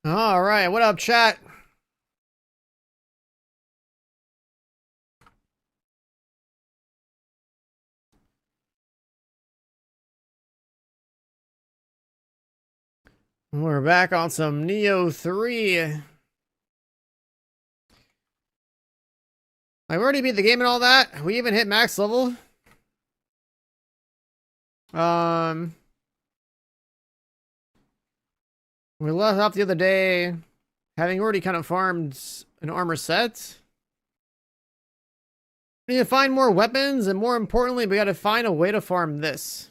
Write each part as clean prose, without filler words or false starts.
All right, what up, chat? We're back on some Nioh 3. I've already beat the game and all that. We even hit max level. We left off the other day having already kind of farmed an armor set. We need to find more weapons, and more importantly, we gotta find a way to farm this.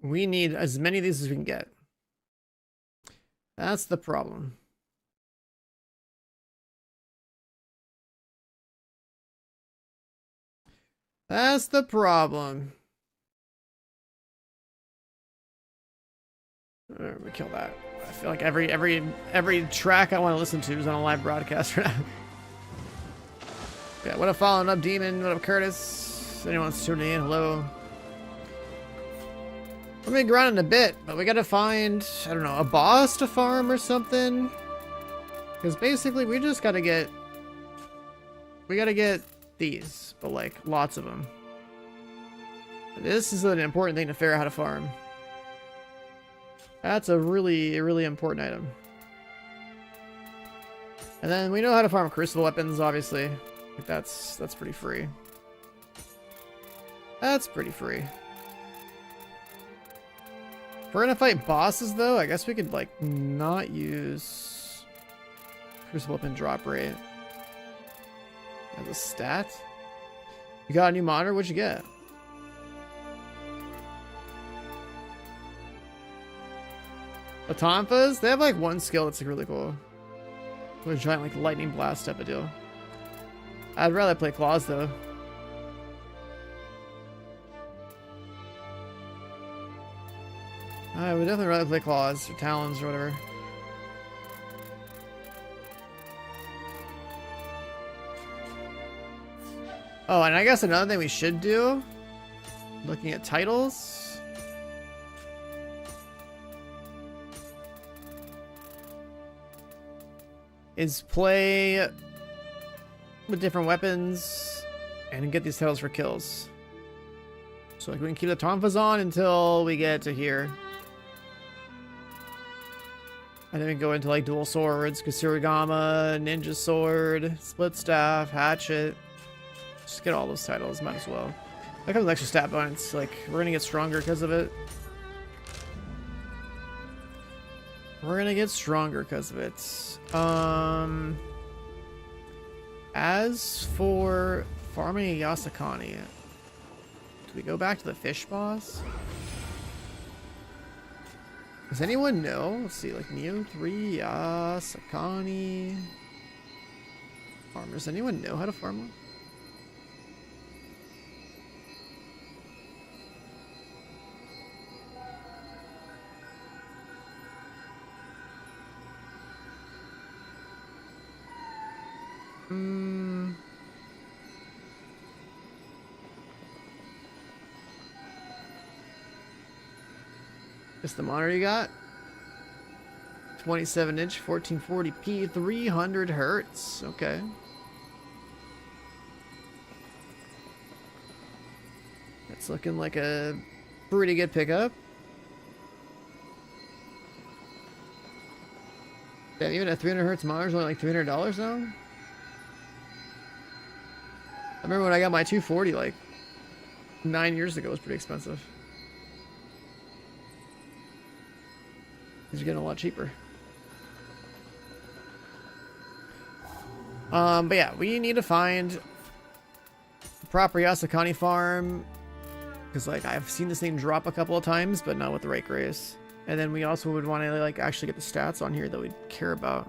We need as many of these as we can get. That's the problem. That's the problem. We kill that. I feel like every track I want to listen to is on a live broadcast right now. Yeah, what up, Fallen Up Demon? What up, Curtis? Anyone's tuning in? Hello. We're gonna grind in a bit, but we gotta find, I don't know, a boss to farm or something. Because basically, we just gotta get. We gotta get these, but like lots of them. This is an important thing to figure out how to farm. That's a really important item. And then we know how to farm crucible weapons, obviously. Like that's pretty free. That's pretty free. If we're gonna fight bosses though, I guess we could like not use crucible weapon drop rate as a stat. You got a new monitor? What'd you get? The Tonfas? They have like one skill that's like really cool. With a giant like lightning blast type of deal. I'd rather play claws though. I would definitely rather play claws or talons or whatever. Oh, and I guess another thing we should do, looking at titles, is play with different weapons and get these titles for kills. So like we can keep the Tonfas on until we get to here. And then we can go into like dual swords, Kusarigama, ninja sword, split staff, hatchet. Just get all those titles, might as well. That comes with extra stat bonus. Like we're gonna get stronger because of it. We're gonna get stronger because of it. As for farming a Yasakani, do we go back to the fish boss? Does anyone know? Let's see, like Nioh 3, Yasakani. Farmers. Does anyone know how to farm one? Just the monitor you got? 27-inch, 1440p, 300 hertz. Okay. That's looking like a pretty good pickup. Damn, even a 300 hertz monitor is only like $300 now? I remember when I got my 240 like 9 years ago, it was pretty expensive. These are getting a lot cheaper. But yeah, we need to find a proper Yasakani farm. Because like I've seen this thing drop a couple of times, but not with the right grace. And then we also would want to like actually get the stats on here that we care about.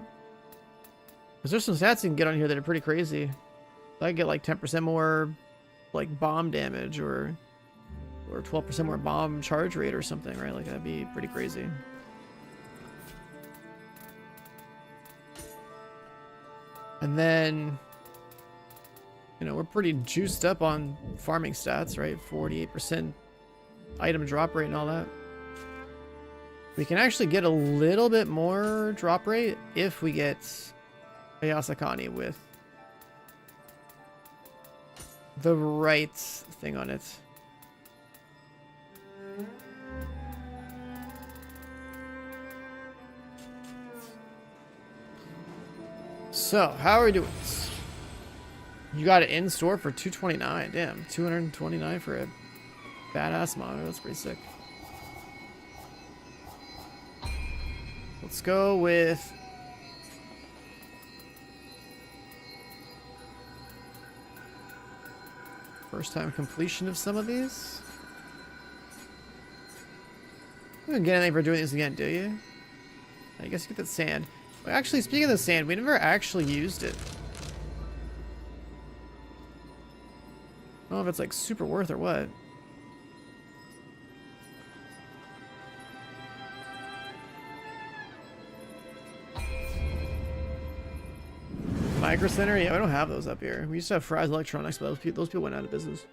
Because there's some stats you can get on here that are pretty crazy. I get like 10% more like bomb damage or 12% more bomb charge rate or something, right? Like that'd be pretty crazy. And then, you know, we're pretty juiced up on farming stats, right? 48% item drop rate and all that. We can actually get a little bit more drop rate if we get a Yasakani with the right thing on it. So, how are we doing this? You got it in store for $229. Damn, $229 for a badass monitor. That's pretty sick. Let's go with first time completion of some of these. You don't get anything for doing this again, do you? I guess you get that sand. Well, actually, speaking of the sand, we never actually used it. I don't know if it's like super worth or what. Micro Center? Yeah, we don't have those up here. We used to have Fry's Electronics, but those people went out of business.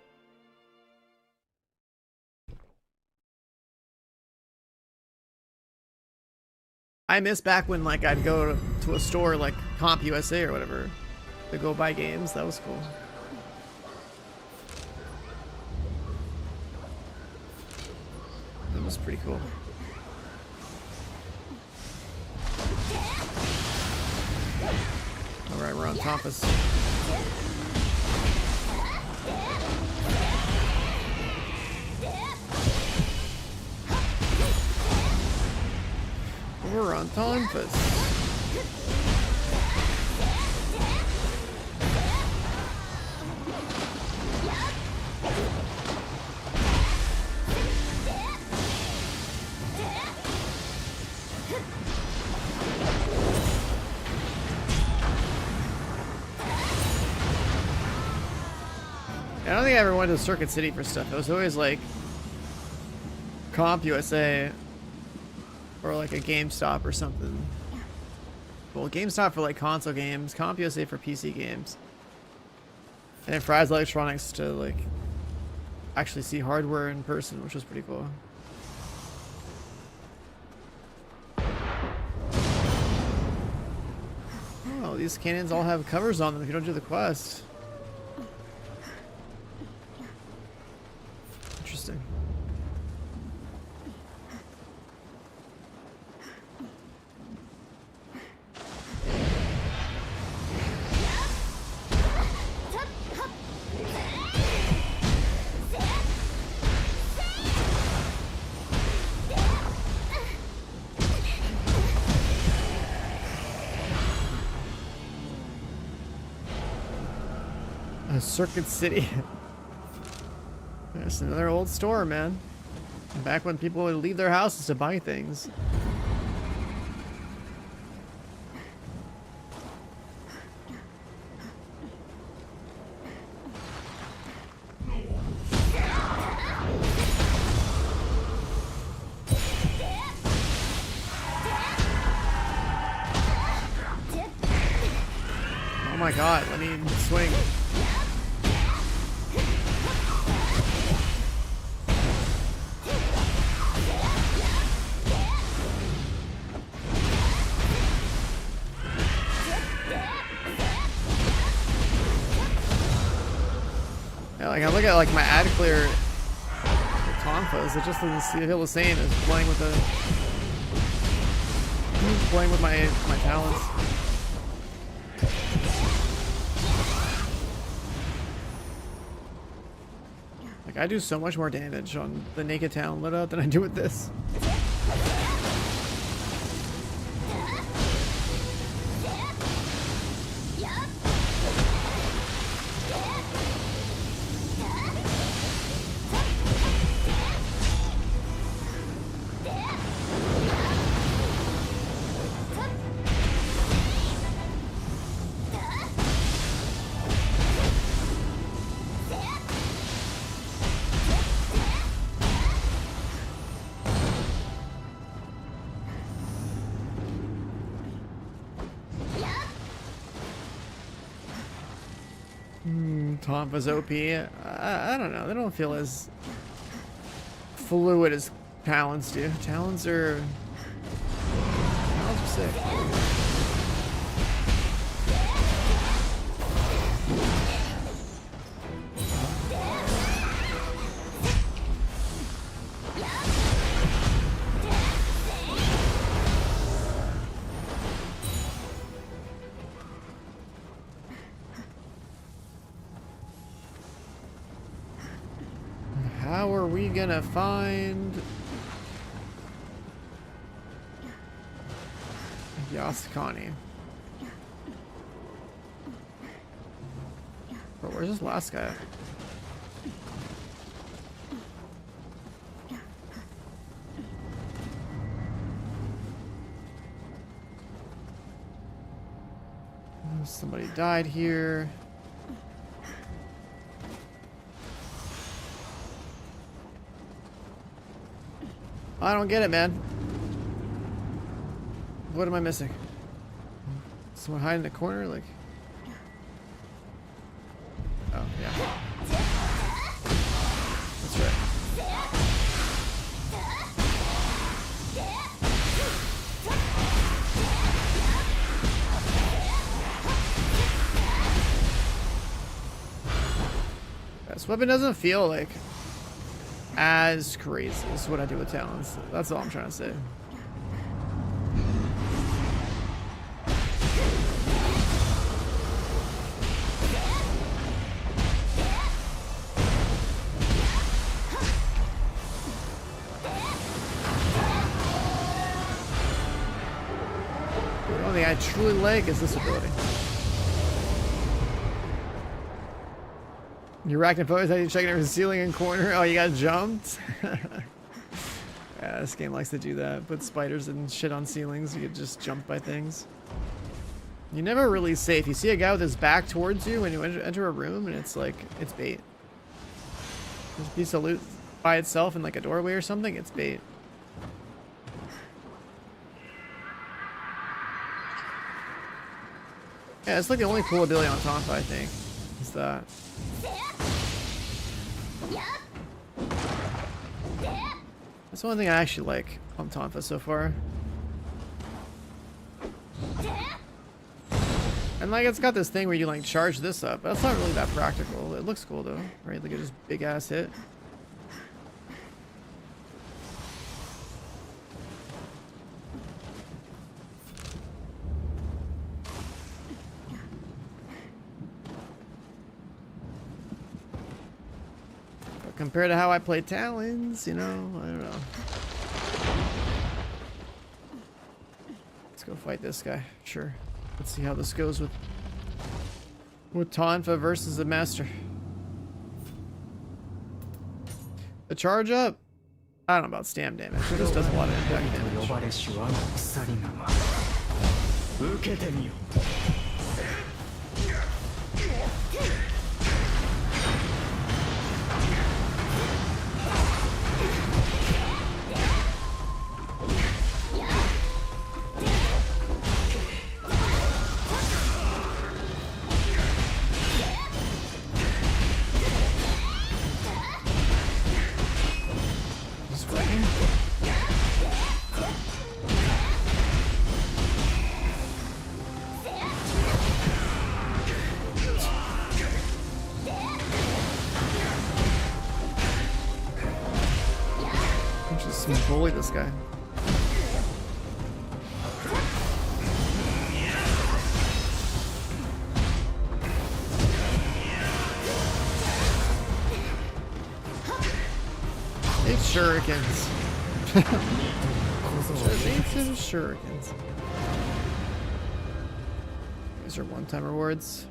I miss back when like I'd go to a store like Comp USA or whatever to go buy games. That was cool. That was pretty cool. Alright, we're on Compass. We're on Compass. I don't think I ever went to Circuit City for stuff. It was always like Comp USA or like a GameStop or something. Well, GameStop for like console games, Comp USA for PC games, and then Fry's Electronics to like actually see hardware in person, which was pretty cool. Oh, these cannons all have covers on them if you don't do the quest. Interesting. Circuit City. That's another old store, man. Back when people would leave their houses to buy things. Oh my god, let me swing. Like I look at like my ad clear confas, it just doesn't feel the same as playing with my talents. Like I do so much more damage on the naked talent lit up than I do with this. Tonfa's OP. I don't know. They don't feel as fluid as talents do. Talents are sick. How are we gonna find Yasakani? But where's this last guy at? Somebody died here. I don't get it, man. What am I missing? Someone hiding in the corner, like... Oh, yeah. That's right. This weapon doesn't feel like as crazy as what I do with talents. That's all I'm trying to say. The only thing I truly like is this ability. You're racking photos, how you checking every ceiling and corner? Oh, you got jumped? Yeah, this game likes to do that. Put spiders and shit on ceilings. You get just jumped by things. You're never really safe. You see a guy with his back towards you when you enter a room, and it's like, it's bait. There's a piece of loot by itself in like a doorway or something, it's bait. Yeah, it's like the only cool ability on Tonfa, I think, is that. That's the one thing I actually like on Tonfa so far. And like it's got this thing where you like charge this up. That's not really that practical. It looks cool though, right? Look at this big ass hit. Compared to how I play Talons, you know, I don't know. Let's go fight this guy. Sure. Let's see how this goes with Tonfa versus the Master. The charge up? I don't know about stam damage. It just does a lot of impact damage. Bully this guy. It's shurikens. It's shurikens. These are one-time rewards.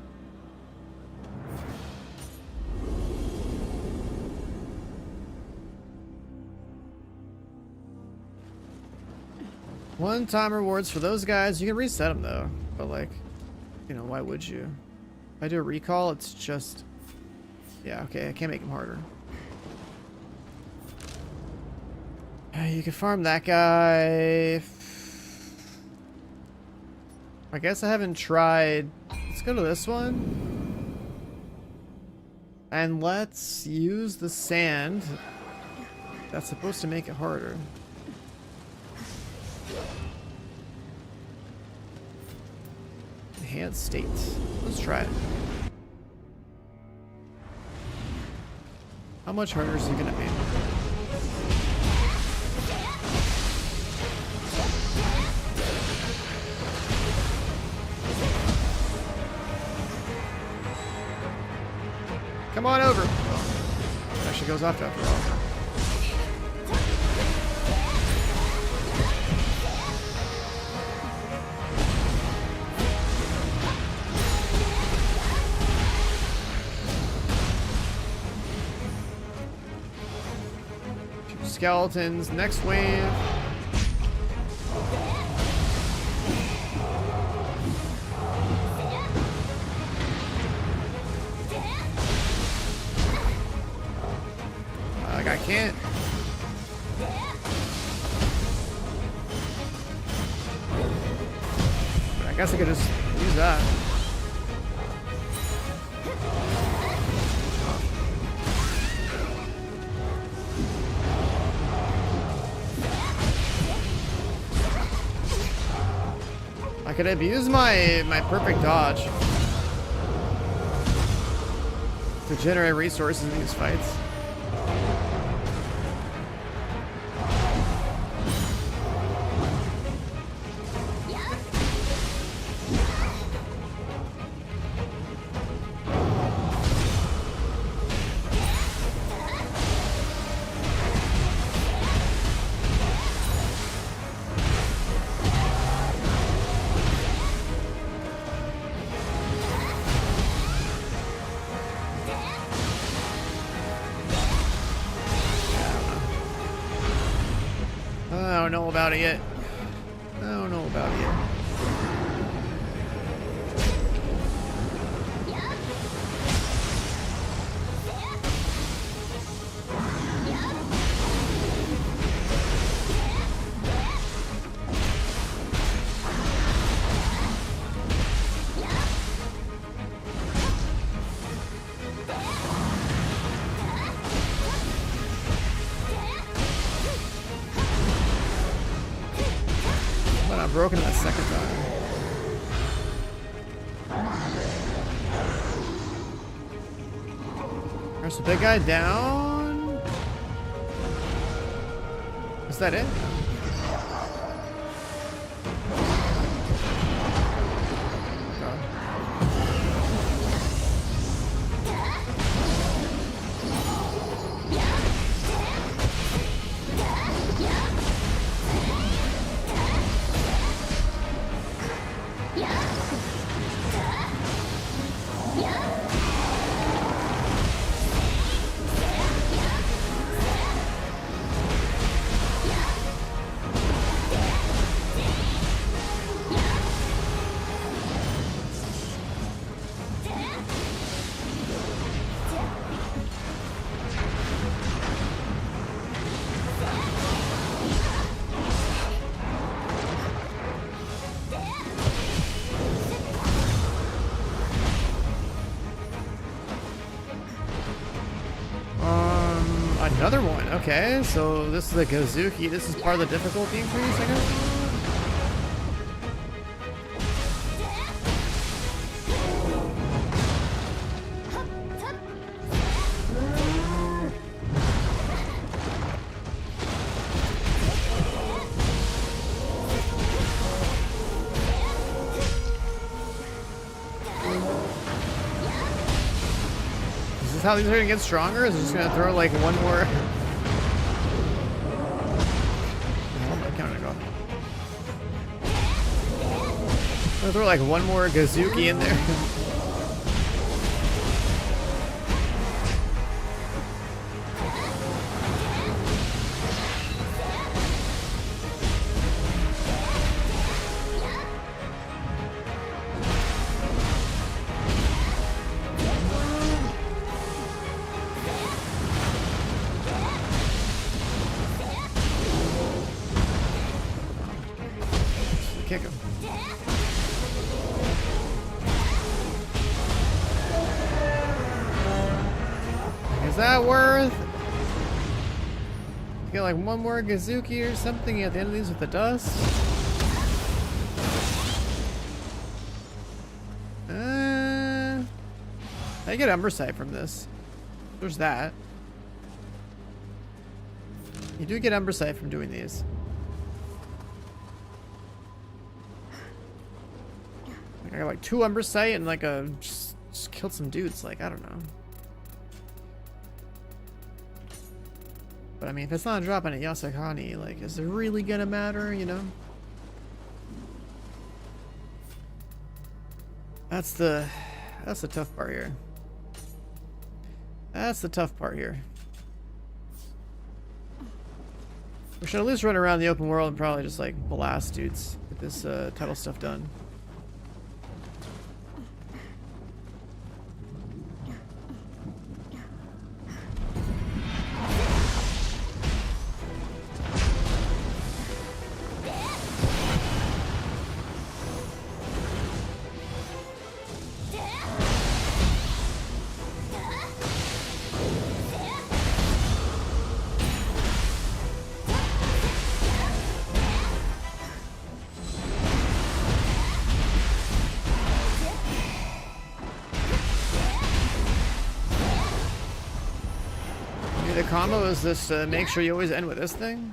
One-time rewards for those guys. You can reset them though, but like, you know, why would you? If I do a recall, it's just, yeah, okay, I can't make them harder. You can farm that guy. I guess I haven't tried. Let's go to this one. And let's use the sand. That's supposed to make it harder. Enhanced state. Let's try it. How much harder is it gonna be? Come on over. It actually goes off after all. Skeletons, next wave. Like I can't. But I guess I could just use that. I could abuse my perfect dodge to generate resources in these fights. I don't know about it yet. I don't know about it yet. Broken that second time. There's the big guy down. Is that it? Another one. Okay, so this is the Gozuki. This is part of the difficulty increase, I guess? Is this how these are gonna get stronger? Is it just gonna throw like one more? Oh, my counter go. I'm gonna throw like one more Gozuki in there. Kick him. Is that worth? Get like one more Gozuki or something at the end of these with the dust. I get Umber Sight from this. There's that. You do get Umber Sight from doing these. I got like 2 Umber Sight and like a just killed some dudes. Like, I don't know. But I mean, if it's not dropping at Yasakani, like, is it really gonna matter, you know? That's the tough part here. That's the tough part here. We should at least run around the open world and probably just like blast dudes. Get this title stuff done. The combo is this to make sure you always end with this thing.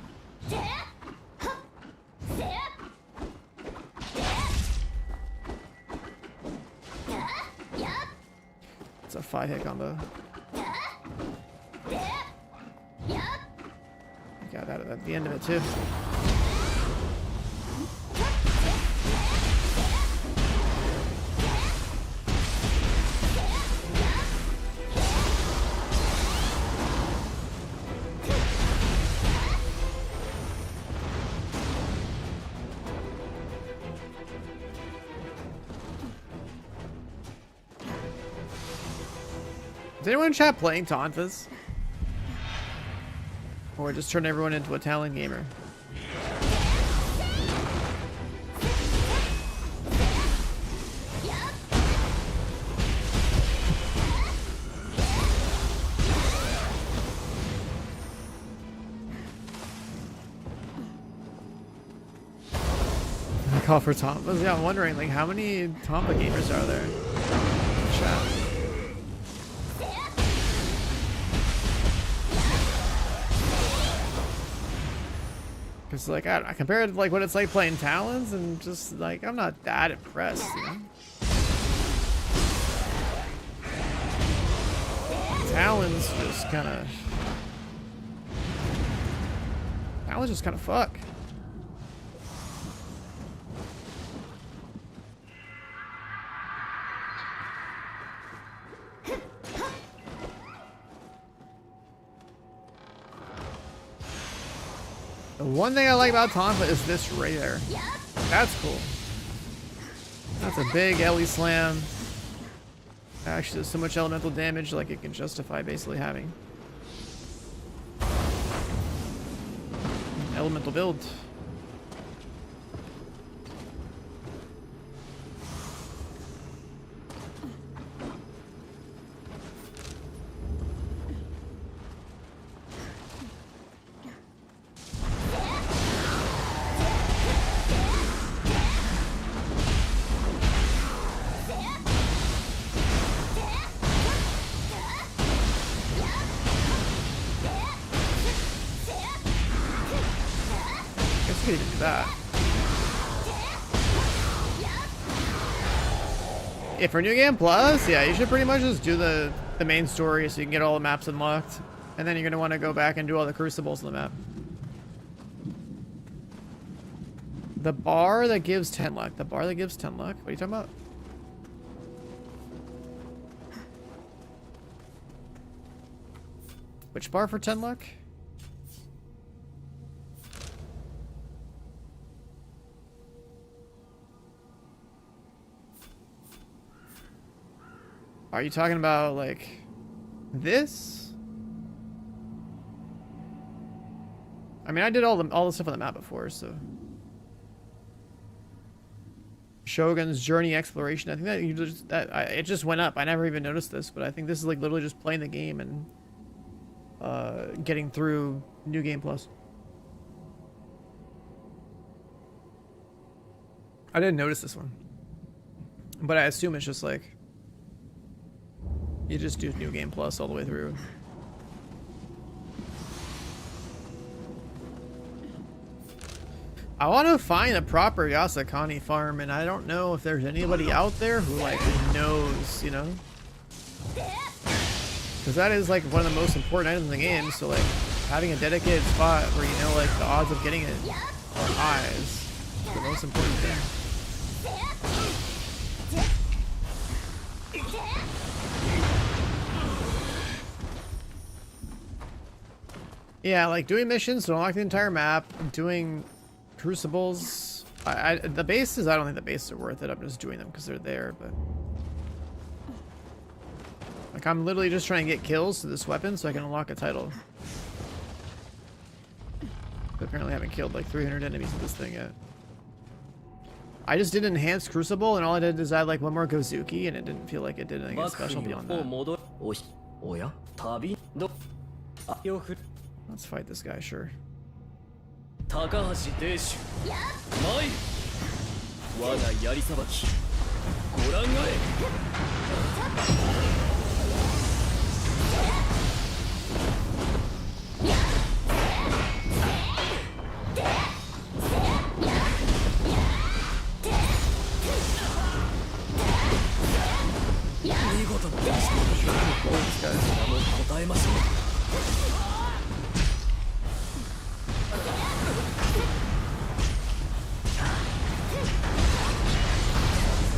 It's a 5-hit combo. Got that at the end of it too. Is anyone in chat playing Tonfas? Or just turn everyone into a Talon gamer? I call for Tonfas. Yeah, I'm wondering, like, how many Tompa gamers are there in chat? Cause like I compare it to like what it's like playing Talons, and just like I'm not that impressed, you know? Talons just kind of fuck. The one thing I like about Tonfa is this right there. That's cool. That's a big Ellie slam. Actually, does so much elemental damage, like it can justify basically having elemental build. Could even do that. Yeah, for New Game Plus, yeah, you should pretty much just do the main story so you can get all the maps unlocked. And then you're going to want to go back and do all the crucibles on the map. The bar that gives 10 luck. The bar that gives 10 luck? What are you talking about? Which bar for 10 luck? Are you talking about, like, this? I mean, I did all the stuff on the map before, so. Shogun's Journey Exploration. I think it just went up. I never even noticed this, but I think this is, like, literally just playing the game and getting through New Game Plus. I didn't notice this one. But I assume it's just, like, You just do New Game Plus all the way through. I want to find a proper Yasakani farm, and I don't know if there's anybody out there who like knows, you know? Because that is like one of the most important items in the game, so like having a dedicated spot where you know like the odds of getting it are high is the most important thing. Yeah, like doing missions to unlock the entire map, doing crucibles. The bases, I don't think the bases are worth it. I'm just doing them because they're there, but like I'm literally just trying to get kills to this weapon so I can unlock a title. But apparently I haven't killed like 300 enemies with this thing yet. I just did enhanced crucible, and all I did is add like one more Gozuki, and it didn't feel like it did anything special beyond that. Let's fight this guy, sure.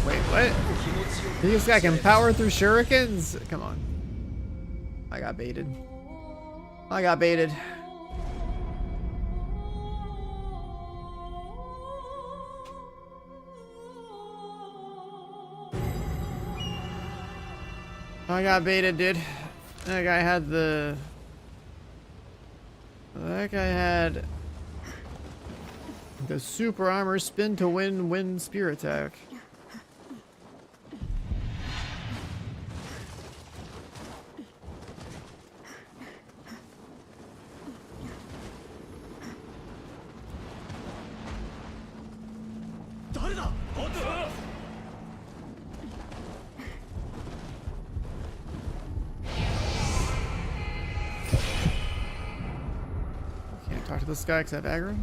Wait, what? This guy can power through shurikens? Come on. I got baited. I got baited. I got baited, dude. That guy had the... That guy had... the super armor spin to win spear attack. Can't talk to this guy because I have aggro.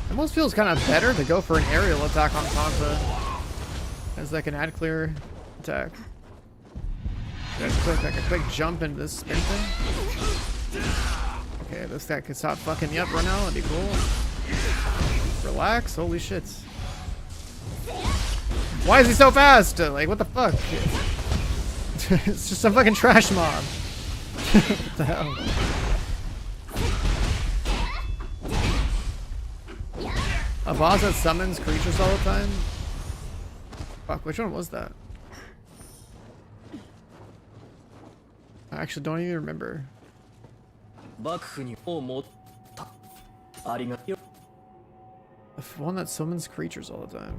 It almost feels kind of better to go for an aerial attack on Tonfa, as that can add clear attack. Like a quick jump into this spin thing. Okay, this guy could stop fucking me up right now. That'd be cool. Relax. Holy shit. Why is he so fast? Like, what the fuck? It's just a fucking trash mob. What the hell? A boss that summons creatures all the time? Fuck, which one was that? I actually don't even remember. The one that summons creatures all the time.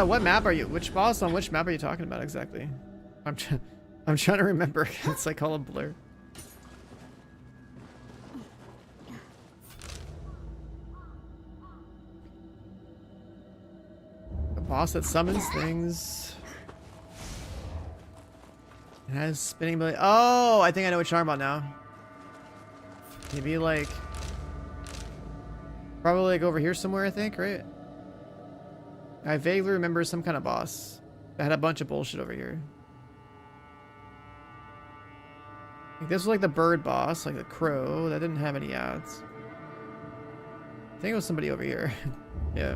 What map are you? Which boss on which map are you talking about exactly? I'm trying to remember. It's like all a blur. boss that summons things. It has spinning ability. Oh, I think I know what you're talking about now. Maybe like probably like over here somewhere, I think, right? I vaguely remember some kind of boss that had a bunch of bullshit over here. Like this was like the bird boss, like the crow. That didn't have any ads. I think it was somebody over here. Yeah.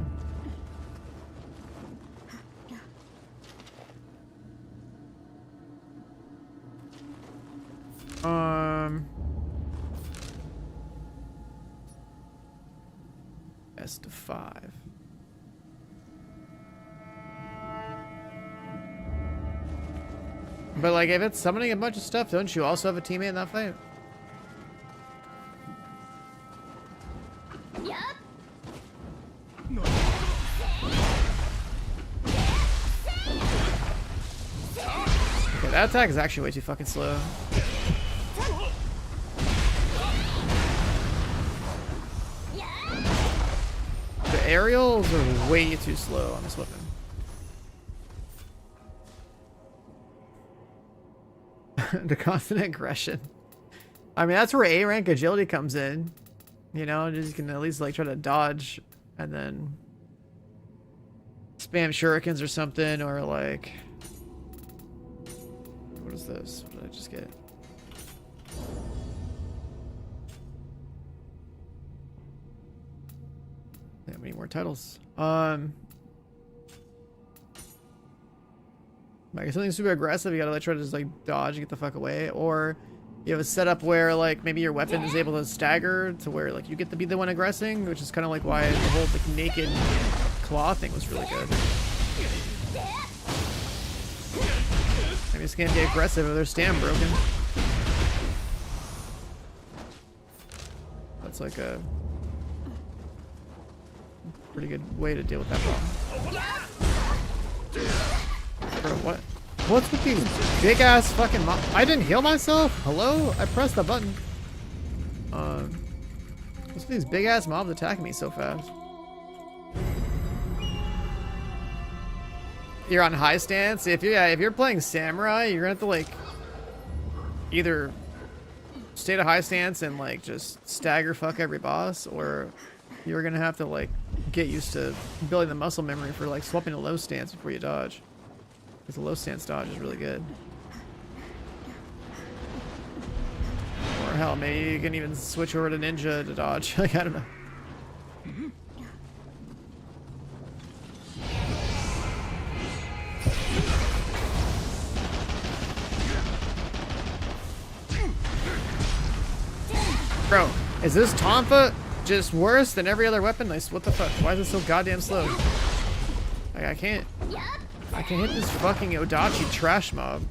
Best of 5. But like, if it's summoning a bunch of stuff, don't you also have a teammate in that fight? Okay, that attack is actually way too fucking slow. The aerials are way too slow on this weapon. The constant aggression. I mean, that's where A rank agility comes in. You know, just you can at least like try to dodge and then spam shurikens or something, or like, what is this? What did I just get? Yeah, we need more titles. Like, if something's super aggressive, you gotta like try to just like dodge and get the fuck away, or you have a setup where like maybe your weapon is able to stagger to where like you get to be the one aggressing, which is kind of like why the whole like naked claw thing was really good. Maybe just can't get aggressive if their stand broken. That's like a pretty good way to deal with that problem. Bro, what? What's with these big ass fucking I didn't heal myself? Hello? I pressed the button. What's with these big ass mobs attacking me so fast? You're on high stance. If you're playing samurai, you're gonna have to like either stay at a high stance and like just stagger fuck every boss, or you're gonna have to like get used to building the muscle memory for like swapping to low stance before you dodge. Because the low stance dodge is really good. Or hell, maybe you can even switch over to ninja to dodge. Like, I don't know. Bro, is this Tonfa just worse than every other weapon? Like, what the fuck? Why is it so goddamn slow? Like, I can't hit this fucking Odachi trash mob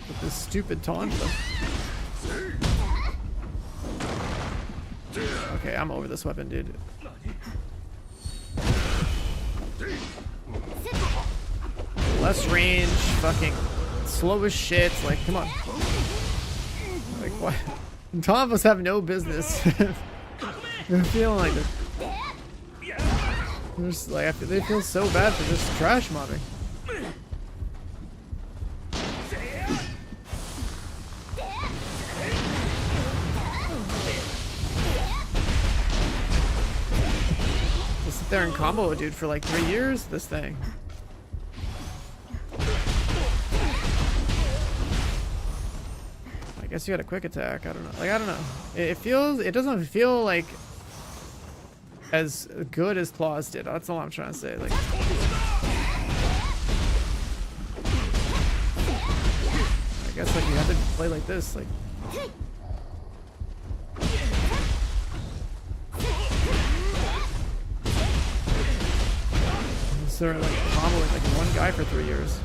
with this stupid Tonfa. Okay, I'm over this weapon, dude. Less range, fucking slow as shit. Like, come on. Like, what? Tonfas have no business. I'm feeling like this. I'm just like, they feel so bad for just trash mobbing. Just sit there and combo a dude for like 3 years, this thing. I guess you got a quick attack. I don't know. Like, I don't know. It doesn't feel like as good as Claws did. That's all I'm trying to say. Like, I guess like you have to play like this. Like, sort of like comboing like one guy for 3 years.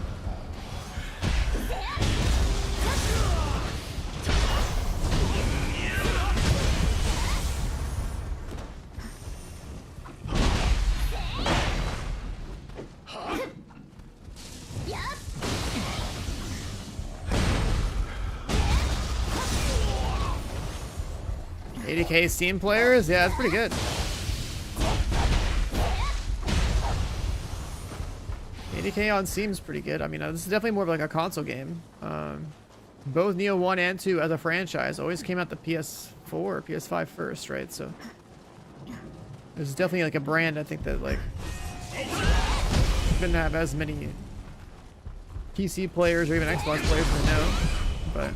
$80K Steam players? Yeah, that's pretty good. 80k on Steam's pretty good. I mean, this is definitely more of like a console game. Both Nioh 1 and 2 as a franchise always came out the PS4 or PS5 first, right? So there's definitely like a brand I think that like didn't have as many PC players or even Xbox players than know, but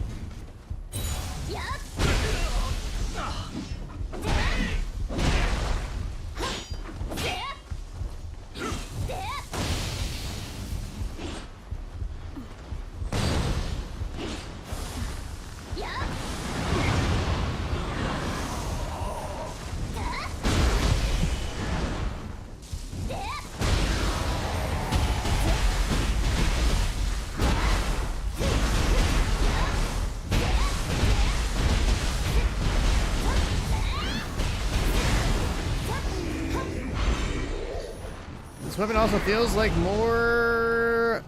this weapon also feels like more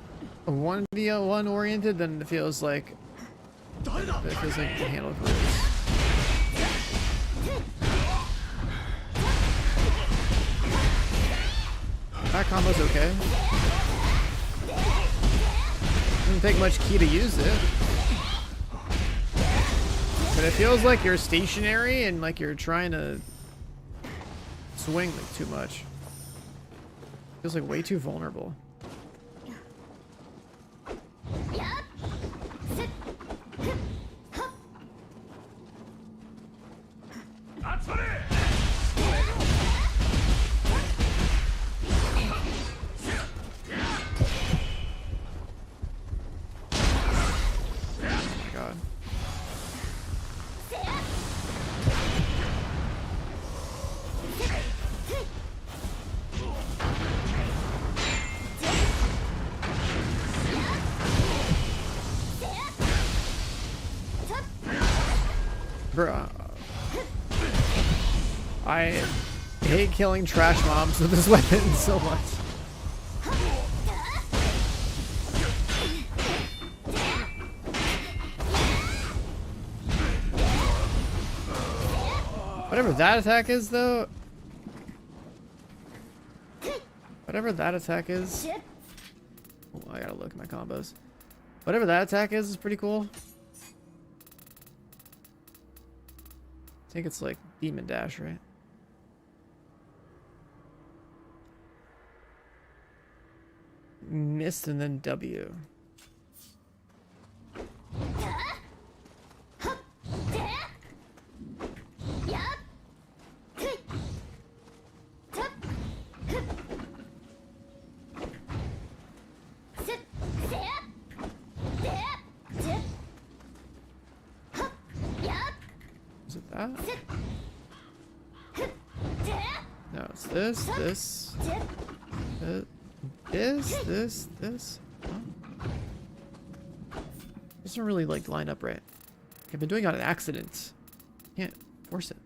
1v1 oriented than it feels like it feels like the handle for this. That combo's okay. Doesn't take much ki to use it. But it feels like you're stationary and like you're trying to swing like too much. Feels like way too vulnerable. Bruh. I hate killing trash mobs with this weapon so much. Whatever that attack is, though. Whatever that attack is. Oh, I gotta look at my combos. Whatever that attack is pretty cool. I think it's like Demon Dash, right? Missed and then W. Is it that? No, it's this. Oh. Doesn't really like line up right. I've been doing it on an accident. Can't force it.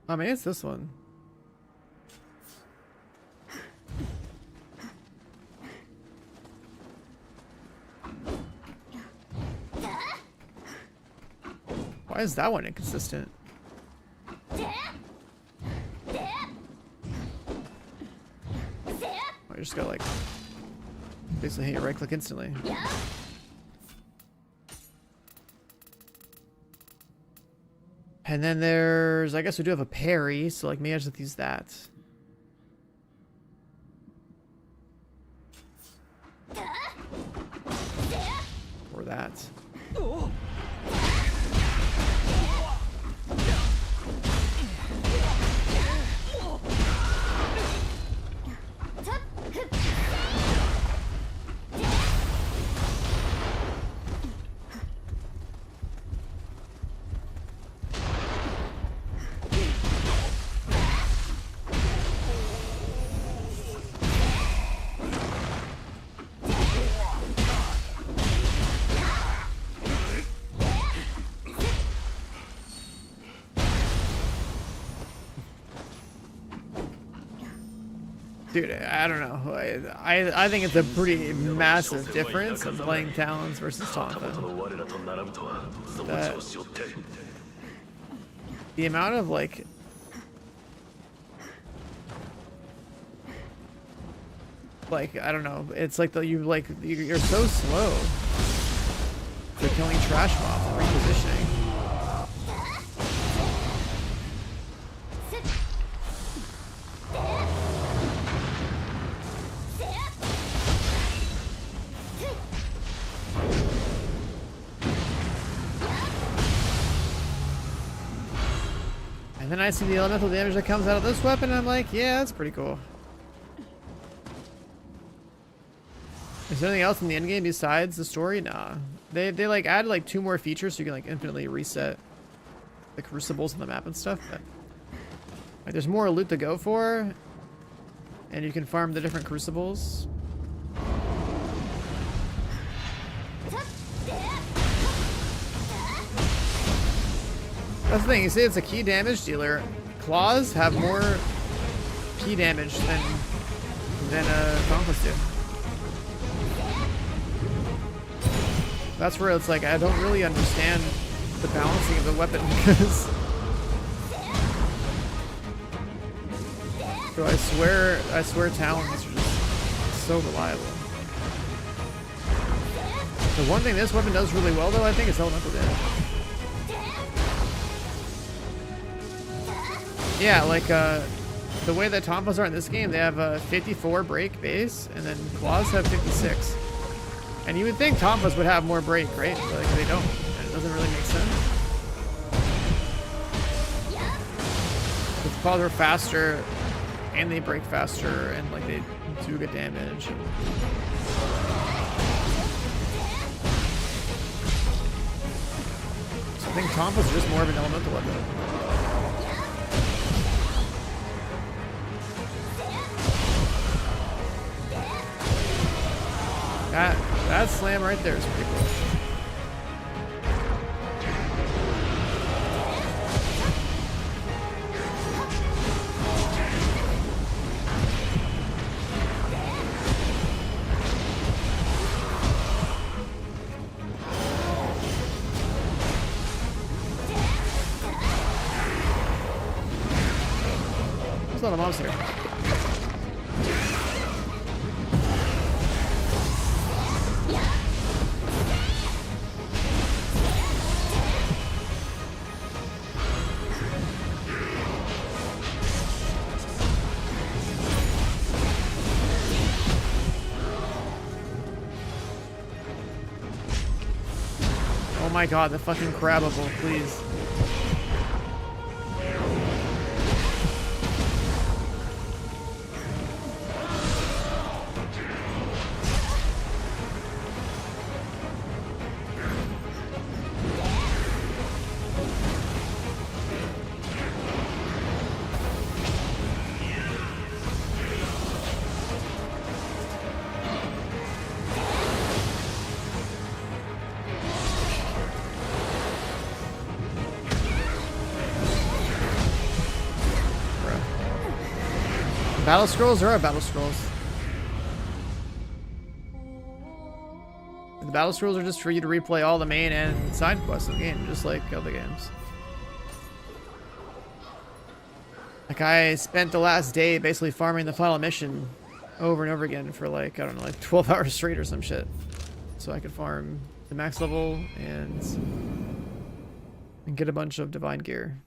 I mean, it's this one. Why is that one inconsistent? I just gotta like basically hit your right click instantly. And then there's, I guess we do have a parry, so like maybe I just use that. Or that. Dude, I don't know. I think it's a pretty massive difference in playing Talons versus Tonfa. The amount of like I don't know. It's like you're so slow for killing trash mobs and repositioning. And then I see the elemental damage that comes out of this weapon, and I'm like, yeah, that's pretty cool. Is there anything else in the endgame besides the story? Nah. They like added like 2 more features so you can like infinitely reset the crucibles on the map and stuff, but like there's more loot to go for, and you can farm the different crucibles. That's the thing, you say it's a key damage dealer. Claws have more key damage than Conquest do. That's where it's like I don't really understand the balancing of the weapon because so I swear Talons are just so reliable. The one thing this weapon does really well though, I think, is elemental damage. Yeah, like the way that Tonfas are in this game, they have a 54 break base, and then Claws have 56. And you would think Tonfas would have more break, right? But like, they don't, and it doesn't really make sense. Because Claws are faster, and they break faster, and like they do good damage. So I think Tonfas are just more of an elemental weapon. That slam right there is pretty cool. There's a lot of mobs here. Oh my god, the fucking crabbable, please. Battle scrolls are battle scrolls. The battle scrolls are just for you to replay all the main and side quests of the game, just like other games. Like I spent the last day basically farming the final mission over and over again for like, I don't know, like 12 hours straight or some shit. So I could farm the max level and get a bunch of divine gear.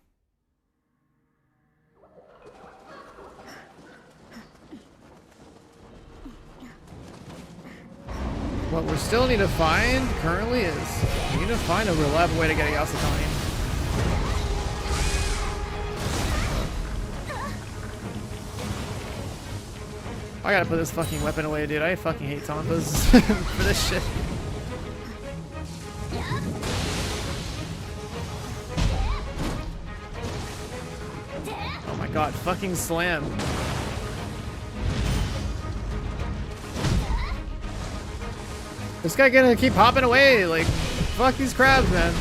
What we still need to find currently is we need to find a reliable way to get a Yasakani. I gotta put this fucking weapon away, dude. I fucking hate Tonfas for this shit. Oh my god, fucking slam. This guy gonna keep hopping away, like, fuck these crabs, man.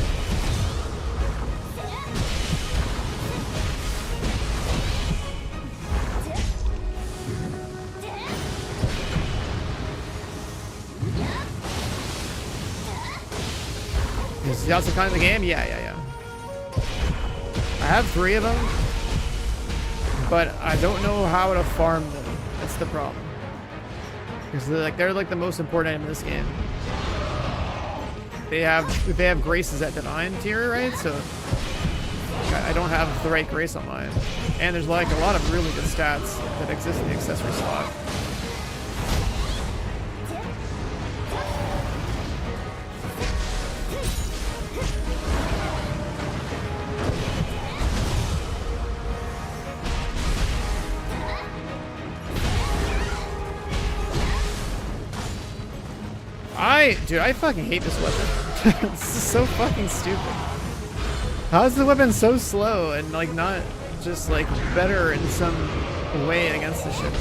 best Yasakani in the game? Yeah. I have 3 of them, but I don't know how to farm them. That's the problem. Because they're like the most important item in this game. They have graces at divine tier, right? So I don't have the right grace on mine. And there's like a lot of really good stats that exist in the accessory slot. Dude, I fucking hate this weapon. This is so fucking stupid. How is the weapon so slow and like not just like better in some way against this shit?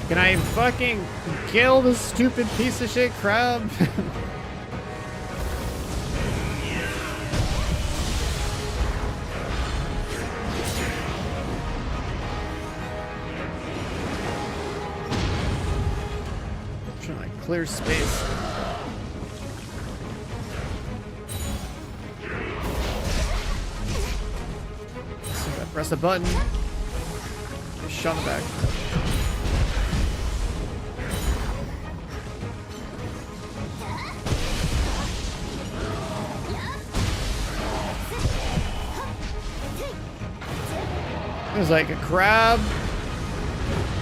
Can I fucking kill this stupid piece of shit crab? I'm trying to clear space. So I press a button. Get shot in the back. There's like a crab,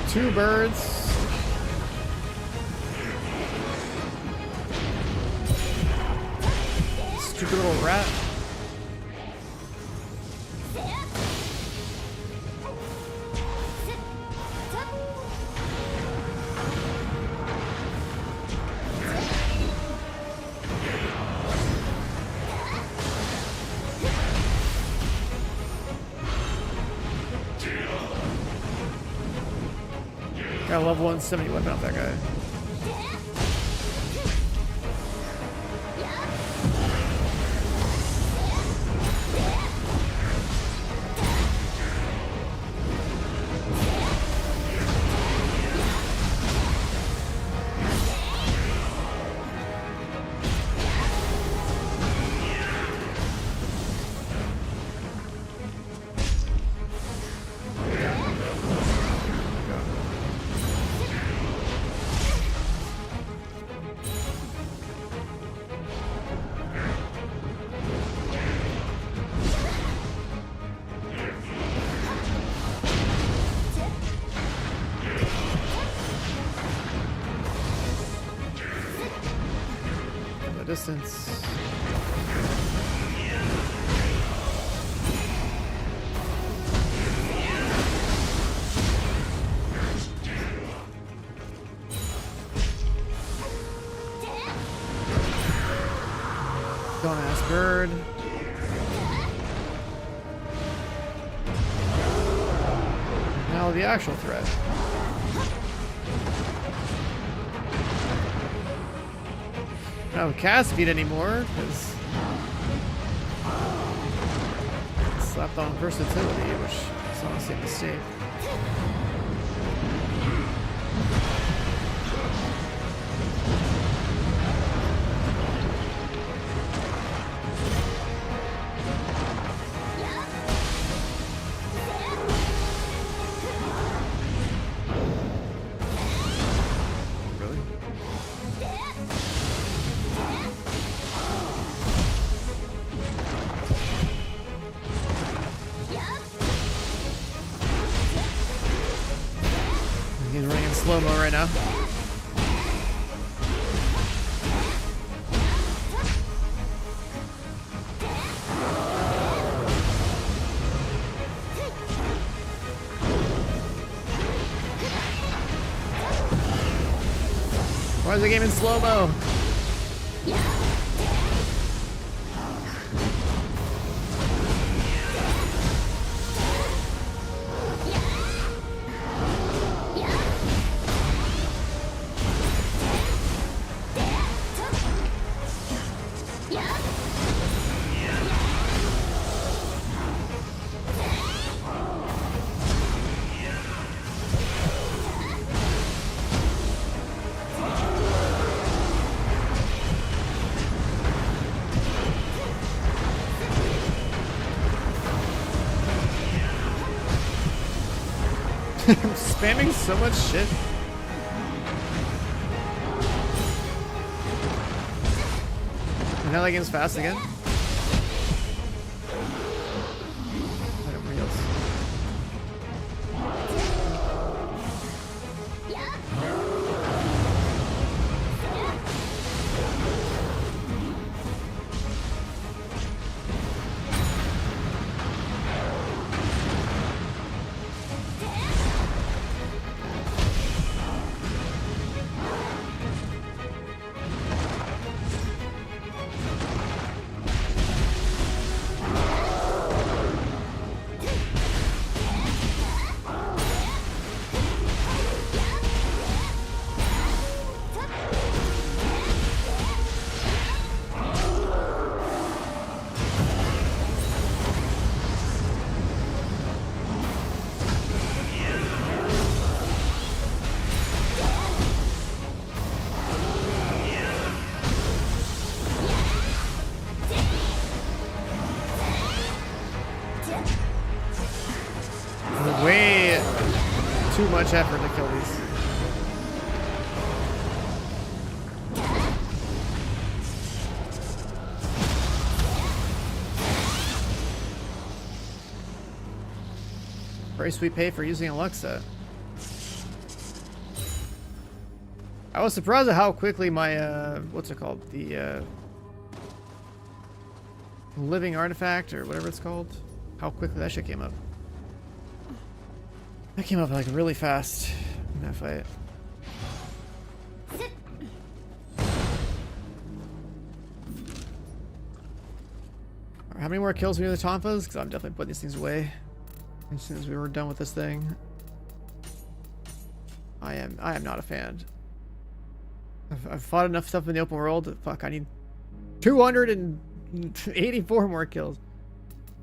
2 birds. Stupid little rat. Got a level 170 weapon off that guy. Distance. Don't ask bird. Now the actual threat. I don't have cast speed anymore because slapped on versatility, which is honestly a mistake. slow-mo right now. Why is the game in slow-mo? I'm spamming so much shit. And now that game's fast again. Way too much effort to kill these. Price we pay for using a luck set. I was surprised at how quickly my what's it called? The living artifact or whatever it's called. How quickly that shit came up. That came up like really fast in that fight. How many more kills we do the Tonfas? Because I'm definitely putting these things away as soon as we were done with this thing. I am not a fan. I've fought enough stuff in the open world. Fuck, I need 284 more kills.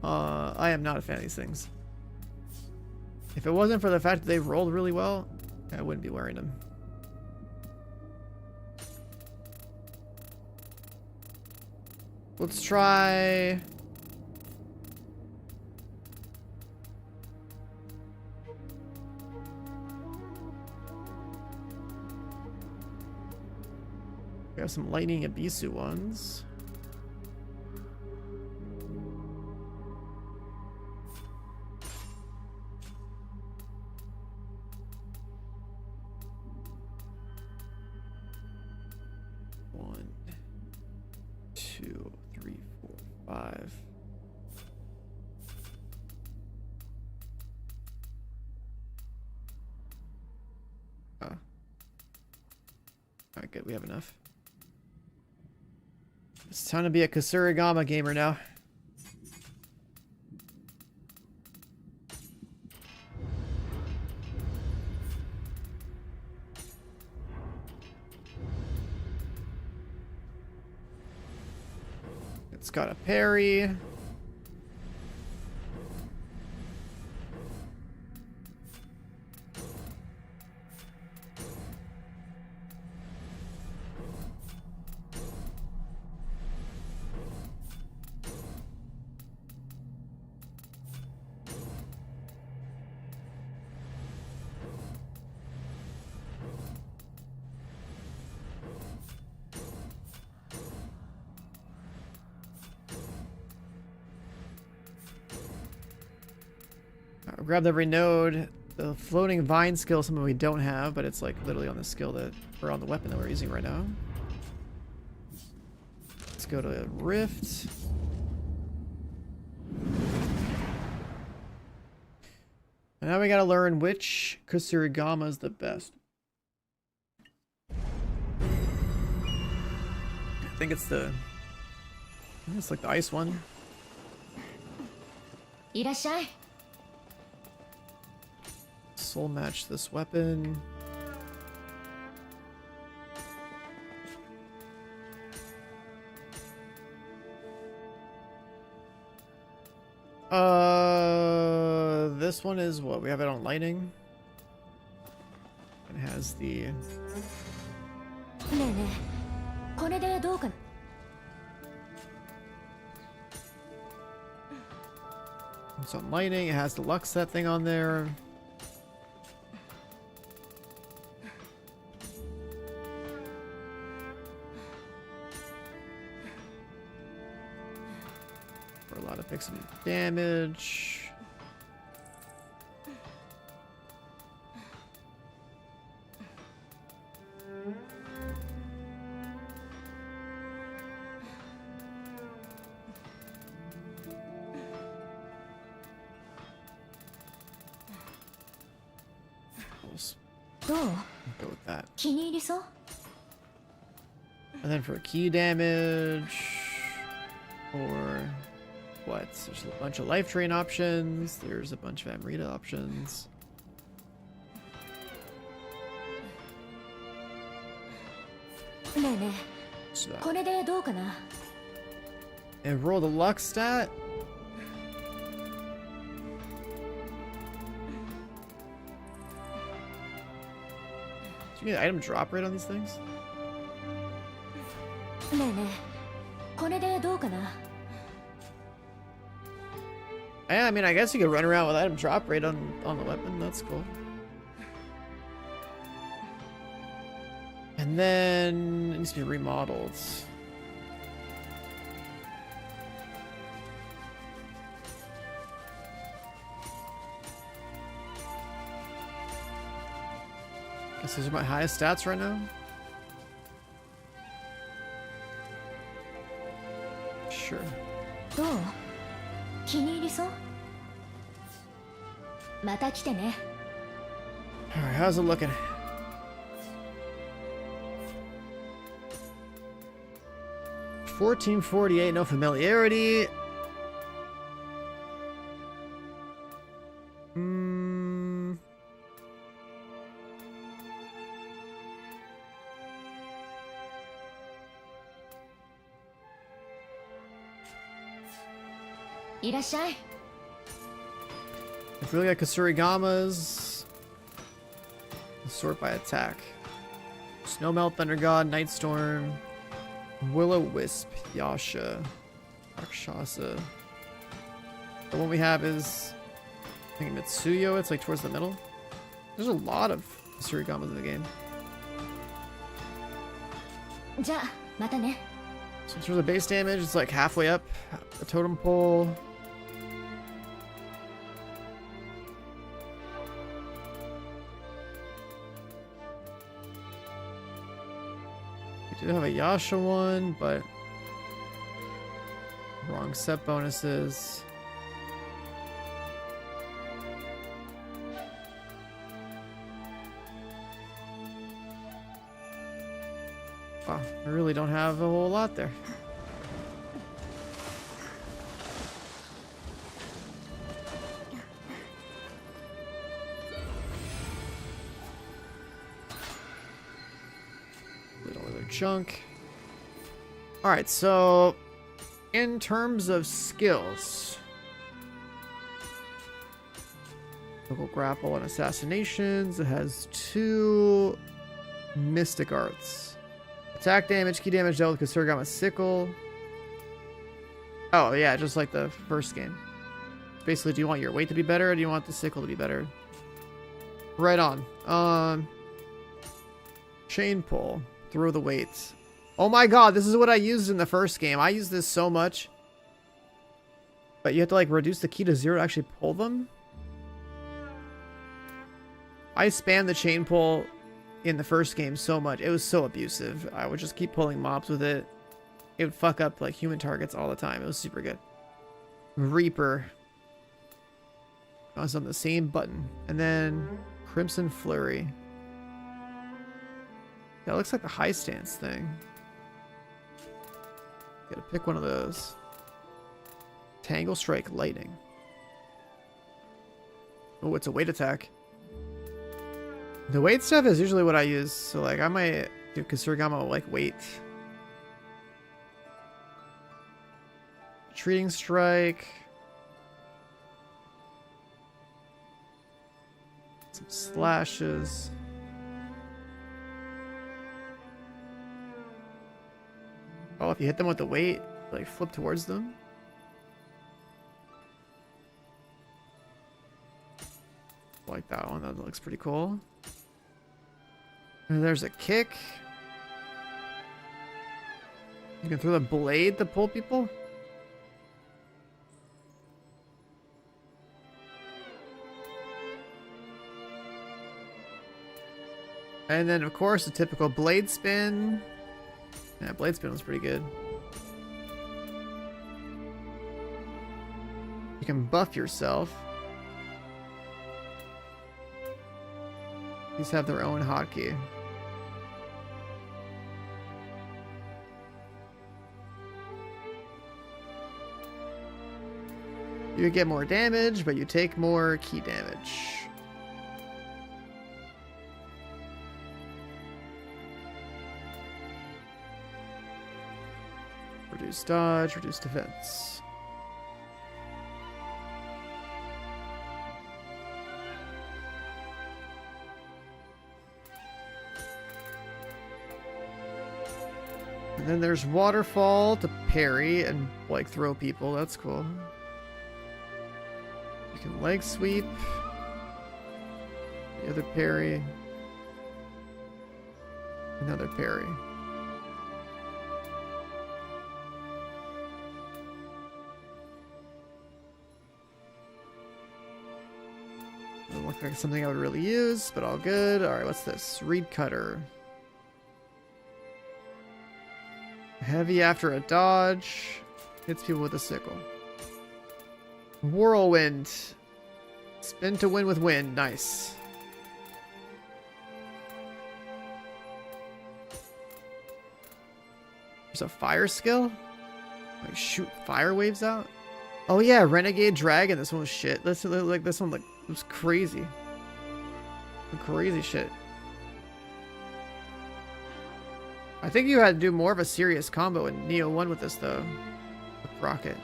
I am not a fan of these things. If it wasn't for the fact that they rolled really well, I wouldn't be wearing them. Let's try... We have some Lightning Abisu ones. Alright, good. We have enough. It's time to be a Kusarigama gamer now. It's got a parry. Grabbed every node. The floating vine skill is something we don't have, but it's like literally on the skill that, or on the weapon that we're using right now. Let's go to Rift. And now we gotta learn which Kusarigama is the best. I think it's like the ice one. Soul match this weapon. This one is what? We have it on lightning. It has the... It's on lightning, it has the Lux set thing on there. For a lot of take some damage. Go with that. And then for key damage, or what? There's a bunch of life drain options. There's a bunch of Amrita options. So and roll the Lux stat. Do you get item drop rate on these things? Yeah, I mean, I guess you could run around with item drop rate on the weapon. That's cool. And then it needs to be remodeled. Guess those are my highest stats right now. Sure. Alright, how's it looking? $1448, no familiarity. If we look at Kusarigamas, sort by attack. Snowmelt, Thunder God, Night Storm, Will-O-Wisp, Yasha, Rakshasa. The one we have is, I think, Mitsuyo. It's like towards the middle. There's a lot of Kusarigamas in the game. So in terms of base damage, it's like halfway up the totem pole. We do have a Yasha one, but wrong set bonuses. Wow, I really don't have a whole lot there. Little other junk. Alright, so in terms of skills, local grapple and assassinations, it has 2 mystic arts. Attack damage, key damage dealt with Kusarigama sickle. Oh yeah, just like the first game. Basically, do you want your weight to be better, or do you want the sickle to be better? Right on. Chain pull. Throw the weights. Oh my god, this is what I used in the first game. I used this so much. But you have to like reduce the key to 0 to actually pull them? I spammed the chain pull in the first game so much. It was so abusive. I would just keep pulling mobs with it. It would fuck up like human targets all the time. It was super good. Reaper. I was on the same button. And then Crimson Flurry. That looks like the high stance thing. Gotta pick one of those. Tangle Strike Lightning. Oh, it's a weight attack. The weight stuff is usually what I use. So like I might do Kusarigama like weight. Treating Strike. Some slashes. Oh, if you hit them with the weight, like flip towards them. Like that one, that looks pretty cool. And there's a kick. You can throw the blade to pull people. And then, of course, the typical blade spin. Yeah, blade spin was pretty good. You can buff yourself. These have their own hotkey. You get more damage, but you take more key damage. Reduce dodge, reduce defense. And then there's waterfall to parry and like throw people. That's cool. You can leg sweep. The other parry. Another parry. Doesn't look like something I would really use, but all good. Alright, what's this? Reed Cutter. Heavy after a dodge. Hits people with a sickle. Whirlwind. Spin to win with wind. Nice. There's a fire skill? Like shoot fire waves out? Oh yeah, Renegade Dragon. This one was shit. This one was crazy. Crazy shit. I think you had to do more of a serious combo in Nioh 1 with this though. With Rocket.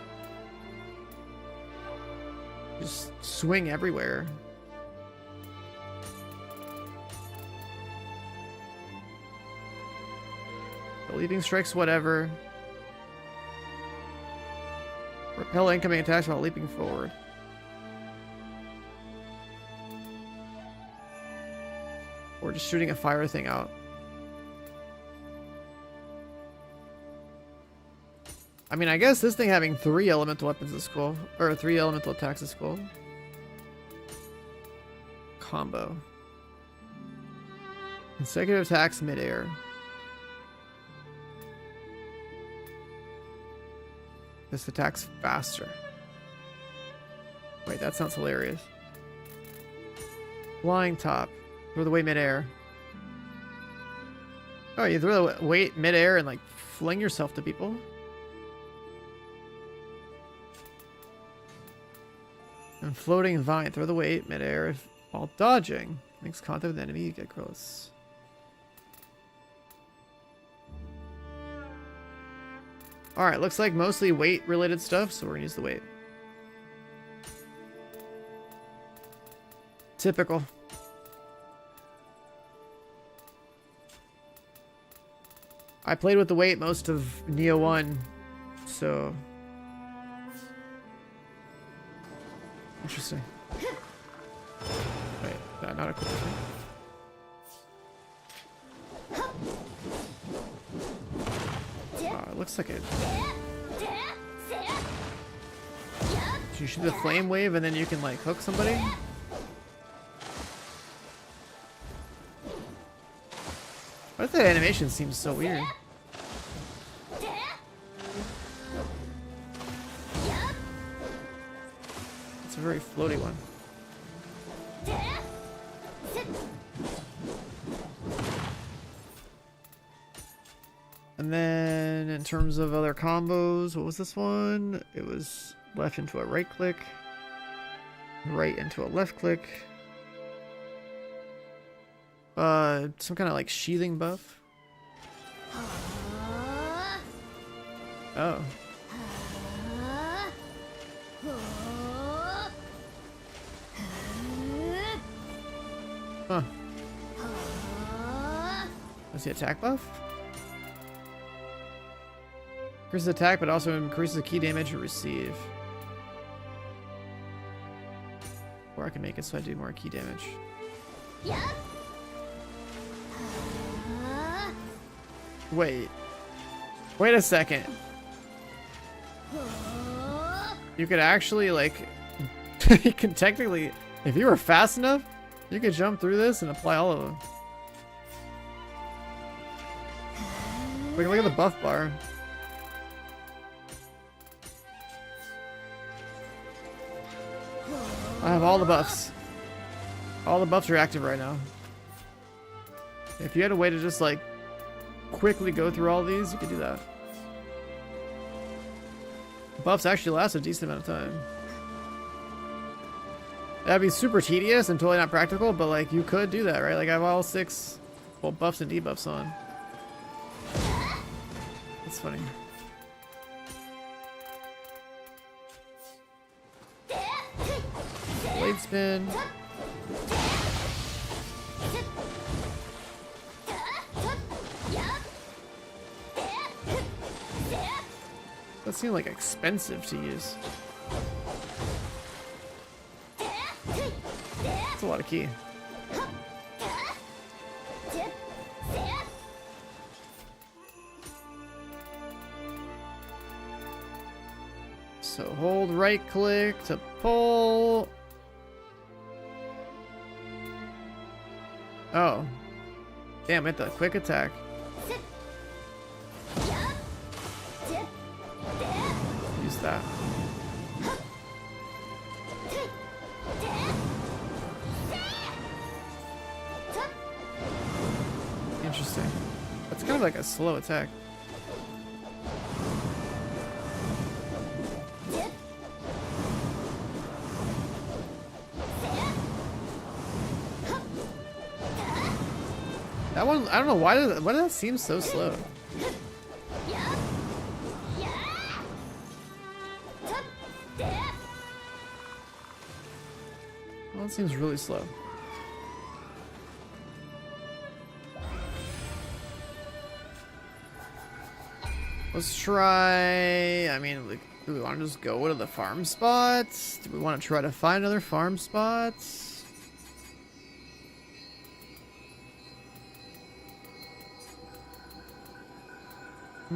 Just swing everywhere. The leaping strikes, whatever. Repel incoming attacks while leaping forward. Or just shooting a fire thing out. I mean, I guess this thing having 3 elemental weapons is cool. Or 3 elemental attacks is cool. Combo. Consecutive attacks midair. This attacks faster. Wait, that sounds hilarious. Flying top. Throw the weight midair. Oh, you throw the weight midair and like fling yourself to people. And floating vine. Throw the weight midair while dodging. Makes contact with the enemy. You get close. Alright, looks like mostly weight related stuff, so we're gonna use the weight. Typical. I played with the weight most of Nioh 1, so... Interesting. Wait, not a quick thing. It looks like it. So you shoot the flame wave and then you can like hook somebody? What if that animation seems so weird? It's a very floaty one. And then in terms of other combos, what was this one? It was left into a right click, right into a left click. Some kind of like sheathing buff. Oh. Huh. What's the attack buff? Increases attack, but also increases the key damage you receive. Or I can make it so I do more key damage. Wait. Wait a second. You could actually, like... you can technically... If you were fast enough, you could jump through this and apply all of them. Look at the buff bar. I have all the buffs. All the buffs are active right now. If you had a way to just like quickly go through all these, you could do that. Buffs actually last a decent amount of time. That'd be super tedious and totally not practical, but like you could do that, right? Like I have all 6 buffs and debuffs on. That's funny. Blade spin. That seemed like expensive to use. That's a lot of key. So hold right click to pull. Oh. Damn, hit the quick attack. Use that. Interesting. That's kind of like a slow attack. That one, I don't know why does that seem so slow? Well, it seems really slow. Let's try, I mean, like, do we want to just go to the farm spots? Do we want to try to find other farm spots? I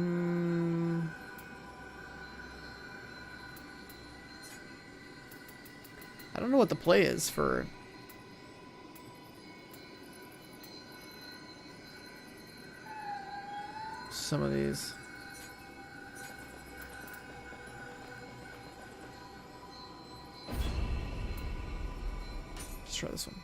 don't know what the play is for some of these. Let's try this one.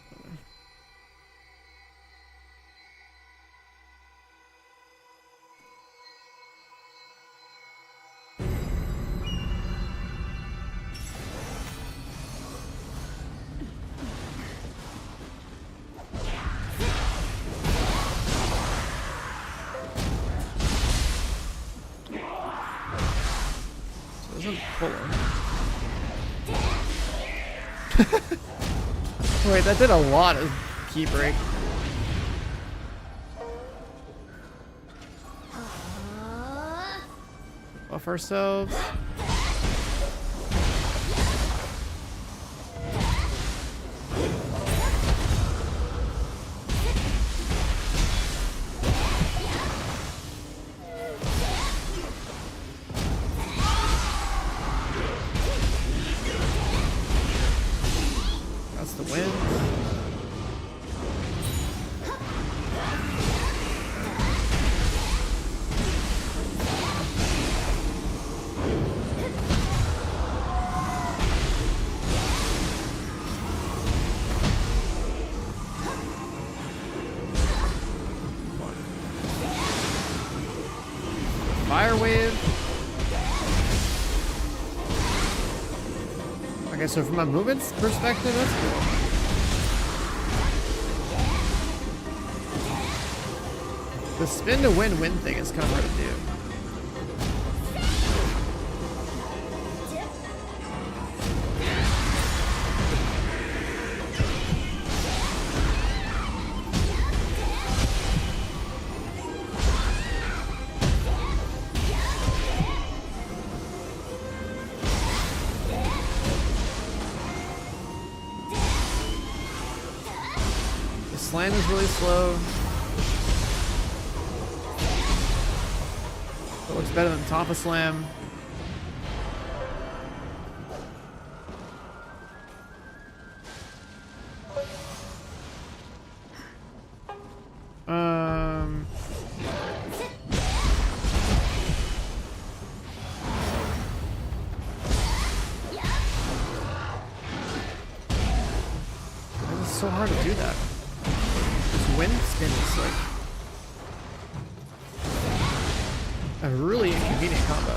Wait, that did a lot of key break. Buff ourselves. The wind. fire wave. Okay, so from a movement perspective, that's cool. The spin to win-win thing is kind of hard to do. Slam is really slow. It looks better than top of slam. It's so hard to do that. Wind spin is like a really inconvenient combo.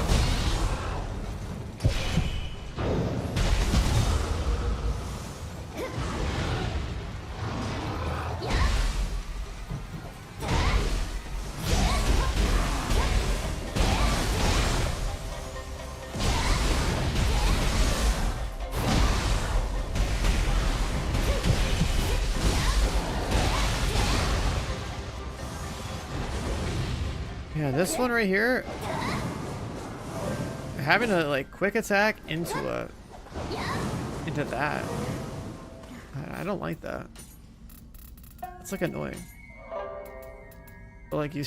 Yeah, this one right here, having a like quick attack into that, I don't like that. It's like annoying. But like you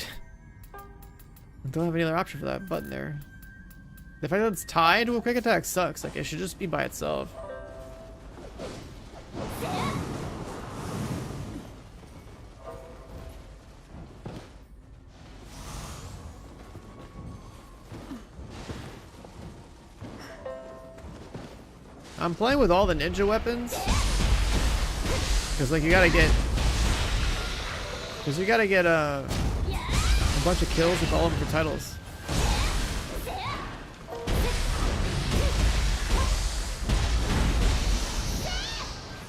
don't have any other option for that button there. The fact that it's tied to a quick attack sucks. Like it should just be by itself. I'm playing with all the ninja weapons because like you gotta get a bunch of kills with all of them for titles.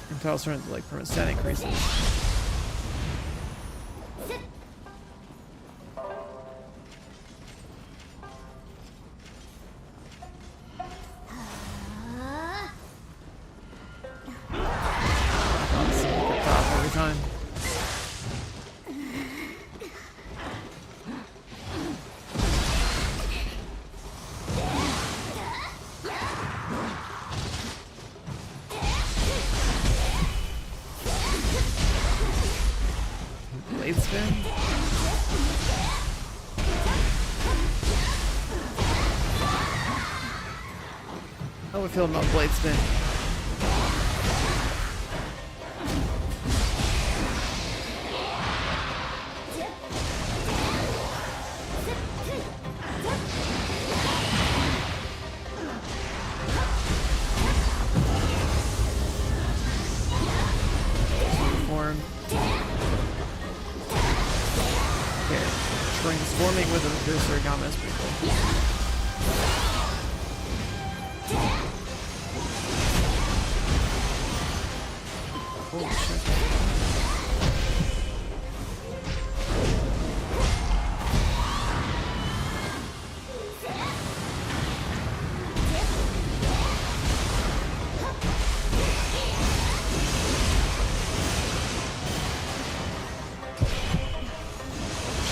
And titles turn into like percent increases. Blade spin? How we feel about blade spin? Transforming with a Kusarigama is pretty cool. Holy shit.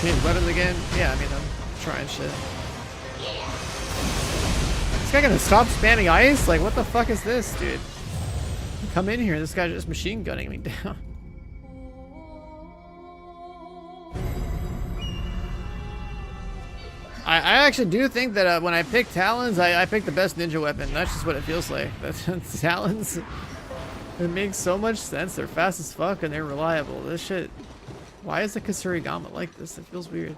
Change weapons again? Yeah, I mean, I'm trying shit. This guy gonna stop spamming ice? Like, what the fuck is this, dude? Come in here, this guy's just machine gunning me down. I actually do think that when I pick Talons, I pick the best ninja weapon. That's just what it feels like. That's Talons. It makes so much sense. They're fast as fuck and they're reliable. This shit... Why is the Kusarigama like this? It feels weird.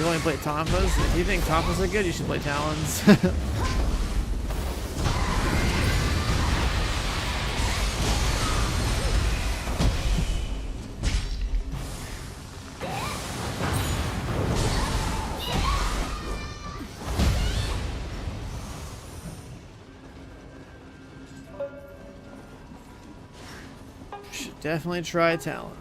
you only play Tonfas. If you think Tonfas are good, you should play Talons. Should definitely try Talons.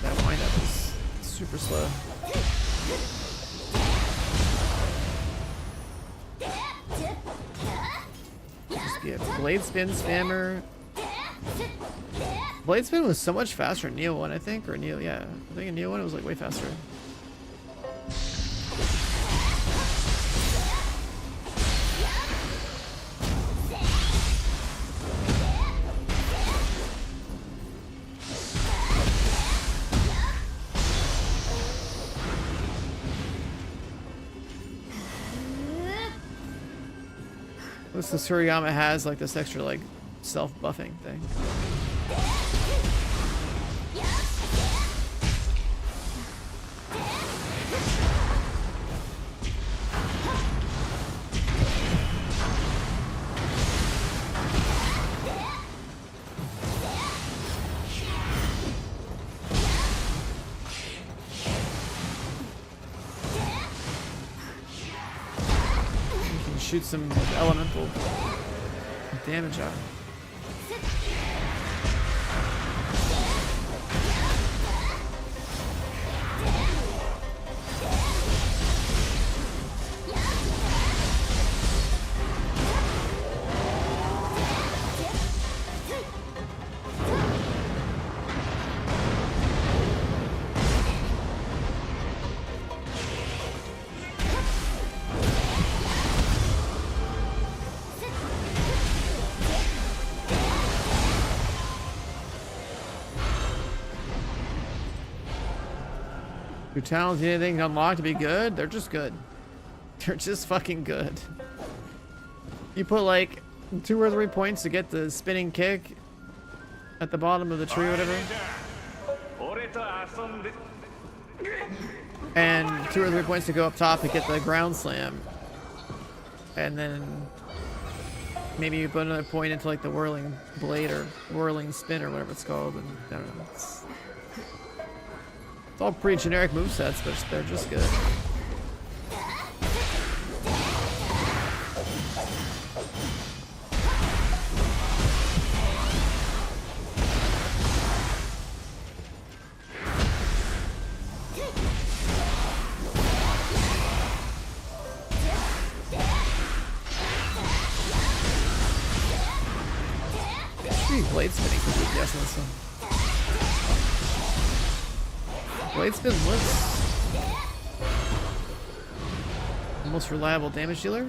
That windup is super slow. Yeah, Blade Spin Spammer. Blade Spin was so much faster in Nioh 1, I think, or Nioh, yeah. I think in Nioh 1 it was like way faster. This Kusarigama has like this extra like self-buffing thing. Shoot some elemental damage out. Your talents need anything unlocked to be good? They're just good. They're just fucking good. You put like 2 or 3 points to get the spinning kick at the bottom of the tree or whatever. And 2 or 3 points to go up top to get the ground slam. And then maybe you put another point into like the whirling blade or whirling spin or whatever it's called. And I don't know. It's all pretty generic movesets, but they're just good. Blade spinning for DPS in this one. Blade spin looks the most reliable damage dealer.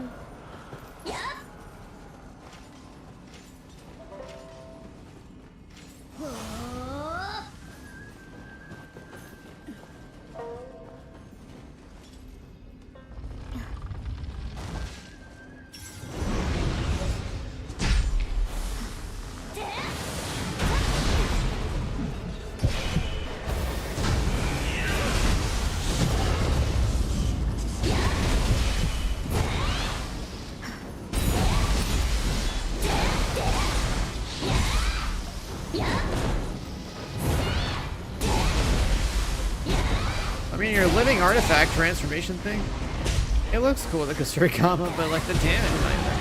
Your living artifact transformation thing, it looks cool, the Kusarigama, but like the damage nightmare.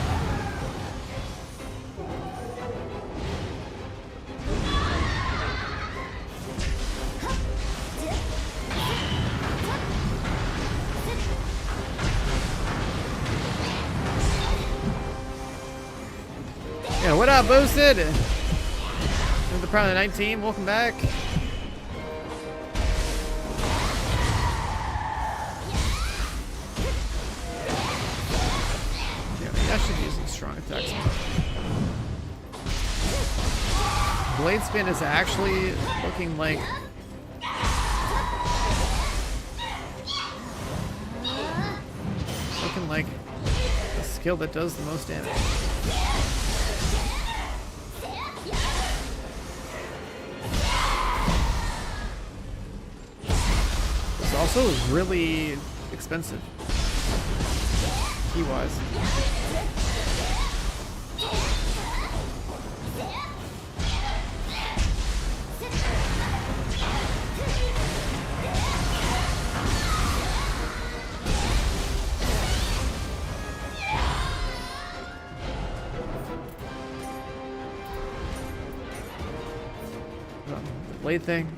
Yeah, what up, Boosted? The Prime of the Night team, welcome back. blade spin is actually looking like the skill that does the most damage. It's also really expensive, key-wise. The blade thing.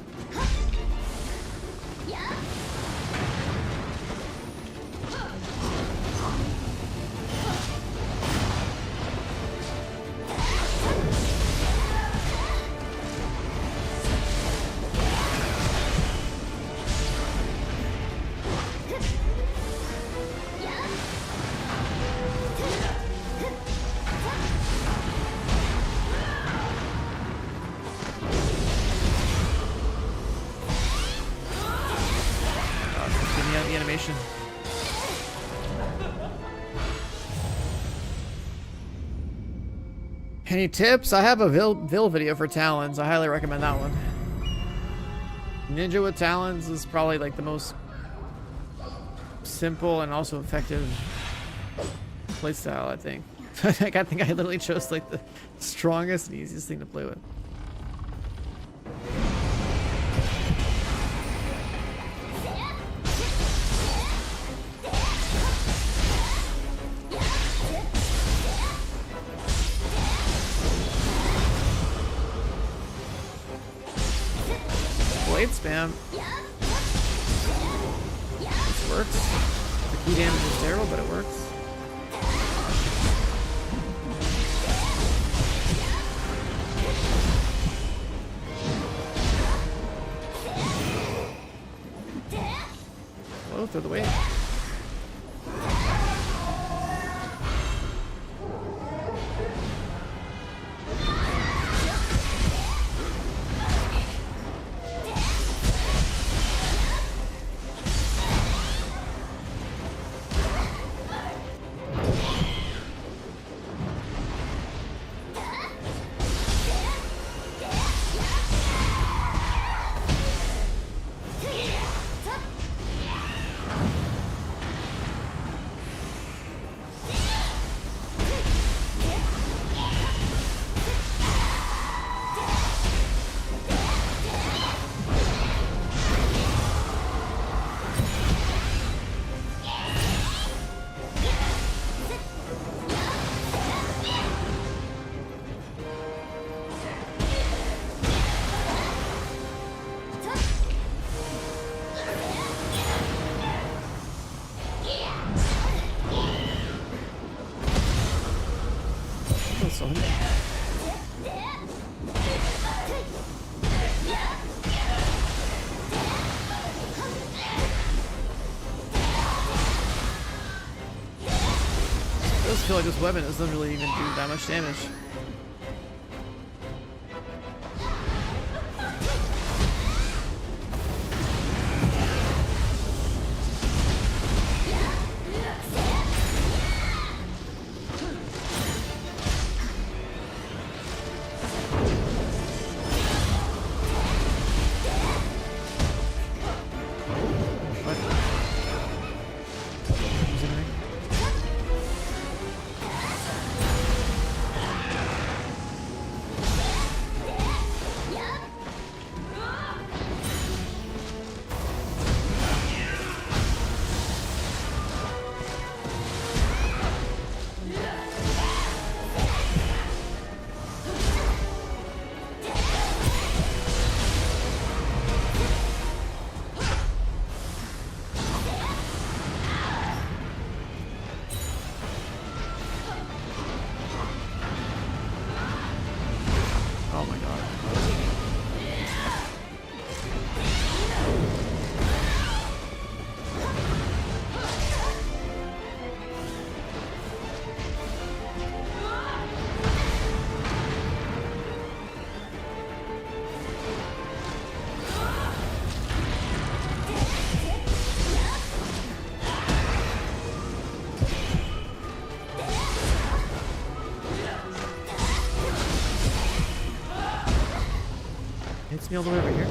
The animation. Any tips? I have a Vil video for talons. I highly recommend that one. Ninja with talons is probably like the most simple and also effective playstyle, I think. Like, I think I literally chose like the strongest and easiest thing to play with. Blade spam. This works. The key damage is terrible, but it works. Whoa, throw the weight. I feel like this weapon doesn't really even do that much damage. all the way over here.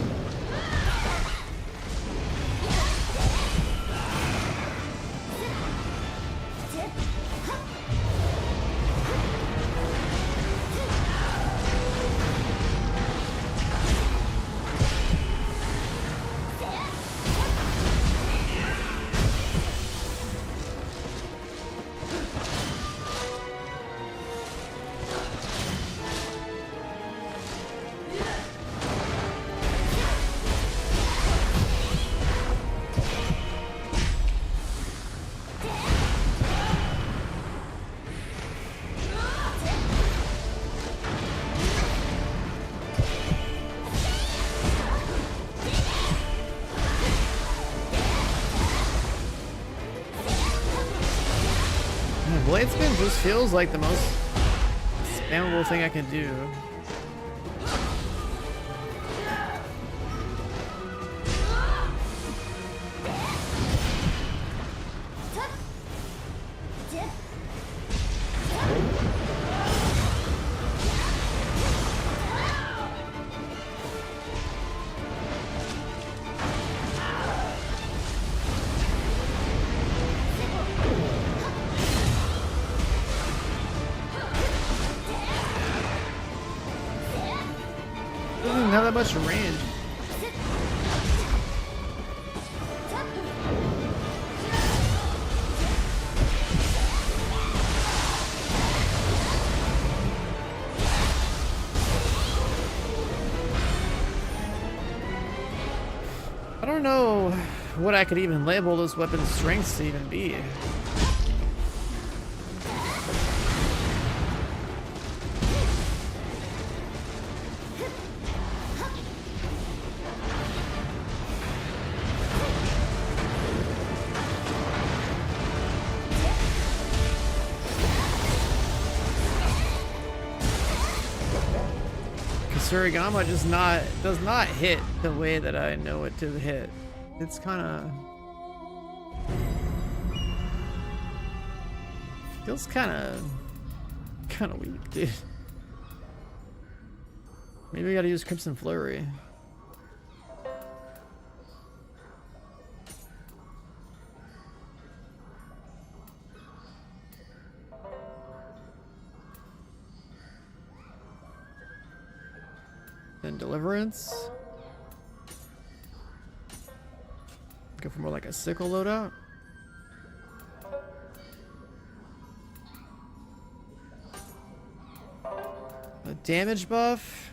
Blade spin just feels like the most spammable thing I can do. Doesn't have that much range. I don't know what I could even label this weapon's strengths to even be. Kusarigama just does not hit the way that I know it to hit. It's kind of feels kind of weak, dude. Maybe I gotta use Crimson Flurry. Then Deliverance. Go for more like a sickle loadout. A damage buff.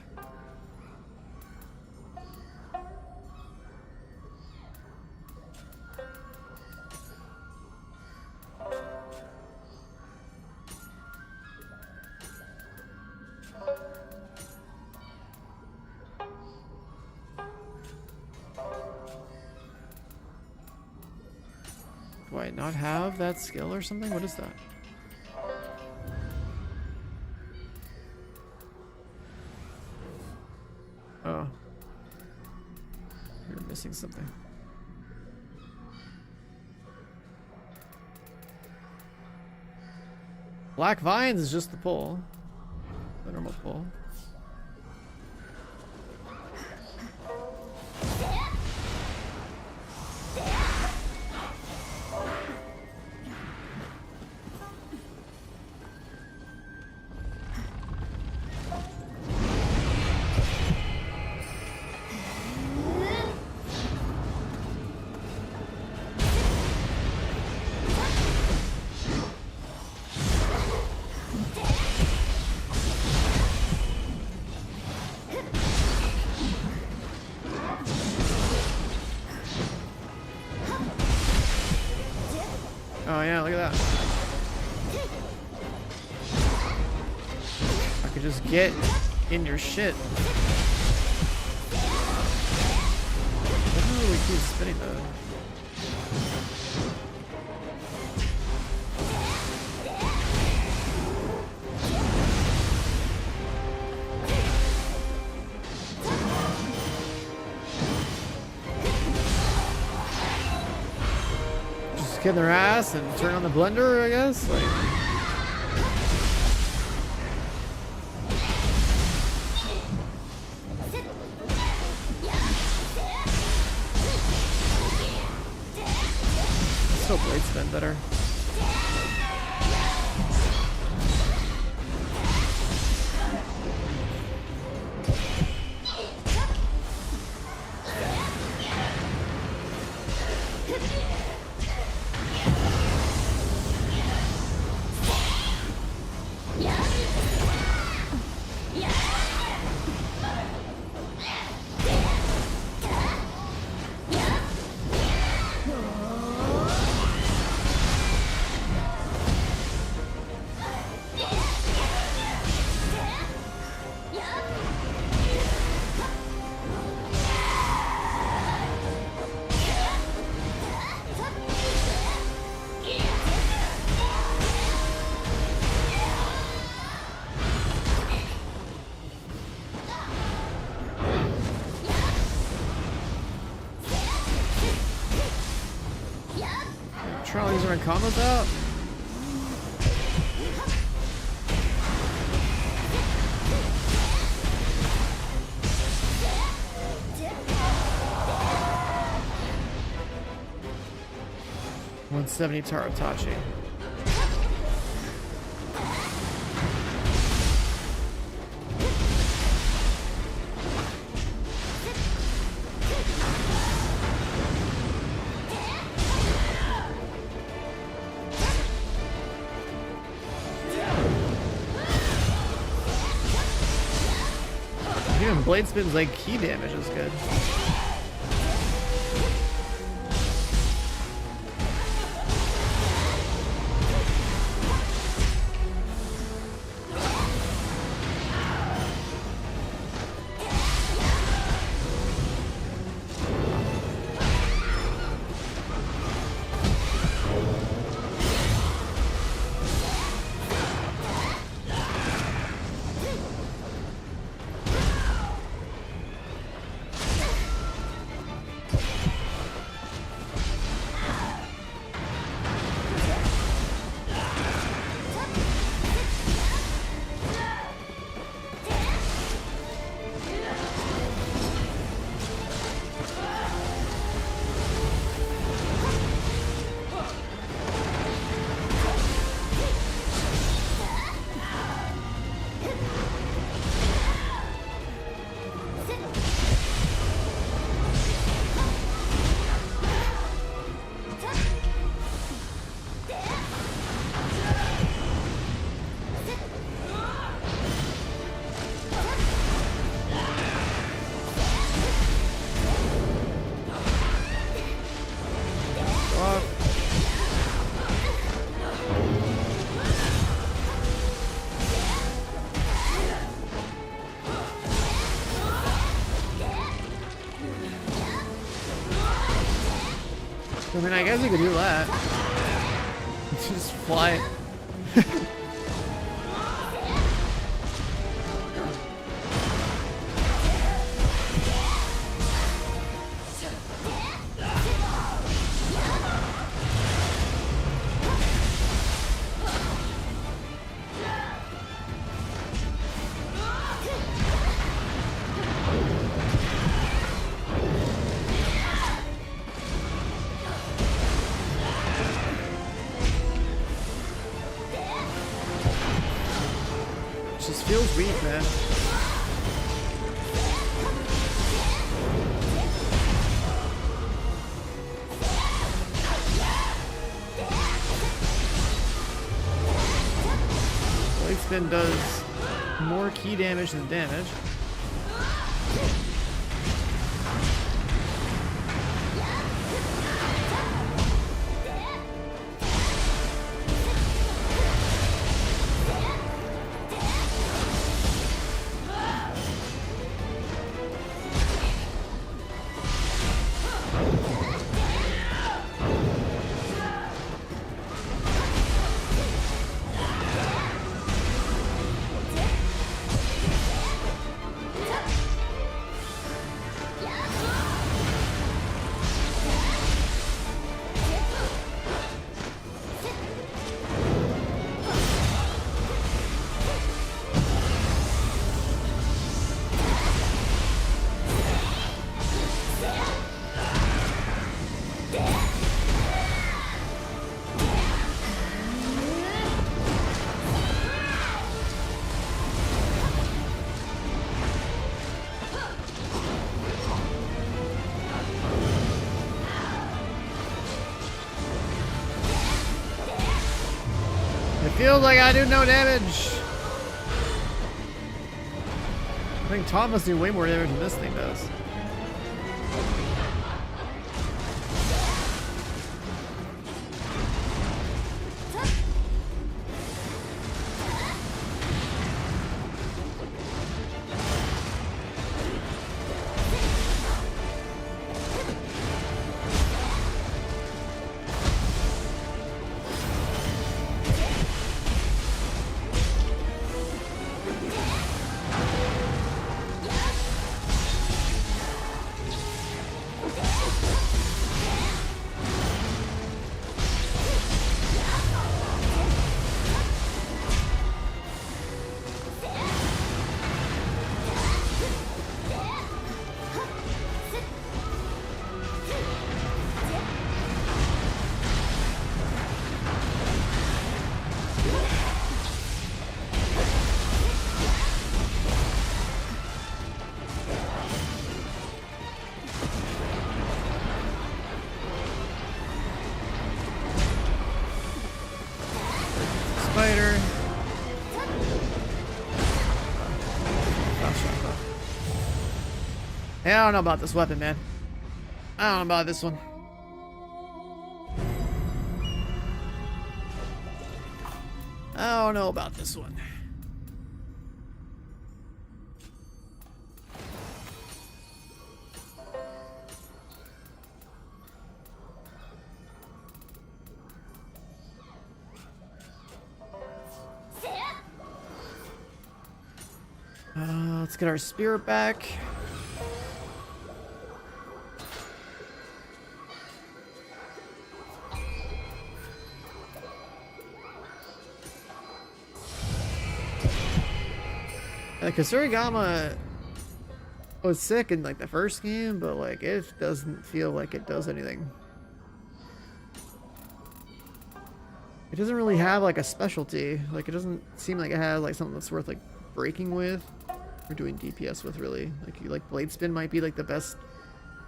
Do I not have that skill or something? What is that? Oh. You're missing something. Black Vines is just the pull. The normal pull. Oh yeah, look at that. I could just get in your shit. Doesn't really keep spinning though. Get in their ass and turn on the blender, I guess. Like, still blade spin better. Trying to use our combos out. $170 Taratachi. Even blade spin's like key damage is good. I mean, I guess you could do that. Just fly it. Just feels weak, man. Blade spin does more key damage than damage. Feels like I do no damage. I think Tom must do way more damage than this thing does. Spider. Hey, I don't know about this weapon, man. I don't know about this one. I don't know about this one. Let's get our spirit back. Kusarigama was sick in like the first game, but like it doesn't feel like it does anything. It doesn't really have like a specialty. Like it doesn't seem like it has like something that's worth like breaking with or doing DPS with really. Like blade spin might be like the best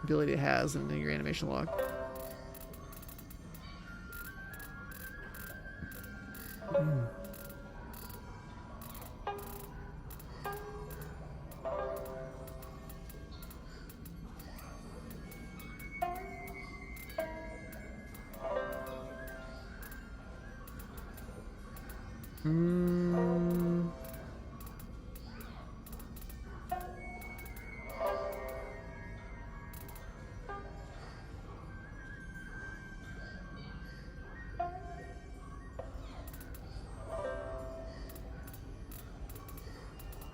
ability it has in your animation lock.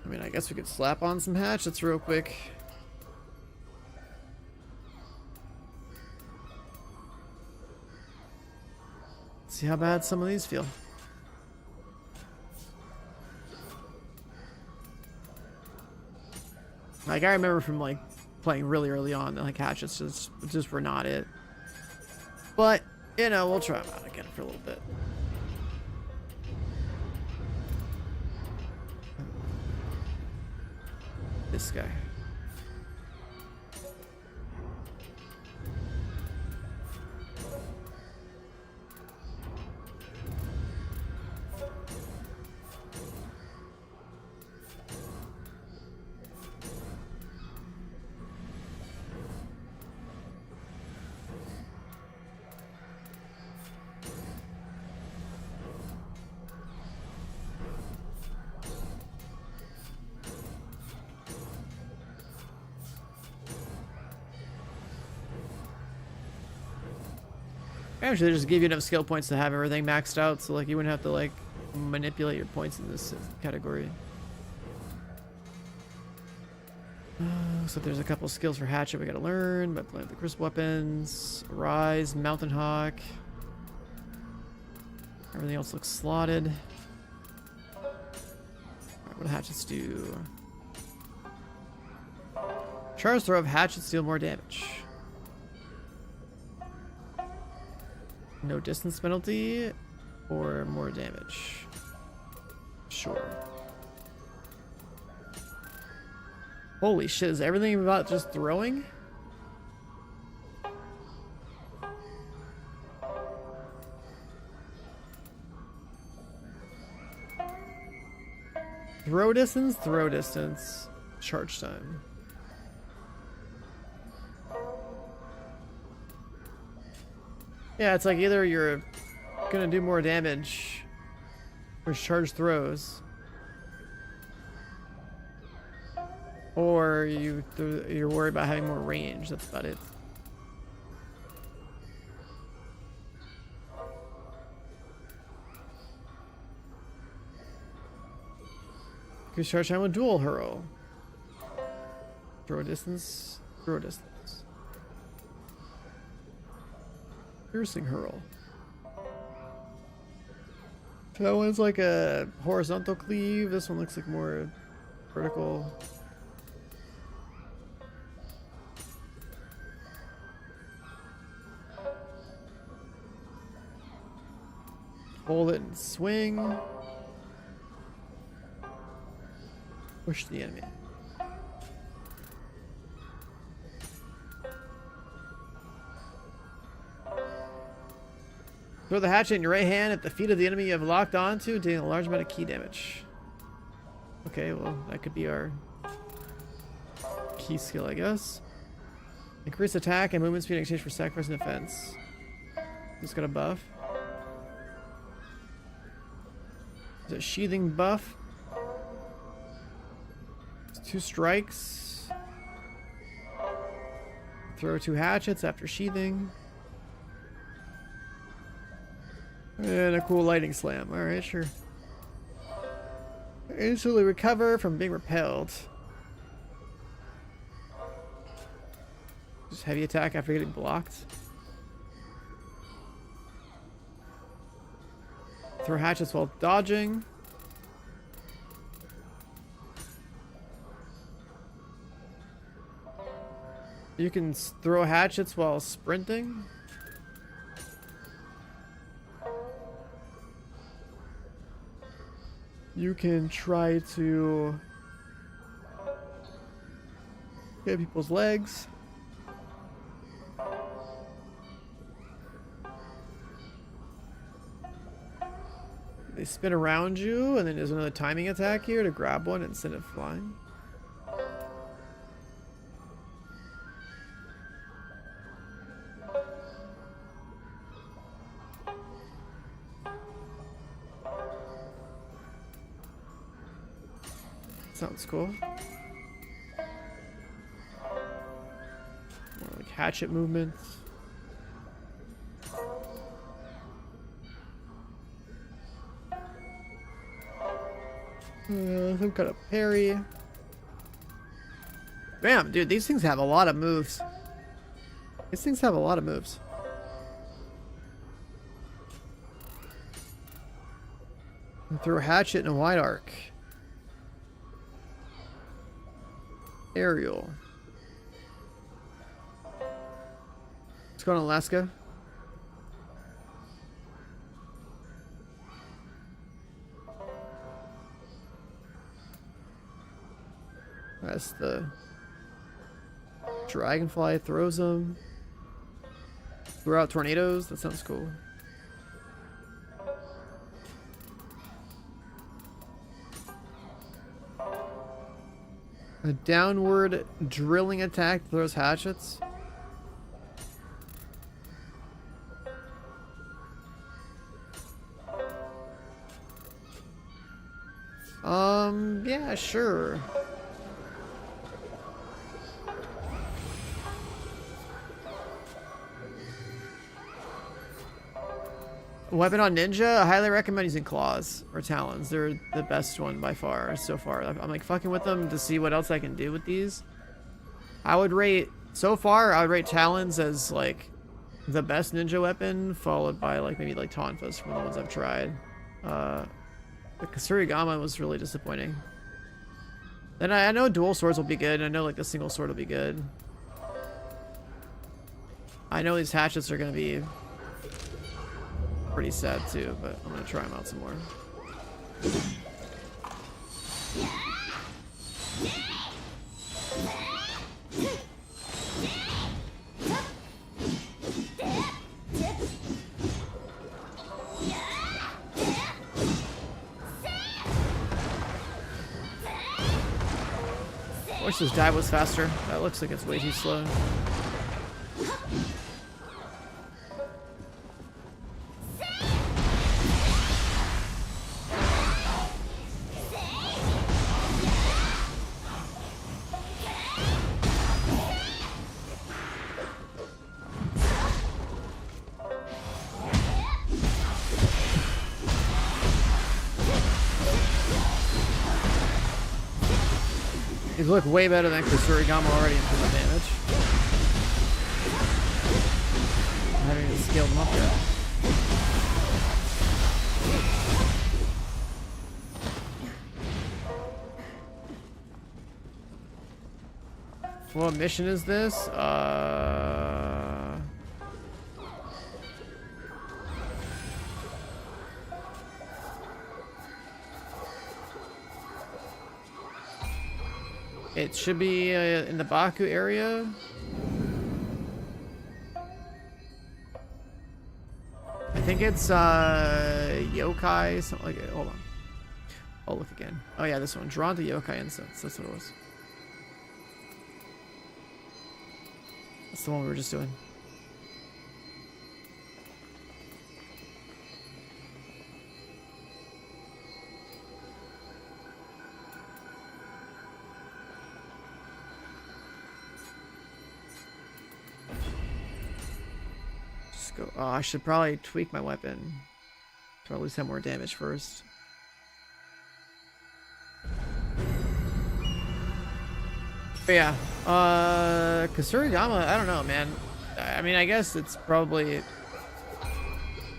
I mean, I guess we could slap on some hatchets real quick. See how bad some of these feel. Like, I remember from, like, playing really early on that, like, hatchets just were not it. But, you know, we'll try them out again for a little bit. This guy. Actually, they just give you enough skill points to have everything maxed out, so like you wouldn't have to like manipulate your points in this category. So there's a couple skills for Hatchet we gotta learn, but playing with the crisp weapons, Rise, Mountain Hawk. Everything else looks slotted. Alright, what do Hatchets do? Charge throw of Hatchets deal more damage. No distance penalty or more damage. Sure. Holy shit, is everything about just throwing? Throw distance, charge time. Yeah, it's like either you're gonna do more damage or charge throws, or you're worried about having more range. That's about it. Increase charge time with dual hurl. Throw distance. Piercing hurl. So that one's like a horizontal cleave. This one looks like more vertical. Hold it and swing. Push the enemy. Throw the hatchet in your right hand at the feet of the enemy you have locked onto, dealing a large amount of key damage. Okay, well, that could be our key skill, I guess. Increase attack and movement speed in exchange for sacrifice and defense. Just got a buff. Is it sheathing buff? 2 strikes. Throw 2 hatchets after sheathing. And a cool lightning slam. Alright, sure. Instantly recover from being repelled. Just heavy attack after getting blocked. Throw hatchets while dodging. You can throw hatchets while sprinting. You can try to get people's legs. They spin around you, and then there's another timing attack here to grab one and send it flying. Sounds cool. More like hatchet movements. Some kind of parry. Damn, dude, these things have a lot of moves. These things have a lot of moves. And throw a hatchet in a wide arc. Aerial. Let's go to Alaska. That's the dragonfly throws them. Throw out tornadoes. That sounds cool. A downward drilling attack throws hatchets. Yeah, sure. Weapon on ninja, I highly recommend using claws or talons. They're the best one by far so far. I'm like fucking with them to see what else I can do with these. I would rate talons as like the best ninja weapon, followed by like maybe like tonfas from the ones I've tried. The Kusarigama was really disappointing. Then I know dual swords will be good. I know like the single sword will be good. I know these hatchets are gonna be pretty sad too, but I'm gonna try them out some more. wish this dive was faster. That looks like it's way too slow. These look way better than Kusarigama already in terms of damage. I haven't even scaled them up yet. What mission is this? It should be in the Baku area. I think it's yokai, something like it. Hold on. I'll look again. Oh yeah, this one. Drawn to yokai incense. That's what it was. That's the one we were just doing. Oh, I should probably tweak my weapon to at least have more damage first. But yeah, Kusarigama, I don't know, man. I mean, I guess it's probably...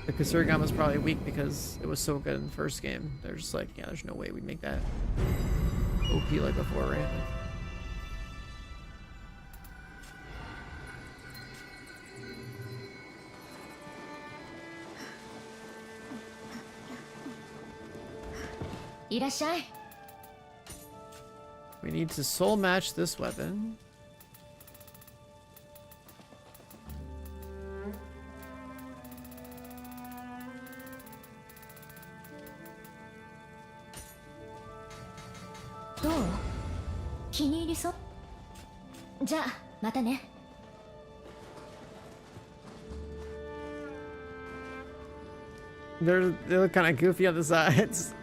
The Kusarigama's probably weak because it was so good in the first game. They're just like, yeah, there's no way we'd make that OP like before, right? We need to soul match this weapon. They look kind of goofy on the sides.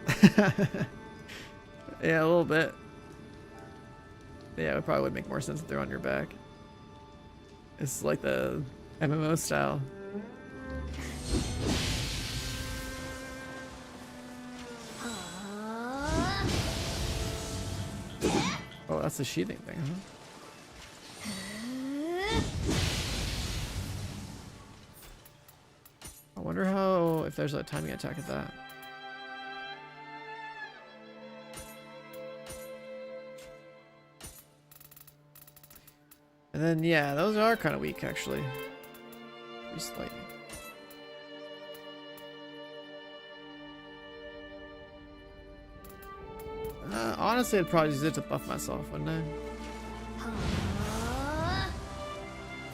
Yeah, a little bit. Yeah, it probably would make more sense if they're on your back. It's like the MMO style. Oh, that's the sheathing thing, huh? I wonder how, if there's a timing attack at that. And then, yeah, those are kind of weak, actually. Just lightning. Honestly, I'd probably use it to buff myself, wouldn't I?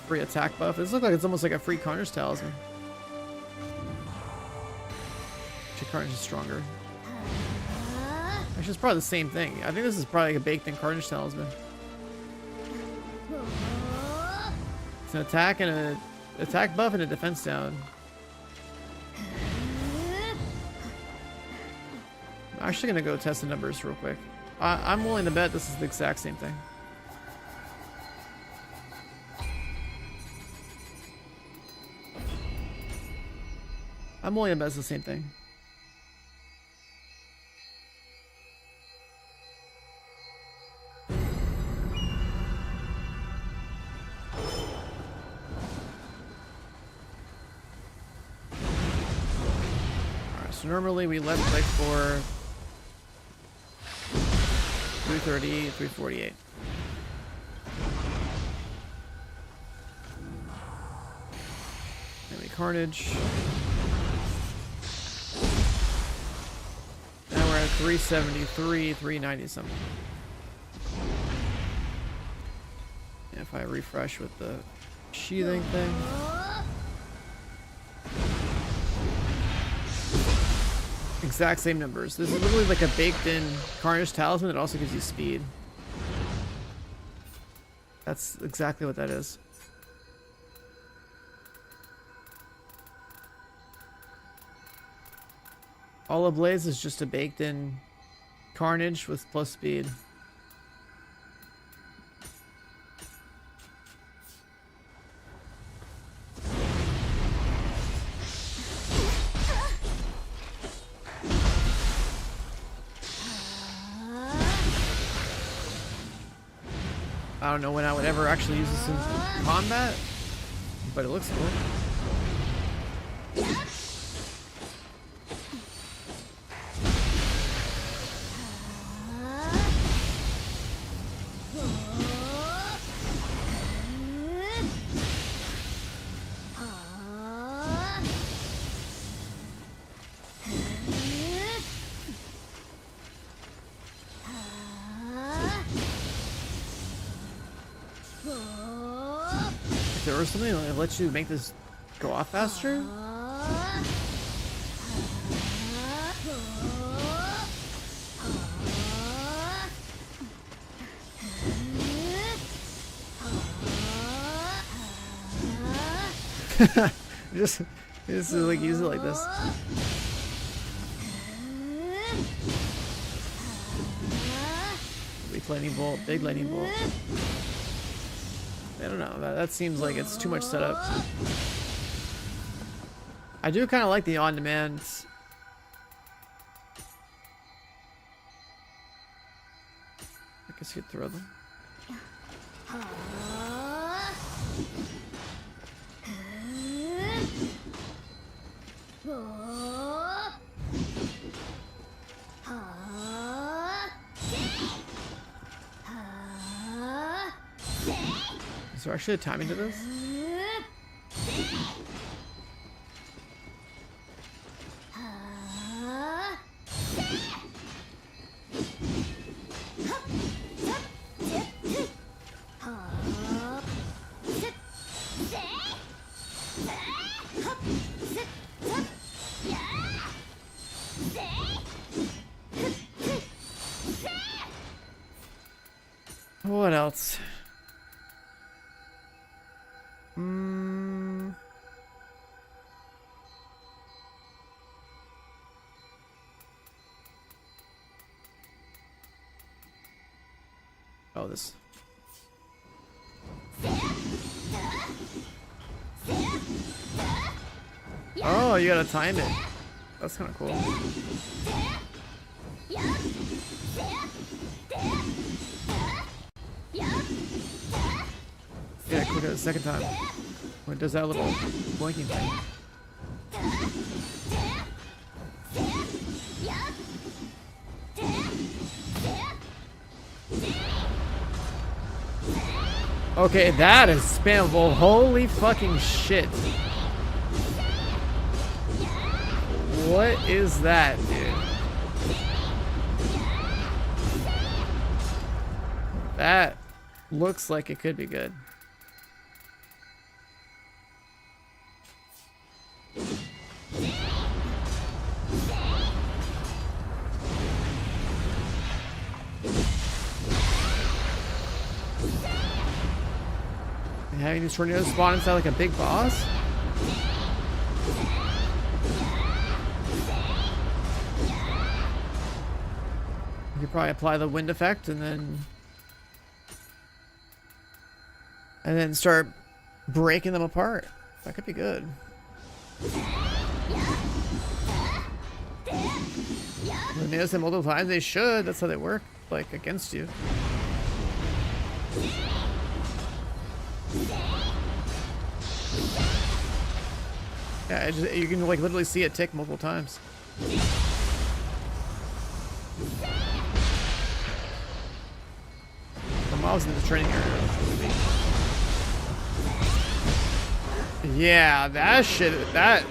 Free attack buff. This looks like it's almost like a free Carnage Talisman. Actually, Carnage is stronger. Actually, it's probably the same thing. I think this is probably like a baked-in Carnage Talisman. It's an attack and a attack buff and a defense down. I'm actually gonna go test the numbers real quick. I'm willing to bet this is the exact same thing. I'm willing to bet it's the same thing. Alright, so normally we left click for 330, 348. Enemy Carnage. Now we're at 373, 390 something. And if I refresh with the sheathing thing. Exact same numbers. This is literally like a baked-in Carnage Talisman that also gives you speed. That's exactly what that is. All Ablaze is just a baked-in Carnage with plus speed. I don't know when I would ever actually use this in combat, but it looks cool. If there was something that lets you make this go off faster? just like use it like this. Weak lightning bolt, big lightning bolt. I don't know, that seems like it's too much setup. I do kind of like the on-demand. I guess you could throw them. Is there actually a timing to this? What else? Oh, this. Oh, you gotta time it. That's kind of cool. Yeah, click it the second time when it does that little blinking thing. Okay, that is spammable. Holy fucking shit. What is that, dude? That looks like it could be good. And having these tornadoes spawn inside like a big boss? You could probably apply the wind effect and then start breaking them apart. That could be good. When they hit multiple times, they should. That's how they work, like against you. Yeah, you can like literally see it tick multiple times. The mobs in the training area. Yeah, that shit. That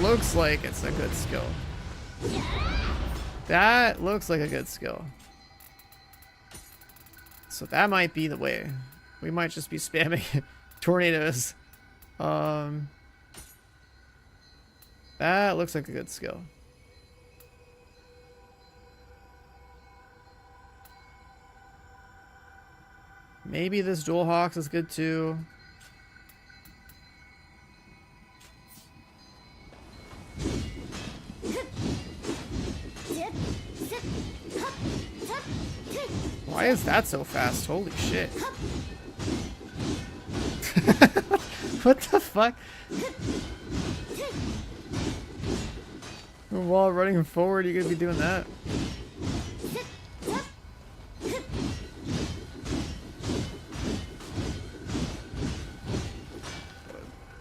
looks like it's a good skill. That looks like a good skill. So that might be the way. We might just be spamming tornadoes. That looks like a good skill. Maybe this Dual Hawks is good too. Why is that so fast? Holy shit. What the fuck? While running forward, you could be doing that.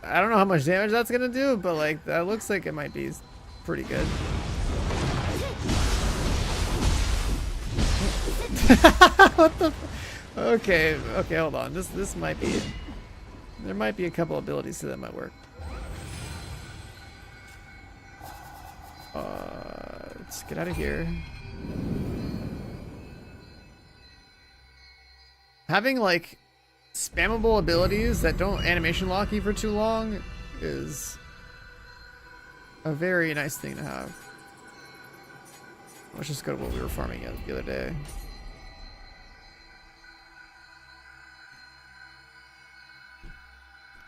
I don't know how much damage that's gonna do, but like that looks like it might be pretty good. What the? Okay, hold on. This might be. There might be a couple abilities to that might work. Let's get out of here. Having like spammable abilities that don't animation lock you for too long is a very nice thing to have. Let's just go to what we were farming the other day.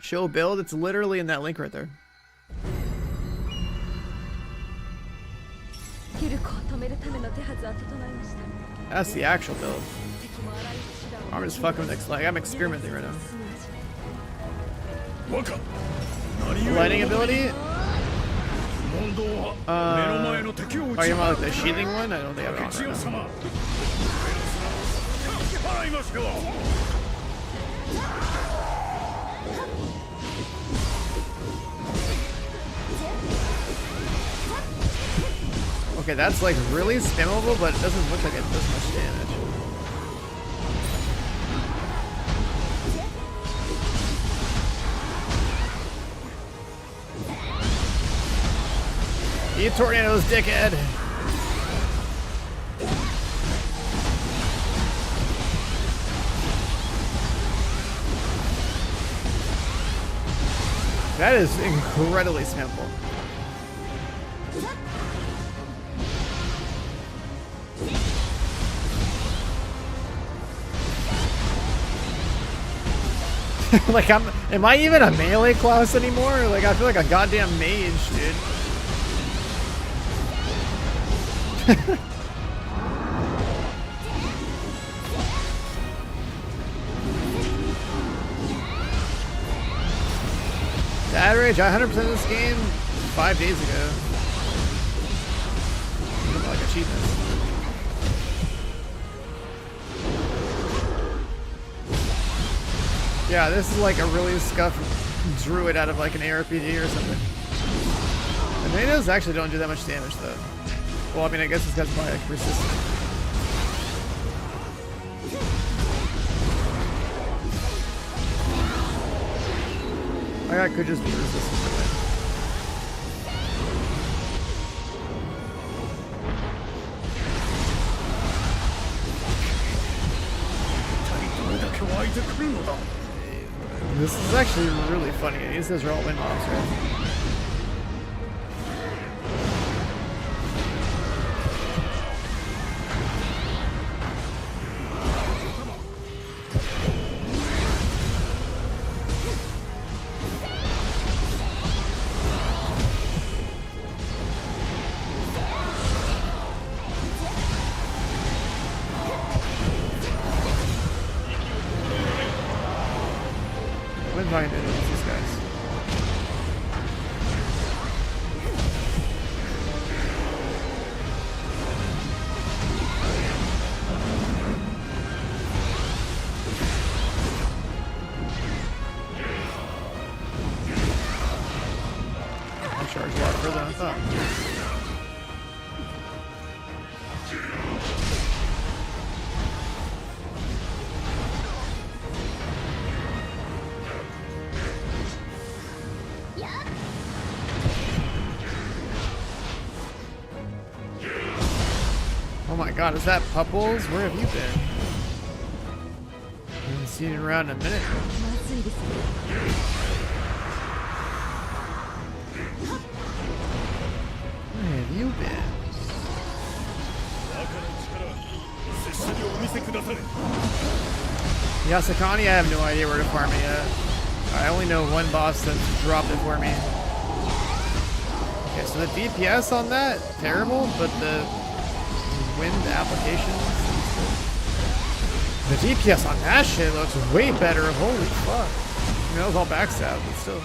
Show build, it's literally in that link right there. That's the actual build. I'm just fucking with like I'm experimenting right now. Lighting ability? Are you about like the sheathing one? I don't think I have it on right now. Okay, that's like really spammable, but it doesn't look like it does much damage. Eat tornadoes, dickhead! That is incredibly spammable. Like am I even a melee class anymore? Like I feel like a goddamn mage, dude. Dad Rage, I 100% this game 5 days ago. Like achievements. Yeah, this is like a really scuffed druid out of like an ARPG or something. The tornadoes actually don't do that much damage though. Well, I mean, I guess this guy's probably like resistant. I could just be resistant to it. This is actually really funny. These guys are all wind mobs, right? Trying to against these guys. I charged a lot further than I thought. Oh my god, is that Pupples? Where have you been? I haven't seen you around in a minute. Where have you been? Yasakani, I have no idea where to farm it yet. I only know one boss that's dropped it for me. Okay, so the DPS on that, terrible, but the wind application seems good. The DPS on that shit looks way better. Holy fuck. You know, it was all backstab, but still.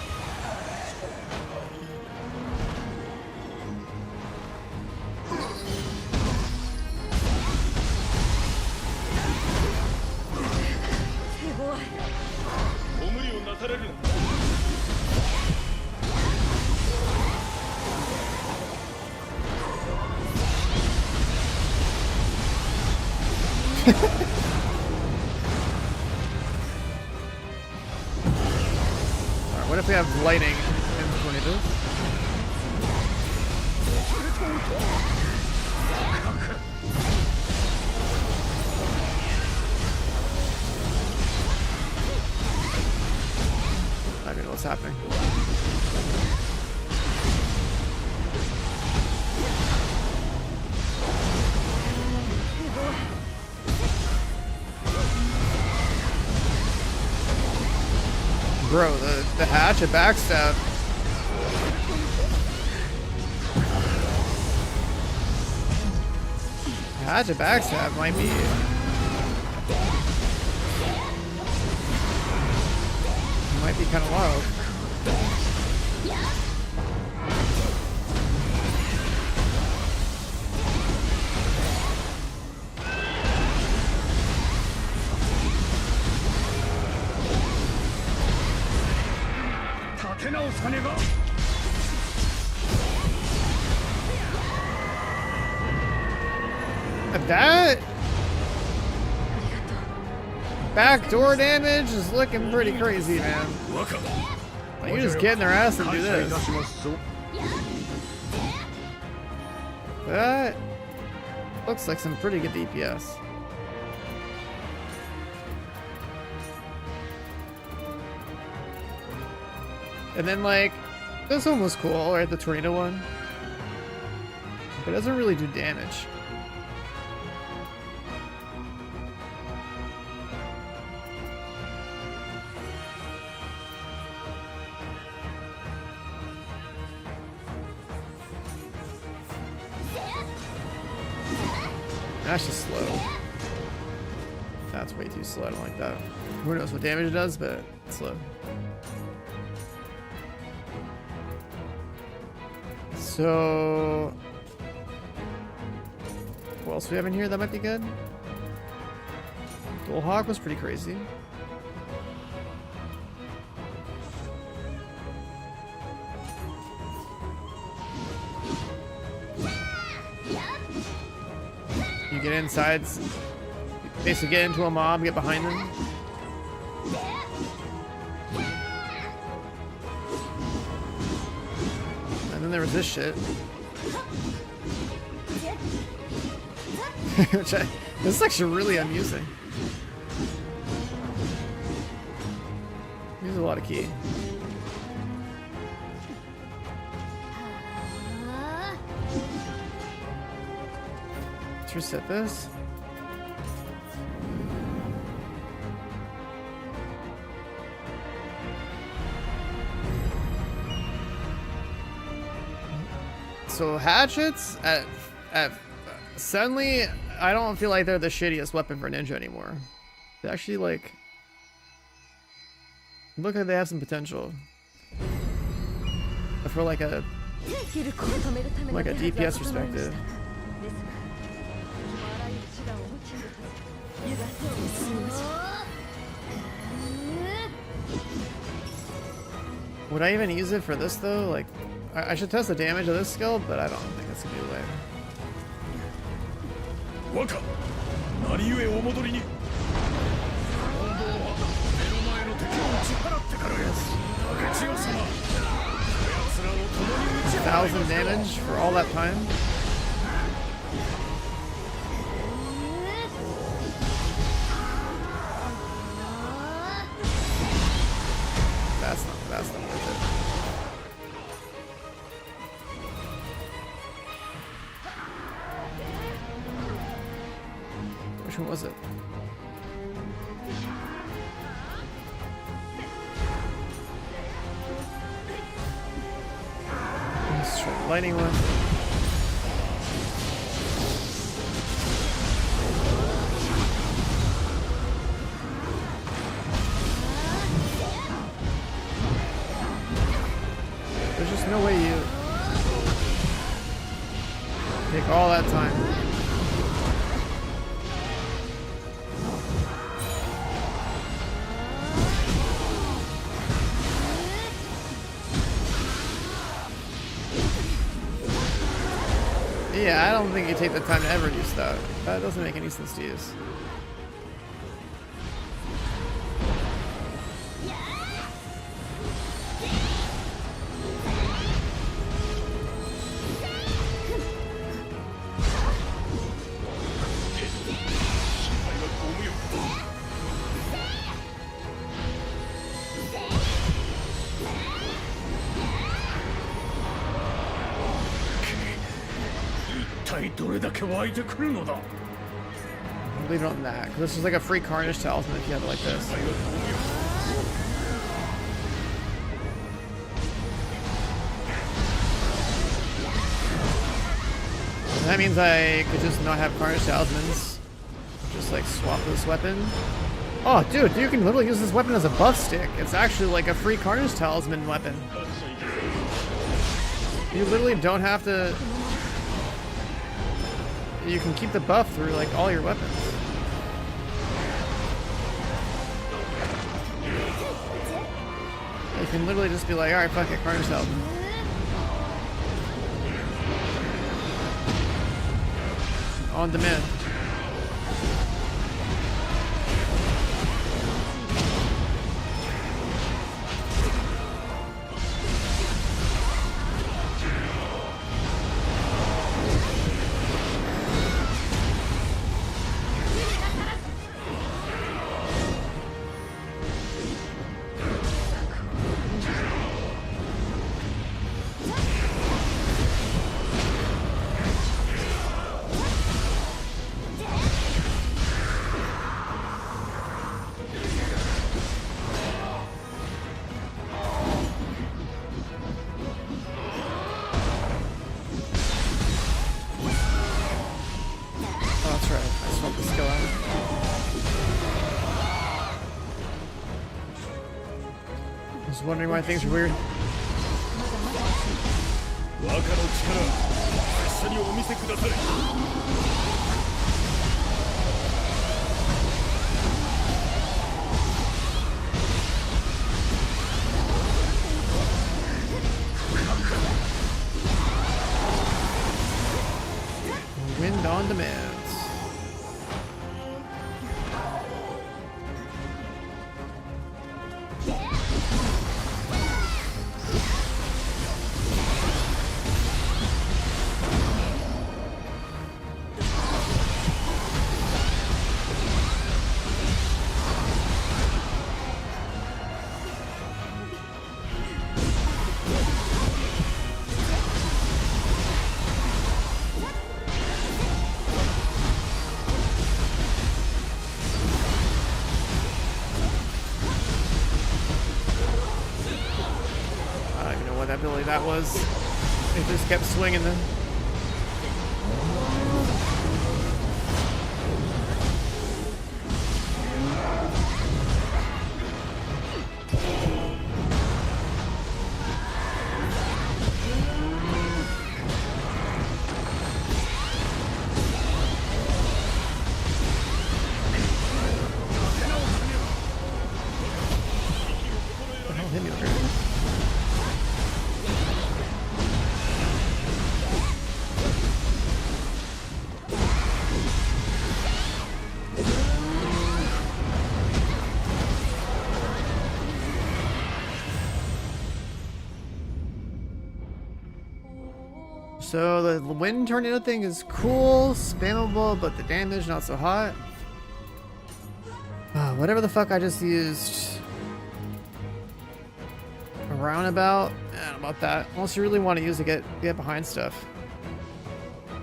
Alright, what if we have lightning in tornadoes? I don't know what's happening. Bro, the hatchet backstab. Hatchet backstab might be kind of wild. That backdoor damage is looking pretty crazy, man. Like, you just get in their ass and do this. That looks like some pretty good DPS. And then, like, this one was cool, right? The tornado one. But it doesn't really do damage. That's just slow. That's way too slow. I don't like that. Who knows what damage it does, but it's slow. So, what else do we have in here that might be good? Dual Hawk was pretty crazy. You get inside, basically get into a mob, get behind them. And then there was this shit. This is actually really amusing. Use a lot of key. Let's reset this. So hatchets at suddenly I don't feel like they're the shittiest weapon for ninja anymore. They actually like look like they have some potential. But for like a DPS perspective. Would I even use it for this though? Like, I should test the damage of this skill, but I don't think that's gonna be the way. $1,000 damage for all that time. That's not worth it. Which one was it? lightning one. There's just no way you take all that time. Yeah, I don't think you take the time to ever use that. That doesn't make any sense to use. Leave it on that, because this is like a free Carnage Talisman if you have it like this. That means I could just not have Carnage Talismans. Just like swap this weapon. Oh, dude, you can literally use this weapon as a buff stick. It's actually like a free Carnage Talisman weapon. You literally don't have to... You can keep the buff through like all your weapons. You can literally just be like, alright, fuck it, Carnage Talisman. On demand. Wondering why things are weird. Wind on demand. Ability that was. It just kept swinging then. What the hell hit me over here? So the wind tornado thing is cool, spammable, but the damage not so hot. Whatever the fuck I just used. A roundabout? I don't know about that. Unless you really want to use it to get behind stuff. I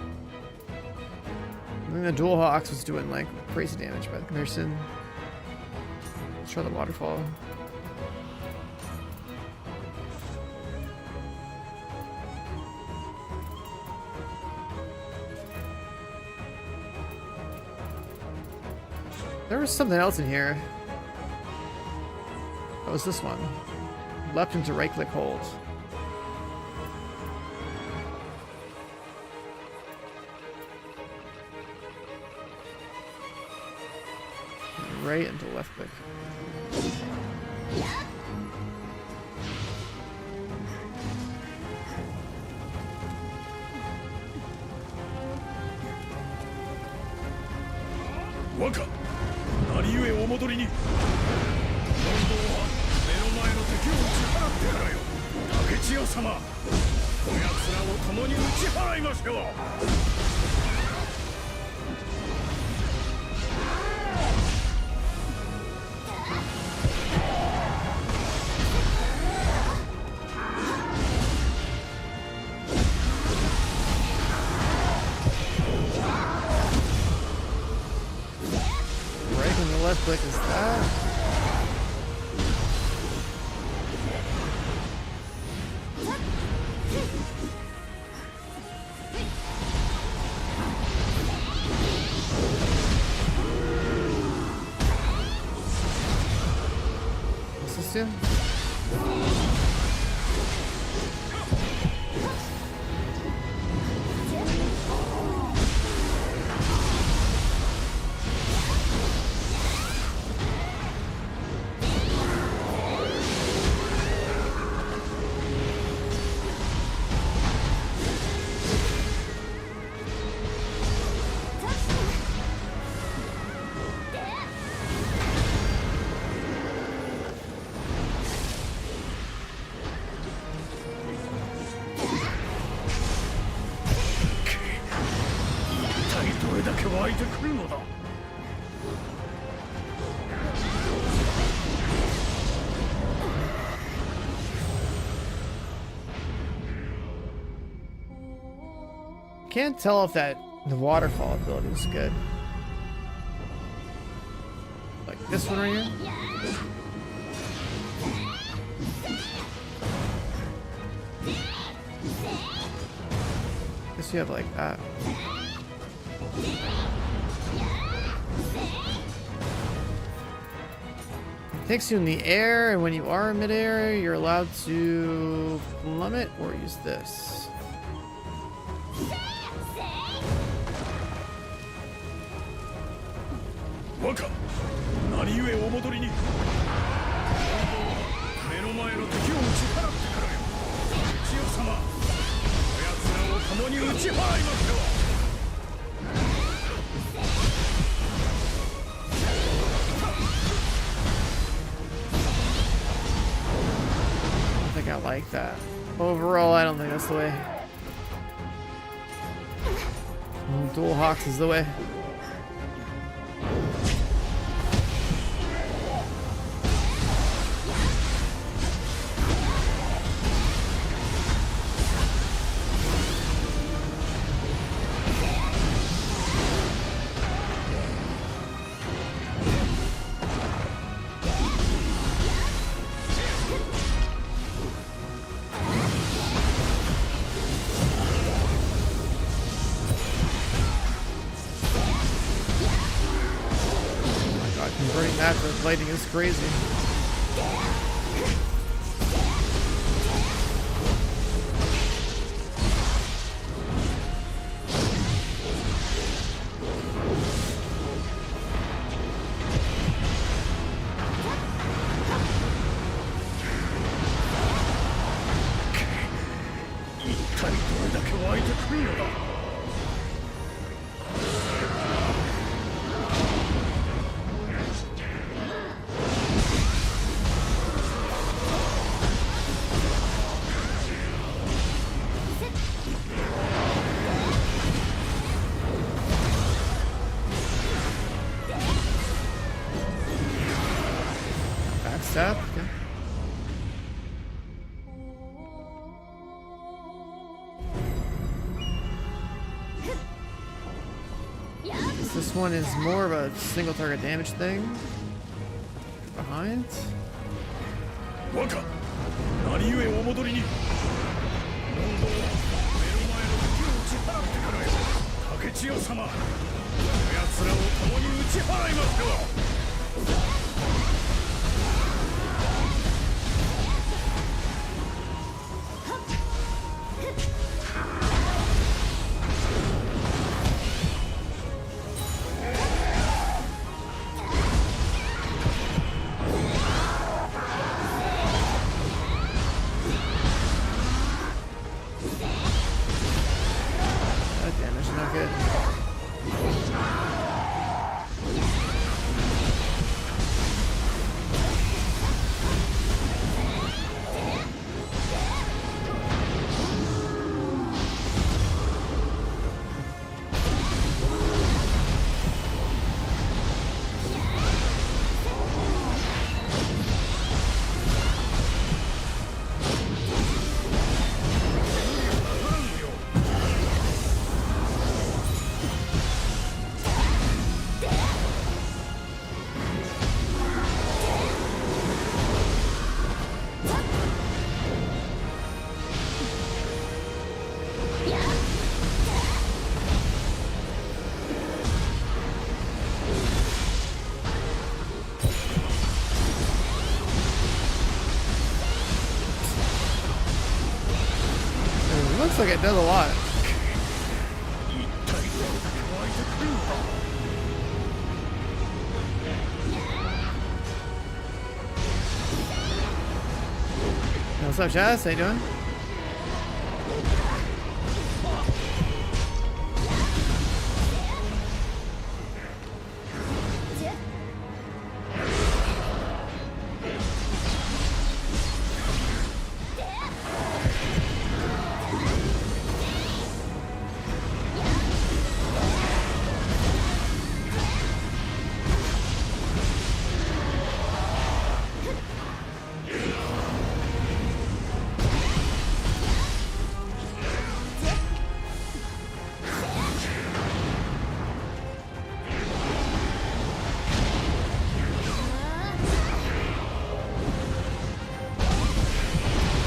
think the Dual Hawks was doing like crazy damage by comparison. Let's try the waterfall. There was something else in here. What was this one? Left into right click hold. Right into left click. Waka, 何故お戻りに。本当は目の前の敵を打ち払ってからよ。竹千代様、こやつらを共に打ち払いましょう。Left click is that? What's this do? Can't tell if the waterfall ability is good. Like this one right here. Guess you have like that. It takes you in the air, and when you are in midair, you're allowed to plummet or use this. Waka, 何故お戻りに。目の前の敵を打ち払ってからよ。千代様、こやつらを共に打ち払いますよ。I don't think I like that. Overall, I don't think that's the way. Dual Hawks is the way. Converting that to lightning is crazy. Backstab? Okay. This one is more of a single target damage thing. Behind. Waka, 何故お戻りに。問答は目の前の敵を打ち払ってからよ。竹千代様、こやつらを共に打ちち払いますよ。That damage is not good. Looks like it does a lot. What's up, Chaz? How you doing?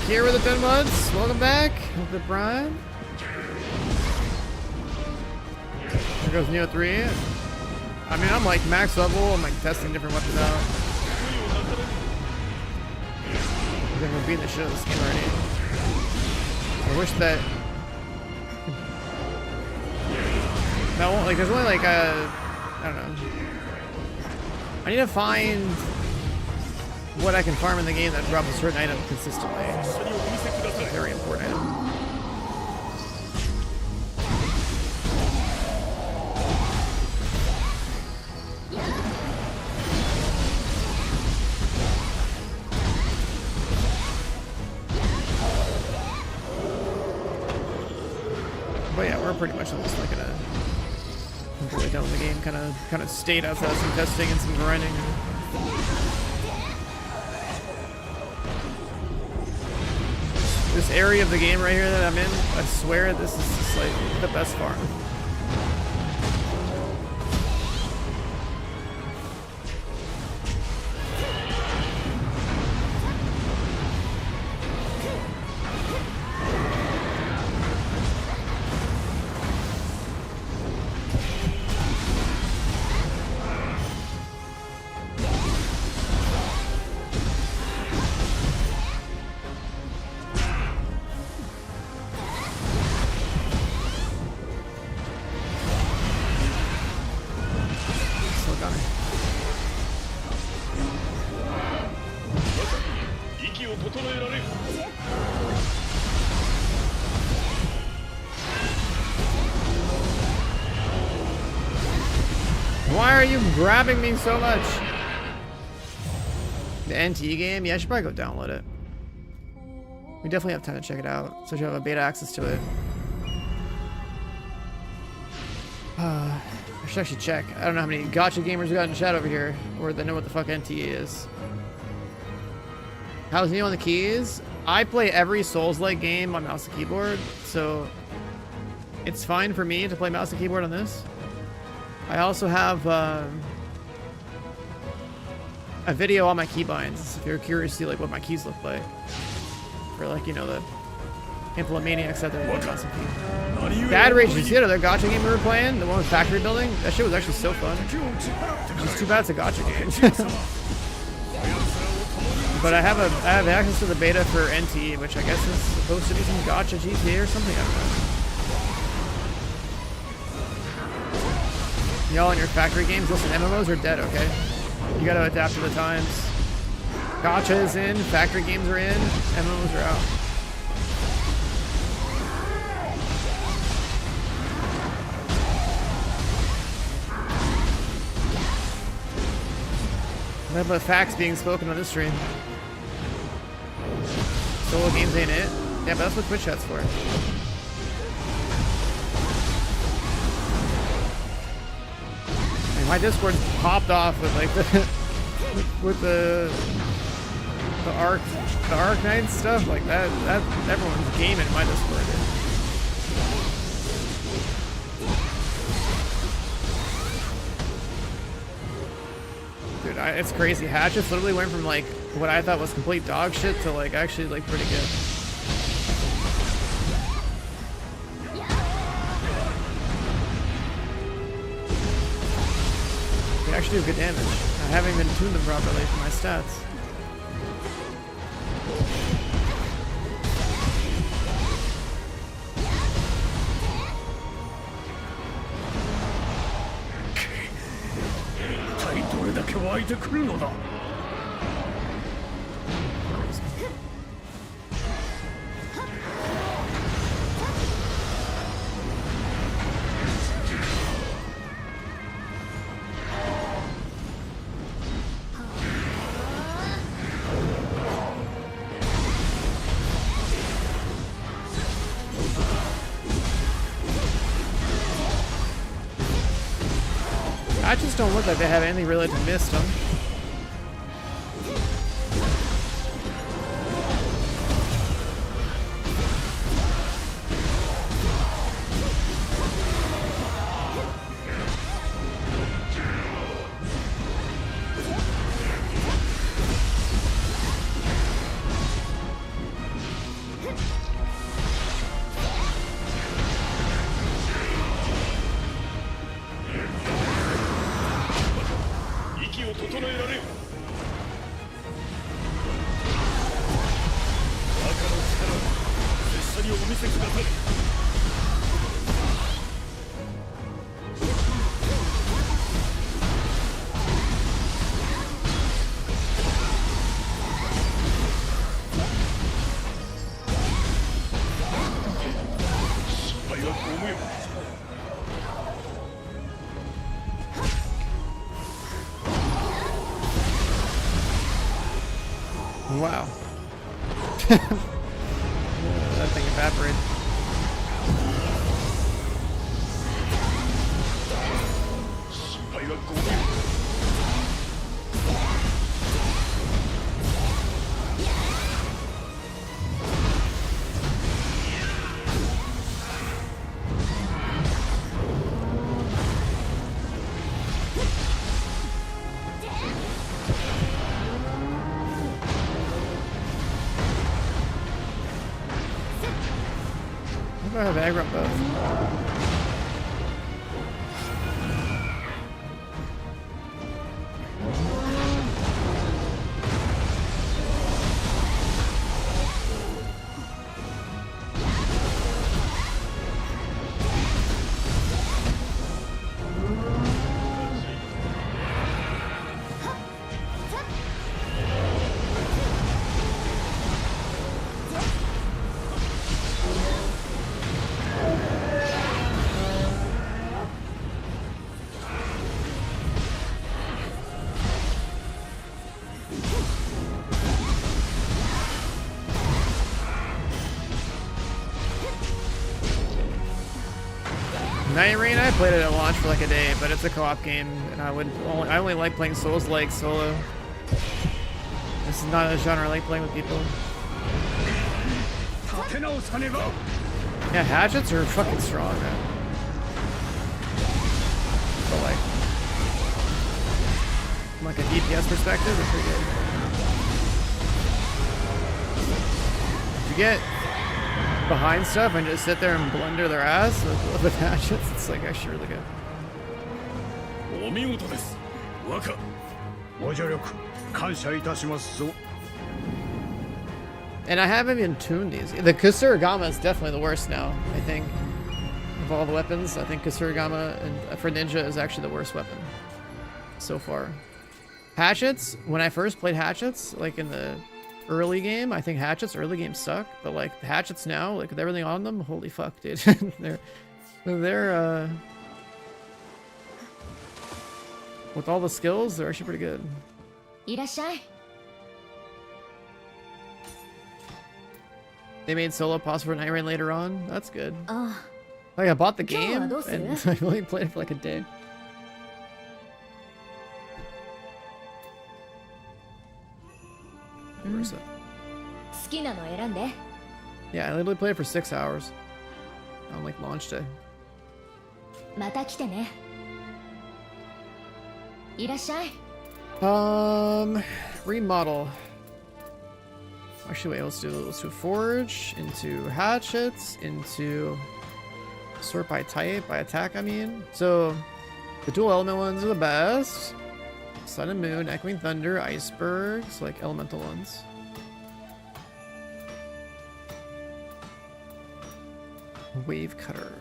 Here with the 10 months. Welcome back. With the Prime. There goes Nioh 3. I mean, I'm like max level. I'm like testing different weapons out. I think we're beating the shit out of this game already. I wish that won't, like, there's only like I don't know. I need to find what I can farm in the game that drops a certain item consistently. It's a very important item. But yeah, we're pretty much almost like in a completely done with the game kind of state outside some testing and some grinding. This area of the game right here that I'm in, I swear this is just like the best farm. Why are you grabbing me so much? The NT game? Yeah, I should probably go download it. We definitely have time to check it out, so you have a beta access to it. I should actually check. I don't know how many gacha gamers we got in chat over here, or they know what the fuck NT is. How's Nioh on the keys? I play every Souls-like game on mouse and keyboard, so it's fine for me to play mouse and keyboard on this. I also have a video on my keybinds if you're curious to see like what my keys look like for, like, you know, the Implemaniacs out there with awesome team. 何故 Bad 大 Rage, 元 you に see that other gacha game we were playing? The one with factory building? That shit was actually so fun. 敵を打ち払ってくれ It's too bad it's a gacha 竹 game. 千代様こやつらを共に But I have access to the beta for NT, which I guess is supposed to be some gacha GTA or something. I don't know. Y'all in your factory games, listen, MMOs are dead, okay? You gotta adapt to the times. Gacha is in, factory games are in, MMOs are out. What about facts being spoken on this stream? Solo games ain't it? Yeah, but that's what Twitch chat's for. I mean, my Discord popped off with like with the Arc Knight stuff like that everyone's gaming in my Discord. Dude, it's crazy. Hatchet literally went from like what I thought was complete dog shit to like actually like pretty good. They actually do good damage. I haven't even tuned them properly for my stats. I just don't look like they have anything really to miss them. Wow. That thing evaporated. I have aggro on both. Night Rain, I played it at launch for like a day, but it's a co-op game, and I only like playing Souls-like solo. This is not a genre I like playing with people. Yeah, hatchets are fucking strong, man. But from like a DPS perspective, they're pretty good. Did you get behind stuff and just sit there and blunder their ass with hatchets. It's like actually really good. お見事です。若。ご助力感謝いたしますぞ。 And I haven't even tuned these. The Kusarigama is definitely the worst now, I think. Of all the weapons, I think Kusarigama and for Ninja is actually the worst weapon so far. Hatchets, when I first played Hatchets, like in the early game, I think Hatchets early game suck, but like the Hatchets now, like with everything on them, holy fuck, dude. they're with all the skills, they're actually pretty good. いらっしゃい。 They made solo possible for Night Rain later on. That's good. あ Like I bought the 今日は game どうする？ and I only played it for like a day. Where's it? 好きなの選んで。 Yeah, I literally played it for 6 hours on like launch day. また来てね。いらっしゃい。 Remodel. Actually, wait, let's do forge into hatchets into sort by type, by attack. I mean, so the dual element ones are the best. Sun and Moon, Echoing Thunder, Icebergs, like elemental ones. Wave Cutter.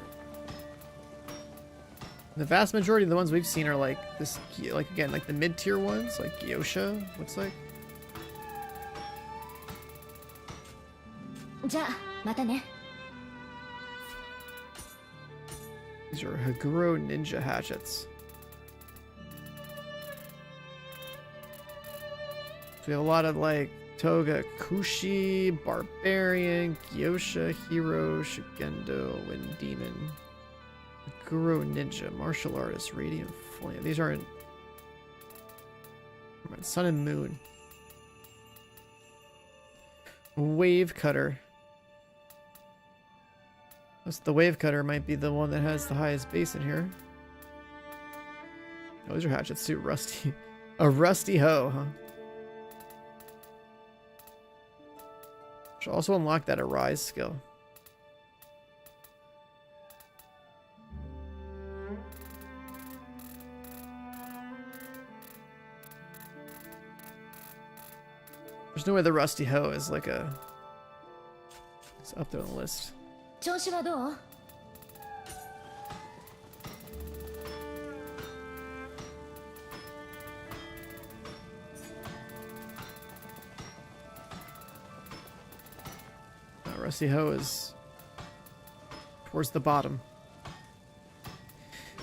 The vast majority of the ones we've seen are like this, like again, like the mid-tier ones, like Gyosha, looks like. じゃあまたね。 These are Haguro Ninja Hatchets. So we have a lot of like Toga Kushi, Barbarian, Gyosha, Hero, Shigendo, Wind Demon. Haguro Ninja, Martial Artist, Radiant Flame. These aren't... Sun and Moon. Wave Cutter. The Wave Cutter might be the one that has the highest base in here. Oh, these are hatchets too. Rusty. A rusty hoe, huh? Should also unlock that Arise skill. There's no way the rusty hoe is like a... It's up there on the list. 調子はどう？ Rusty hoe is towards the bottom.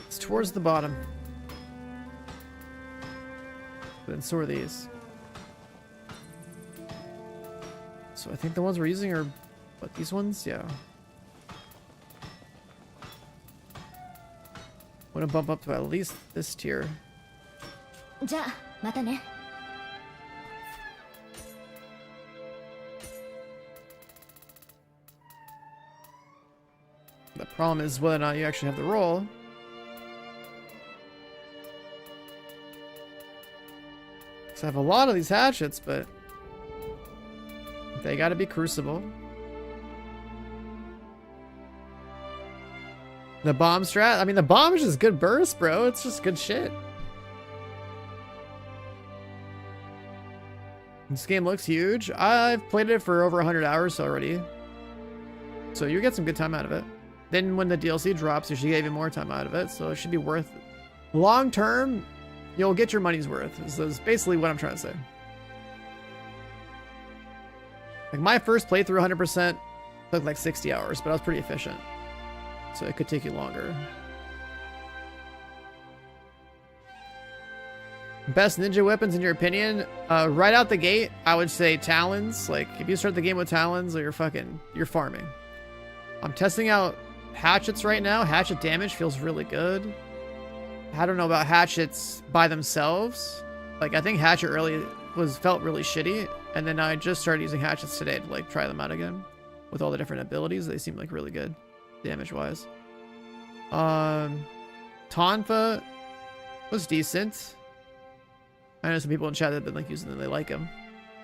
It's towards the bottom. Then so are these. So I think the ones we're using are, what, these ones? Yeah. I want to bump up to at least this tier. じゃあまたね。 The problem is whether or not you actually have the roll. Because I have a lot of these hatchets, but they gotta be Crucible. The bomb strat? I mean, the bomb is just good burst, bro. It's just good shit. This game looks huge. I've played it for over 100 hours already. So you get some good time out of it. Then when the DLC drops, you should get even more time out of it. So it should be worth it. Long term, you'll get your money's worth. Is basically what I'm trying to say. Like my first playthrough 100% took like 60 hours, but I was pretty efficient. So it could take you longer. Best ninja weapons in your opinion? Right out the gate, I would say Talons. Like if you start the game with Talons, you're farming. I'm testing out hatchets right now. Hatchet damage feels really good. I don't know about hatchets by themselves. Like I think hatchet early felt really shitty, and then I just started using hatchets today to like try them out again with all the different abilities. They seem like really good damage wise. Tonfa was decent. I know some people in chat that have been like using them, they like them.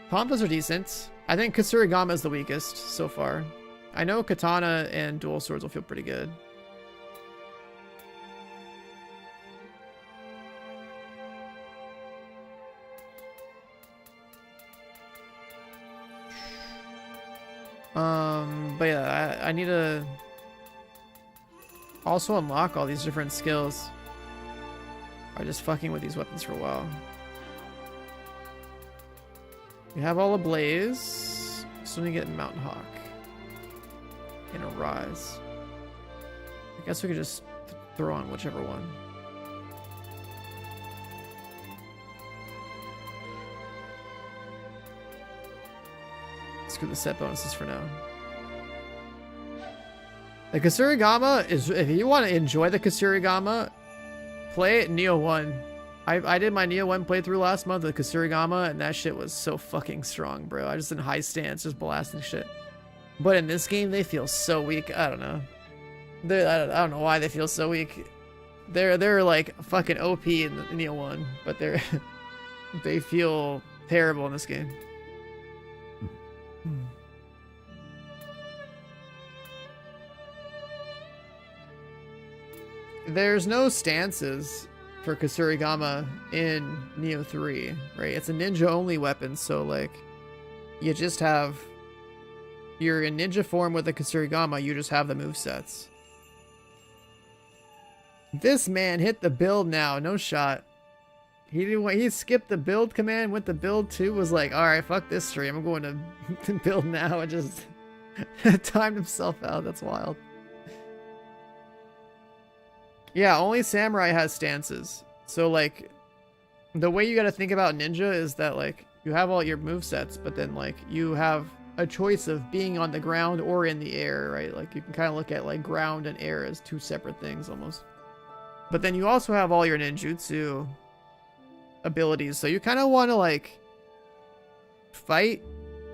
Tonfas are decent. I think Kusarigama is the weakest so far. I know katana and dual swords will feel pretty good. But yeah, I need to also unlock all these different skills by just fucking with these weapons for a while. We have all ablaze. So we get Mountain Hawk and a Rise. I guess we could just throw on whichever one. Screw the set bonuses for now. The Kusarigama is, if you want to enjoy the Kusarigama, play Nioh 1. I did my Nioh 1 playthrough last month with Kusarigama, and that shit was so fucking strong, bro. I just in high stance, just blasting shit. But in this game, they feel so weak. I don't know. I don't know why they feel so weak. They're like fucking OP in the Nioh 1, but they feel terrible in this game. There's no stances for Kusarigama in Nioh 3, right? It's a ninja only weapon, so like you just have, you're in ninja form with the Kusarigama, you just have the movesets. This man hit the build now, no shot. He skipped the build command, went to build 2, was like, alright, fuck this stream, I'm going to build now, and just timed himself out. That's wild. Yeah, only Samurai has stances. So, like, the way you gotta think about ninja is that, like, you have all your movesets, but then, like, you have a choice of being on the ground or in the air, right? Like, you can kind of look at, like, ground and air as two separate things, almost. But then you also have all your ninjutsu abilities, so you kind of want to, like, fight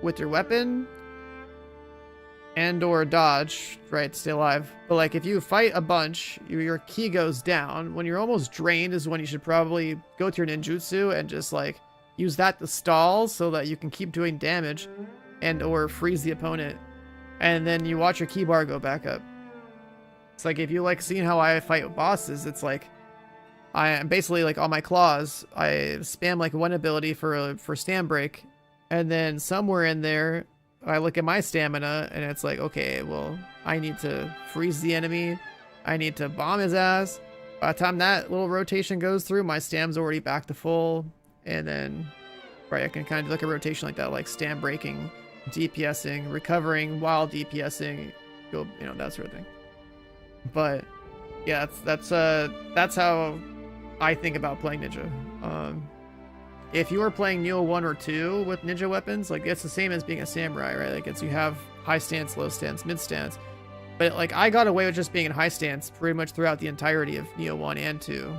with your weapon and or dodge, right, stay alive. But like if you fight a bunch, your ki goes down. When you're almost drained is when you should probably go to your ninjutsu and just like use that to stall so that you can keep doing damage and or freeze the opponent, and then you watch your ki bar go back up. It's like if you like seeing how I fight with bosses, it's like I am basically like on my claws, I spam like one ability for stand break, and then somewhere in there I look at my stamina and it's like, okay, well, I need to freeze the enemy. I need to bomb his ass. By the time that little rotation goes through, my stam's already back to full. And then, right, I can kind of look at rotation like that, like stam breaking, DPSing, recovering while DPSing, you know, that sort of thing. But yeah, that's how I think about playing ninja. If you are playing Nioh 1 or 2 with ninja weapons, like it's the same as being a samurai, right? Like it's, you have high stance, low stance, mid stance. But like I got away with just being in high stance pretty much throughout the entirety of Nioh 1 and 2.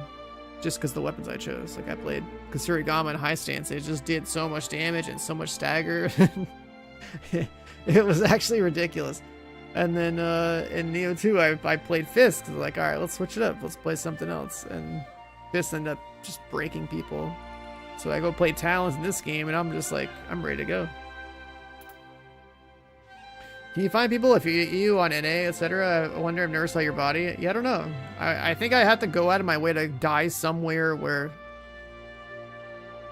Just because the weapons I chose. Like I played Kusarigama in high stance. It just did so much damage and so much stagger. It was actually ridiculous. And then in Nioh 2, I played Fist. Like, all right, let's switch it up. Let's play something else. And Fist ended up just breaking people. So I go play Talons in this game, and I'm just like, I'm ready to go. Can you find people if you on NA, etc.? I wonder if never saw your body. Yeah, I don't know. I think I have to go out of my way to die somewhere where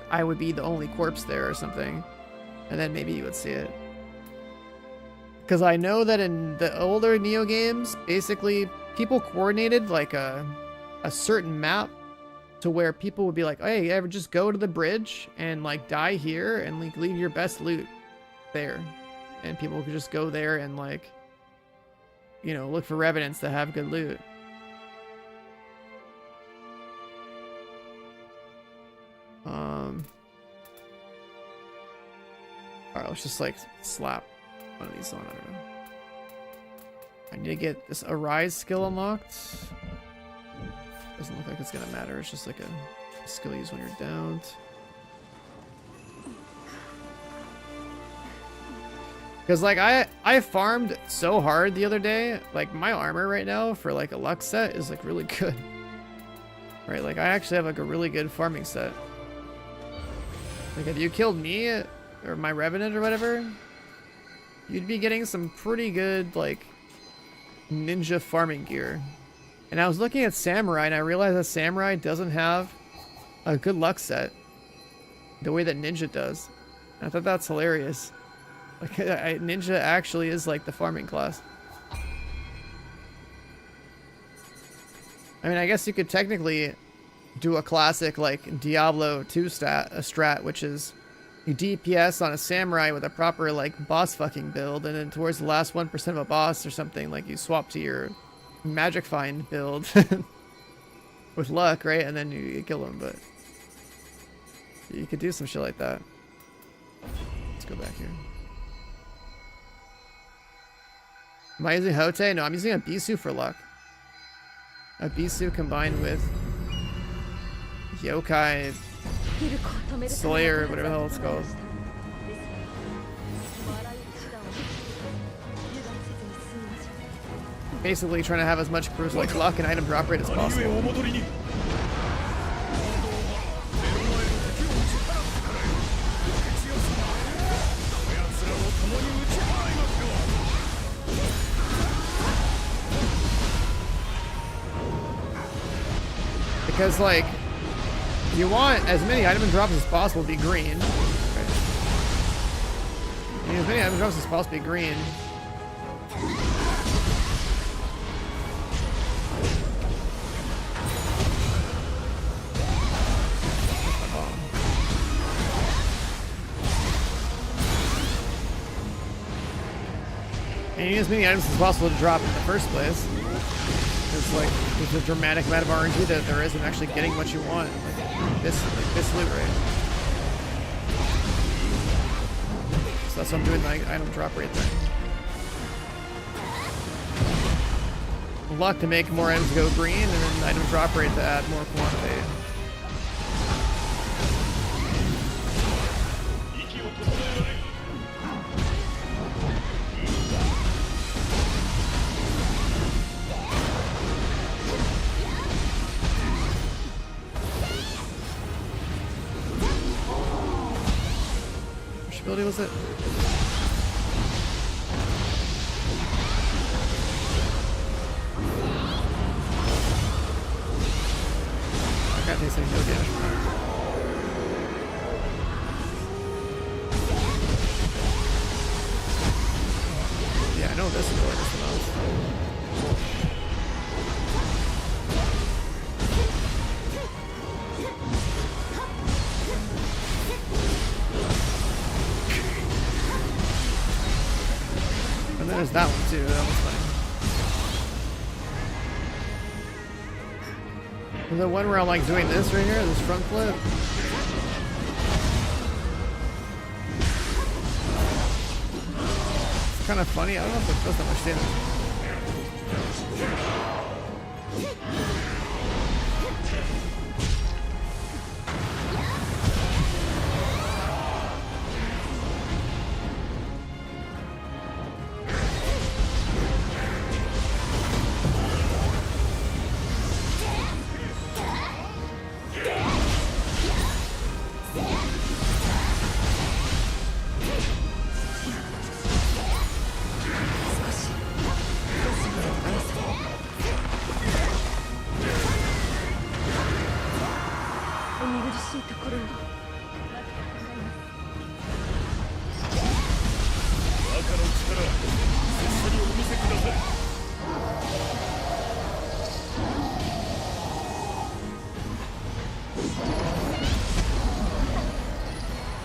I would be the only corpse there or something. And then maybe you would see it. Because I know that in the older Nioh games, basically, people coordinated like a certain map to where people would be like, hey, ever just go to the bridge and like die here and like leave your best loot there. And people could just go there and like, you know, look for revenants that have good loot. Alright, let's just like slap one of these on. I don't know. I need to get this Arise skill unlocked. Doesn't look like it's gonna matter. It's just like a skill you use when you're downed. Because like I farmed so hard the other day. Like my armor right now for like a luck set is like really good. Right, like I actually have like a really good farming set. Like if you killed me or my revenant or whatever, you'd be getting some pretty good, like, ninja farming gear. And I was looking at Samurai, and I realized that Samurai doesn't have a good luck set the way that Ninja does. I thought that's hilarious. Like, Ninja actually is like the farming class. I mean, I guess you could technically do a classic, like, Diablo 2 strat, which is you DPS on a Samurai with a proper, like, boss fucking build, and then towards the last 1% of a boss or something, like, you swap to your Magic Find build with luck, right? And then you kill him, but you could do some shit like that. Let's go back here. Am I using Hote? No, I'm using a Bisu for luck. A Bisu combined with Yokai Slayer, whatever the hell it's called. Basically trying to have as much cruise like luck and item drop rate as possible. Because, like, you want as many item drops as possible to be green. Right? You need as many item drops as possible to be green. And you need as many items as possible to drop in the first place. It's like, there's a dramatic amount of RNG that there is in actually getting what you want. Like this loot rate. So that's what I'm doing, the item drop rate thing. Luck to make more items go green, and then the item drop rate to add more quantity. Which ability was it? I can't take any no damage from that. Yeah, I know this is like something else. And there's that one too, that was funny. And the one where I'm like doing this right here, this front flip. It's kind of funny, I don't know if it does that much damage.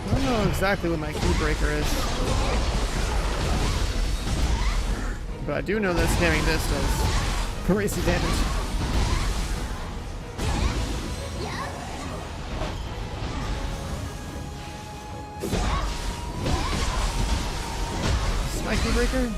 I don't know exactly what my key breaker is, but I do know that spamming this does crazy damage. Is my key breaker?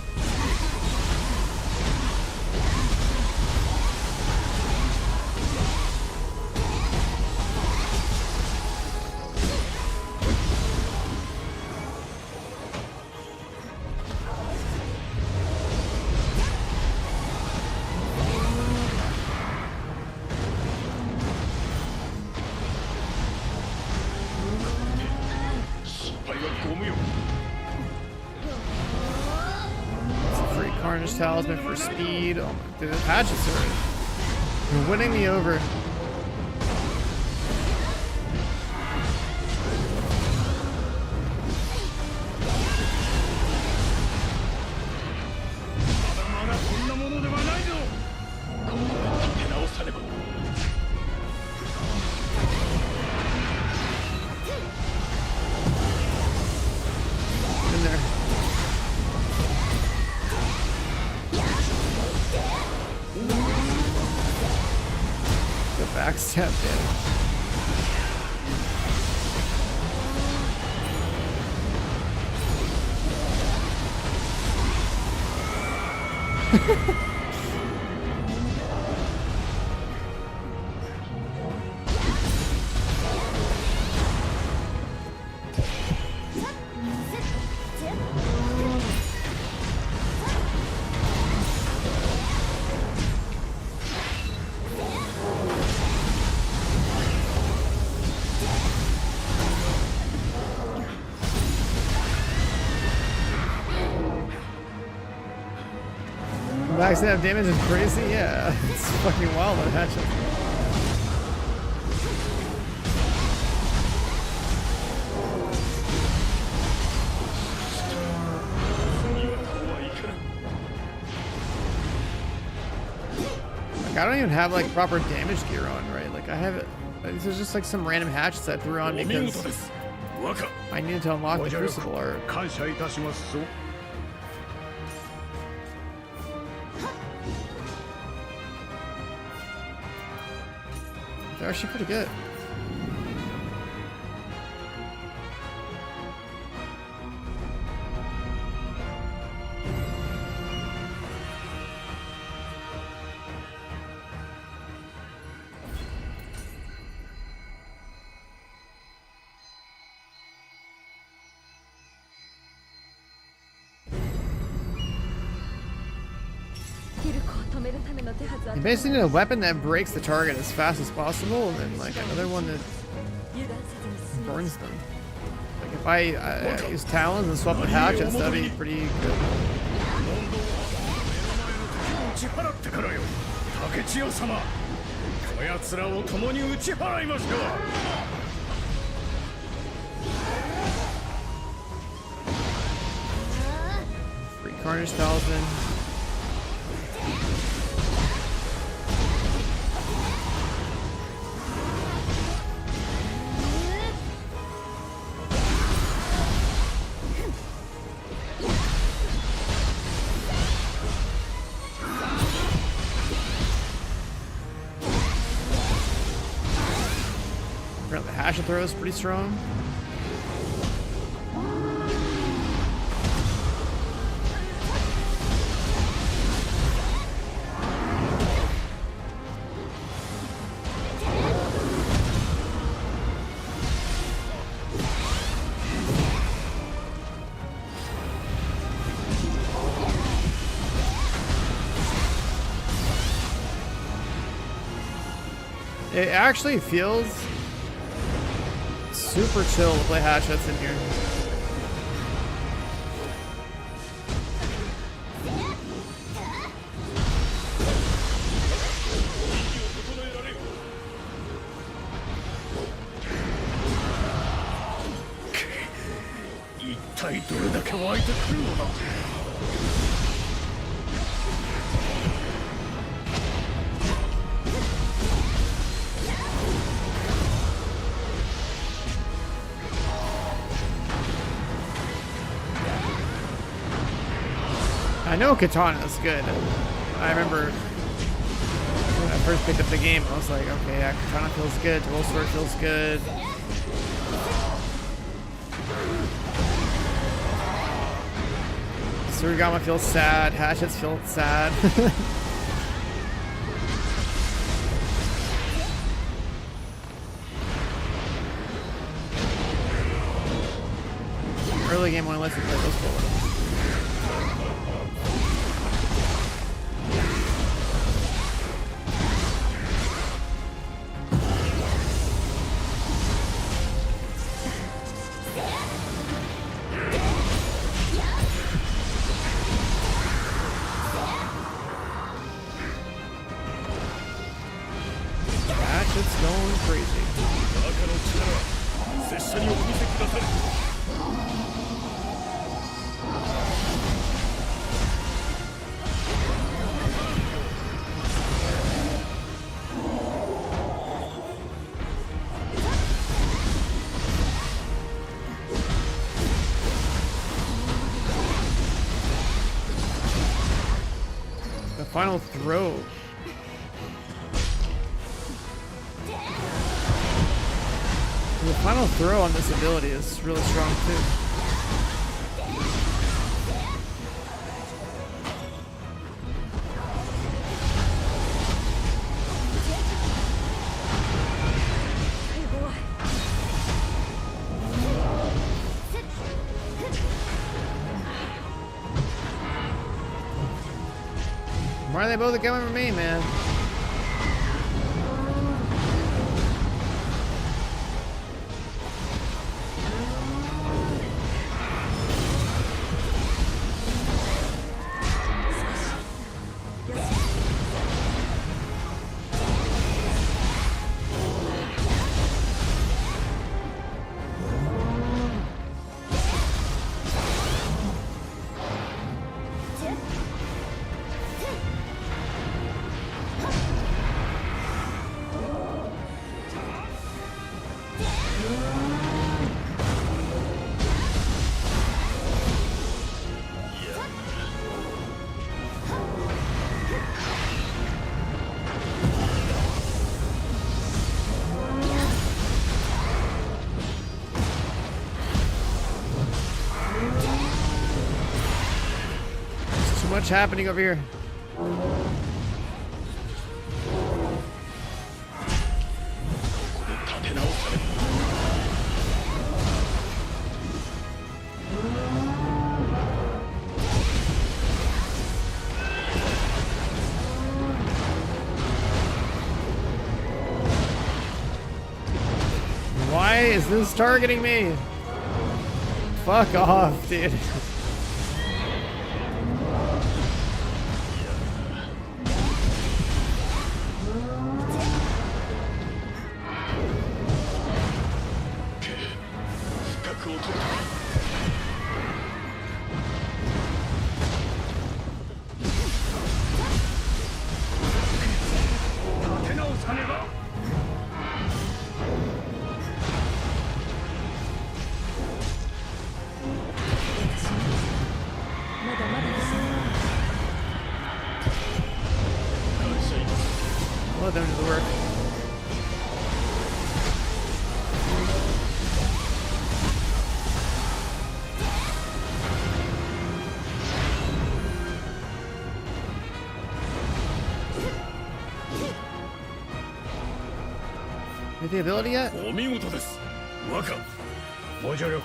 Carnage Talisman for speed. Oh my dude, Hatchet's already. You're winning me over. In there. The backstab damage. Backstab damage is crazy, yeah. It's fucking wild on Hatchet. Like, I don't even have like proper damage gear on, right? Like I have it. This is just like some random hatchets I threw on because I needed to unlock the Crucible art. They're actually pretty good. You basically need a weapon that breaks the target as fast as possible, and then like another one that burns them. Like if I use talons and swap with hatchets, that'd be pretty good. Free Carnage Talisman. The Hatchet throw is pretty strong. It actually feels super chill to play hatchets in here. I know Katana is good. I remember when I first picked up the game, I was like, okay, yeah, Katana feels good, Dual Sword feels good. Kusarigama feels sad, Hatchets feel sad. Early game only lets you play those forward. it's going crazy. 赤の力は拙者にお見せくだされ。 The final throw. The final throw on this ability is really strong too. Why are they both coming from me, man? Much happening over here. Why is this targeting me? Fuck off, dude. Let them do the work. Get the ability yet? お見事です。若、ご助力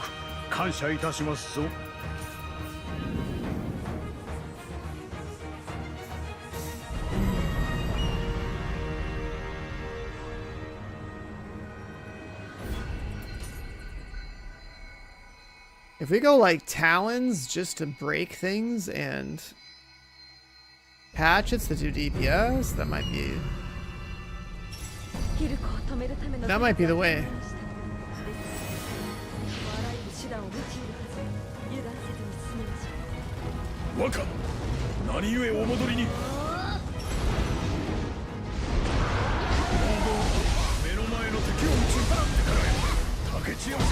感謝いたしますぞ。 If we go like talons just to break things and hatchets to do DPS, that might be the way. 若、何故お戻りに。目の前の敵を打ち払ってからよ。竹千代様。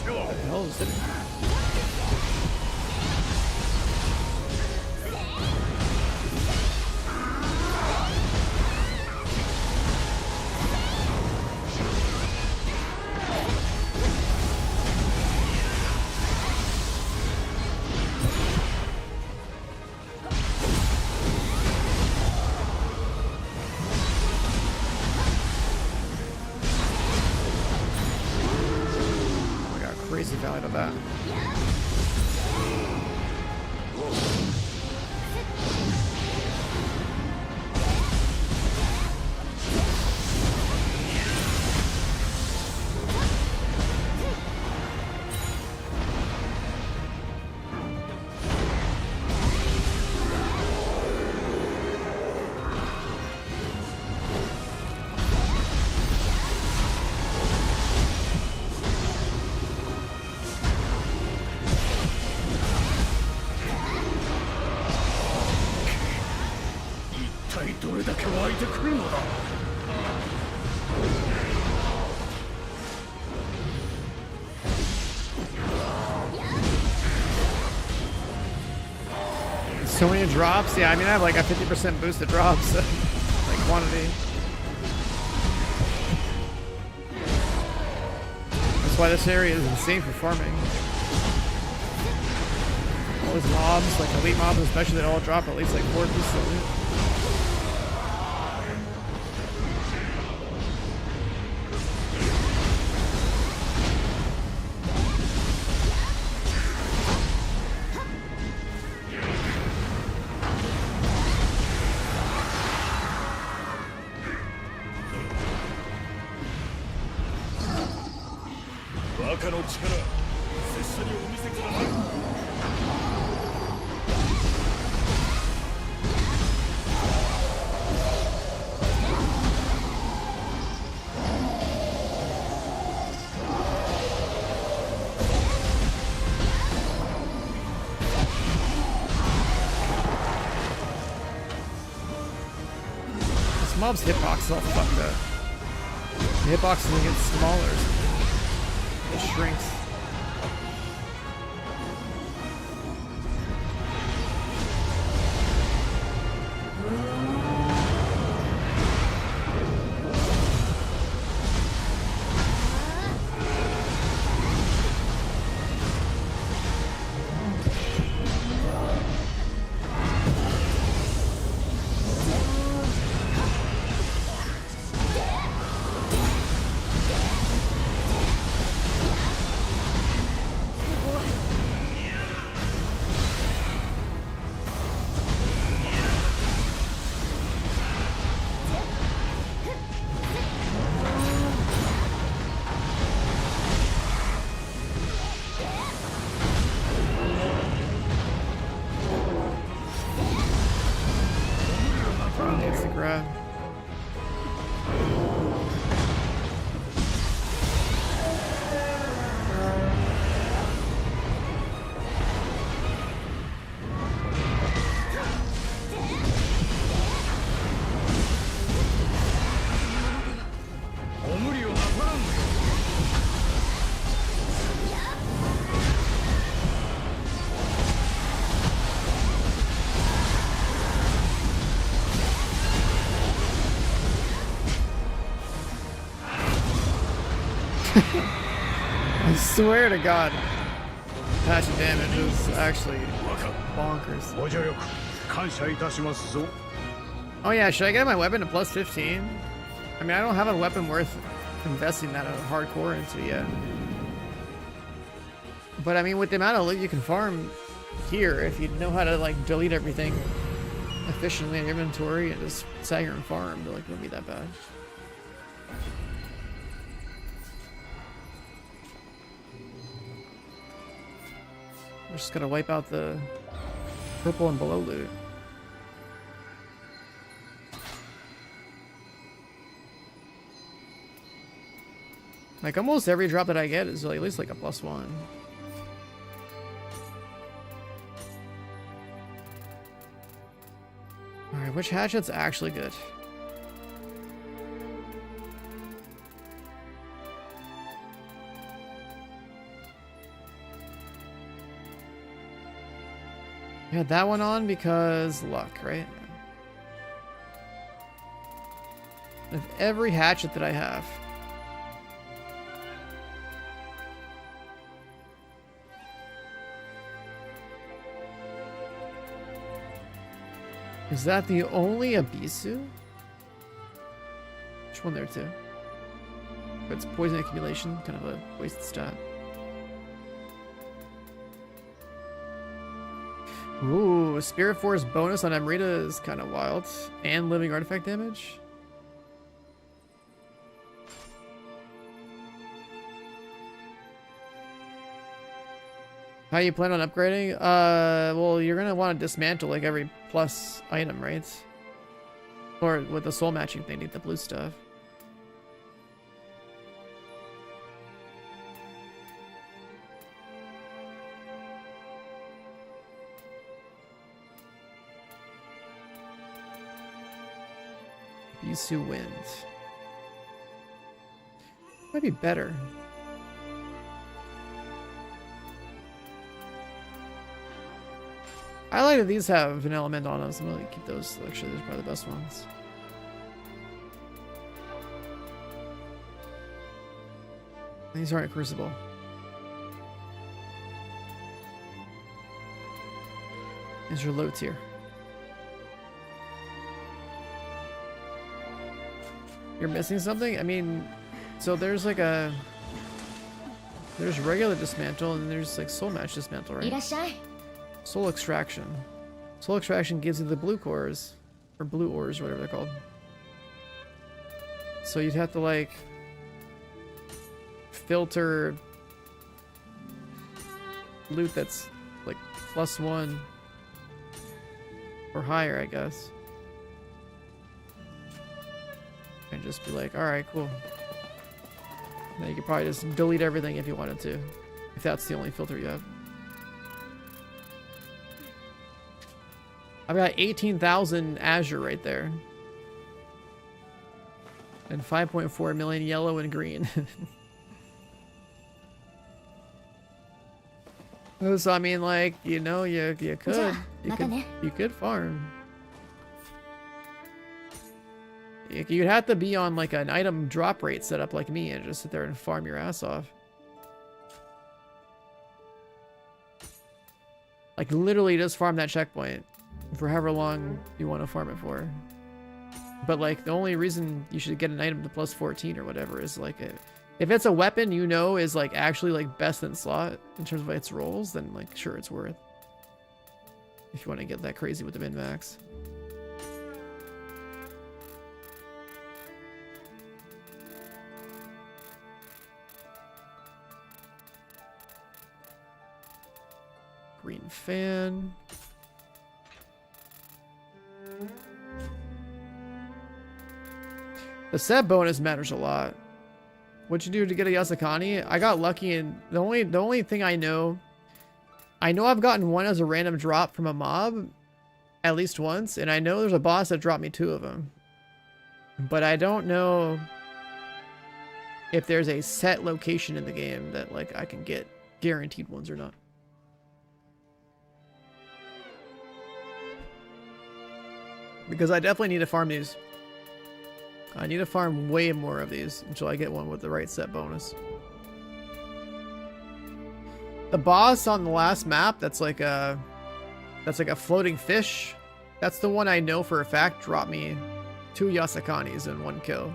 What the hell is it? Crazy value to that. 体どれだけ湧いてくるのだ。 So many drops? Yeah, I mean I have like a 50% boost to drops, like quantity. That's why this area is insane for farming. All these mobs, like elite mobs especially, they all drop at least like 4 pieces of loot. Mob's hitbox is all fucked up. The hitbox is gets smaller. It shrinks. I swear to God, Hatchet damage is actually bonkers. Oh yeah, should I get my weapon to plus 15? I mean, I don't have a weapon worth investing that hardcore into yet. But I mean, with the amount of loot you can farm here, if you know how to like delete everything efficiently in your inventory and just sat here and farm, like, it wouldn't be that bad. We're just gonna wipe out the purple and below loot. Like almost every drop that I get is like, at least like a +1. Alright, which hatchet's actually good? I had that one on because luck, right? Of every hatchet that I have. Is that the only Abisu? Which one there too? But it's poison accumulation, kind of a wasted stat. Ooh, Spirit Force bonus on Amrita is kind of wild. And living artifact damage. How you plan on upgrading? Well, you're gonna want to dismantle like every plus item, right? Or with the soul matching thing, need the blue stuff. Bisu Wind. Might be better. I like that these have an element on them, so I'm gonna keep those. Actually, those are probably the best ones. These aren't Crucible. These are low tier. You're missing something? I mean, so there's like a... There's regular dismantle and there's like soul match dismantle, right? いらっしゃい Soul extraction. Soul extraction gives you the blue cores. Or blue ores, or whatever they're called. So you'd have to like... filter... loot that's like +1 or higher, I guess. And just be like, alright, cool. Now you could probably just delete everything if you wanted to. If that's the only filter you have. I've got 18,000 Azure right there. And 5.4 million yellow and green. So I mean, like, you know, you could farm. You'd have to be on like an item drop rate setup like me and just sit there and farm your ass off. Like literally just farm that checkpoint for however long you want to farm it for. But like the only reason you should get an item to +14 or whatever is like if it's a weapon you know is like actually like best in slot in terms of its rolls, then like sure it's worth. If you want to get that crazy with the min-max. Green fan. The set bonus matters a lot. What'd you do to get a Yasakani? I got lucky, and the only thing I know I've gotten one as a random drop from a mob at least once, and I know there's a boss that dropped me 2 of them. But I don't know if there's a set location in the game that like I can get guaranteed ones or not. Because I definitely need to farm these. I need to farm way more of these until I get one with the right set bonus. The boss on the last map, that's like a floating fish. That's the one I know for a fact dropped me 2 Yasakanis in 1 kill.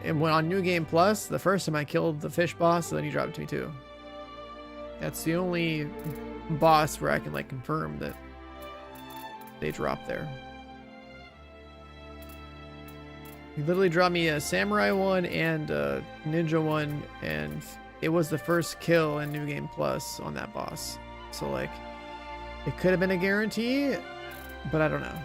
And when on New Game Plus, the first time I killed the fish boss, then he dropped it to me too. That's the only boss where I can like confirm that they dropped there. He literally dropped me a samurai one and a ninja one, and it was the first kill in New Game Plus on that boss. So like, it could have been a guarantee, but I don't know.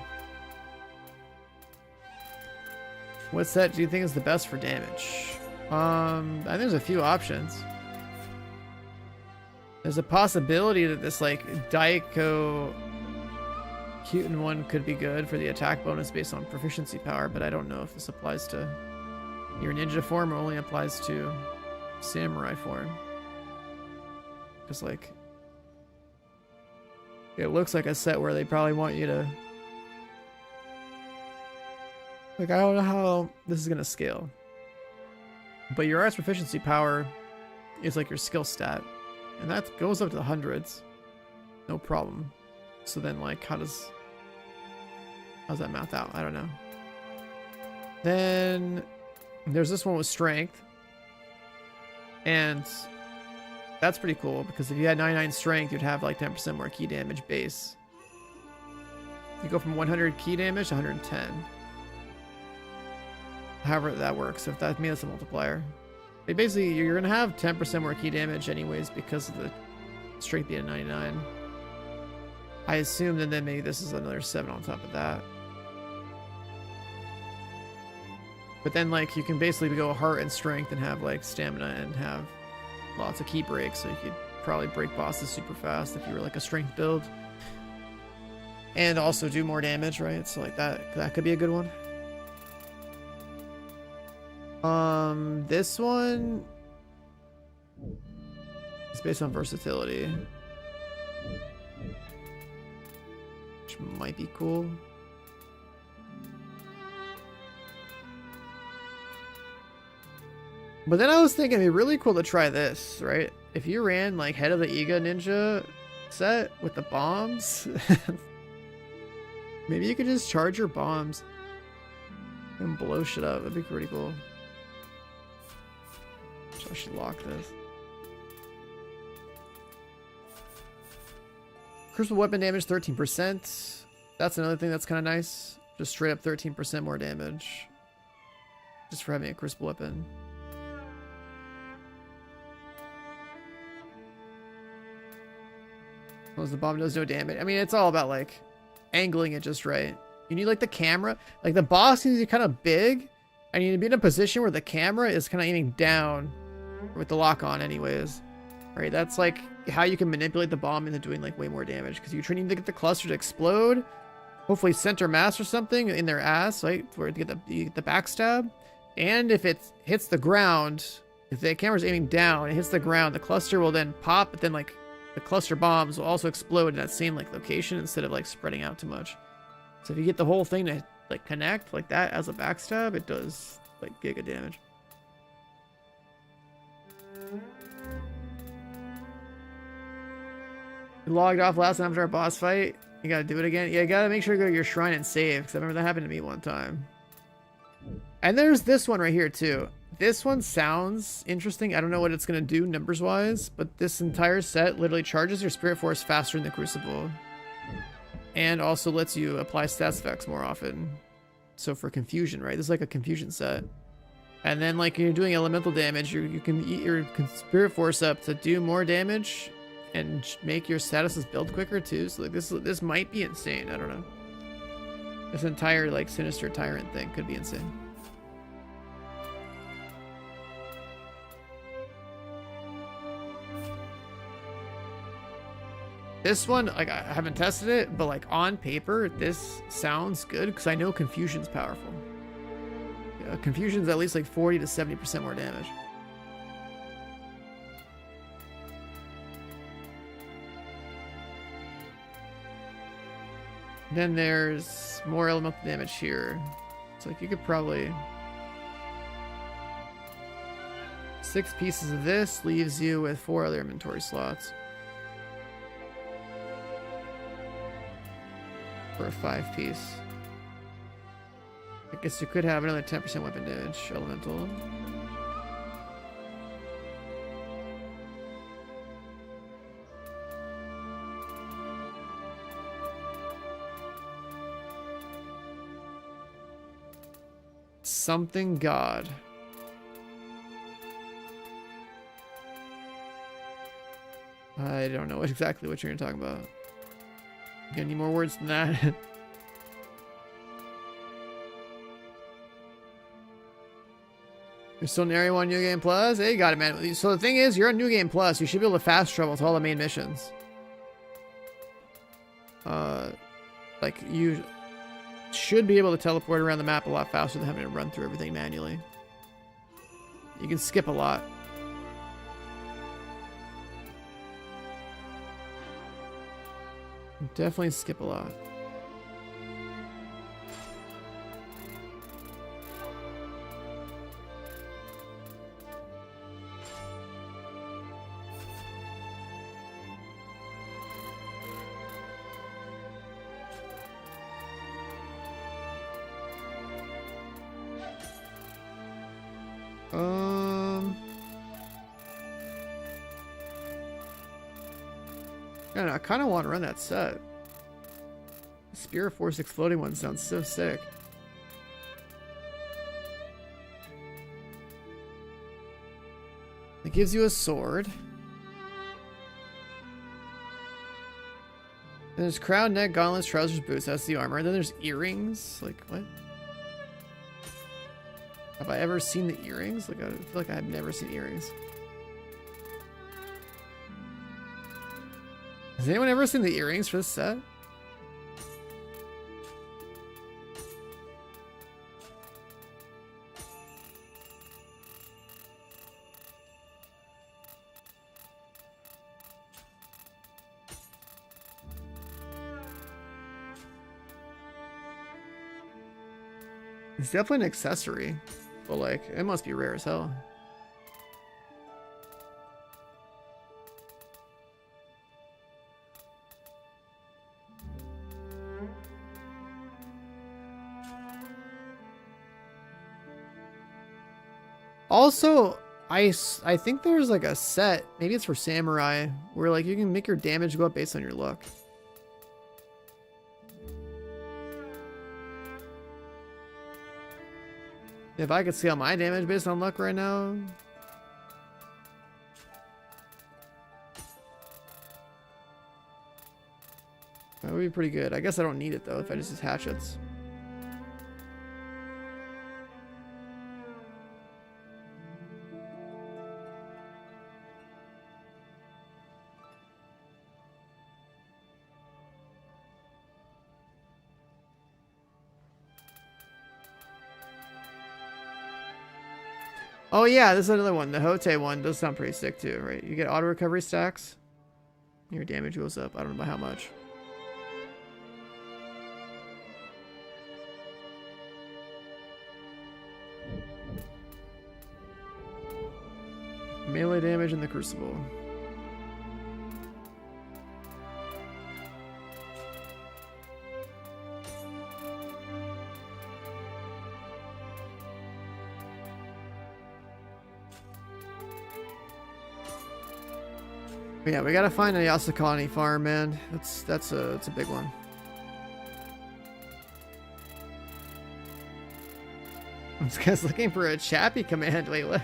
What set do you think is the best for damage? I think there's a few options. There's a possibility that this like Daiko Kyutin one could be good for the attack bonus based on proficiency power, but I don't know if this applies to your ninja form or only applies to samurai form. Because like, it looks like a set where they probably want you to... Like, I don't know how this is going to scale. But your arts proficiency power is like your skill stat. And that goes up to the hundreds. No problem. So then like, how's that math out? I don't know. Then there's this one with strength. And that's pretty cool because if you had 99 strength, you'd have like 10% more key damage base. You go from 100 key damage to 110. However that works. If that means that's a multiplier. But basically, you're going to have 10% more key damage anyways because of the strength being 99. I assume that then maybe this is another 7 on top of that. But then like you can basically go heart and strength and have like stamina and have lots of key breaks, so you could probably break bosses super fast if you were like a strength build. And also do more damage, right? So like that could be a good one. This one is based on versatility, which might be cool. But then I was thinking it'd be really cool to try this, right? If you ran like Head of the Iga Ninja set with the bombs, maybe you could just charge your bombs and blow shit up. That'd be pretty cool. So I should lock this. Crucible weapon damage 13%. That's another thing that's kind of nice. Just straight up 13% more damage. Just for having a crucible weapon. As long as the bomb does no damage. I mean, it's all about like angling it just right. You need like the camera. Like the boss needs to be kind of big. And you need to be in a position where the camera is kind of aiming down with the lock on anyways. Right? That's like how you can manipulate the bomb into doing like way more damage. Because you're trying to get the cluster to explode. Hopefully center mass or something in their ass, right? Where you get the backstab. And if it hits the ground, if the camera's aiming down, it hits the ground, the cluster will then pop, but then like the cluster bombs will also explode in that same like location instead of like spreading out too much. So if you get the whole thing to like connect like that as a backstab, it does like giga damage. You logged off last time after our boss fight. You gotta do it again. Yeah, you gotta make sure you go to your shrine and save, because I remember that happened to me one time. And there's this one right here too. This one sounds interesting. I don't know what it's going to do numbers wise, but this entire set literally charges your spirit force faster than the crucible. And also lets you apply stats effects more often. So for confusion, right? This is like a confusion set. And then like you're doing elemental damage, you can eat your spirit force up to do more damage and make your statuses build quicker too. So like this might be insane. I don't know. This entire like Sinister Tyrant thing could be insane. This one, like, I haven't tested it, but like on paper, this sounds good because I know Confusion's powerful. Yeah, Confusion's at least like 40 to 70% more damage. Then there's more elemental damage here. So like you could probably... 6 pieces of this leaves you with 4 other inventory slots. For a 5-piece. I guess you could have another 10% weapon damage, elemental. Something God. I don't know exactly what you're gonna talk about. Got any more words than that? You're still in Area 1 New Game Plus? Hey, you got it, man. So the thing is, you're on New Game Plus. You should be able to fast travel to all the main missions. Like, you should be able to teleport around the map a lot faster than having to run through everything manually. You can skip a lot. Definitely skip a lot. I don't know, I kind of want to run that set. The Spirit Force exploding one sounds so sick. It gives you a sword. Then there's crown, neck, gauntlets, trousers, boots. That's the armor. Then there's earrings. Like, what? Have I ever seen the earrings? Like, I feel like I've never seen earrings. Has anyone ever seen the earrings for this set? It's definitely an accessory, but like it must be rare as hell. Also, I think there's like a set, maybe it's for samurai, where like you can make your damage go up based on your luck. If I could scale my damage based on luck right now. That would be pretty good. I guess I don't need it though if I just use hatchets. Oh yeah, this is another one. The Hote one does sound pretty sick too, right? You get auto recovery stacks. Your damage goes up. I don't know by how much. Melee damage in the Crucible. But yeah, we gotta find a Yasakani farm, man. That's a big one. This guy's looking for a Chappie command. Wait, what?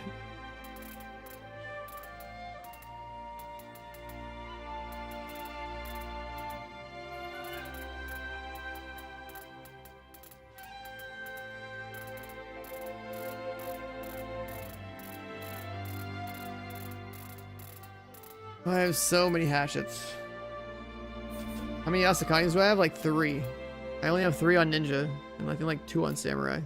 I have so many hatchets. How many Yasakanis do I have? Like 3. I only have 3 on ninja, and I think like 2 on samurai.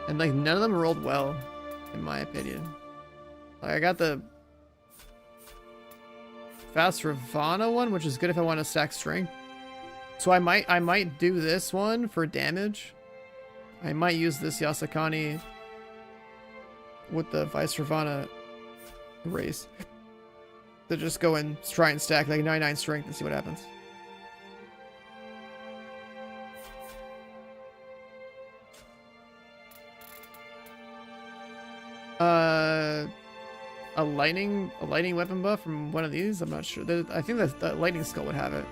And like none of them rolled well, in my opinion. Like I got the fast Ravana one, which is good if I want to stack strength. So I might do this one for damage. I might use this Yasakani with the Vice Ravana race to just go and try and stack like 99 strength and see what happens. A lightning weapon buff from one of these. I'm not sure. I think that the lightning skull would have it.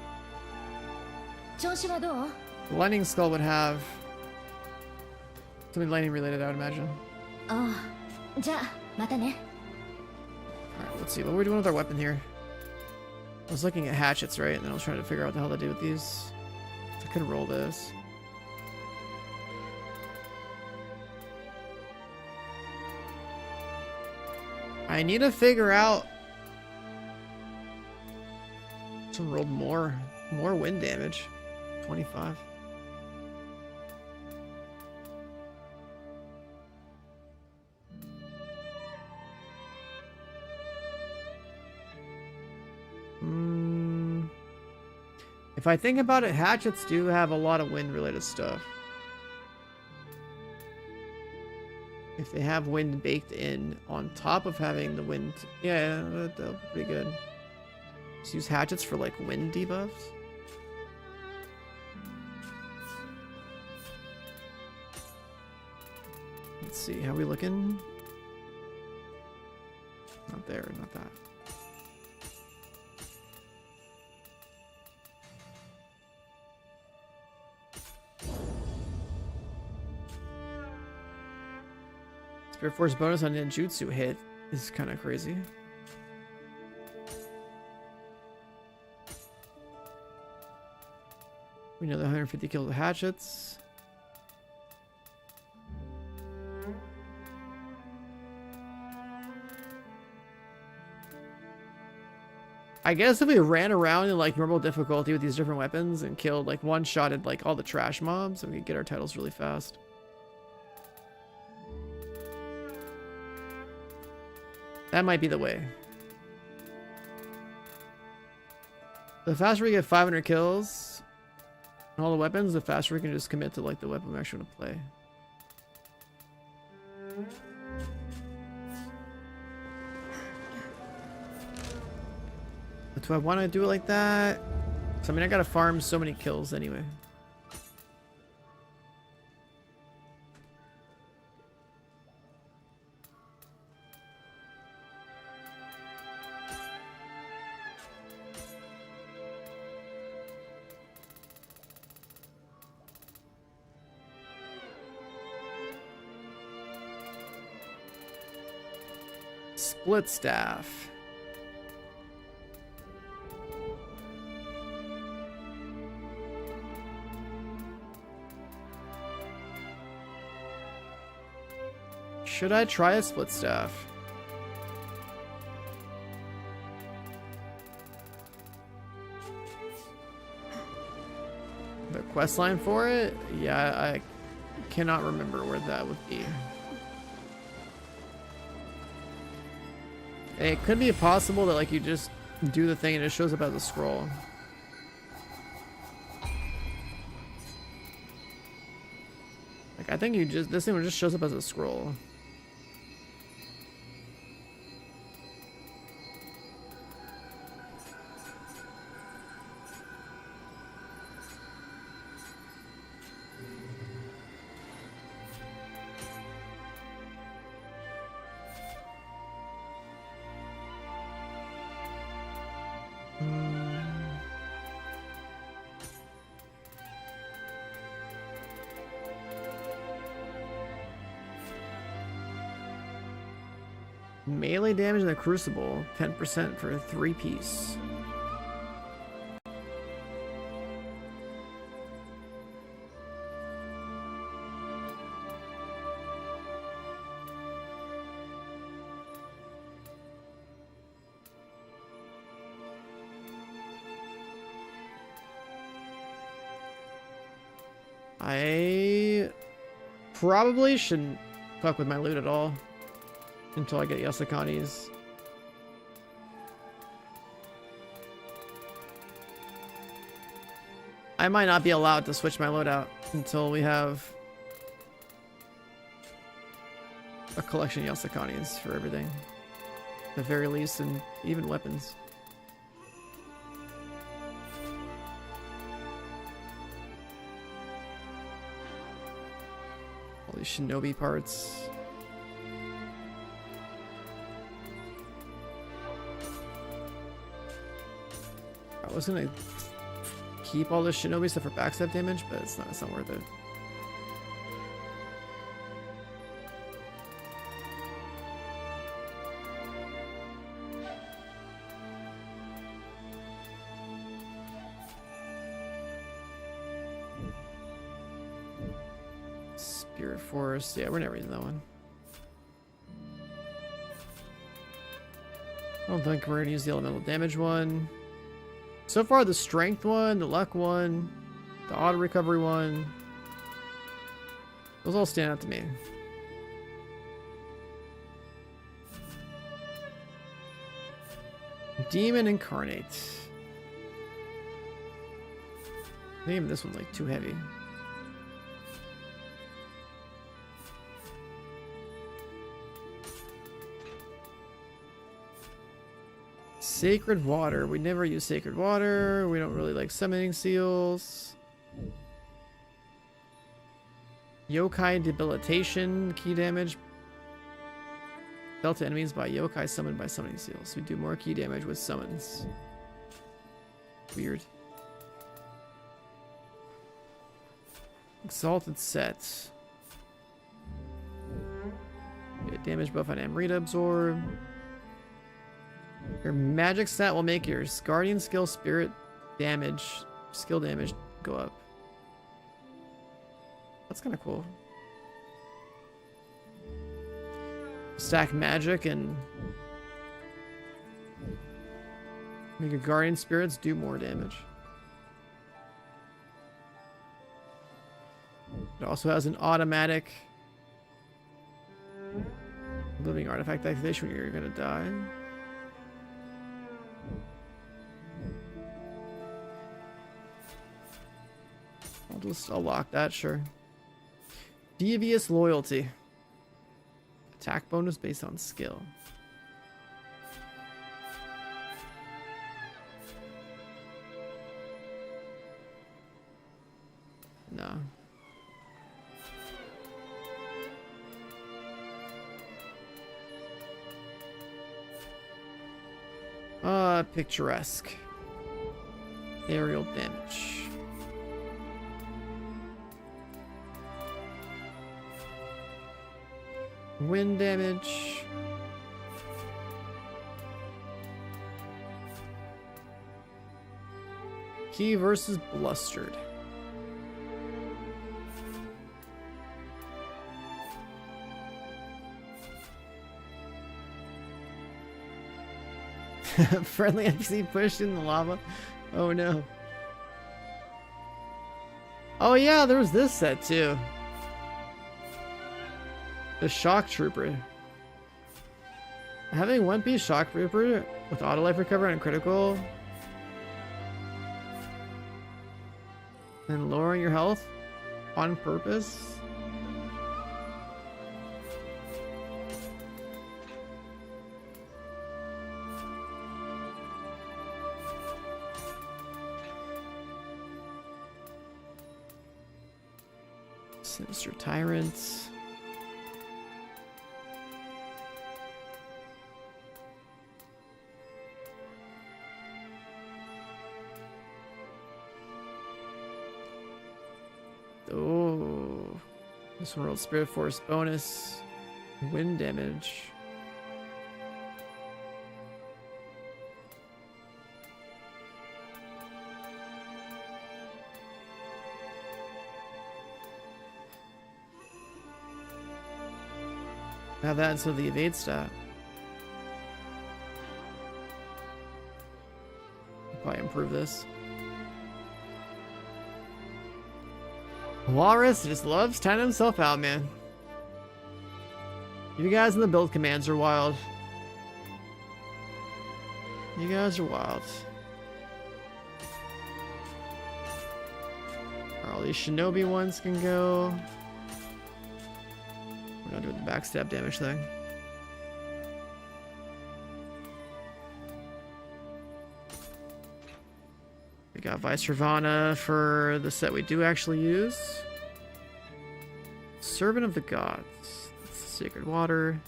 The lightning skull would have something lightning related, I would imagine. Alright, let's see. What are we doing with our weapon here? I was looking at hatchets, right? And then I was trying to figure out what the hell to do with these. I could roll this. I need to figure out. Some rolled more wind damage. 25. If I think about it, hatchets do have a lot of wind related stuff. If they have wind baked in on top of having the wind, yeah, that'll be pretty good. Just use hatchets for like wind debuffs. Let's see, how are we looking? Not there, not that. Spirit Force bonus on ninjutsu hit is kind of crazy. We know the 150 kills with hatchets. I guess if we ran around in like normal difficulty with these different weapons and killed like one-shotted like all the trash mobs, and we could get our titles really fast. That might be the way. The faster we get 500 kills, all the weapons, the faster we can just commit to like the weapon we actually want to play. But do I want to do it like that? So, I mean, I gotta farm so many kills anyway. Split staff. Should I try a split staff? The quest line for it? Yeah, I cannot remember where that would be. It could be possible that like you just do the thing and it shows up as a scroll. Like I think this thing just shows up as a scroll. Melee damage in the Crucible, 10% for a 3-piece. I probably shouldn't fuck with my loot at all until I get Yasakani's. I might not be allowed to switch my loadout until we have a collection of Yasakani's for everything. At the very least, and even weapons. All these shinobi parts. I was gonna keep all this shinobi stuff for backstab damage, but it's not worth it. Spirit Force, yeah, we're never using that one. I don't think we're gonna use the elemental damage one. So far, the strength one, the luck one, the auto recovery one, those all stand out to me. Demon Incarnate. I think even this one's like too heavy. Sacred Water. We never use Sacred Water. We don't really like summoning seals. Yokai Debilitation. Key damage. Dealt to enemies by yokai summoned by summoning seals. We do more key damage with summons. Weird. Exalted Set. Get damage buff on Amrita Absorb. Your magic stat will make your guardian skill skill damage go up. That's kind of cool. Stack magic and make your guardian spirits do more damage. It also has an automatic living artifact activation when you're gonna die. I'll lock that, sure. Devious loyalty. Attack bonus based on skill. No. Picturesque. Aerial damage. Wind damage. Key versus blustered. Friendly NPC pushed in the lava. Oh no. Oh yeah, there was this set too. The Shock Trooper. Having one piece Shock Trooper with auto life recover and critical, and lowering your health on purpose. Sinister Tyrants. Oh, this one rolled Spirit Force bonus, wind damage. Have that instead of the evade stat. Probably improve this. Walrus just loves tying himself out, man. You guys in the build commands are wild. You guys are wild. All these shinobi ones can go. We're gonna do the backstab damage thing. We got Vice Ravana for the set we do actually use. Servant of the Gods. That's the Sacred Water.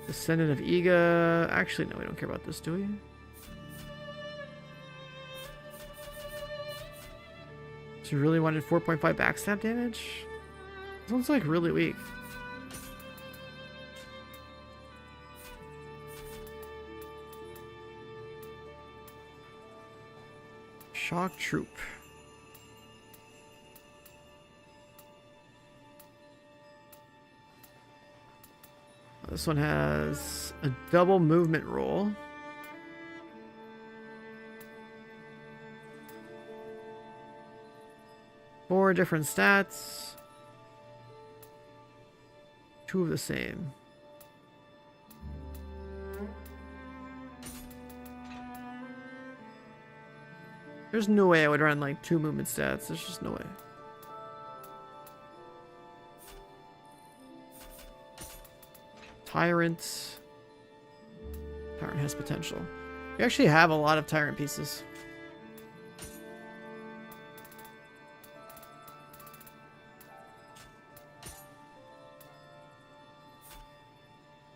Descendant of Iga. Actually, no, we don't care about this, do we? So you really wanted 4.5 backstab damage? This one's like really weak. Shock Troop. This one has a double movement roll. Four different stats. Two of the same. There's no way I would run like two movement stats. There's just no way. Tyrant. Tyrant has potential. We actually have a lot of Tyrant pieces.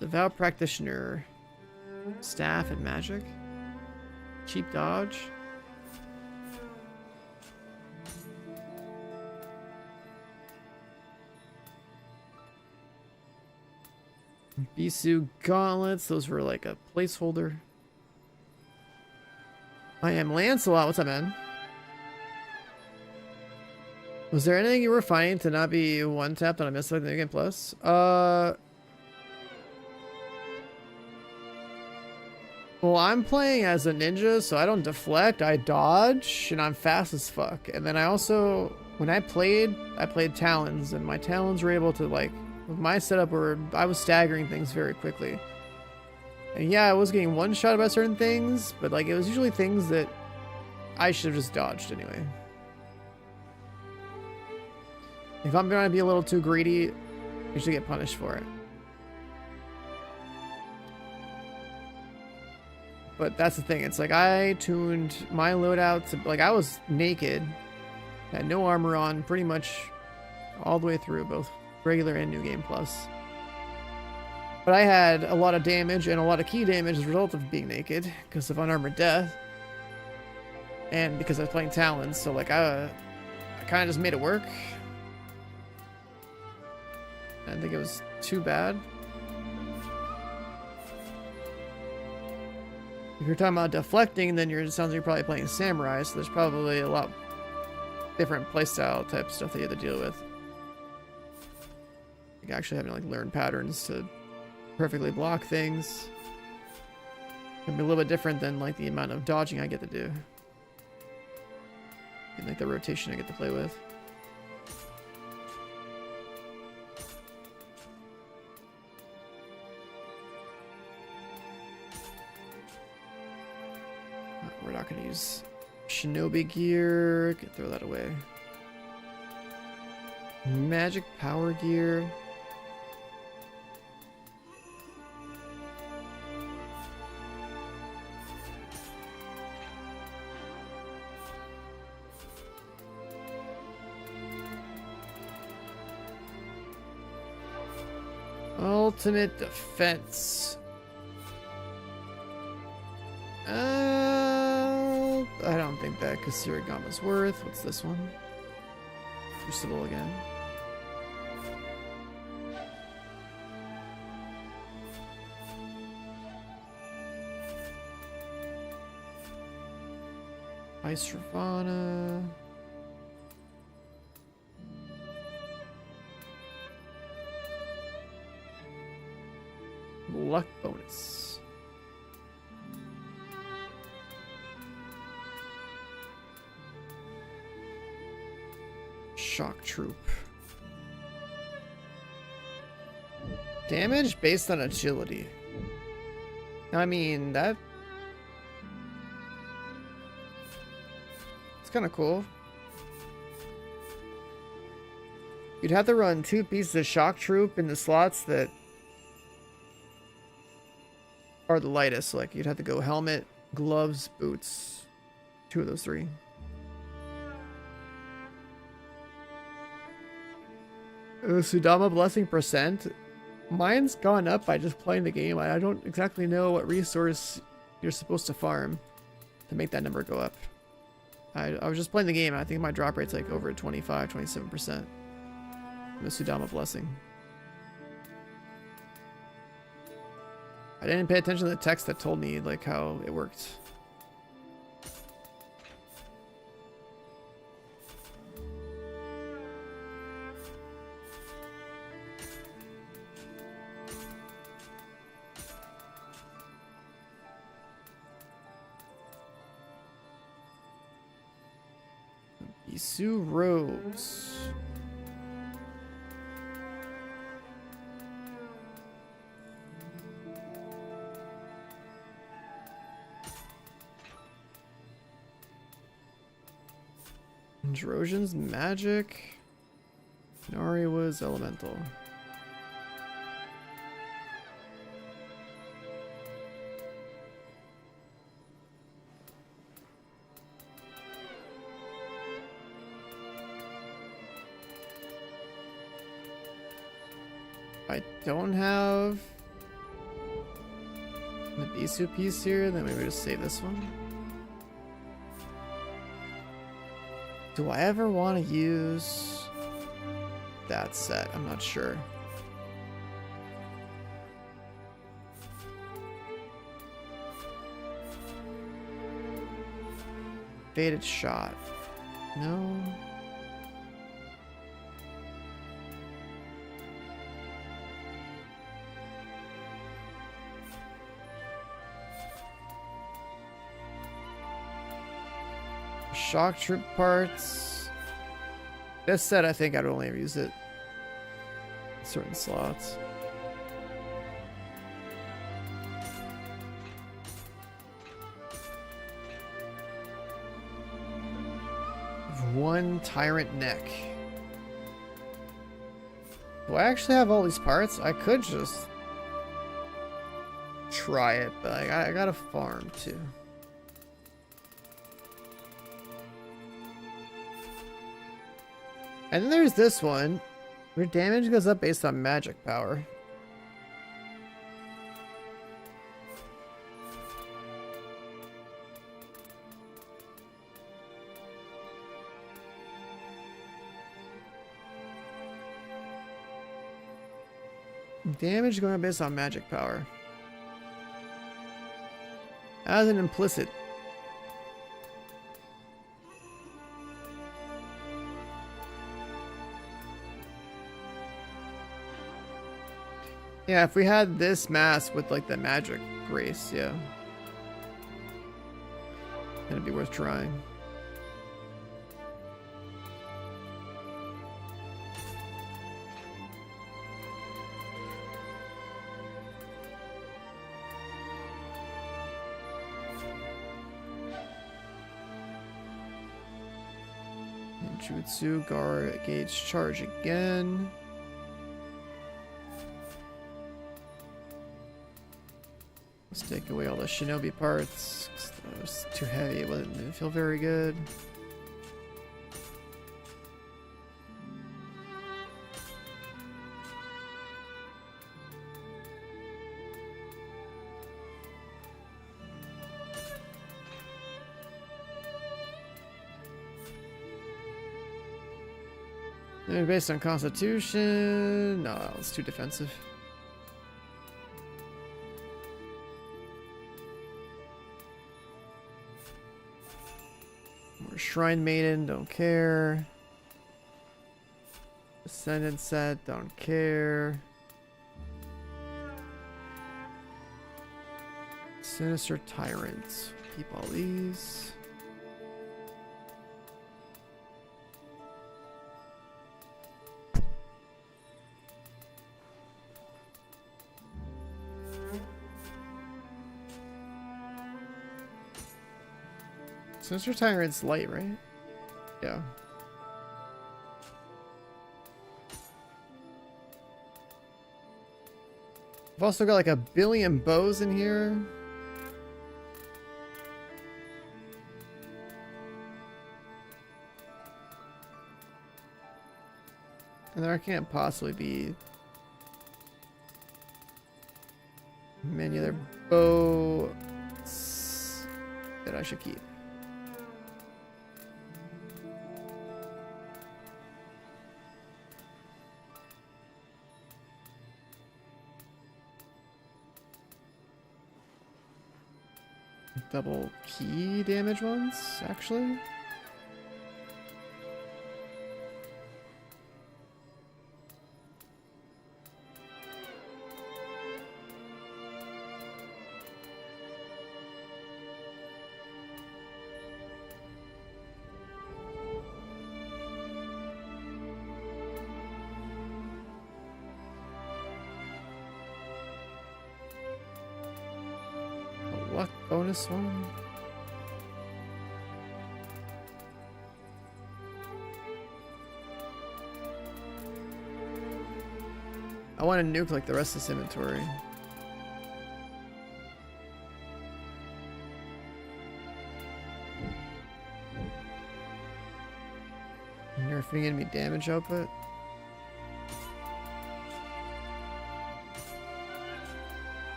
Devout Practitioner. Staff and magic. Cheap dodge. Bisu gauntlets, those were like a placeholder. I am Lancelot, what's up, man? Was there anything you were finding to not be one-tapped on a missile like the New Game Plus? Well, I'm playing as a ninja, so I don't deflect, I dodge, and I'm fast as fuck. And then I also, when I played Talons, and my Talons were able to, like, with my setup where I was staggering things very quickly. And yeah, I was getting one-shot about certain things, but like it was usually things that I should have just dodged anyway. If I'm gonna be a little too greedy, you should get punished for it. But that's the thing, it's like I tuned my loadout to, like, I was naked, had no armor on pretty much all the way through, both regular and New Game Plus. But I had a lot of damage and a lot of key damage as a result of being naked because of Unarmored Death. And because I was playing Talons, so like I kind of just made it work. I didn't think it was too bad. If you're talking about deflecting, then it sounds like you're probably playing Samurai, so there's probably a lot different playstyle type stuff that you have to deal with. Like actually having to like learn patterns to perfectly block things. Can be a little bit different than like the amount of dodging I get to do. And like the rotation I get to play with. We're not going to use Shinobi gear. Can throw that away. Magic power gear. Ultimate defense. I don't think that Kusarigama's worth. What's this one? Crucible again. Ice Ravana. Luck bonus. Shock Troop. Damage based on agility. I mean, that... it's kind of cool. You'd have to run 2 pieces of Shock Troop in the slots that are the lightest. Like, you'd have to go helmet, gloves, boots. 2 of those 3. Sudama Blessing percent. Mine's gone up by just playing the game. I don't exactly know what resource you're supposed to farm to make that number go up. I was just playing the game, and I think my drop rate's like over 25, 27%. The Sudama Blessing. I didn't pay attention to the text that told me like how it worked. Isu Rose. Androsion's magic. Nari was elemental. I don't have the Bisu piece here, then maybe just save this one. Do I ever want to use that set? I'm not sure. Faded shot. No. Shock Troop parts. This set, I think I'd only ever use it in certain slots. One tyrant neck. Do I actually have all these parts? I could just try it, but I gotta farm too. And then there's this one. Your damage goes up based on magic power. Damage going up based on magic power. As an implicit. Yeah, if we had this mask with like the magic grace, yeah. It'd be worth trying. Jutsu, Gar, gauge charge again. Let's take away all the shinobi parts. 'Cause that was too heavy. It didn't feel very good. They're based on Constitution. No, it's too defensive. More Shrine Maiden, don't care. Ascendant set, don't care. Sinister Tyrant, keep all these. Sinister Tyrant's light, right? Yeah. I've also got like a billion bows in here. And there can't possibly be many other bows that I should keep. Double key damage ones, actually. Luck bonus one. I want to nuke like the rest of this inventory. Nerfing enemy damage output.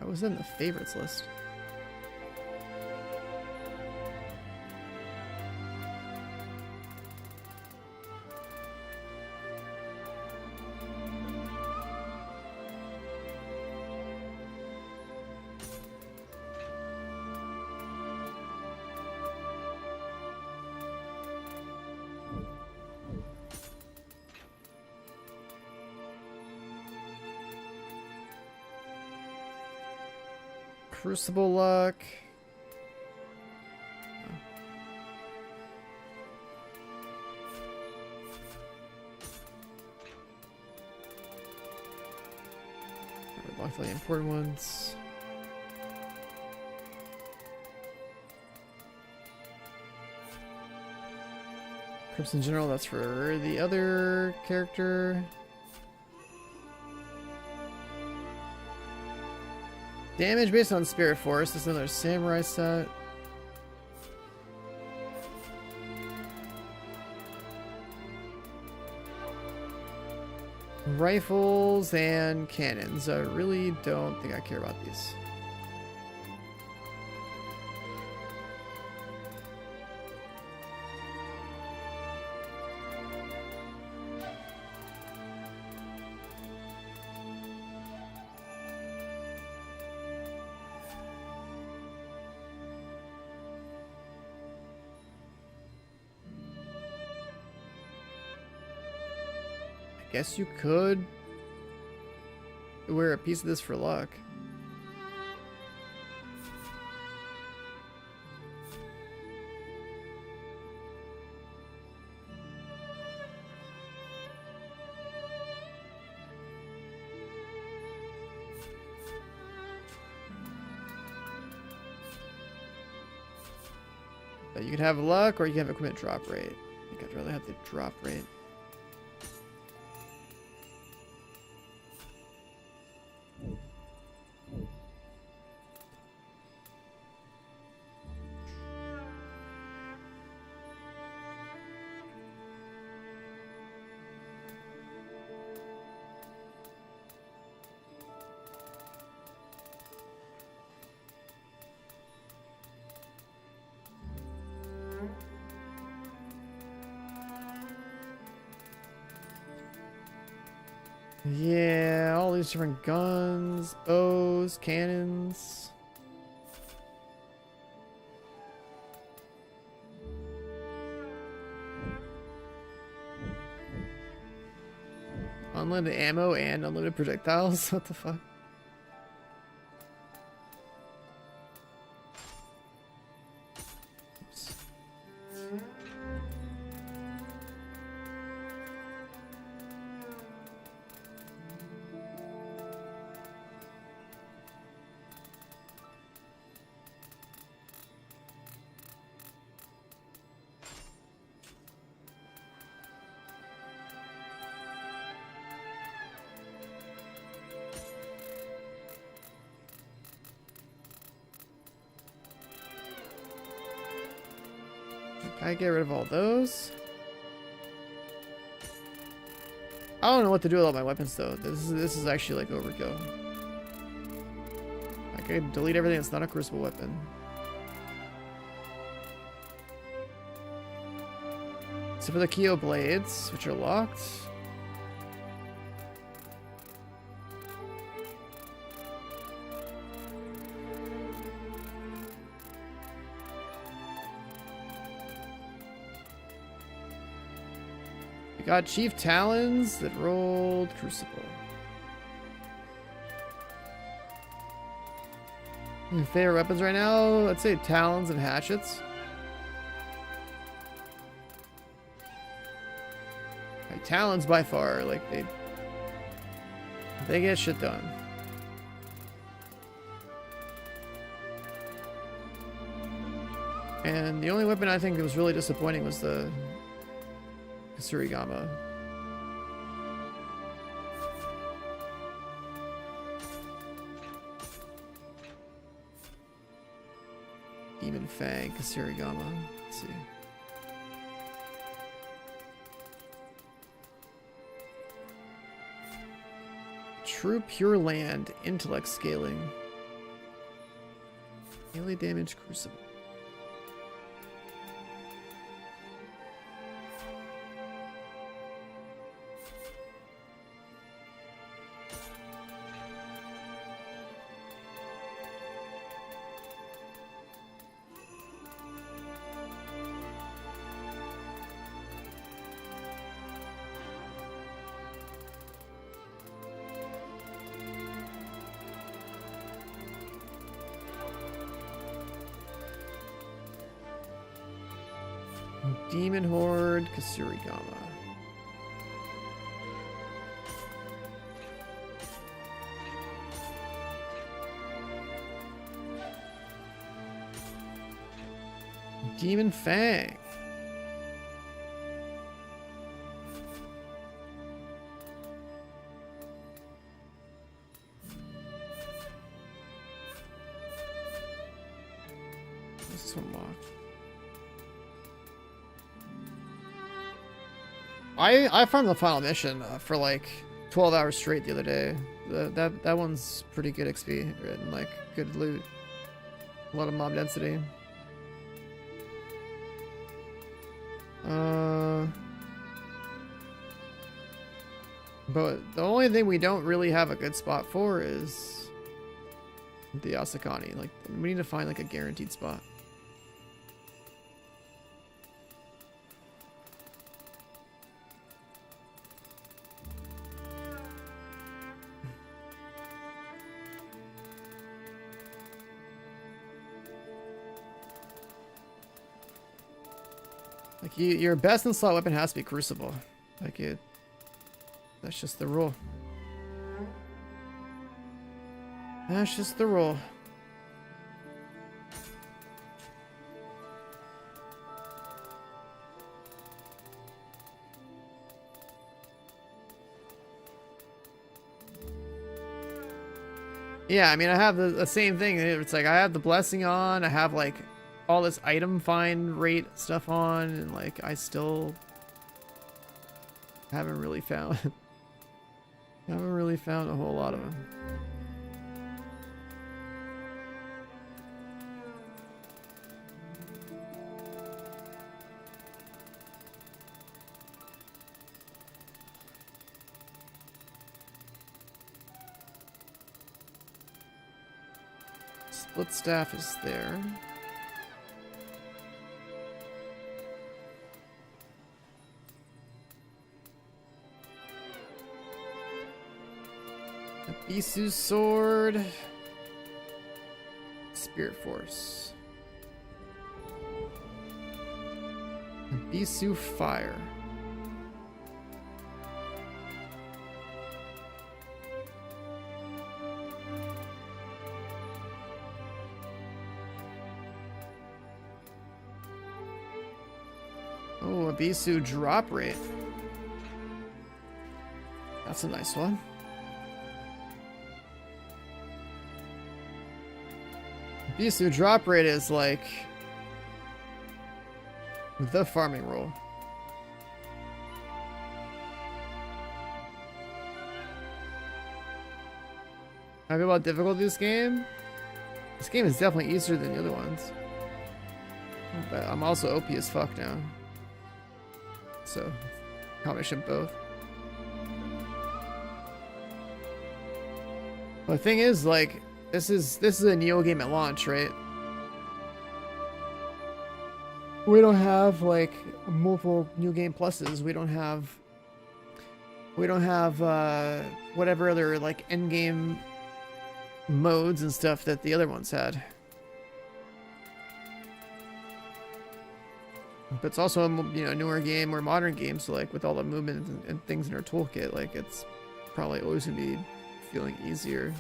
I was in the favorites list. Crucible luck. Block the important ones. Crimson General, that's for the other character. Damage based on Spirit Force. This is another samurai set. Rifles and cannons. I really don't think I care about these. Guess you could wear a piece of this for luck. But you could have luck or you can have equipment drop rate. I think I'd rather have the drop rate. Yeah, all these different guns, bows, cannons. Unlimited ammo and unlimited projectiles? What the fuck? Oops. I get rid of all those. I don't know what to do with all my weapons though. This is actually like overkill. I can delete everything that's not a crucible weapon. Except for the Kyo blades, which are locked. Got Chief Talons that rolled Crucible. My favorite weapons right now, I'd say Talons and Hatchets. Like Talons by far, like they get shit done. And the only weapon I think that was really disappointing was the Kusarigama. Demon Fang, Kusarigama. Let's see. True Pure Land, Intellect Scaling. Melee Damage Crucible. Demon Horde, Kusarigama. Demon Fang. Just unlocked. I farmed the final mission for like 12 hours straight the other day. That one's pretty good XP and like good loot. A lot of mob density. But the only thing we don't really have a good spot for is the Yasakani. Like, we need to find like a guaranteed spot. Like, your best in slot weapon has to be Crucible. Like, that's just the rule. That's just the rule. Yeah, I mean, I have the same thing. It's like I have the blessing on. I have like all this item find rate stuff on, and like I still haven't really found a whole lot of them. Split staff is there. Isu's sword. Spirit Force. Bisu fire. Oh, a Bisu drop rate. That's a nice one. Bisu drop rate is like the farming rule. How about difficulty this game? This game is definitely easier than the other ones. But I'm also OP as fuck now. So, combination of both. But the thing is, like, this is a Nioh game at launch, right? We don't have like multiple new game pluses. We don't have whatever other like endgame modes and stuff that the other ones had. But it's also a, you know, newer game or modern game, so like with all the movement and things in our toolkit, like it's probably always gonna be feeling easier.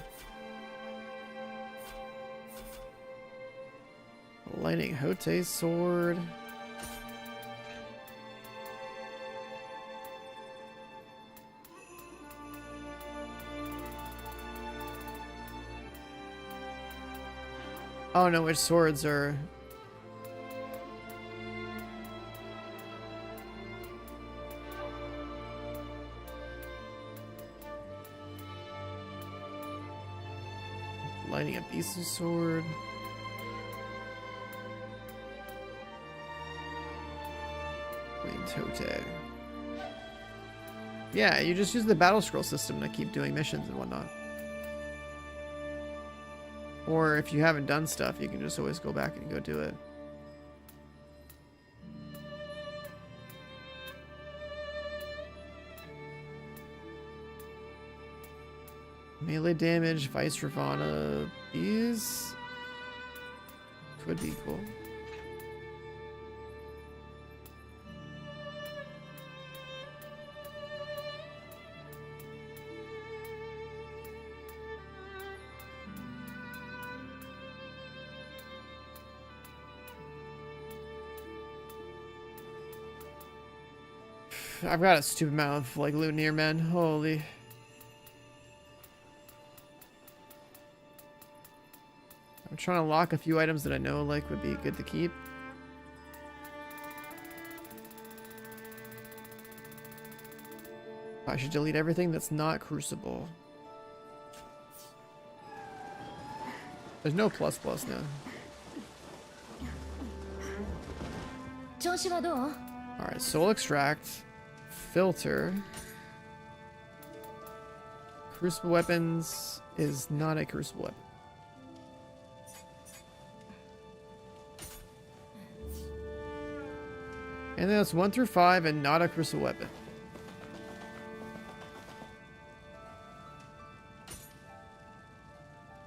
Lightning Hote's sword. I don't know which swords are. Lighting a Bisu sword. Hote. Yeah, you just use the battle scroll system to keep doing missions and whatnot. Or if you haven't done stuff, you can just always go back and go do it. Melee damage, Vice Ravana, these could be cool. I've got a stupid amount of like loot near, man. Holy. I'm trying to lock a few items that I know like would be good to keep. I should delete everything that's not Crucible. There's no plus now. 調子はどう？ Alright, Soul Extract, Filter. Crucible Weapons is not a Crucible Weapon. And then it's 1 through 5 and not a Crucible Weapon.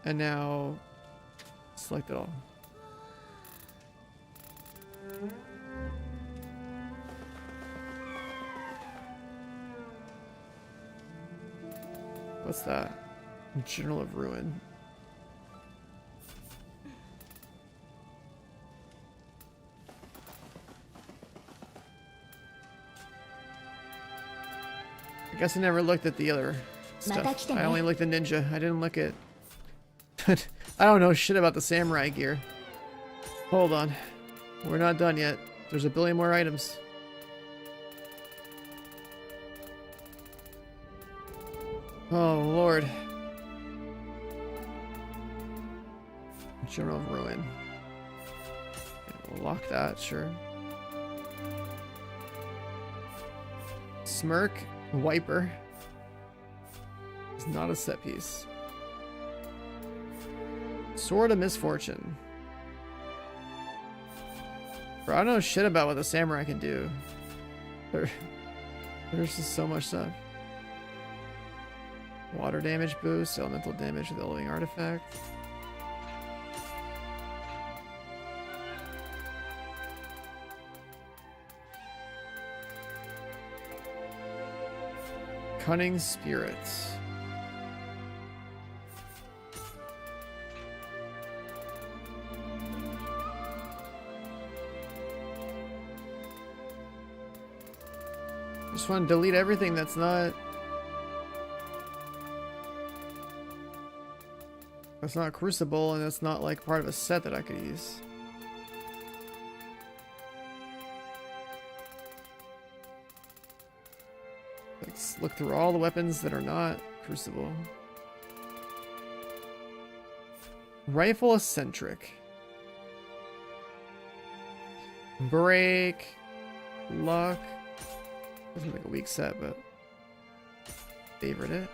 And now select it all. What's that? Journal of Ruin. I guess I never looked at the other stuff. I only looked at Ninja. I didn't look at... I don't know shit about the samurai gear. Hold on. We're not done yet. There's a billion more items. Oh, Lord. Journal of Ruin. We'll lock that, sure. Smirk Wiper. It's not a set piece. Sword of Misfortune. Bro, I don't know shit about what the samurai can do. There's just so much stuff. Water damage boost, elemental damage with the living artifact. Cunning Spirits. Just want to delete everything that's not Crucible, and that's not like part of a set that I could use. Let's look through all the weapons that are not Crucible. Rifle Eccentric. Break. Luck. Doesn't like a weak set, but favorite it.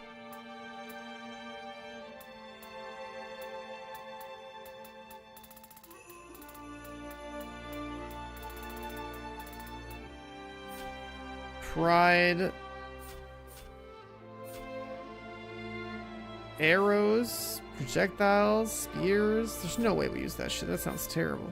Pride. Arrows, projectiles, spears. There's no way we use that shit. That sounds terrible.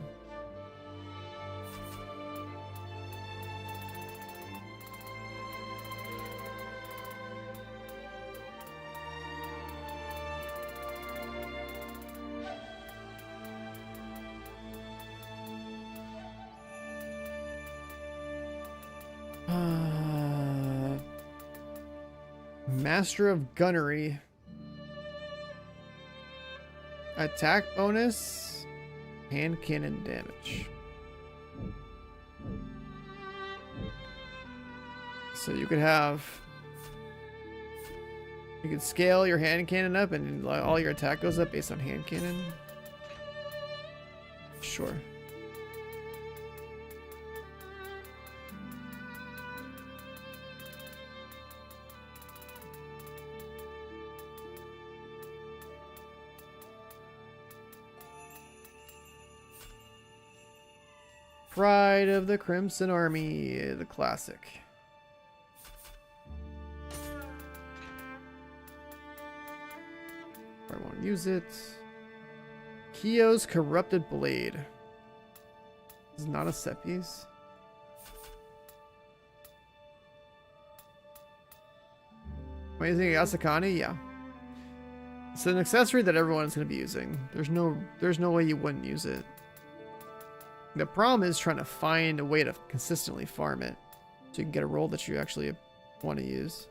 Master of Gunnery. Attack bonus. Hand cannon damage. So you could have... You could scale your hand cannon up and all your attack goes up based on hand cannon. Sure. Pride of the Crimson Army, the classic. I won't use it. Kyo's Corrupted Blade. This is not a set piece. Amazing Yasakani, yeah. It's an accessory that everyone's going to be using. There's no way you wouldn't use it. The problem is trying to find a way to consistently farm it so you can get a roll that you actually want to use.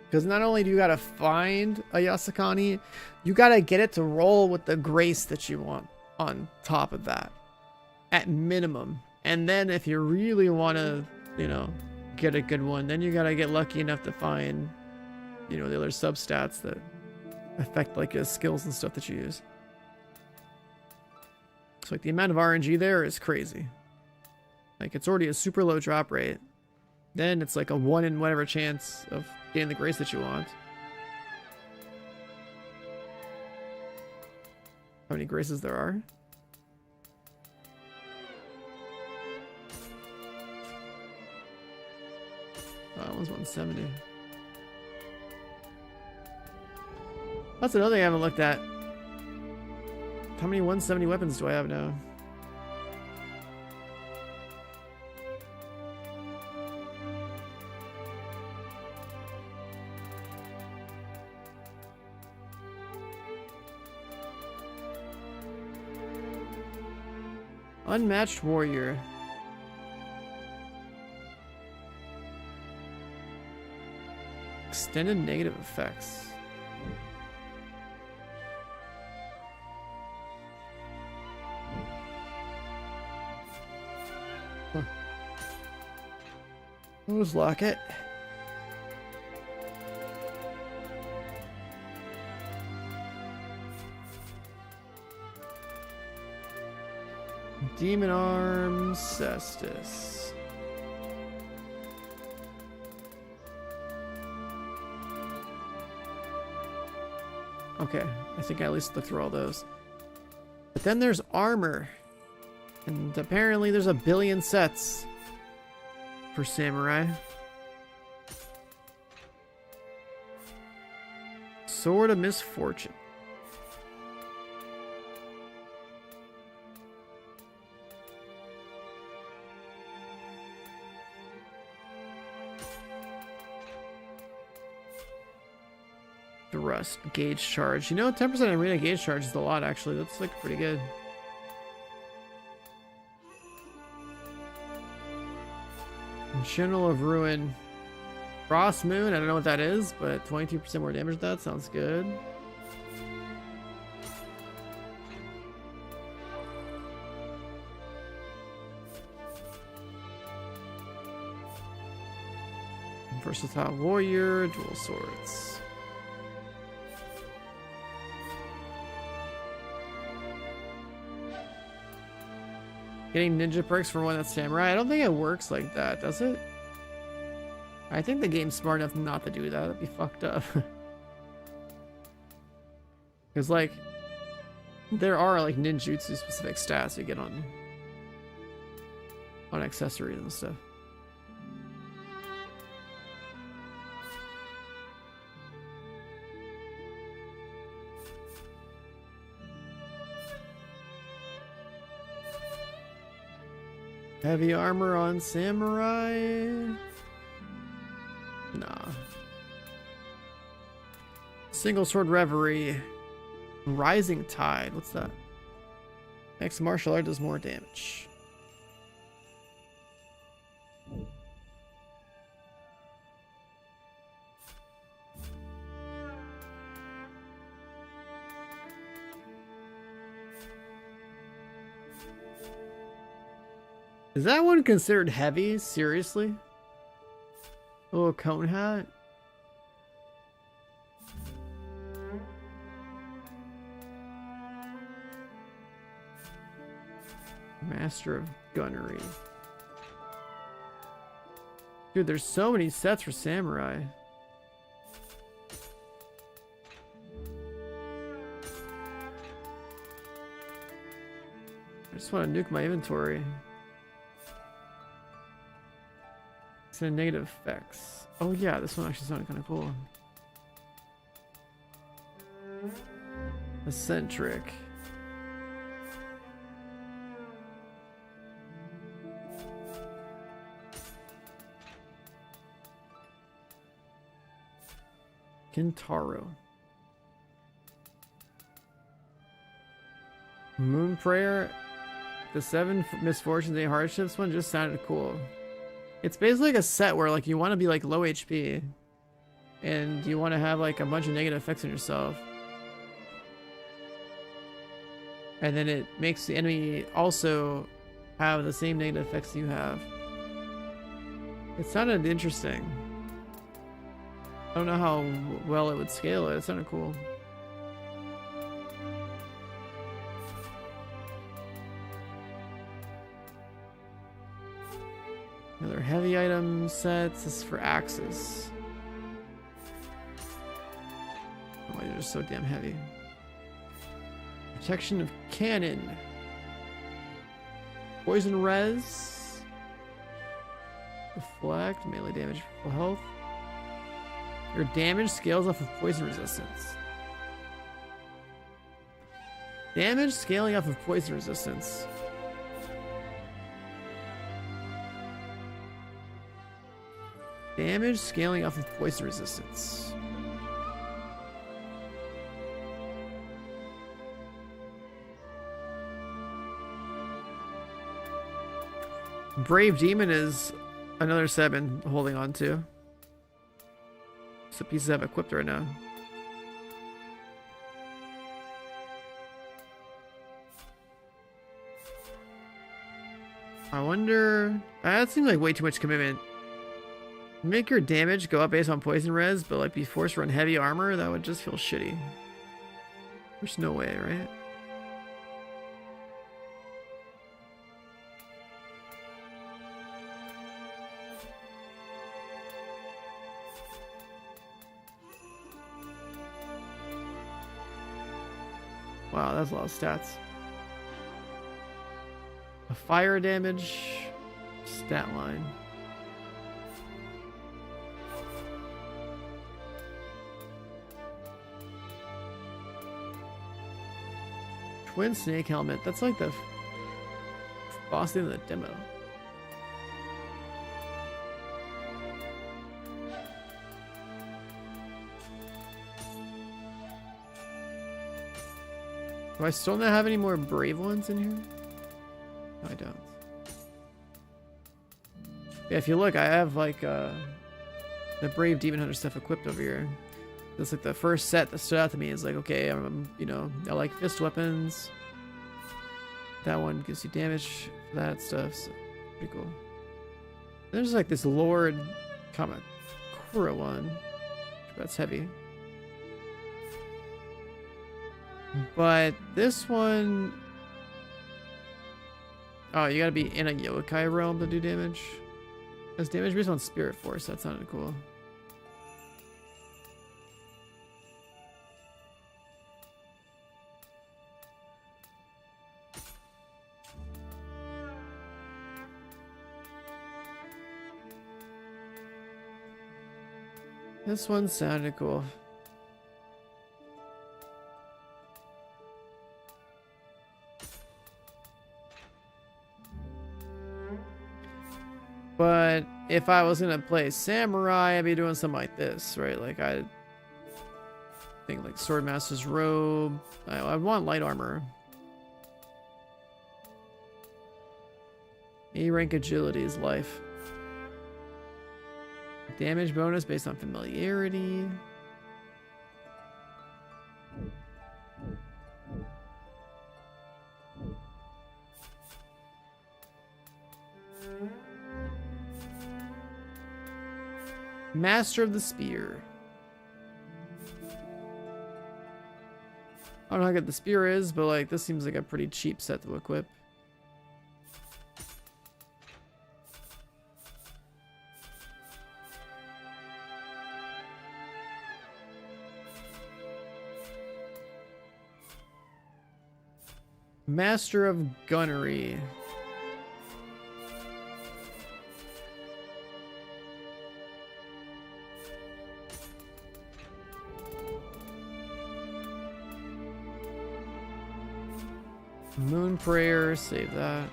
Because not only do you gotta find a Yasakani, you gotta get it to roll with the grace that you want on top of that, at minimum. And then if you really want to, you know, get a good one, then you gotta get lucky enough to find, you know, the other substats that affect like your skills and stuff that you use. So like the amount of RNG there is crazy. Like it's already a super low drop rate. Then it's like a 1 in whatever chance of getting the grace that you want. How many graces there are? Oh, that one's 170. That's another thing I haven't looked at. How many 170 weapons do I have now? Unmatched warrior. Extended negative effects. Huh. We'll just lock it. Demon Arms, Cestus. Okay, I think I at least looked through all those. But then there's armor. And apparently there's 1 billion sets for samurai. Sword of Misfortune. Thrust, gauge charge. You know, 10% arena gauge charge is a lot, actually. That's like pretty good. Channel of Ruin. Frost Moon, I don't know what that is, but 22% more damage. That sounds good. Versatile Warrior, dual swords. Getting ninja perks for one that's samurai. I don't think it works like that, does it? I think the game's smart enough not to do that. That'd be fucked up. Because, like, there are, like, ninjutsu specific stats you get on accessories and stuff. Heavy armor on samurai? Nah. Single sword reverie. Rising tide. What's that? Next martial art does more damage. Is that one considered heavy? Seriously? A little cone hat? Master of Gunnery. Dude, there's so many sets for samurai. I just want to nuke my inventory. It's a negative effects. Oh yeah, this one actually sounded kind of cool. Eccentric. Kintaro. Moon Prayer. The 7 misfortunes and hardships one just sounded cool. It's basically like a set where like you want to be like low HP. and you want to have like a bunch of negative effects on yourself. And then it makes the enemy also have the same negative effects you have. It sounded interesting. I don't know how well it would scale it. It sounded cool. Another heavy item sets. This is for axes. Oh, they're just so damn heavy. Protection of cannon. Poison res. Deflect. Melee damage. Full health. Your damage scales off of poison resistance. Damage scaling off of poison resistance. Damage scaling off of poison resistance. Brave Demon is another set I've been holding on to. It's the pieces I've equipped right now. I wonder... That seems like way too much commitment. Make your damage go up based on poison res, but like be forced to run heavy armor? That would just feel shitty. There's no way, right? Wow, that's a lot of stats. A fire damage stat line. Twin snake helmet. That's like the boss thing in the demo. Do I still not have any more brave ones in here? No, I don't. Yeah, if you look, I have like the brave demon hunter stuff equipped over here. That's like the first set that stood out to me is like, okay, you know, I like fist weapons. That one gives you damage for that stuff, so pretty cool. There's like this Lord Kamakura one. That's heavy. But this one... Oh, you gotta be in a yokai realm to do damage. That's damage based on spirit force. That sounded cool. This one sounded cool. But if I was gonna play samurai, I'd be doing something like this, right? Like I think like Swordmaster's robe. I want light armor. A rank agility is life. Damage bonus based on familiarity. Master of the Spear. I don't know how good the spear is, but like this seems like a pretty cheap set to equip. Master of Gunnery. Moon Prayer, save that.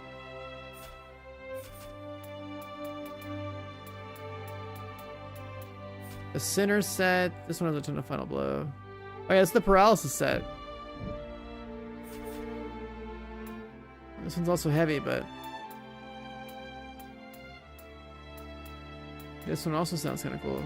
The Sinner set. This one has a ton of Final Blow. Oh yeah, it's the Paralysis set. This one's also heavy, but this one also sounds kind of cool.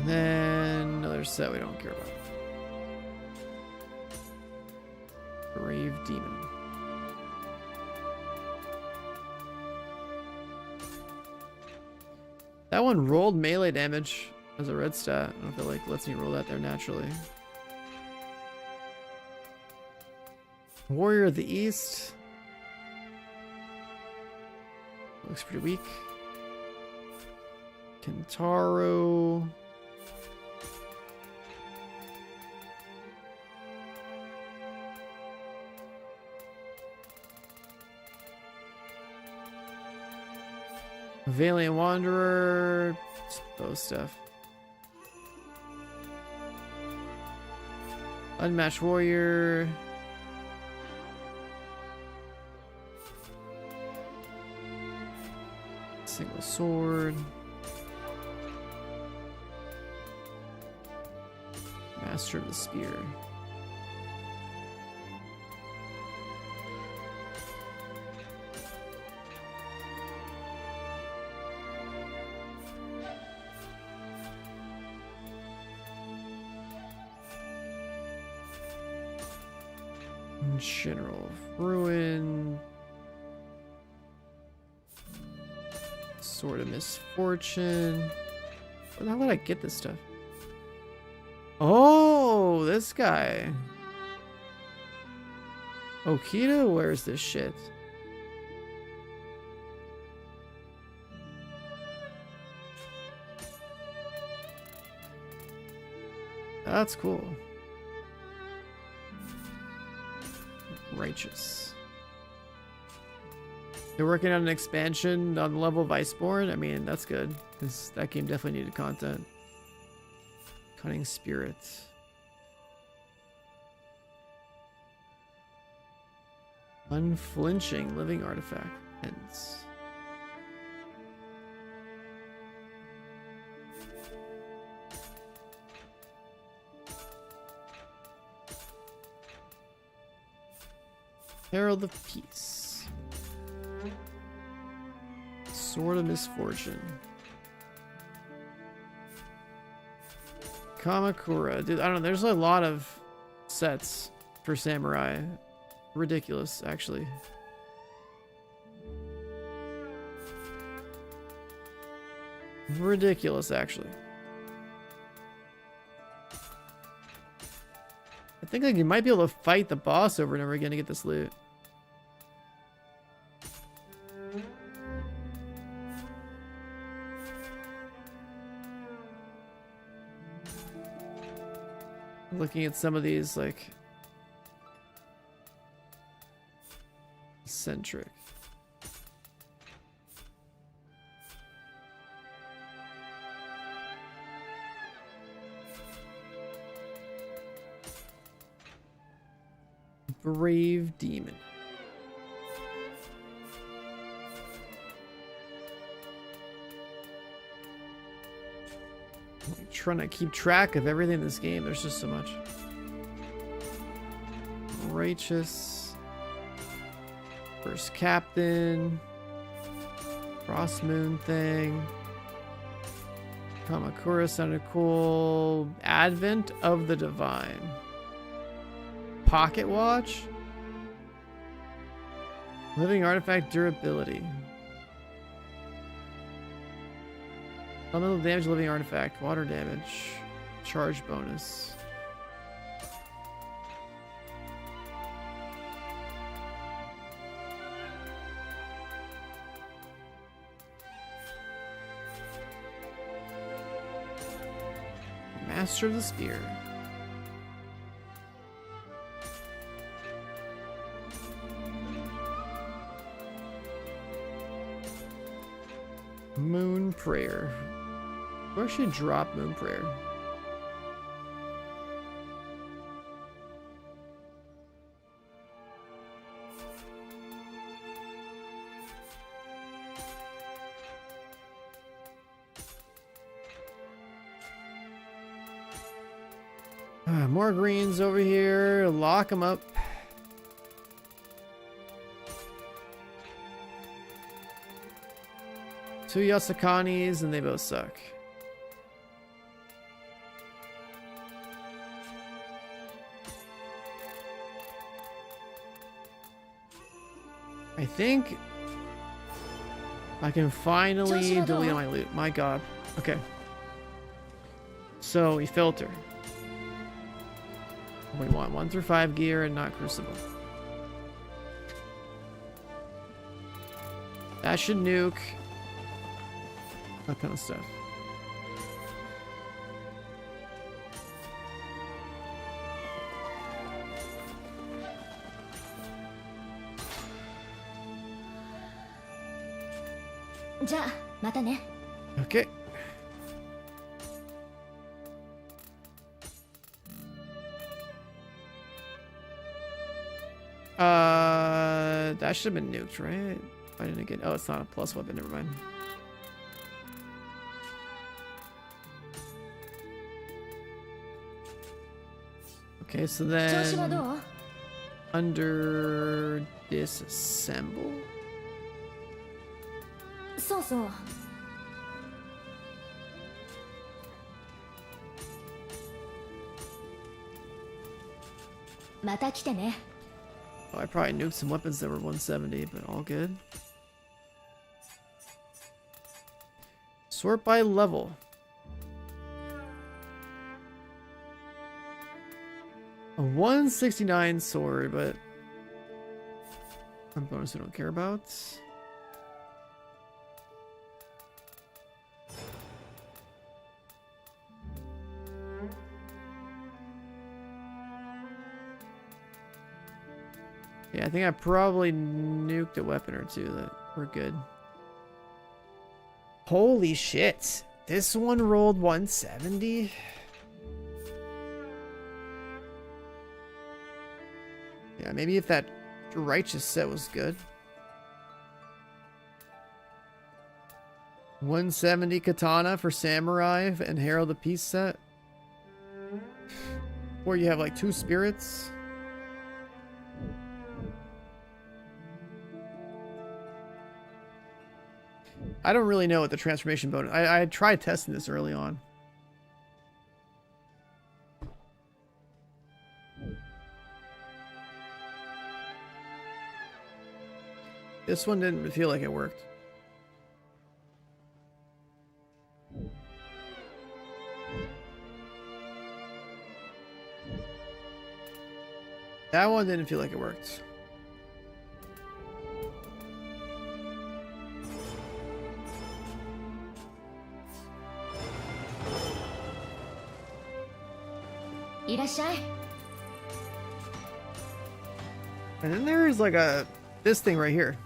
then another set we don't care about. Brave Demon. That one rolled melee damage as a red stat. I don't know if it like lets me roll that there naturally. Warrior of the East. Looks pretty weak. Kentaro. Valiant Wanderer. Bow stuff. Unmatched Warrior. Single sword. Master of the Spear. General of Ruin. Sword of Misfortune. Where the hell did I get this stuff? Oh, this guy. Okita wears this shit. That's cool. Righteous. They're working on an expansion on the level of Iceborne. I mean, that's good, because that game definitely needed content. Cunning Spirit. Unflinching Living Artifact. Ends. Herald of Peace. Sword of Misfortune. Kamakura. Dude, I don't know. There's a lot of sets for Samurai. Ridiculous, actually. Ridiculous, actually. I think like you might be able to fight the boss over and over again to get this loot. Looking at some of these, like, eccentric. Brave Demon. I'm trying to keep track of everything in this game. There's just so much. Righteous. First Captain. Cross Moon thing. Kamakura sounded cool. Advent of the Divine. Pocket Watch. Living Artifact Durability. Elemental damage, living artifact, water damage, charge bonus. Master of the Spear. Moon Prayer. Where should I drop Moon Prayer? More greens over here. Lock them up. Two Yasakanis and they both suck. I think I can finally delete my loot. My god. Okay. So we filter. We want 1 through 5 gear and not crucible. That should nuke. That kind of stuff. Okay. That should have been nuked, right? I didn't get. Oh, it's not a plus weapon. Never mind. Okay, so then under disassemble. そうそう。また来てね。 Oh, I probably nuked some weapons that were 170, but all good. Sort by level. A 169 sword, but a bonus I don't care about. Yeah, I think I probably nuked a weapon or two that were good. Holy shit. This one rolled 170? Yeah, maybe if that righteous set was good. 170 katana for samurai and Herald of Peace set. Where you have like 2 spirits. I don't really know what the transformation bonus. I tried testing this early on. This one didn't feel like it worked. That one didn't feel like it worked. And then there's like this thing right here.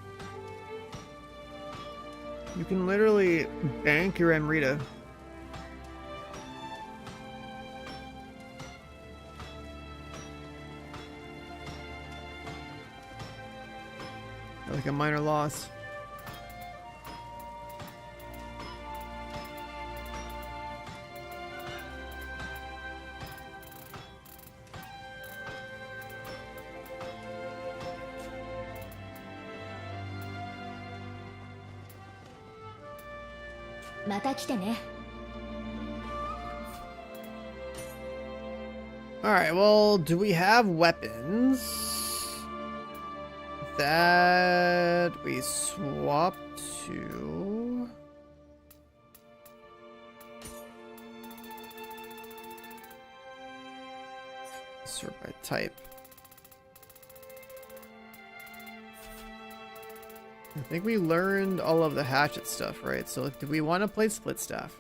You can literally bank your Amrita. Like a minor loss. Alright, well, do we have weapons that we swap to? Sort by type. I think we learned all of the hatchet stuff, right? So do we want to play split staff?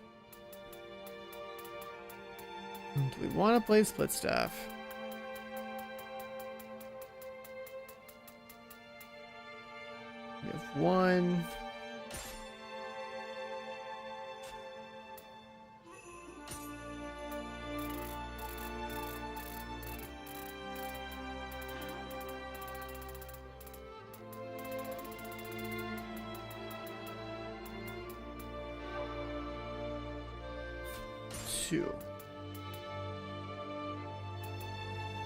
Do we want to play split staff? We have 1.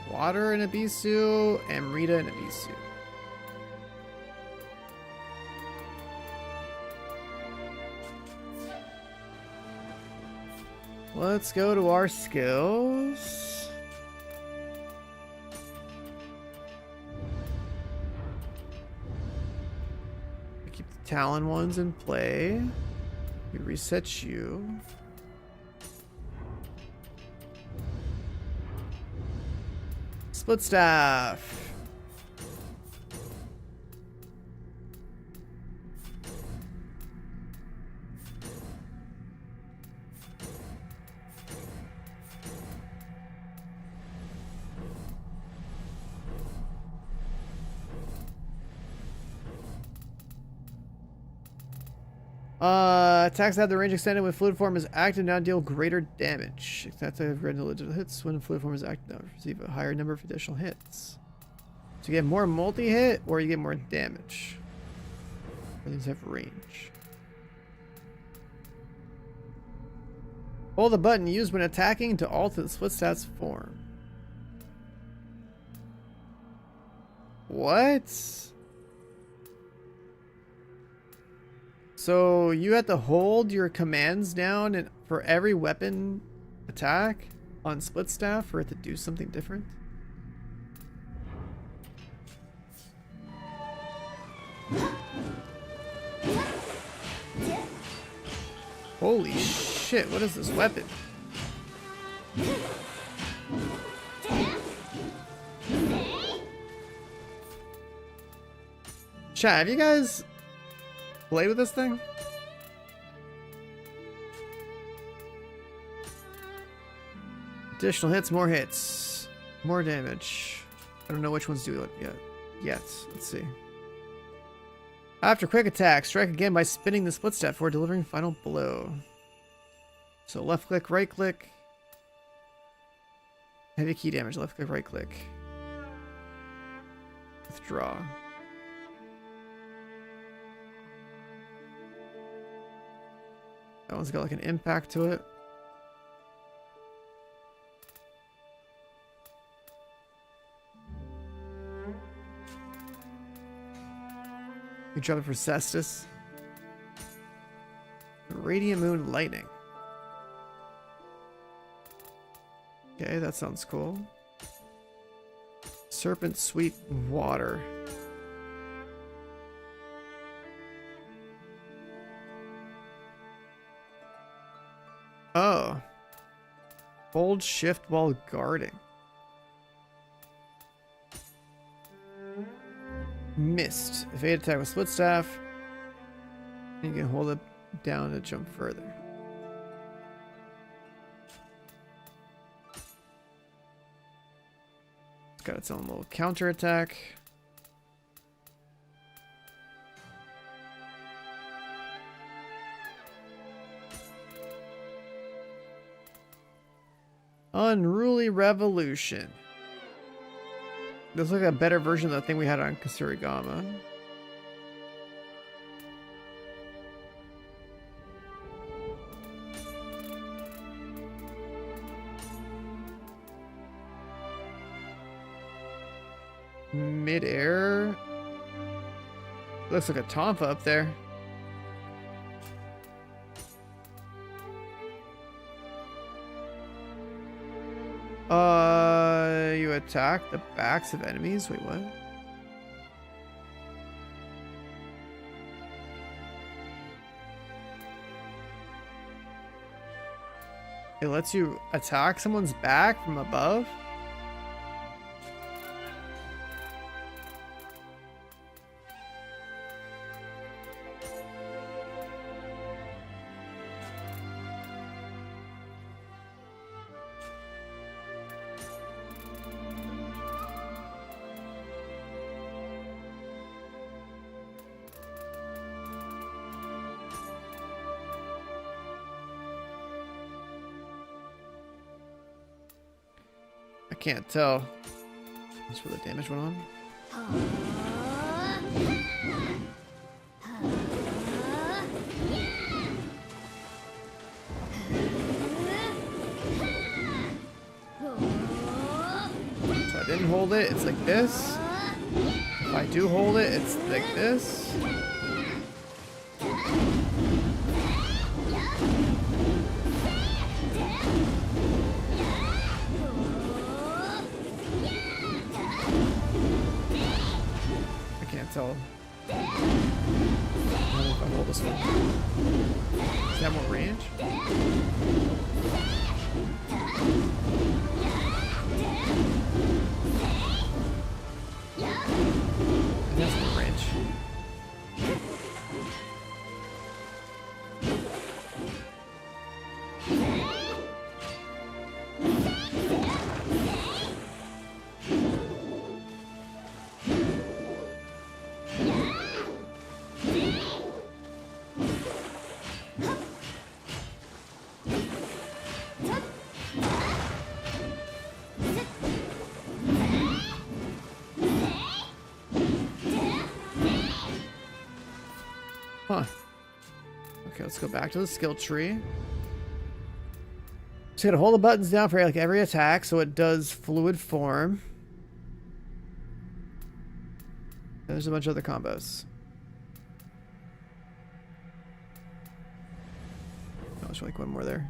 Water and Abisu, Amrita and Abisu. Let's go to our skills. Talon one's in play. We reset you. Split staff. Attacks that have the range extended when fluid form is active now deal greater damage. Attacks that have greater digital hits when fluid form is active now receive a higher number of additional hits. So you get more multi-hit or you get more damage. Or these have range. Hold the button used when attacking to alter the split stats form. What? So you have to hold your commands down and for every weapon attack on split staff for it to do something different? Holy shit, what is this weapon? Chat, have you guys played with this thing? Additional hits, more hits, more damage. I don't know which ones do it yet. Let's see. After quick attack, strike again by spinning the split staff for delivering final blow. So left click, right click. Heavy key damage, left click, right click. Withdraw. That one's got like an impact to it. You drop it for Cestus. Radiant Moon Lightning. Okay, that sounds cool. Serpent Sweet Water. Oh. Hold shift while guarding. Missed. Evade attack with split staff. You can hold it down to jump further. It's got its own little counter attack. Unruly Revolution. Looks like a better version of the thing we had on Kusarigama. Mid-air. Looks like a Tonfa up there. You attack the backs of enemies? Wait, what? It lets you attack someone's back from above? Can't tell. That's where the damage went on. So I didn't hold it, it's like this. If I do hold it, it's like this. Tell how I'll hold this one. Does that have more range? That's more range. Huh. Okay, let's go back to the skill tree. Just gotta hold the buttons down for like every attack so it does fluid form. And there's a bunch of other combos. Oh, there's like one more there.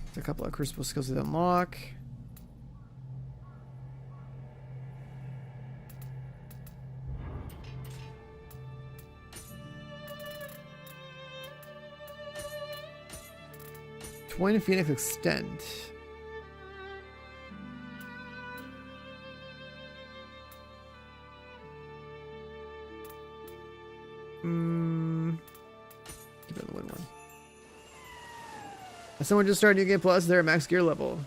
There's a couple of crucible skills to unlock. Twin Phoenix Extend. Keep it the win one. Someone just started New Game Plus. They're at max gear level.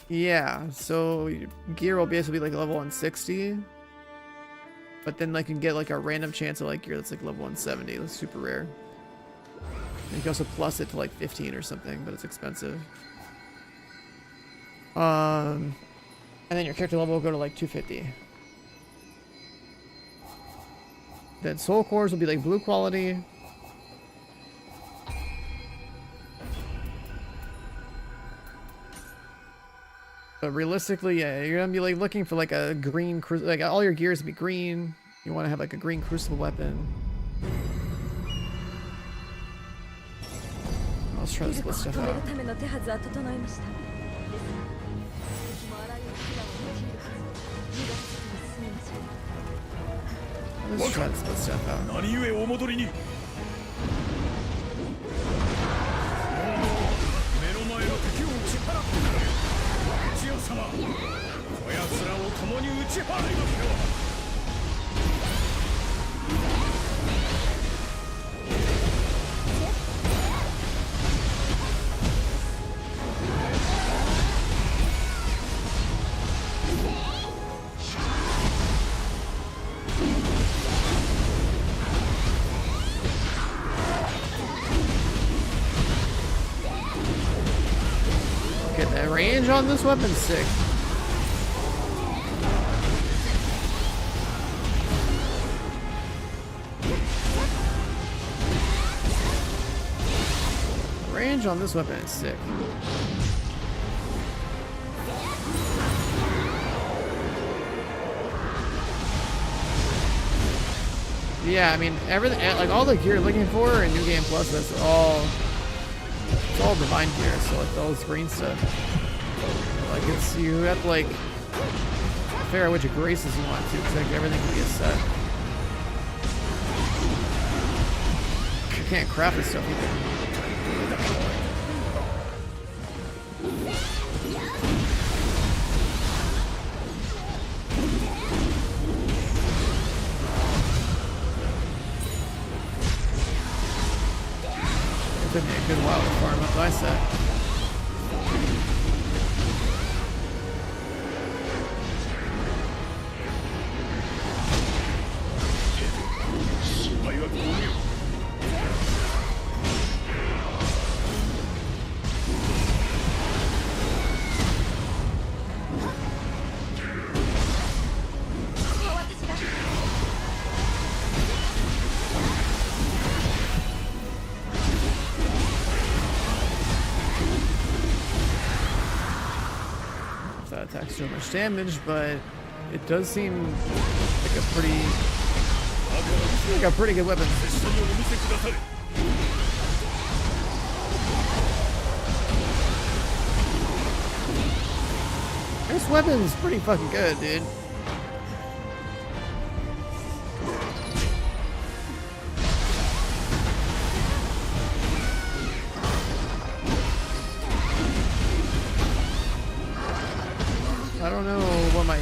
Yeah. So your gear will basically be like level 160, but then like you can get like a random chance of like gear that's like level 170. That's super rare. You can also plus it to like 15 or something, but it's expensive. And then your character level will go to like 250. Then soul cores will be like blue quality. But realistically, yeah, you're gonna be like looking for like a green, like all your gears to be green. You want to have like a green crucible weapon. Let's try to split stuff out. Let's try to split stuff out. Okay, the range on this weapon's sick. The range on this weapon is sick. Yeah, I mean everything, like all the gear you're looking for in New Game Plus, that's all. It's all divine gear, so like all this green stuff. Like it's, you have to like figure out which graces you want to, because like everything can be a set. You can't craft this stuff either. It took me a good while to farm up my set. Attacks so much damage, but it does seem like a pretty good weapon. This weapon's pretty fucking good, dude. don't know what my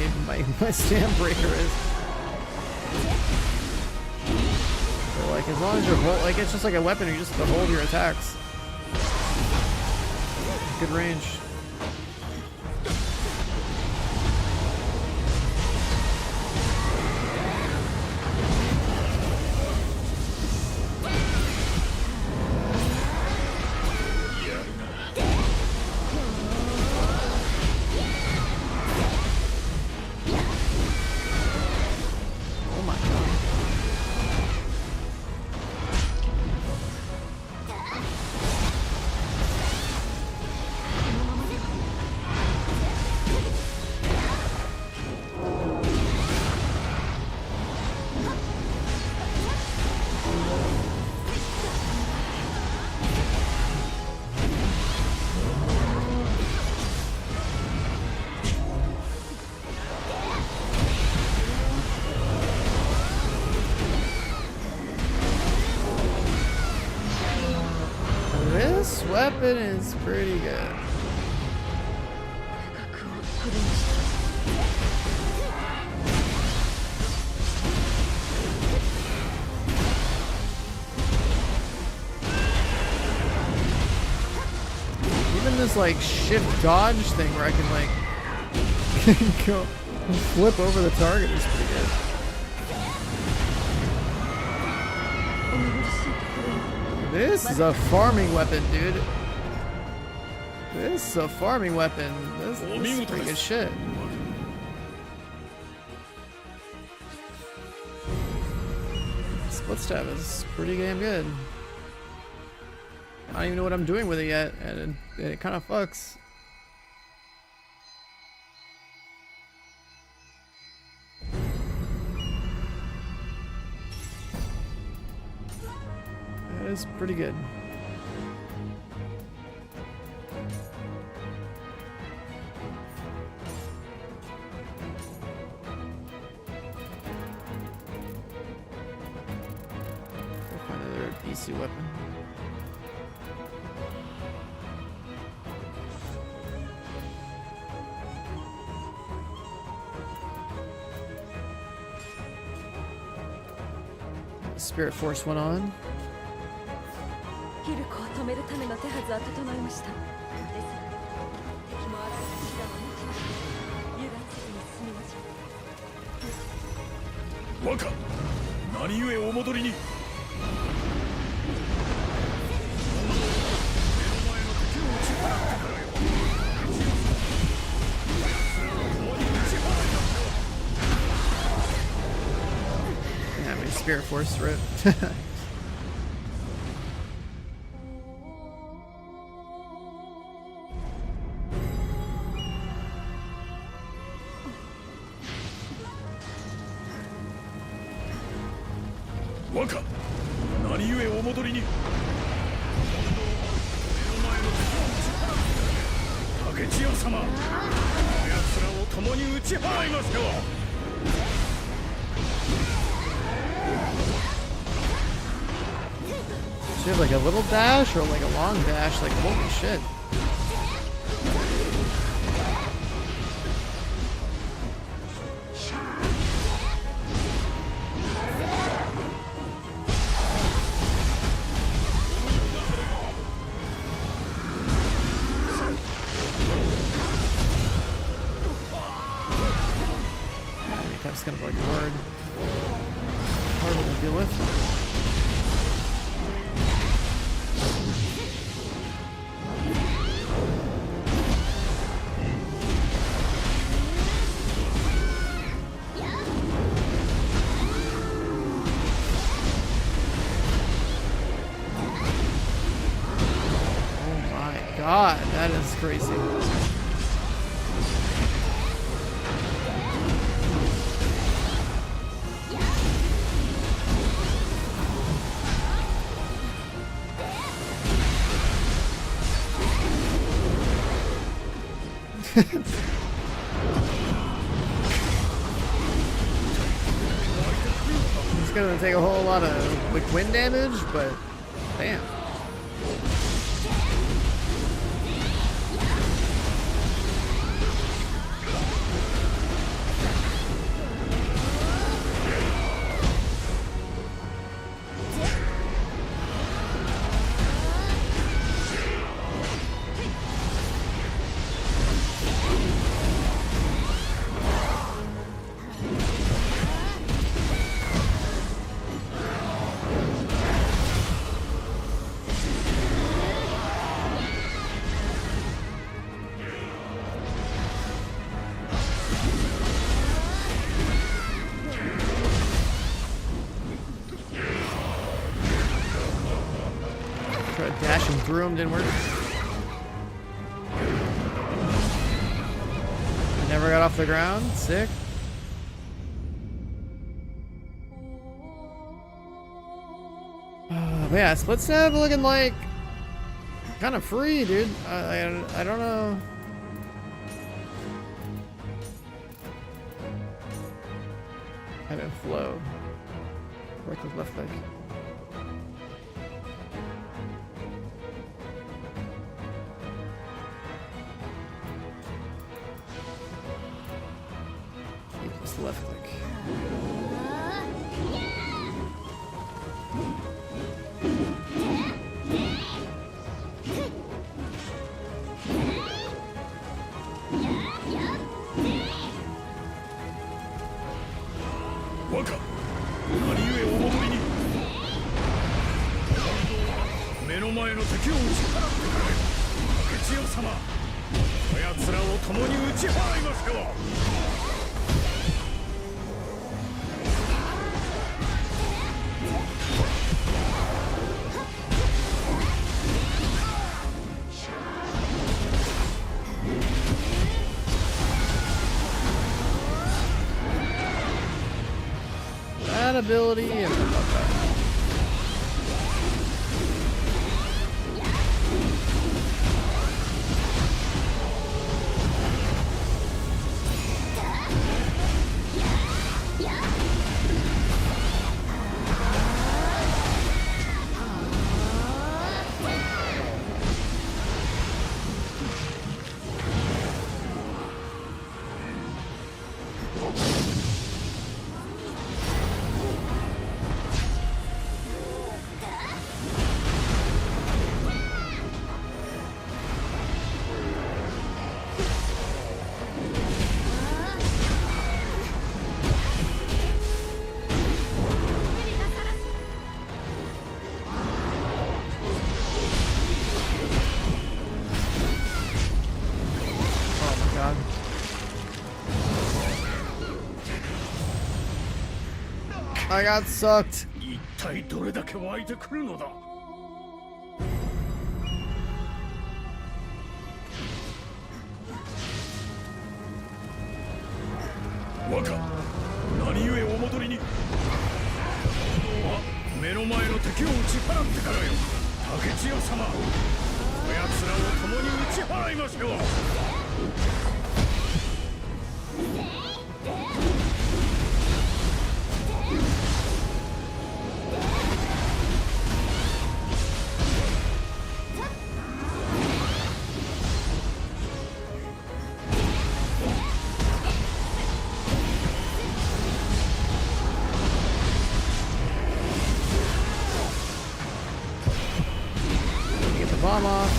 stand breaker is. But like as long as you're like it's just like a weapon, you just have to hold your attacks. Good range. This weapon is pretty good. Even this like shift dodge thing where I can like go flip over the target is pretty good. This is a farming weapon, dude. This is a farming weapon. This is pretty good shit. Split stab is pretty damn good. I don't even know what I'm doing with it yet, and it kind of fucks. That is pretty good. Go find another DC weapon. Spirit Force went on. Waka, nani故お戻りに? Yeah, my Spirit Force rip. Waka, nani故お戻りに? 竹千代様、こ奴らを共に打ち払いますよ. She have like a little dash or like a long dash? Like holy shit. That's kind of like hard to deal with. God, that is crazy. It's gonna take a whole lot of like wind damage, but damn. through him, didn't work. Never got off the ground. Sick. But yeah, split stab looking like kind of free, dude. I don't know. I didn't flow. Right click, left click. Just left click. That ability and I love that. I got sucked. 一体どれだけ湧いてくるのだ。若、何故お戻りに。目の前の敵を打ち払ってからよ。竹千代様、こやつらを共に打ち払いましょう。 Bomb off.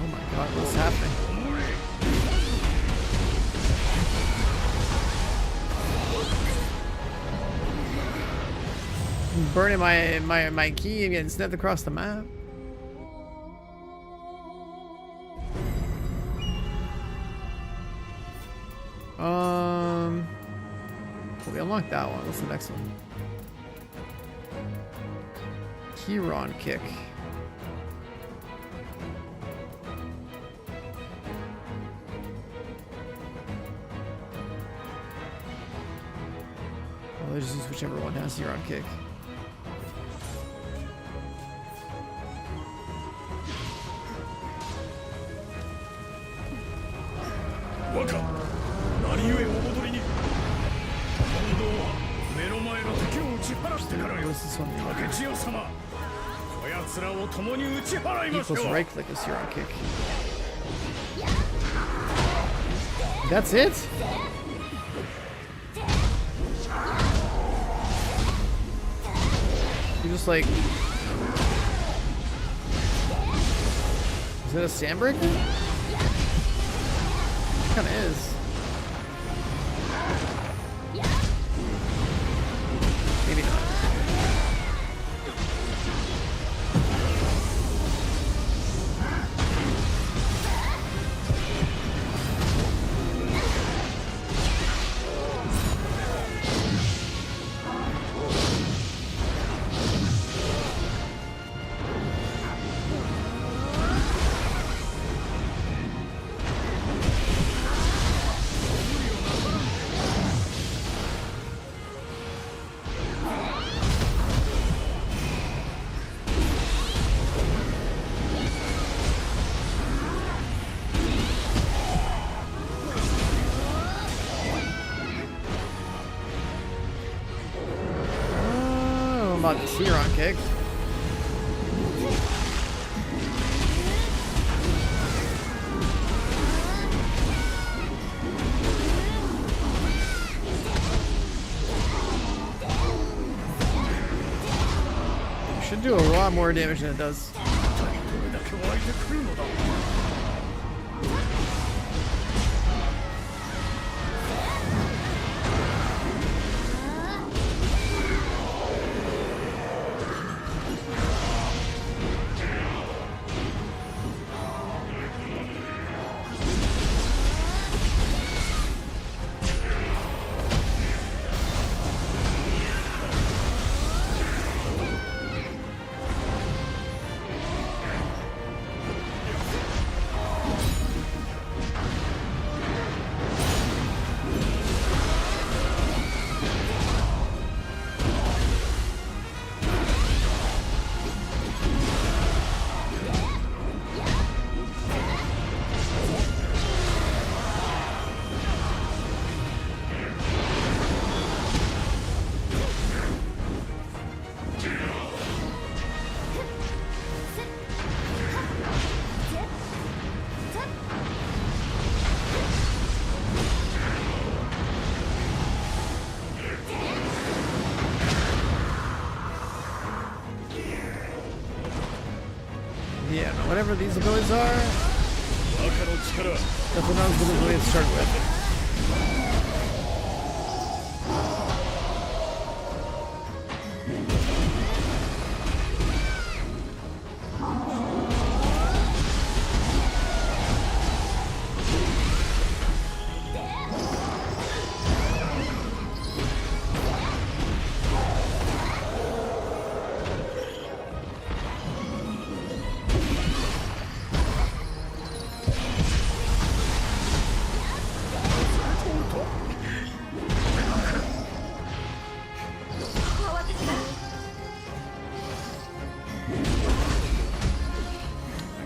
Oh my god, what's happening? I'm burning my key and getting snapped across the map. Well, we unlocked that one. What's the next one? Keyron kick. Well, let's just use whichever one has Keyron kick. は目の前の敵を打ち払ってからよ。 What's this one? 竹千代様、こやつらを共に打ち払いましょ Equals う。 right click is here on kick. That's it? You just like... Is it a sandbreaker? It kinda is. Maybe not. About this here on kick. Should do a lot more damage than it does. どれだけ湧いてくるのだ。 Yeah, no, whatever these abilities are, 赤の力、 definitely not as good as the way it started with.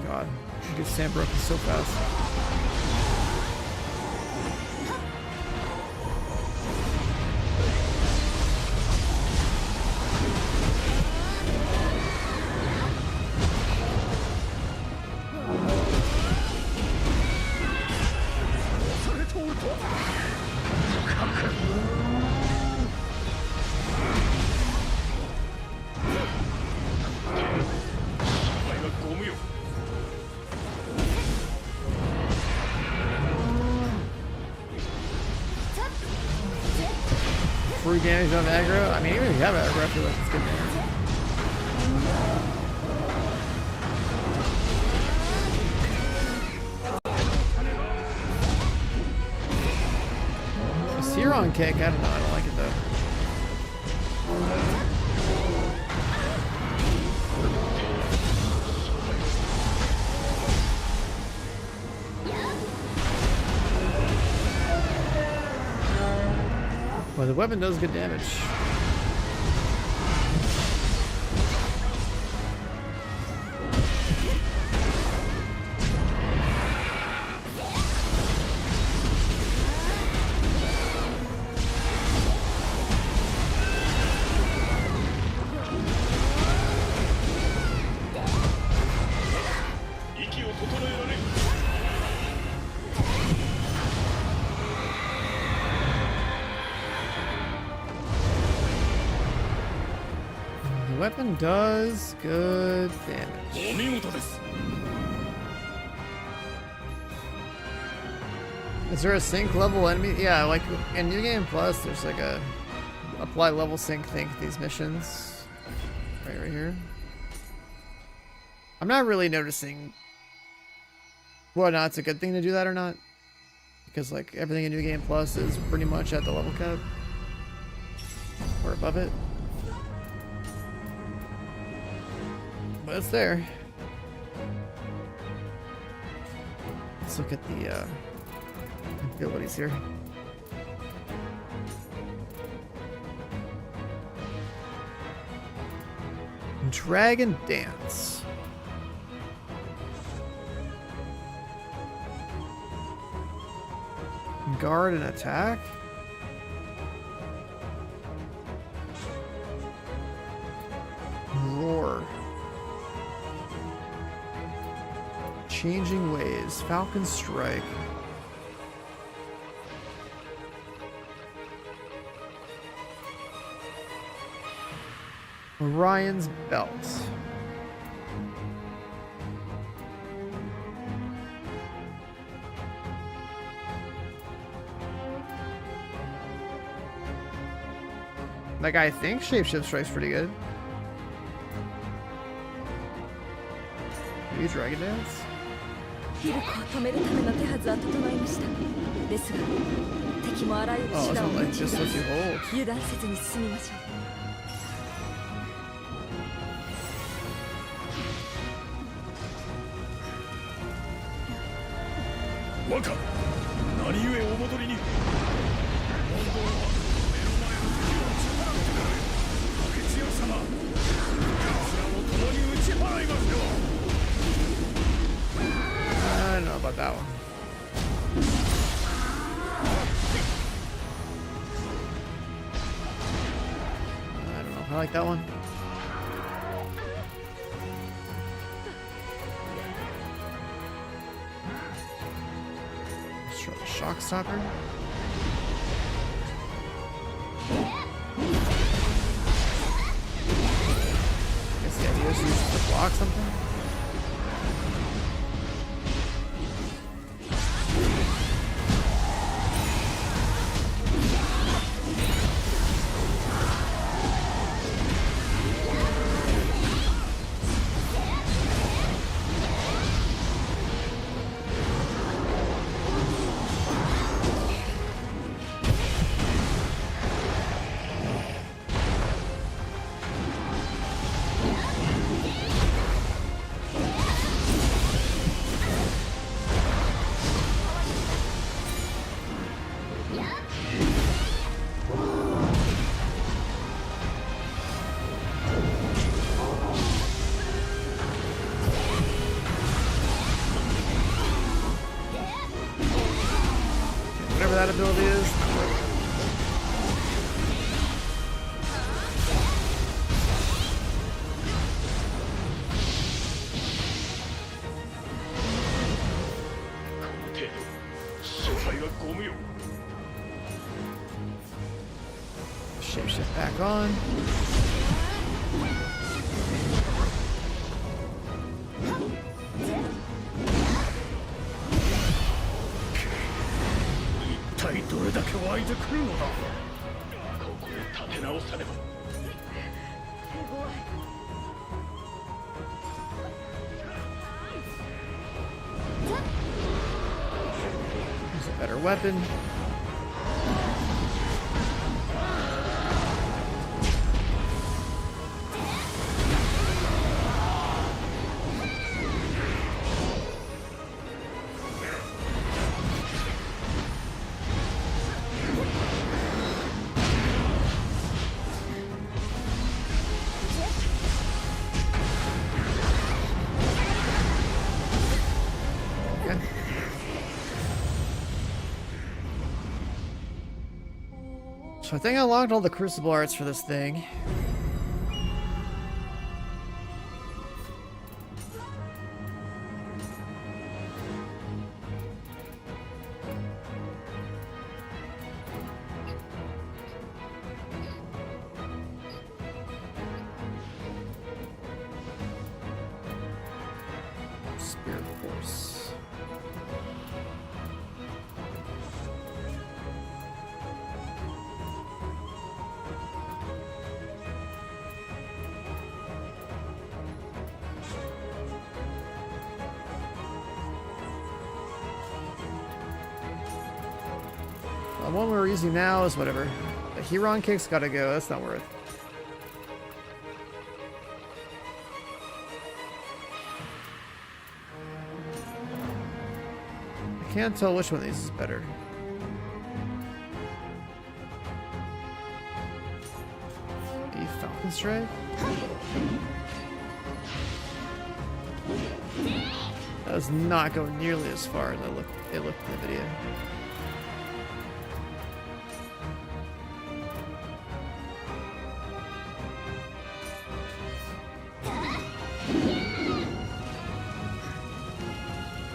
God, she gets Sam broken so fast. Free damage on aggro. I mean, even if you have aggro, I feel like it's good damage. A Searon kick, I don't know, I don't like it though. Well, the weapon does good damage. weapon does good damage. お見事です。 Is there a sync level enemy? Yeah, like in New Game Plus, there's like a apply level sync thing to these missions. Right here. I'm not really noticing whether or not it's a good thing to do that or not. Because like everything in New Game Plus is pretty much at the level cap. Or above it. But it's there. Let's look at the abilities here. Dragon Dance. Guard and attack. Roar. Changing Ways. Falcon Strike. Orion's Belt. Like, I think Shapeshift Strike's pretty good. Maybe Dragon Dance? ヒルコを止めるための手はずは整いました。ですが、敵もあらゆる手 Oh, 段を it's 用 like い just what you hold. 油断せずに進みましょう。 若、何故お戻りに。問答は目の前の敵を打ち払ってからよ。竹千代様、奴らを共に打ち払いますよ。 I don't know about that one. I don't know. I like that one. Let's try the Shock Stopper. Guess the idea is to use it to block something. Whatever that ability is. Shapeshift back on. There's a better weapon. So I think I logged all the Crucible arts for this thing. Spirit Force. The one we're using now is whatever. The Huron kick's gotta go. That's not worth. I can't tell which one of these is better. A Falcon Strike? That does not go nearly as far as it looked in the video.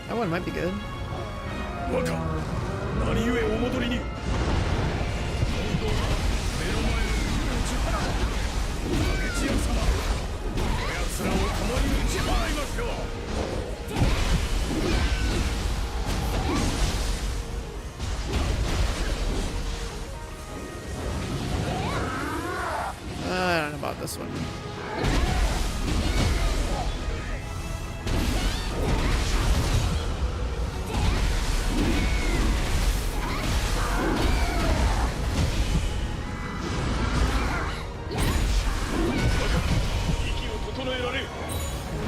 That one might be good. I don't know about this one.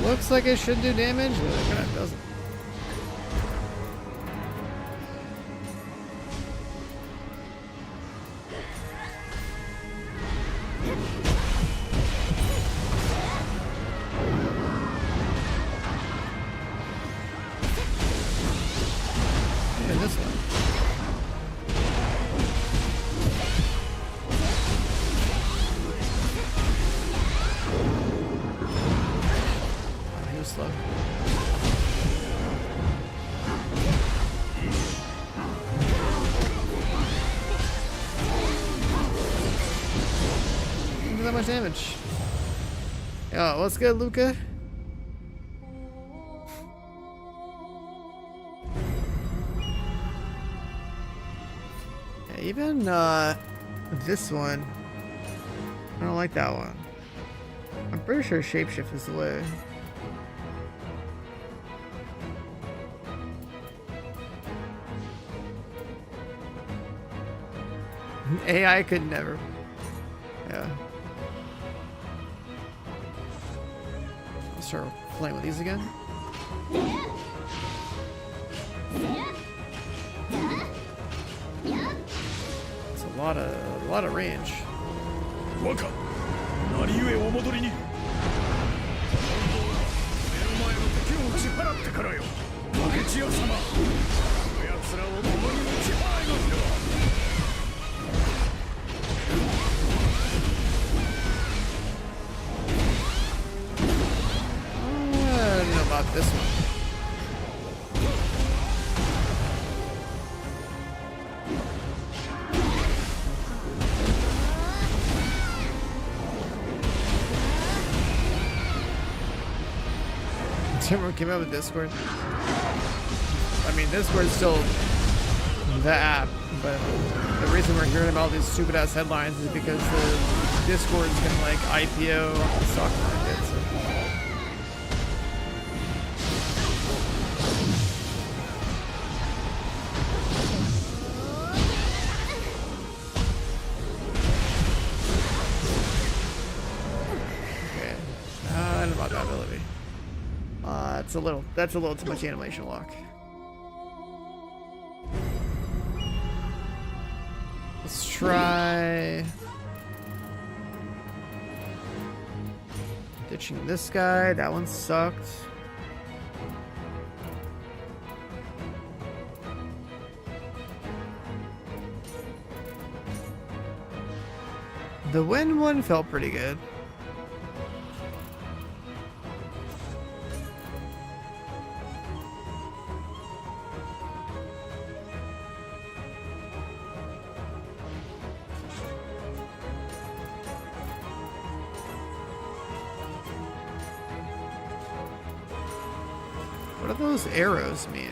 Looks like it should do damage, but it kind of doesn't. And this one. Slow. Didn't do that much damage. Oh, what's good, Luca? Yeah, even this one, I don't like that one. I'm pretty sure shapeshift is the way. AI could never. Yeah. I'll start playing with these again. It's a lot of range. I don't know about this one. Someone came out with Discord. I mean, Discord's still the app, but the reason we're hearing about these stupid ass headlines is because the Discord's gonna like IPO the stock market. So. Okay, I don't know about that ability. That's a little too much animation lock. Let's try ditching this guy. That one sucked. The wind one felt pretty good. What What do those arrows mean?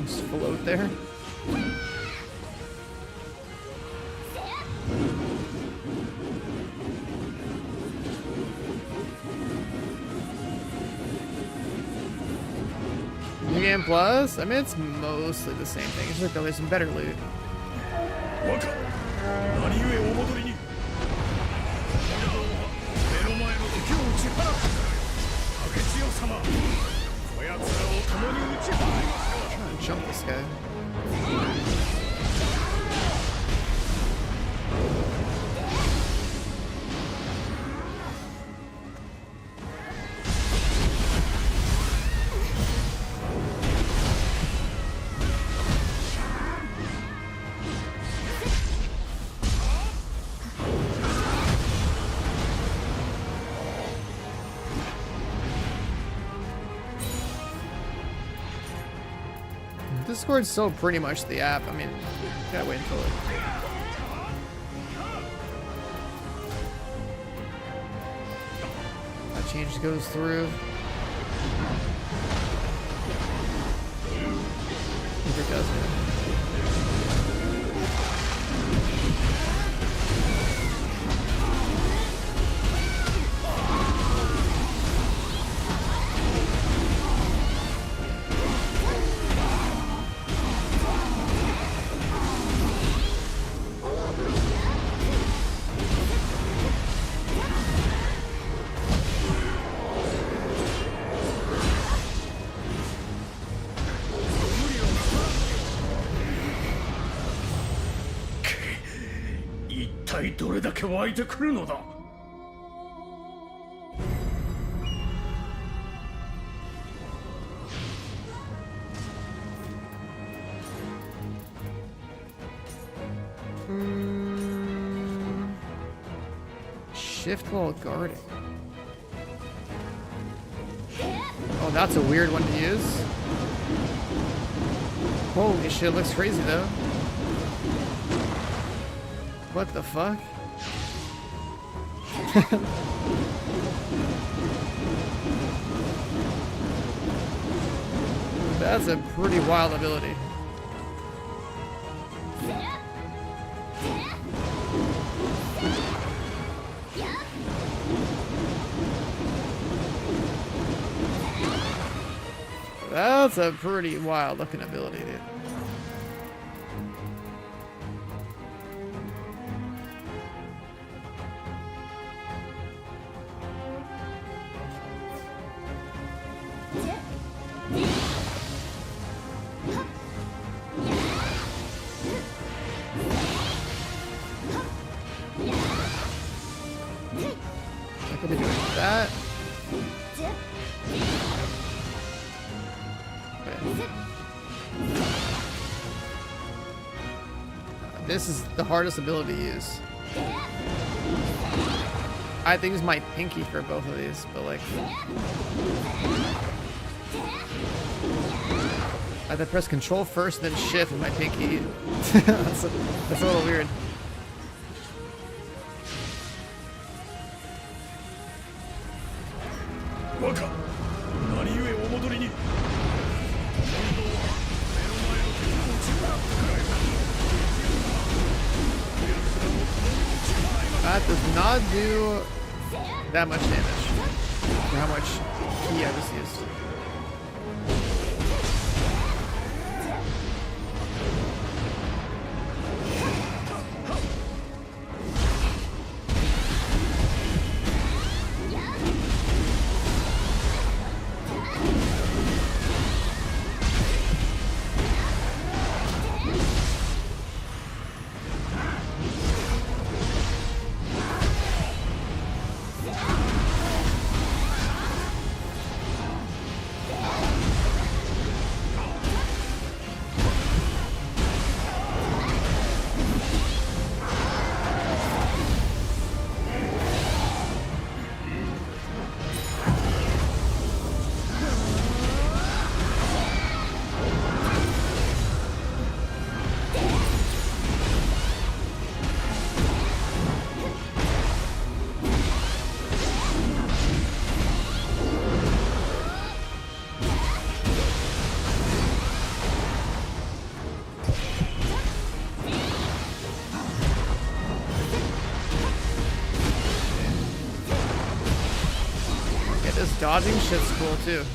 Just float there. New Game Plus? I mean, it's mostly the same thing. It's just that there's some better loot. 若何故お戻りに。目の前の敵を打ち払ってからよ。竹千代様、こやつらを共に打ち払いますよ。 I'm trying to jump this guy. Discord's still pretty much the app. I mean, gotta wait until it. That change goes through. If it does, man.一体どれだけ湧いてくるのだ。Shift while guarding. Oh, that's a weird one to use. Holy shit, looks crazy though. What the fuck? That's a pretty wild ability. That's a pretty wild looking ability, dude. I could be doing that. Okay. This is the hardest ability to use. I think it's my pinky for both of these, but like I have to press control first, then shift with my pinky. that's a little weird. Waka, 何故お戻りに。 That does not do that much damage for how much key I just used. dodging shit's cool too.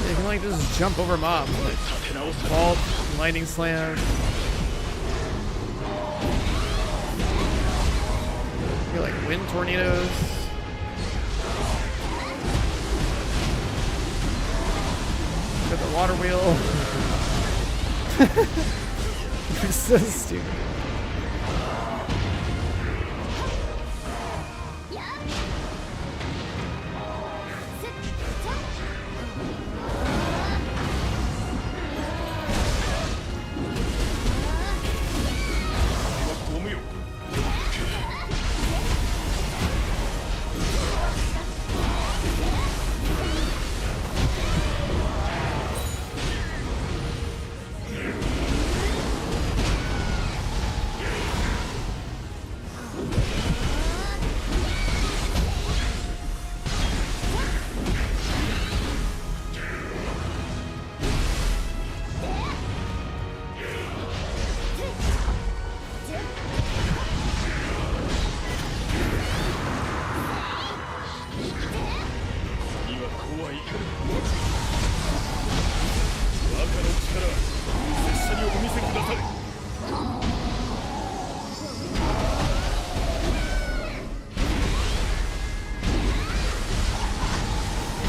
They can like just jump over mobs, like vault, lightning slam. You're like wind tornadoes. Got the water wheel. It's so stupid.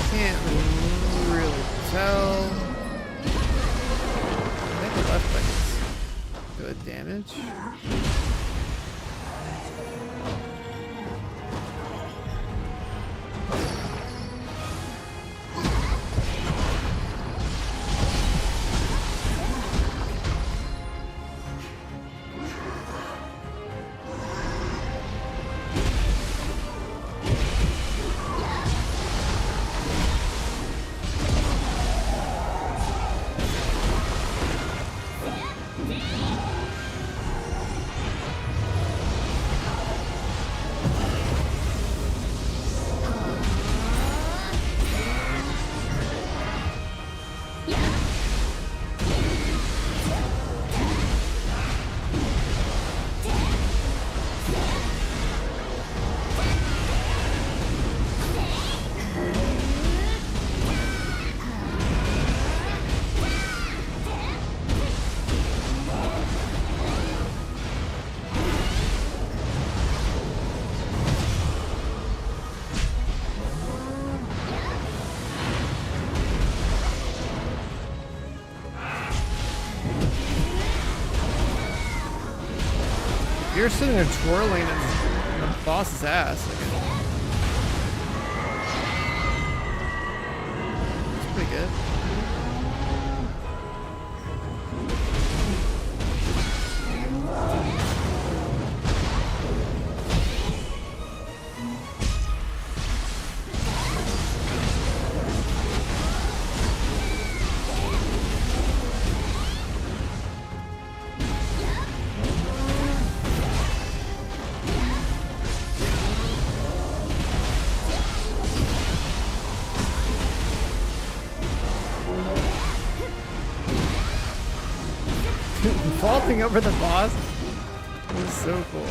Can't really tell. I think the left leg is good damage. You're sitting there twirling in the boss's ass. It's pretty good. Vaulting over the boss was so cool.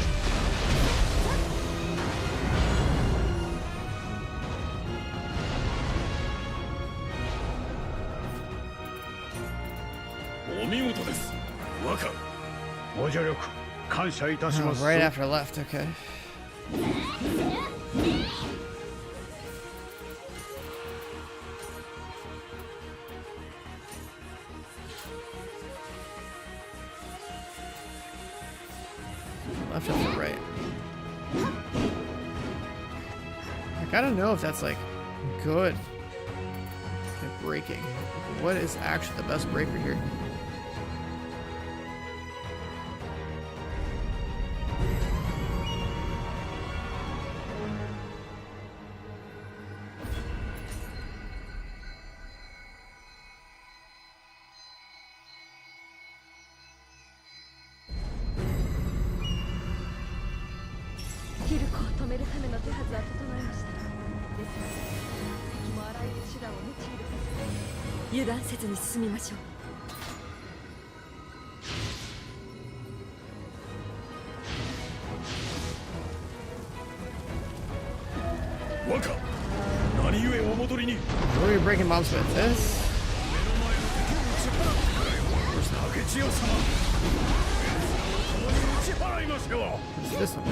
Oh, right after left, okay. Left and right. I gotta know if that's like good at breaking. What is actually the best breaker here? きる子を止めるための手はずは整いました。ですが敵もあらゆる手段を用いるはず。油断せずに進みましょう。若、何故お戻りに。 What are you breaking bombs with? This? 竹千代様、共に打ち払いましょう。 This one.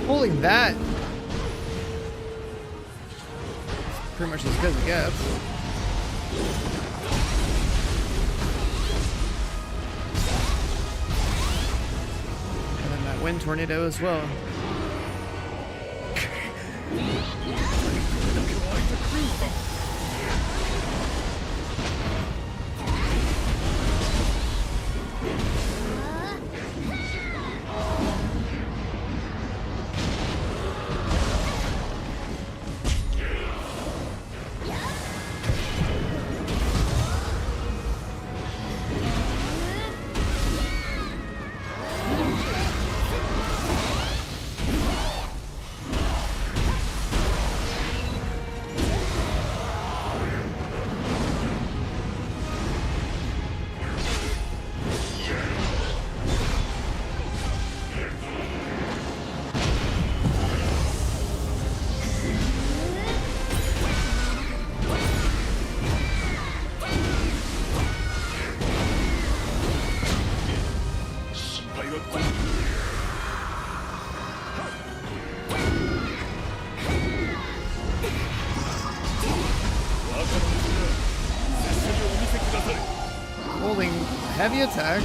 Pulling that pretty much as good as it gets. And then that wind tornado as well. Holding heavy attack.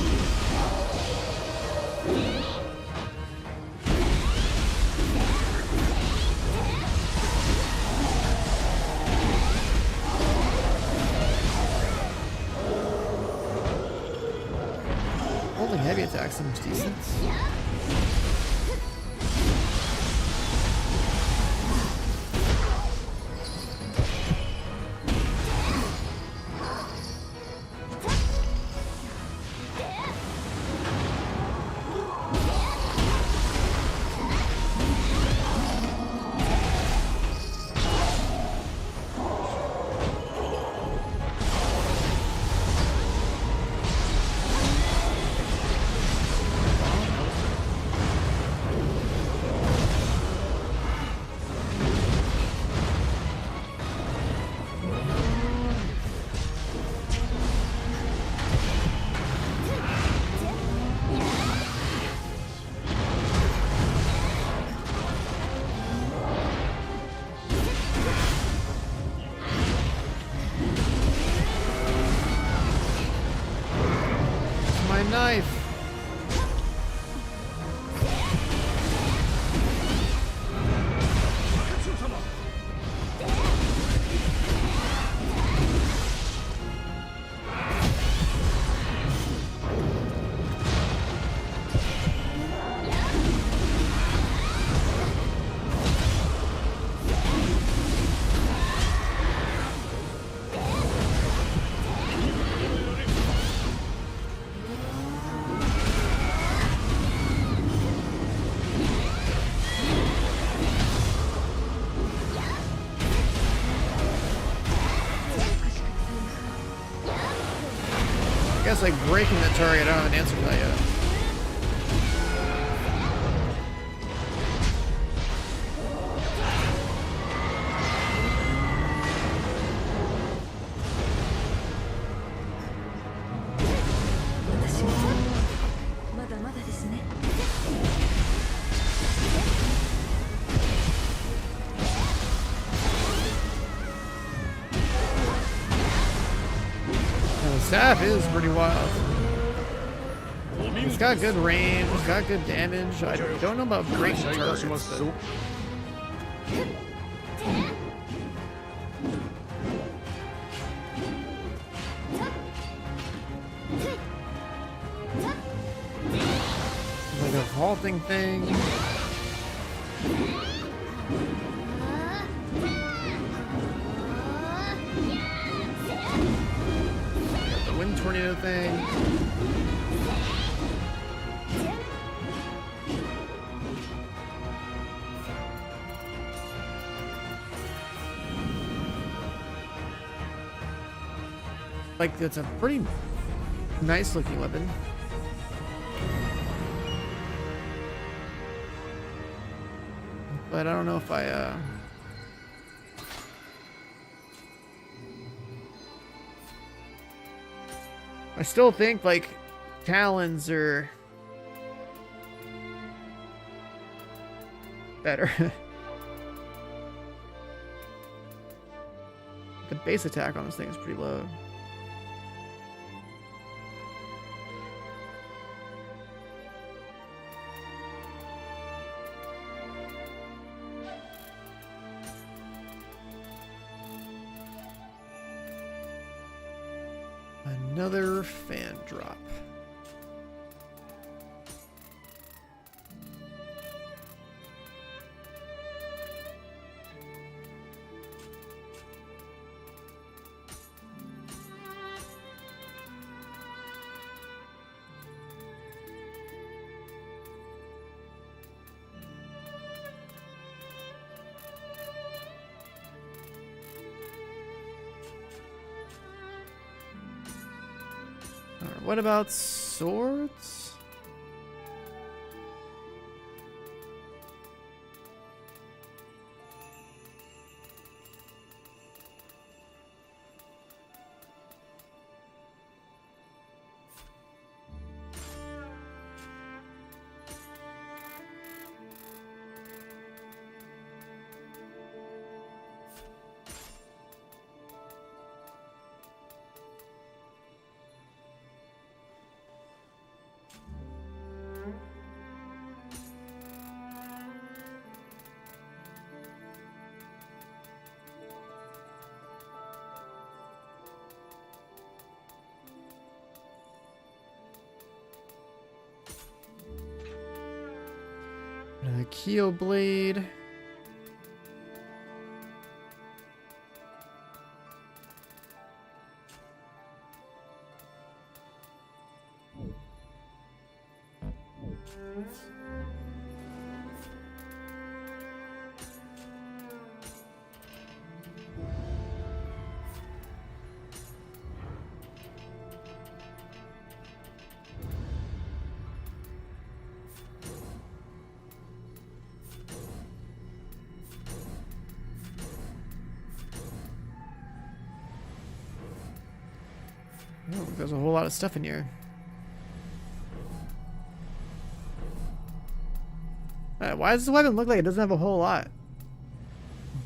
Holding heavy attack seems decent. Knife. I guess like breaking the target, I don't have an answer for that yet. Staff is pretty wild. It's got good range, it's got good damage. I don't know about breaking targets, but... like a halting thing. Wind tornado thing. Like, it's a pretty nice looking weapon. But I don't know if I still think, like, talons are better. The base attack on this thing is pretty low. Another fan drop. What about swords? Keel blade. Oh, there's a whole lot of stuff in here. Why does this weapon look like it doesn't have a whole lot?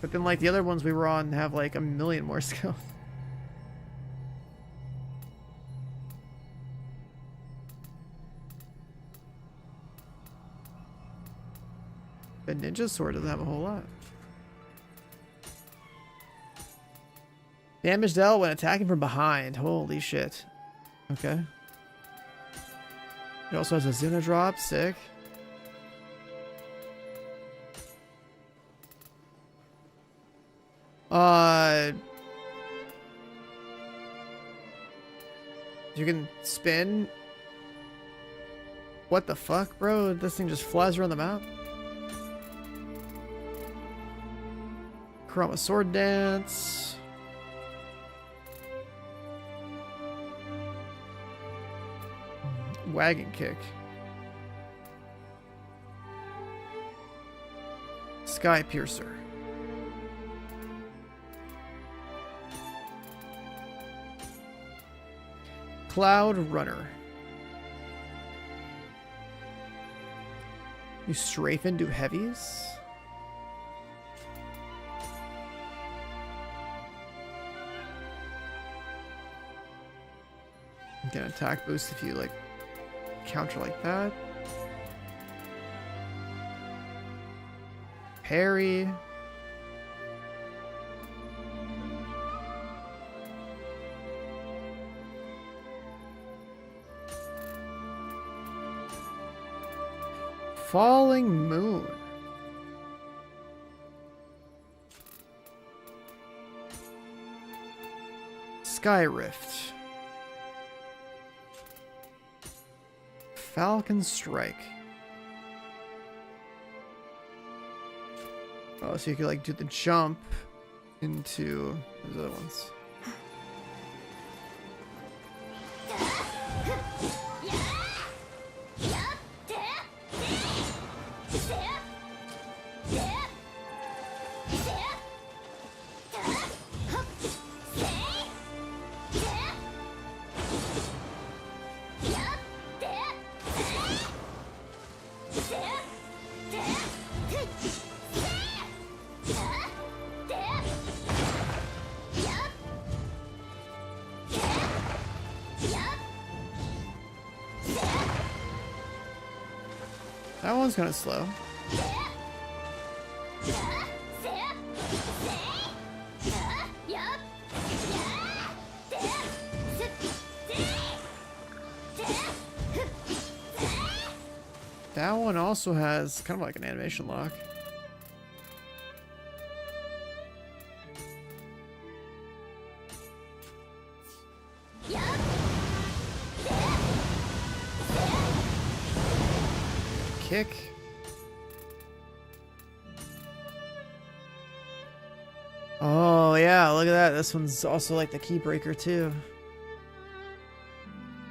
But then, like, the other ones we were on have like a million more skills. The ninja sword doesn't have a whole lot. Damage dealt when attacking from behind. Holy shit. Okay. It also has a Zuna drop. Sick. You can spin. What the fuck, bro? This thing just flies around the map. Chroma sword dance. Wagon kick. Sky piercer. Cloud runner. You strafe into heavies? You can attack boost if you like counter like that. Parry. Falling moon. Sky rift. Falcon strike. Oh, so you could like do the jump into those other ones. That one's kind of slow. That one also has kind of like an animation lock. Kick. Oh yeah, look at that. This one's also like the key breaker too.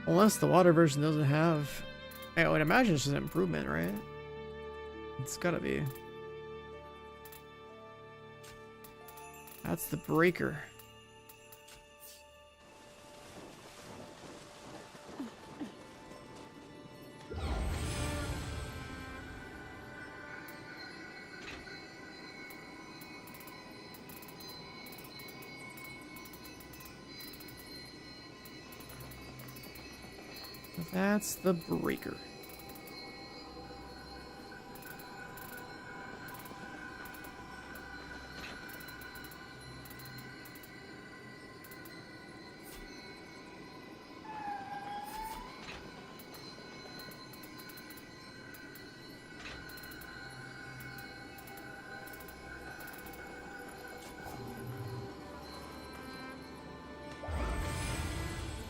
Unless the water version doesn't have... I would imagine it's just an improvement, right? It's gotta be. That's the breaker. That's the breaker.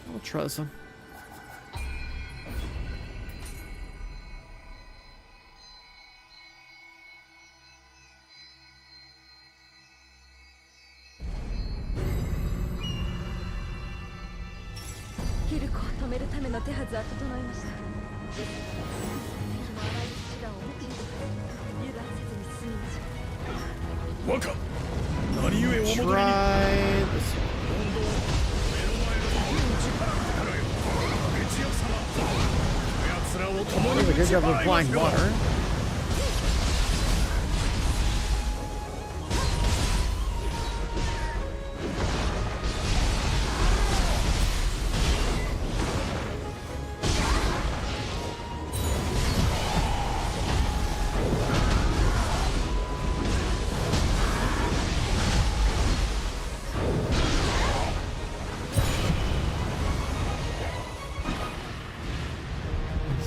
We'll try this one. Try this one. Does a good job of applying water.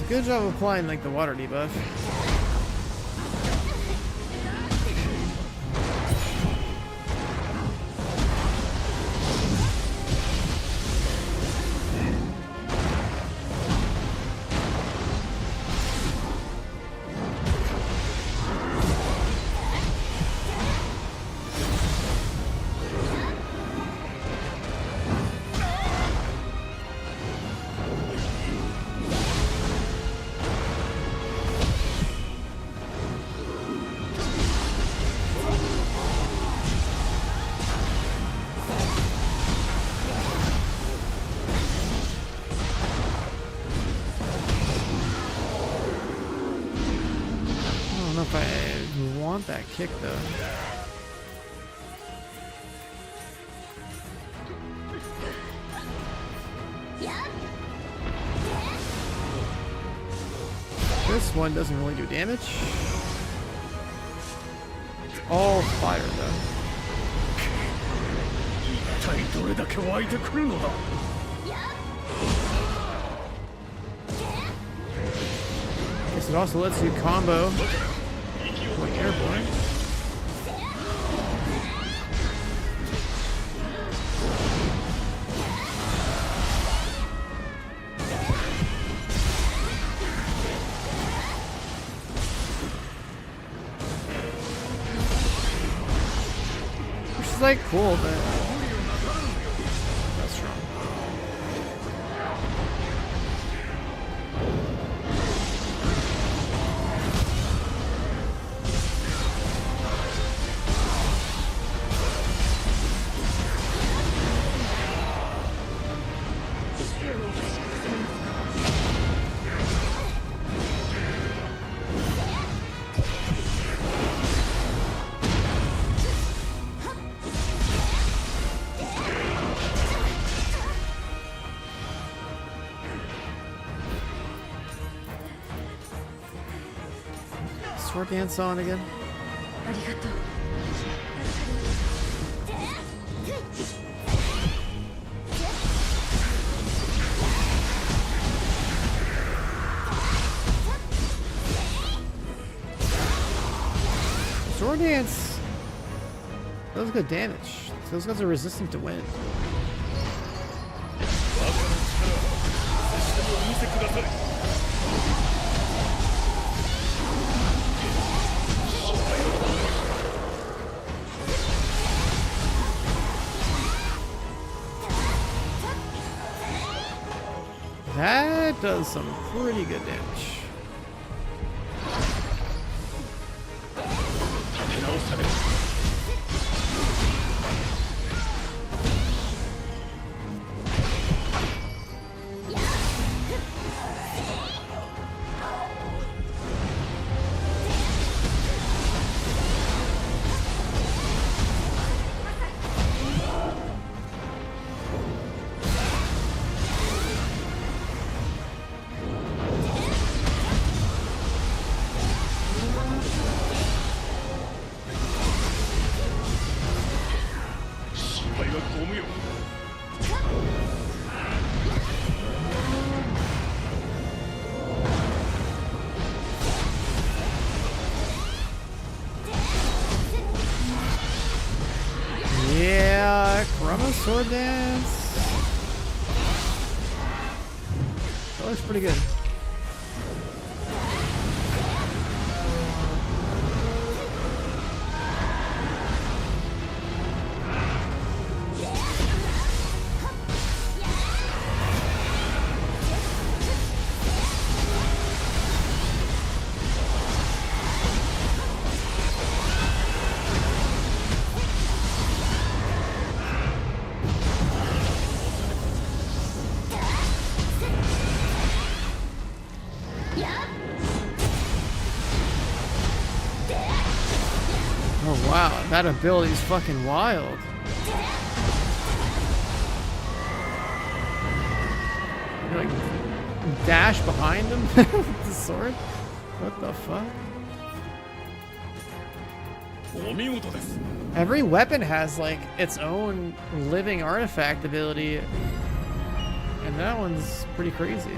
Good job of applying like the water debuff. if I want that kick though. This one doesn't really do damage. It's all fire though. 一体どれだけ湧いてくるのだ Guess it also lets you combo like airborne. Which is like cool, but that's strong. Sword dance on again. ありがとう Sword dance does good damage. Those guys are resistant to wind. 我がの力を拙者にお見せくだされ That does some pretty good damage. 立て直される 失敗はご無用 Yeah, Chroma sword dance. That looks pretty good. Oh wow, that ability's fucking wild. You like dash behind him with the sword? What the fuck? お見事です Every weapon has like its own living artifact ability, and that one's pretty crazy.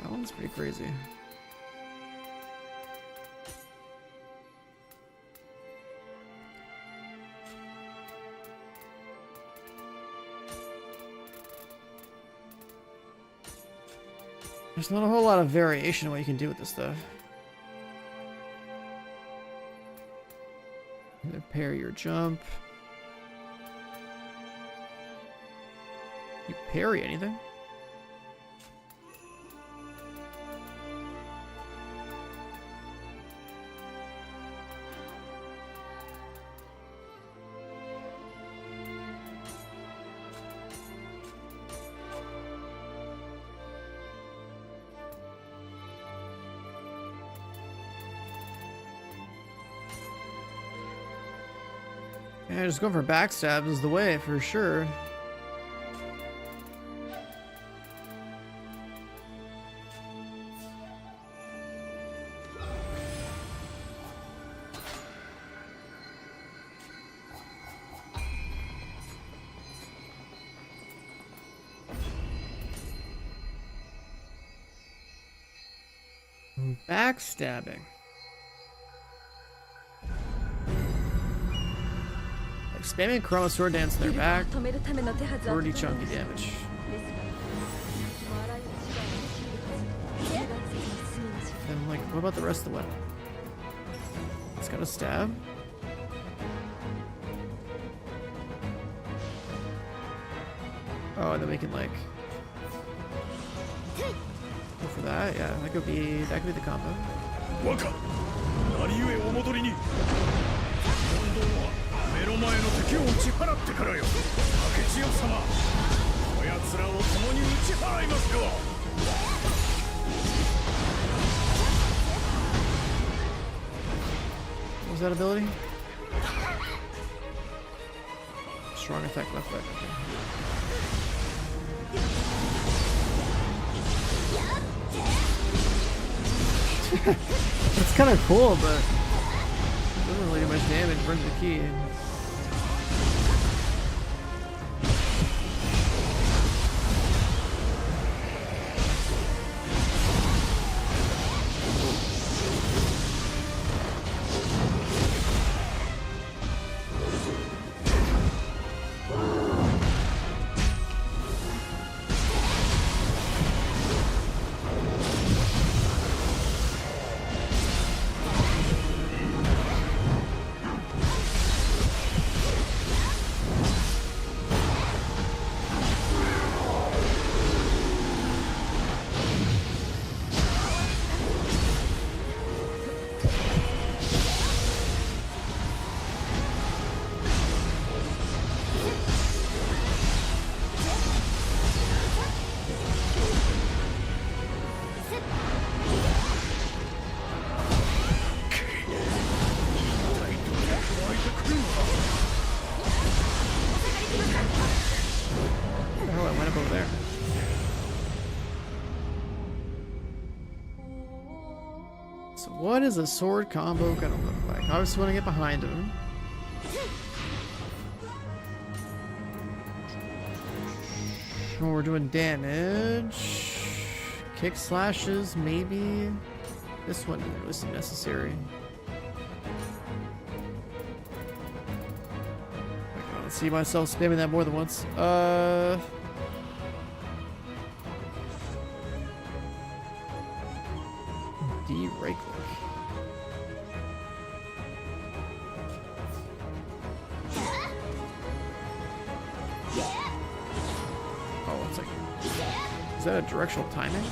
That one's pretty crazy. There's not a whole lot of variation in what you can do with this stuff. Either parry your jump. You parry anything? Yeah, just going for backstabs is the way for sure. Backstabbing. Like spamming Chroma Sword Dance in their back. 止めるための手はずは整い Pretty ました chunky damage. ですが敵もあらゆる手段を用いるはず油断せずに進みましょう And like, what about the rest of the weapon? It's got a stab. Oh, and then we can like go for that. Yeah, that could be the combo. 若何故お戻りに今度は目の前の敵を打ち払ってからよ竹千代様こやつらを共に打ち払いますよ What was that ability? Strong attack left back. Okay. It's kind of cool, but it doesn't really do much damage. Burns the key. What is a sword combo gonna look like? I just want to get behind him. When we're doing damage, kick slashes, maybe. This one was necessary. I can't see myself spamming that more than once. D right click. Oh, it's like, is that a directional timing?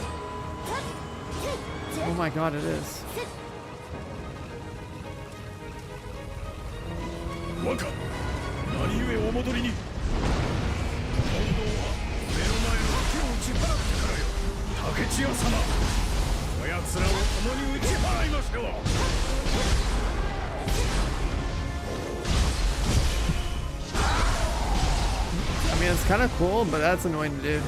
Oh my god, it is. 若何故お戻りに今度は目の前の敵を打ち払ってからよ竹千代様こやつらを共に打ち払いましょう I mean, it's kind of cool, but that's annoying to do.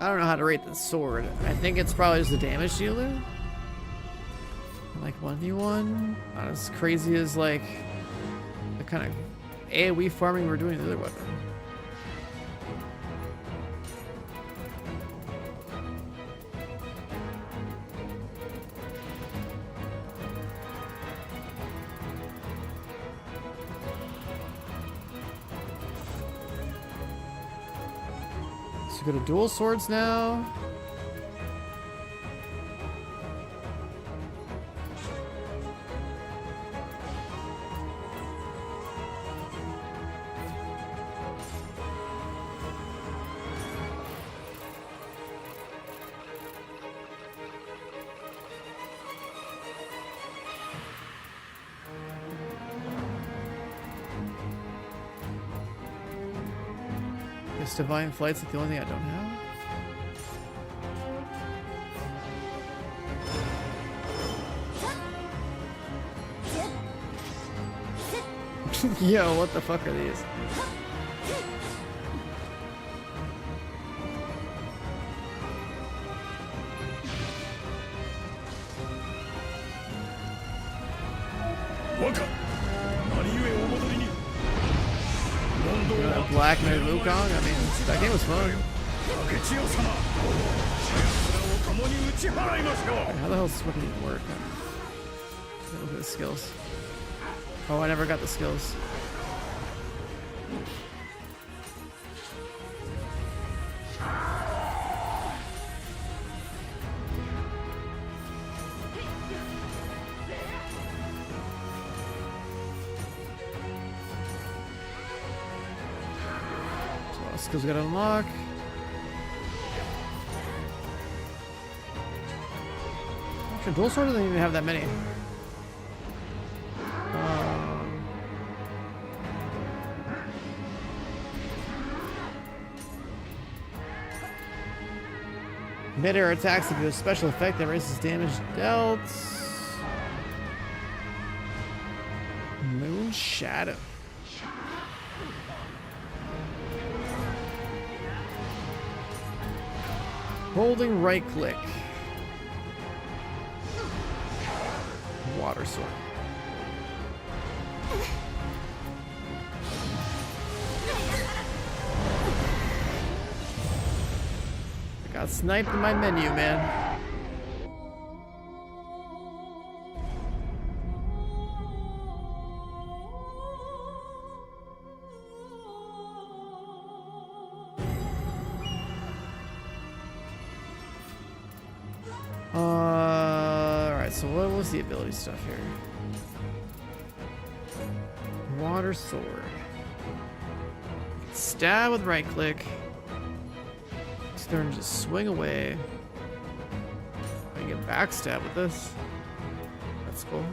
don't know how to rate the sword. I think it's probably just a damage dealer. Like 1v1. Not as crazy as like the kind of AoE farming we're doing with the other weapon. So go to dual swords now. Guess Divine Flight's the only thing I don't have. Yo, what the fuck are these? Black Knight Wukong? I mean, that game was fun. How the hell does this fucking even work? Look at the skills. Oh, I never got the skills. Skills we gotta unlock. Actually, dual sword doesn't even have that many. Mid-air attacks give you a special effect that raises damage dealt. Moon Shadow. Holding right click. Water sword. I got sniped in my menu, man. Alright, so what was the ability stuff here? Water sword. Stab with right click. Turn, just swing away. I can get backstab with this. That's cool.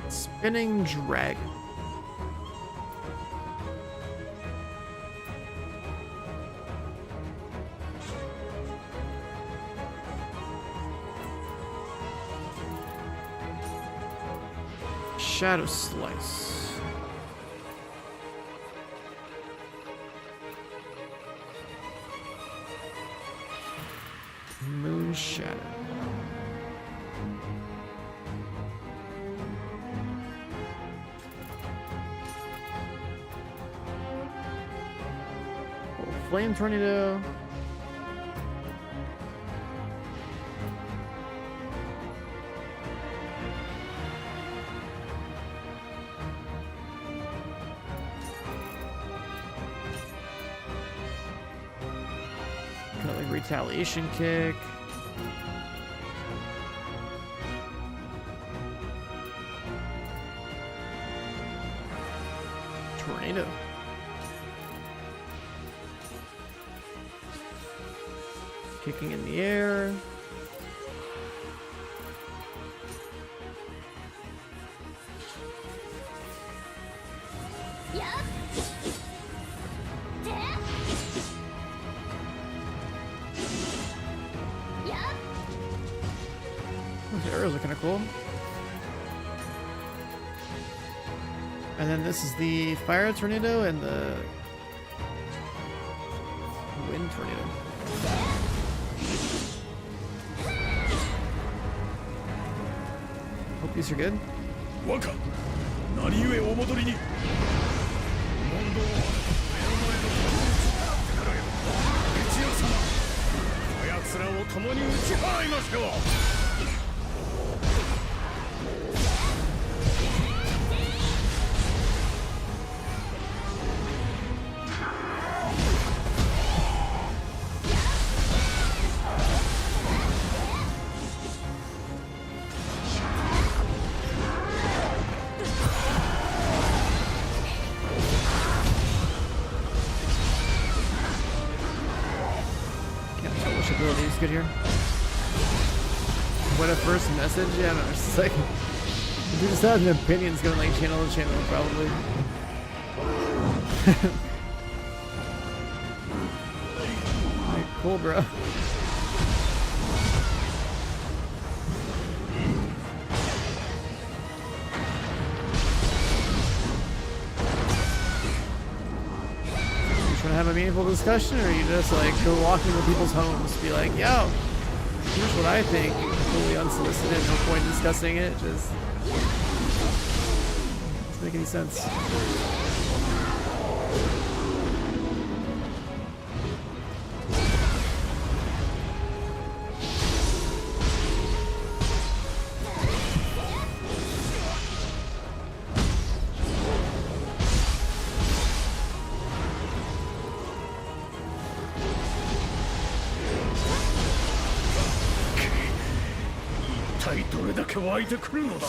Spinning dragon. Shadow slice. Moon shadow. Oh, flame tornado. Retaliation kick. Tornado. Kicking in the air. Those arrows are kind of cool. And then this is the fire tornado and the tornado. Hope these are good. 若何故お戻りに問答は目の前のからよ一葉様こやつらを共に打ち払いましょうAbility is good here. What a first message? Yeah, no, it's just like if you just have an opinion, it's gonna like channel the channel probably. Like, cool, bro. Trying to have a meaningful discussion, or you just like go walking into people's homes, be like, yo, here's what I think, completely unsolicited, no point in discussing it, just doesn't make any sense.どれだけ湧いてくるのだ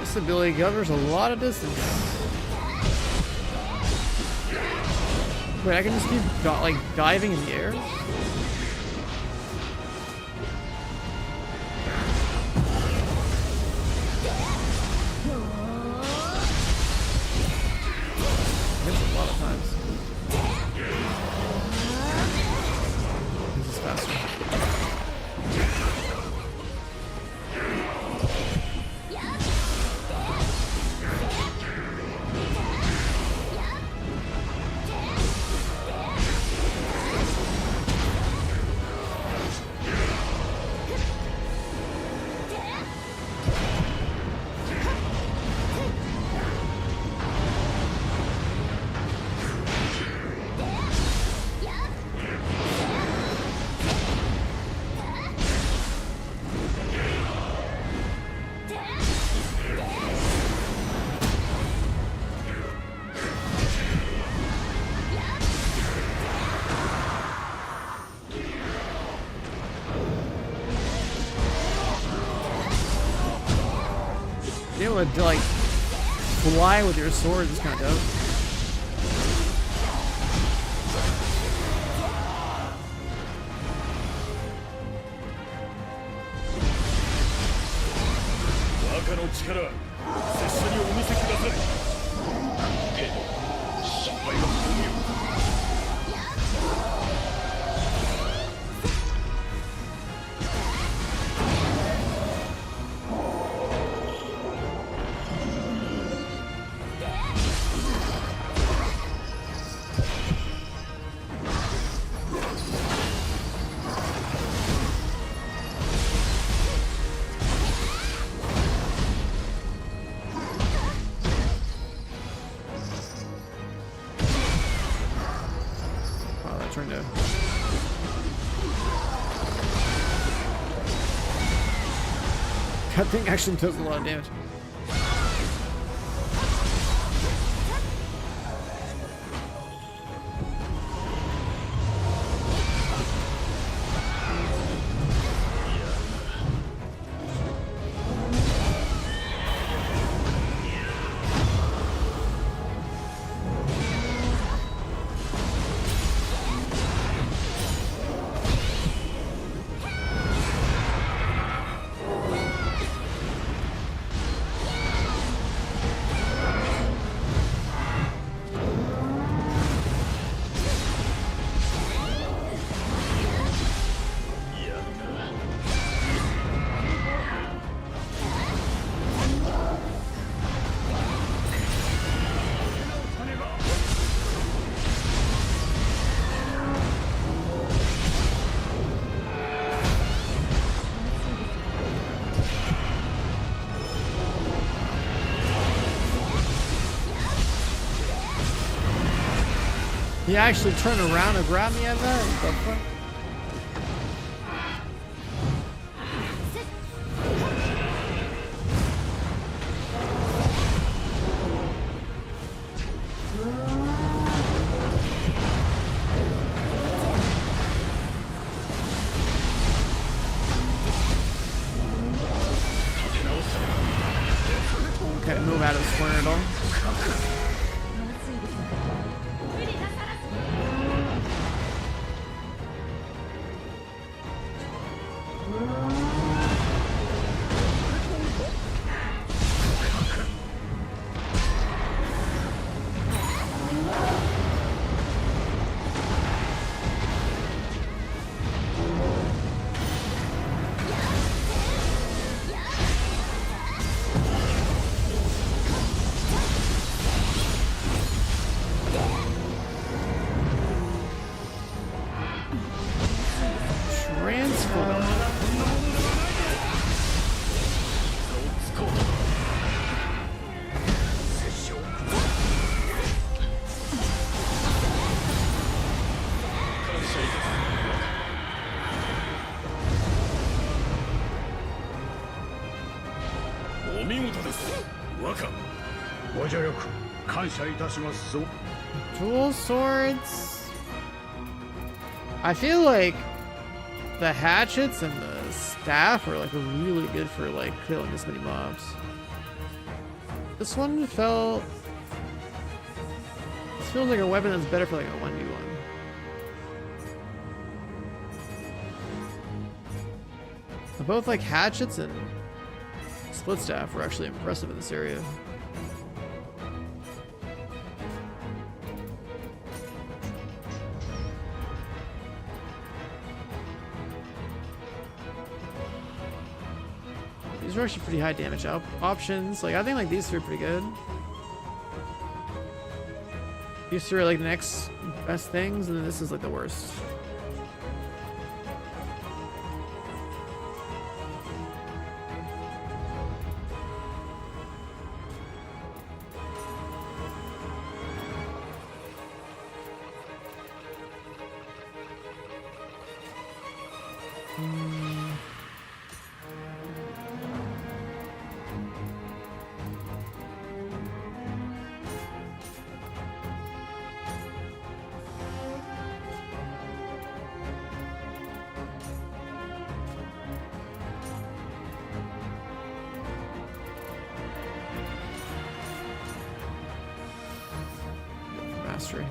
This ability covers a lot of distance. Wait, I can just keep like diving in the air? Hits a lot of times. This is faster. Being able to like fly with your sword is kind of dope. Tornado. That thing actually does a lot of damage. actually turn around and grab me at that? What the fuck? Okay, move out of this corner at all. Dual swords. I feel like the hatchets and the staff are like really good for like killing this many mobs. This one feels like a weapon that's better for like a 1v1. Both like hatchets and split staff were actually impressive in this area. These are actually pretty high damage options. Like I think like these three are pretty good. These three are like the next best things, and then this is like the worst. Mastery.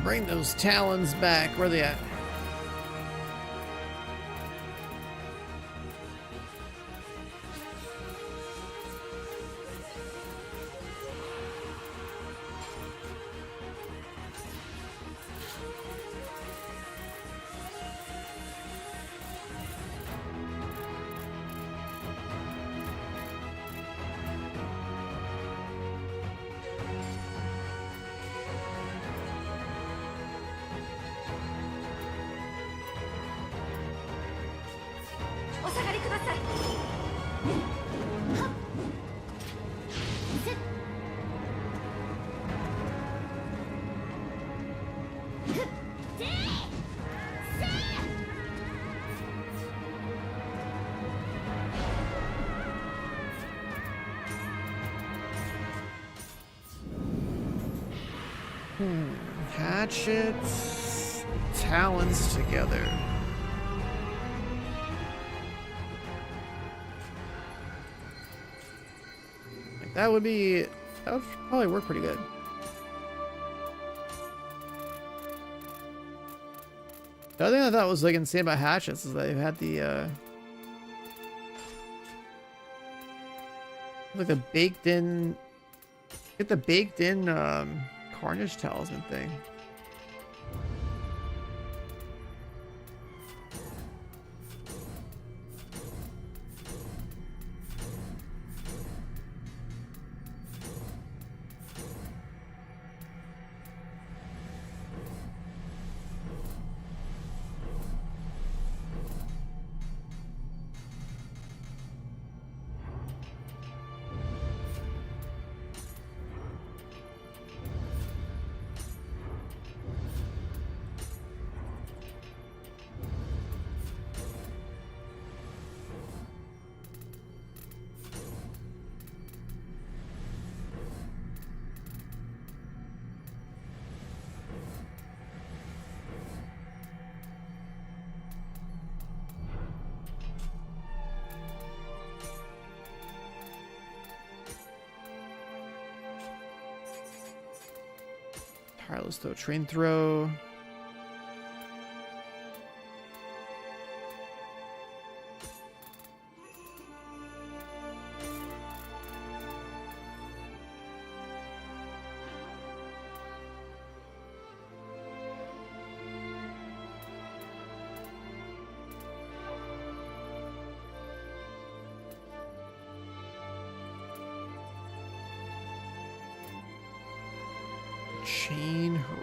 Bring those talons back. Where are they at? Hatchets, talons together. Like that would probably work pretty good. The other thing I thought was like insane about hatchets is they had the like the baked in Carnage Talisman thing. Alright, let's throw a train throw. Chain hurl.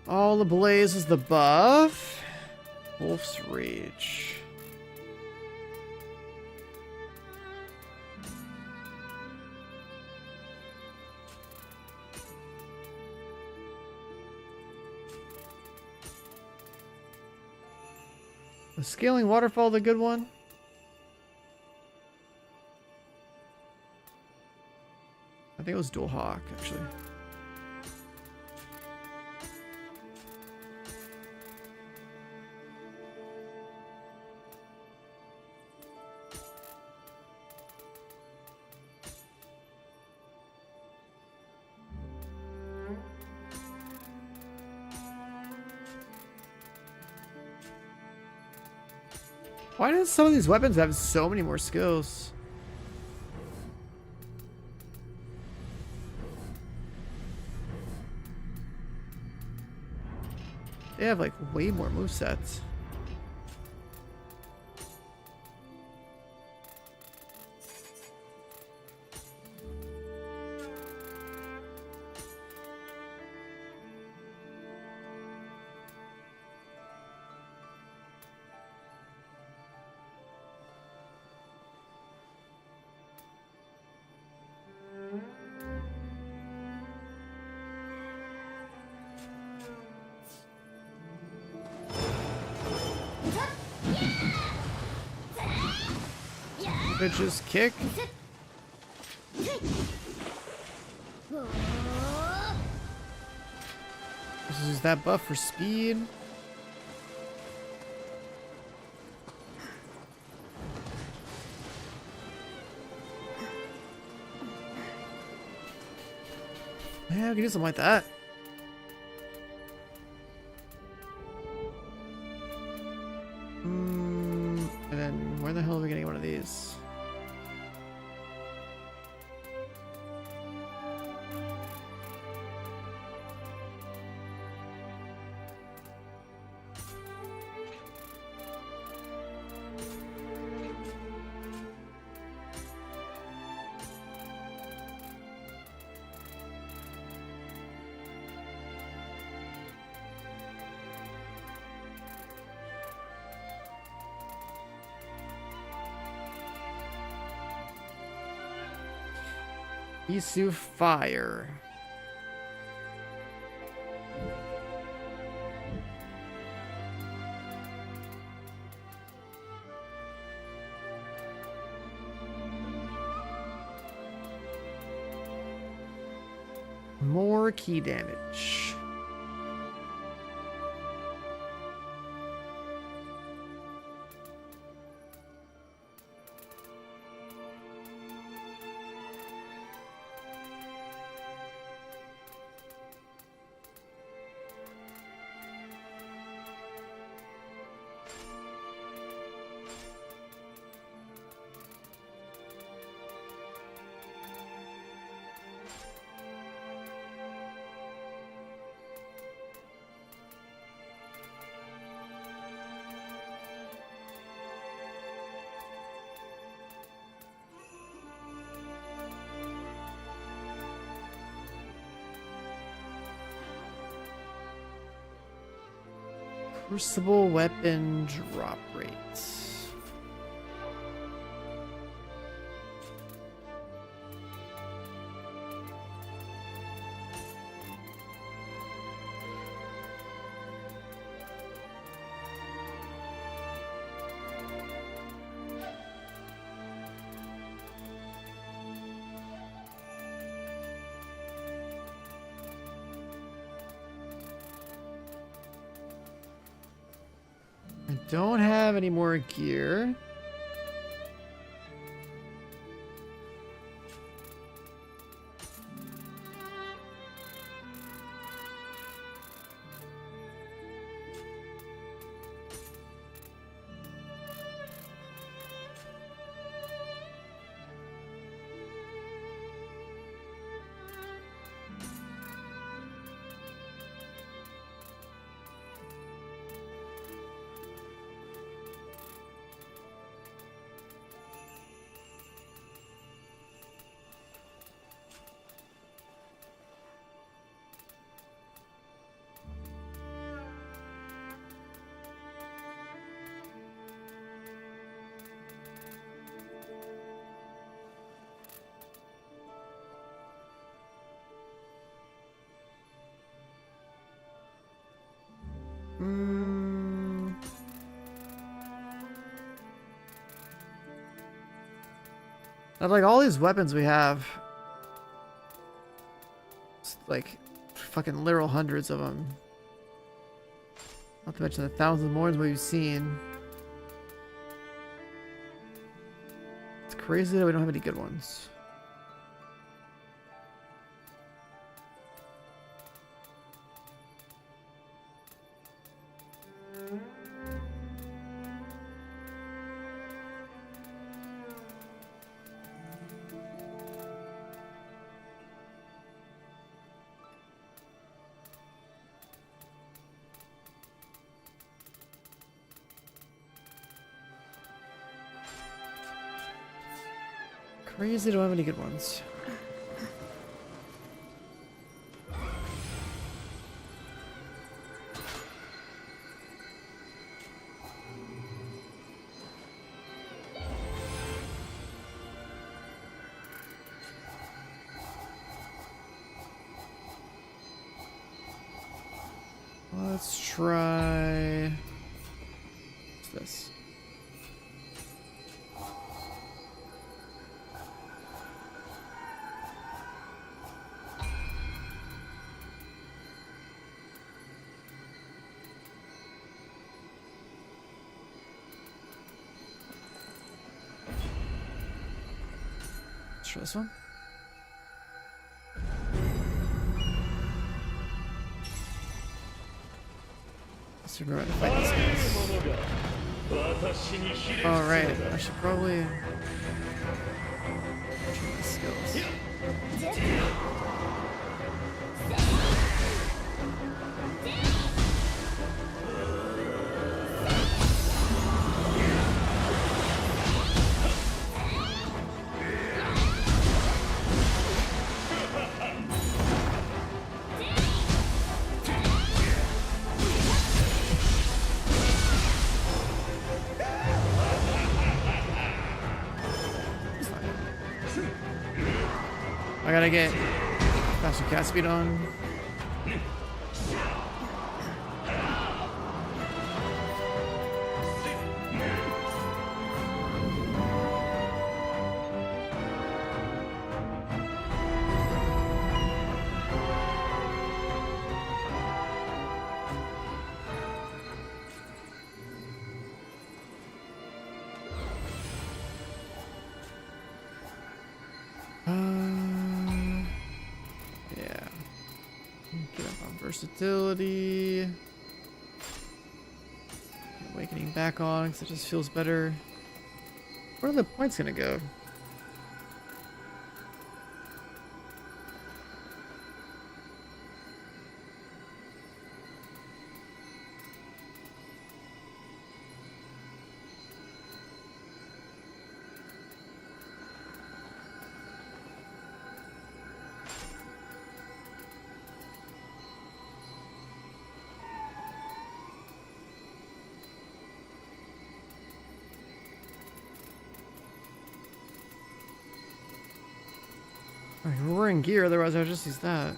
All ablaze is the buff. Wolf's Rage. Was Scaling Waterfall the good one? I think it was Dual Hawk, actually. Why do some of these weapons have so many more skills? They have like way more movesets. Bitches kick. This is that buff for speed. Yeah, we can do something like that. And then where the hell are we getting one of these? Isu Fire. More key damage. Crucible weapon drop rates. don't have any more gear. Of like all these weapons we have, it's like fucking literal hundreds of them. Not to mention the thousands more we've seen. It's crazy that we don't have any good ones. Crazy, don't have any good ones. Let's try. What's this? Let's try this one. Let's figure out how to fight these guys. Alright, I should probably try my skills. I gotta get faster cat speed on. Versatility. Awakening back on because it just feels better. Where are the points gonna go? We're in gear, otherwise I'll just use that.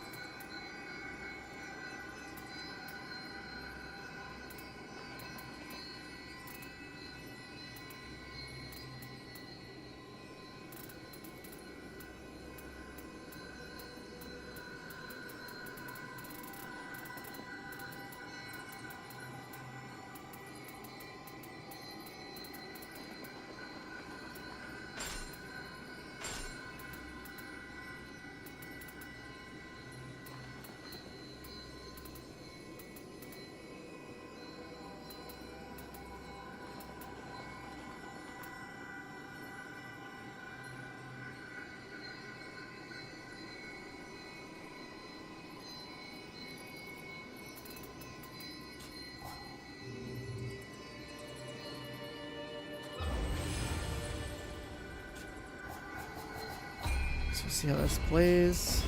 see how this plays.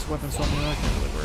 Weapon something I can deliver.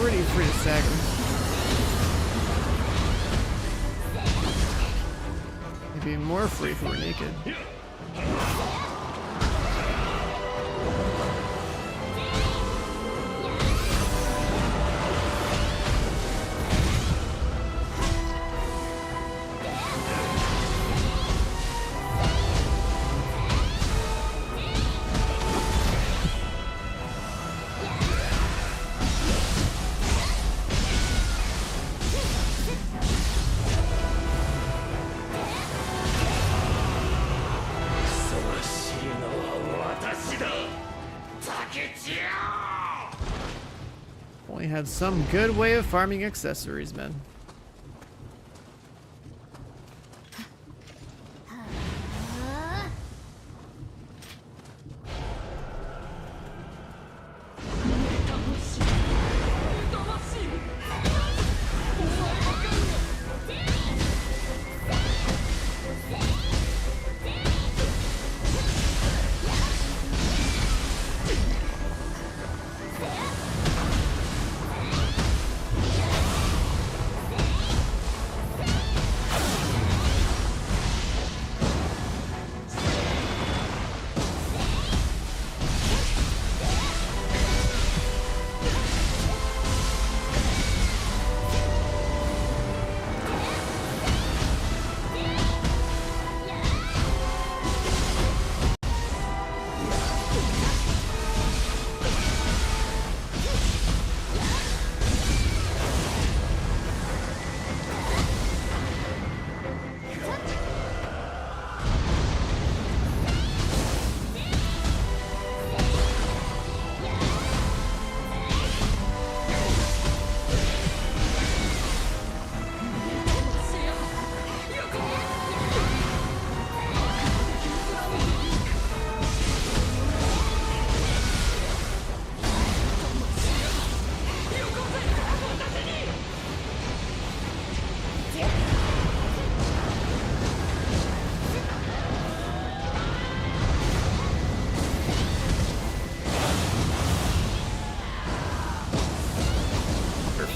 Pretty free to stagger. It'd be more free if we were naked. Only had some good way of farming accessories, man.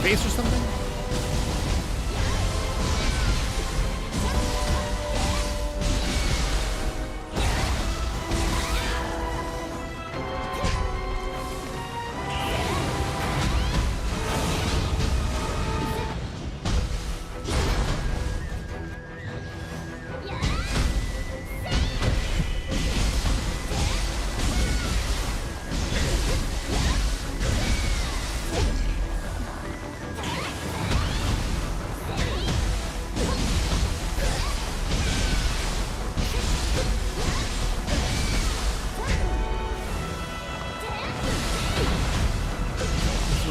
Face or something?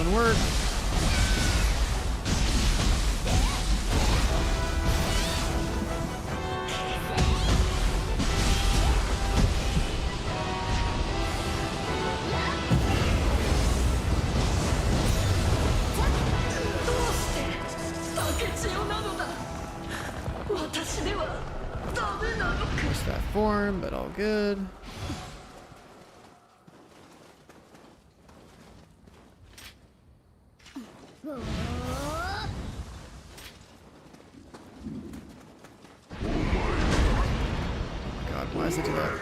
doing work. Missed that form, but all good. God, why does it do that?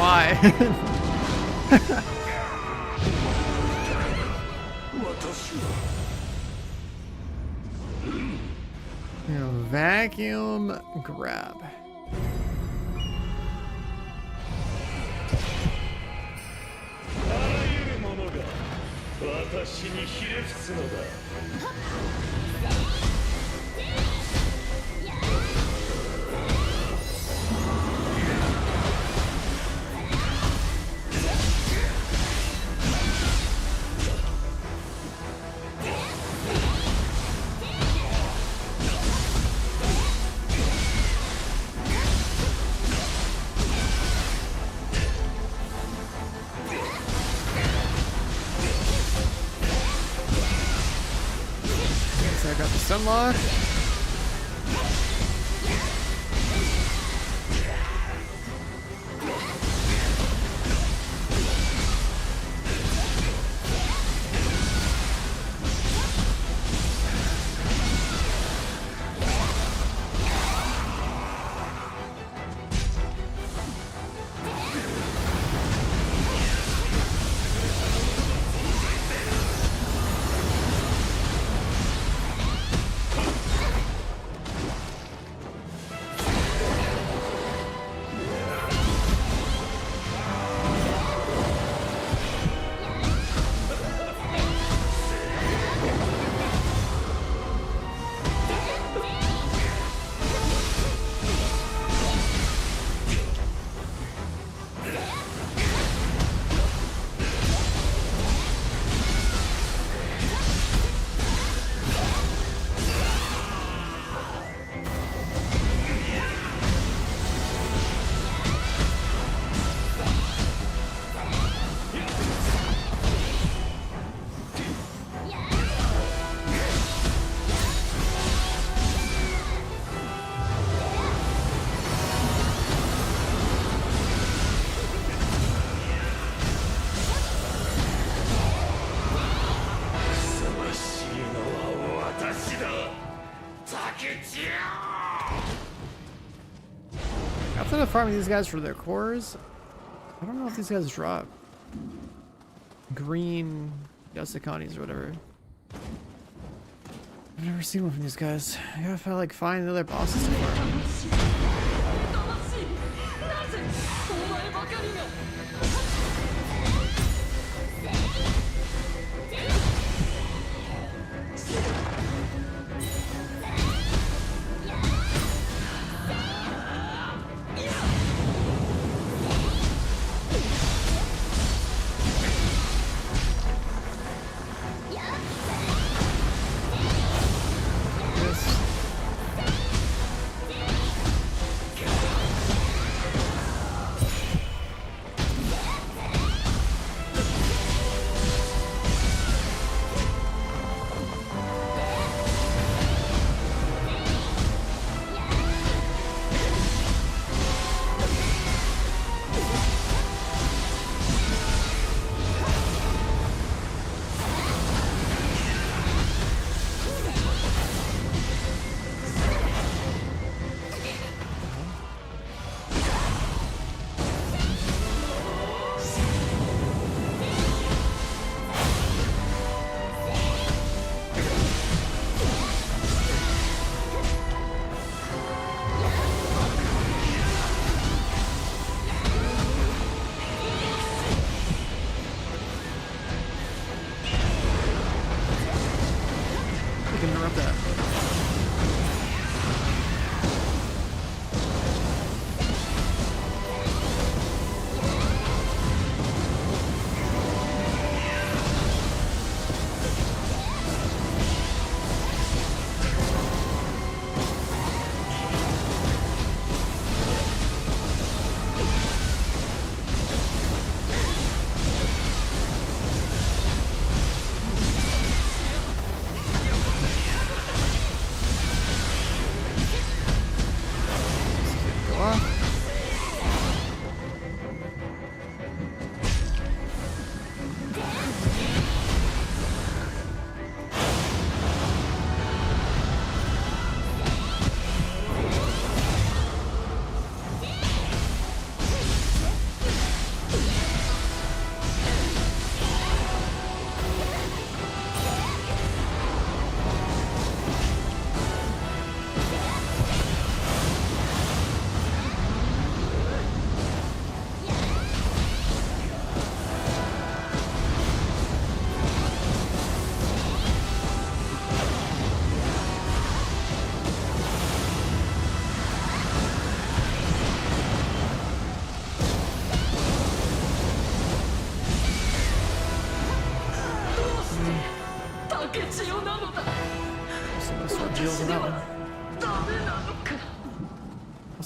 Why? You know, vacuum grab. あらゆるものが私にひれ伏すのだ。I got the sunlock. farming these guys for their cores. I don't know if these guys drop green Yasakanis or whatever. I've never seen one from these guys. I gotta like find other bosses to farm.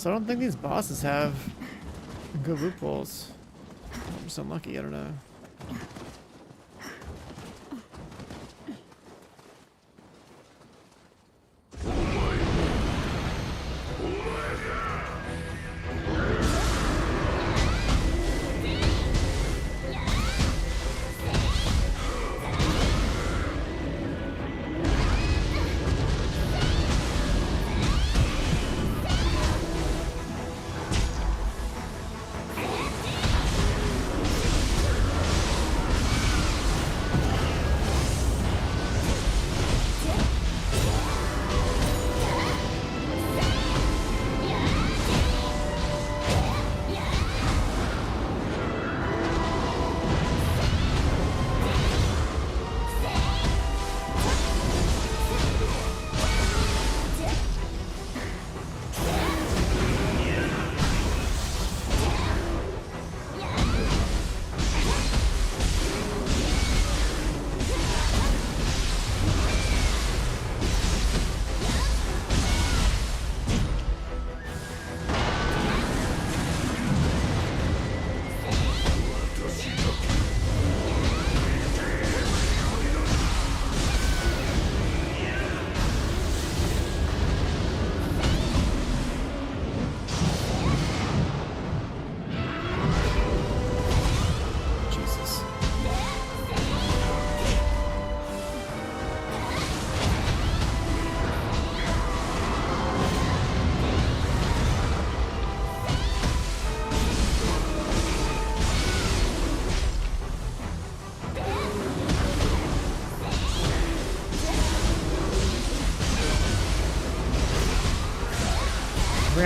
So I don't think these bosses have good loopholes. I'm just unlucky, I don't know.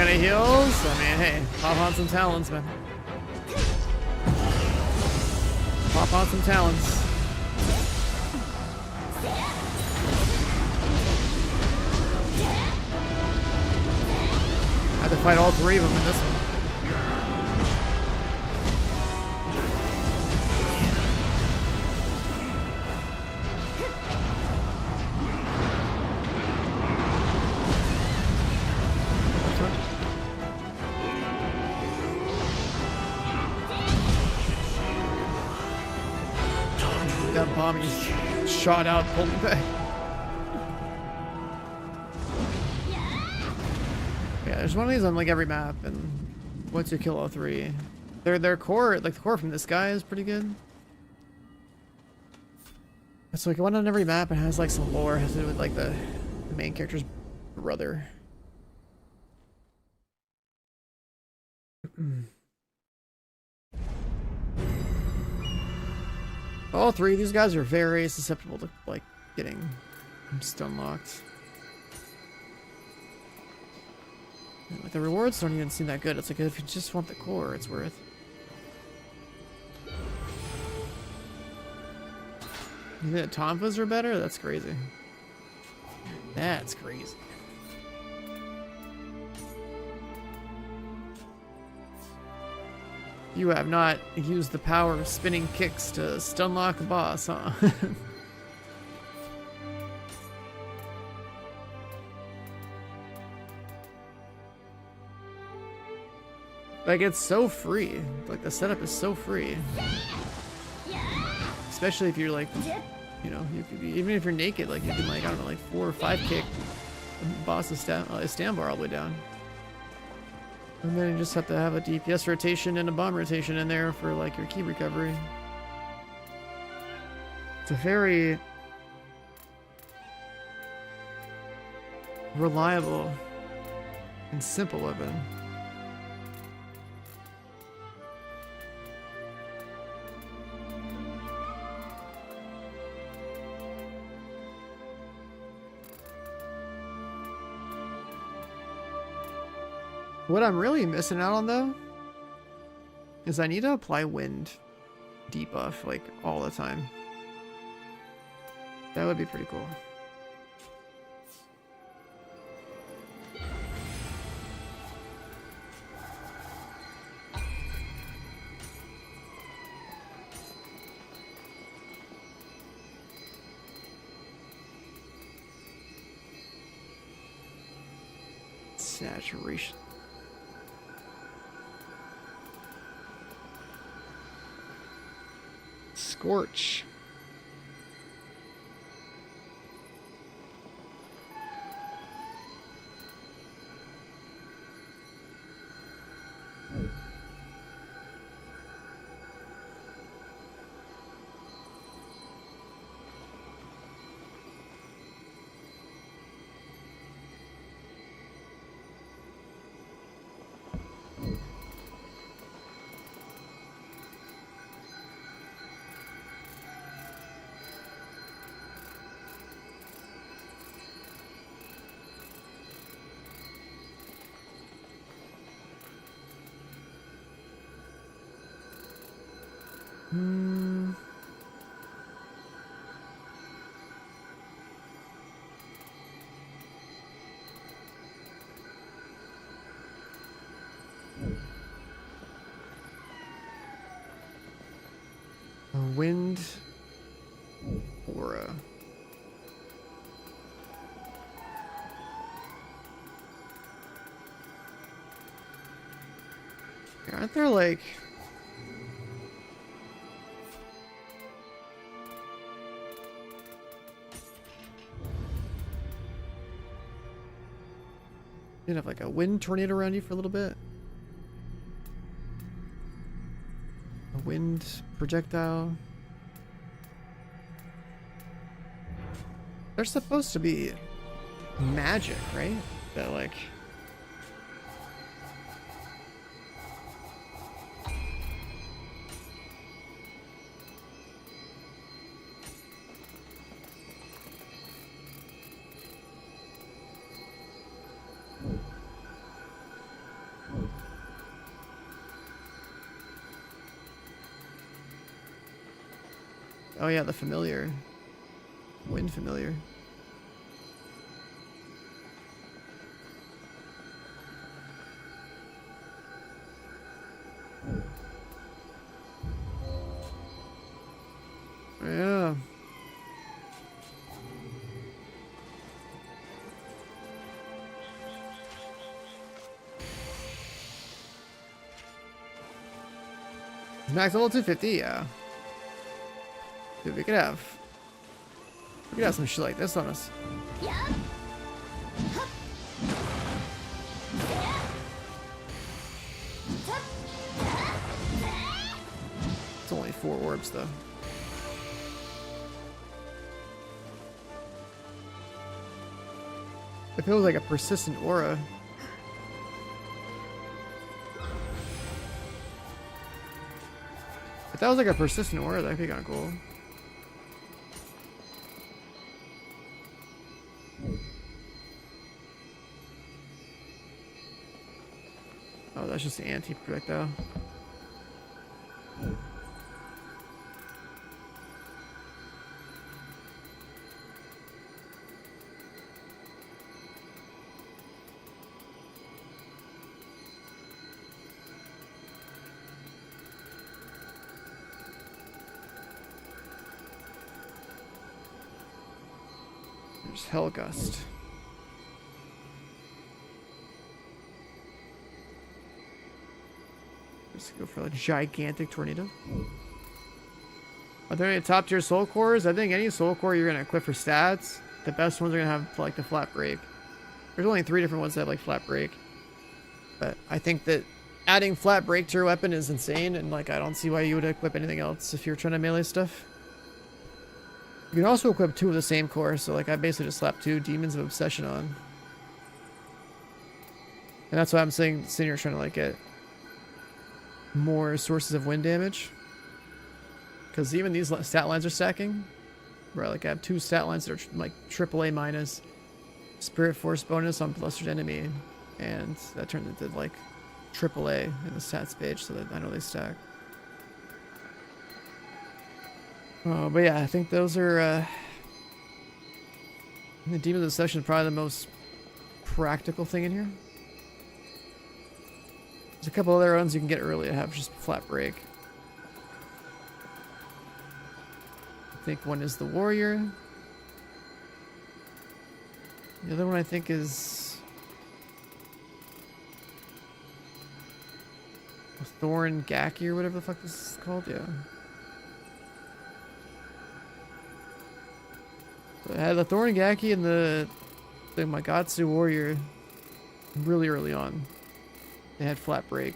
out of heals. I mean, hey, pop on some talents, man. Pop on some talents. I had to fight all three of them in this one. That bomb just shot out, pulled me back. Yeah, there's one of these on like every map, and once you kill all three, their core, like the core from this guy, is pretty good. It's like one on every map and has like some lore, has to do with like the main character's brother. All three of these guys are very susceptible to like getting stun locked. Like the rewards don't even seem that good. It's like if you just want the core, it's worth. You think Tonfas are better? That's crazy. That's crazy. You have not used the power of spinning kicks to stun lock a boss, huh? Like, it's so free. Like, the setup is so free. Especially if you're like, you know, even if you're naked, like, you can, like, I don't know, like 4 or 5 kick the boss's stand bar all the way down. And then you just have to have a DPS rotation and a bomb rotation in there for, like, your key recovery. It's a very reliable and simple weapon. What I'm really missing out on, though, is I need to apply wind debuff, like, all the time. That would be pretty cool. Saturation. Scorch. Wind aura. Aren't there like you have like a wind tornado around you for a little bit? A wind projectile. They're supposed to be magic, right? That like Oh yeah, the familiar. Wind familiar. Yeah. Max level 250, yeah. Dude, we could have some shit like this on us. It's only 4 orbs though. It feels like a persistent aura. If that was like a persistent aura, that'd be kind of cool. Oh, that's just the anti-projectile. There's Hellgust. Let's go for a gigantic tornado. Are there any top tier soul cores? I think any soul core you're gonna equip for stats. The best ones are gonna have like the flat break. There's only 3 different ones that have like flat break. But I think that adding flat break to your weapon is insane, and like I don't see why you would equip anything else if you're trying to melee stuff. You can also equip 2 of the same core, so like I basically just slapped 2 Demons of Obsession on. And that's why I'm sitting here trying to like get more sources of wind damage. Because even these stat lines are stacking. Where like I have 2 stat lines that are like AAA minus Spirit Force bonus on Blustered Enemy. And that turned into like AAA in the stats page, so that I know they stack. But yeah, I think those are the Demons of Obsession is probably the most practical thing in here. There's a couple other ones you can get early to have just flat break. I think one is the Warrior. The other one I think is Thorn Gaki or whatever the fuck this is called, yeah. So I had the Thorn Gaki and the Magatsu Warrior really early on. They had flat break.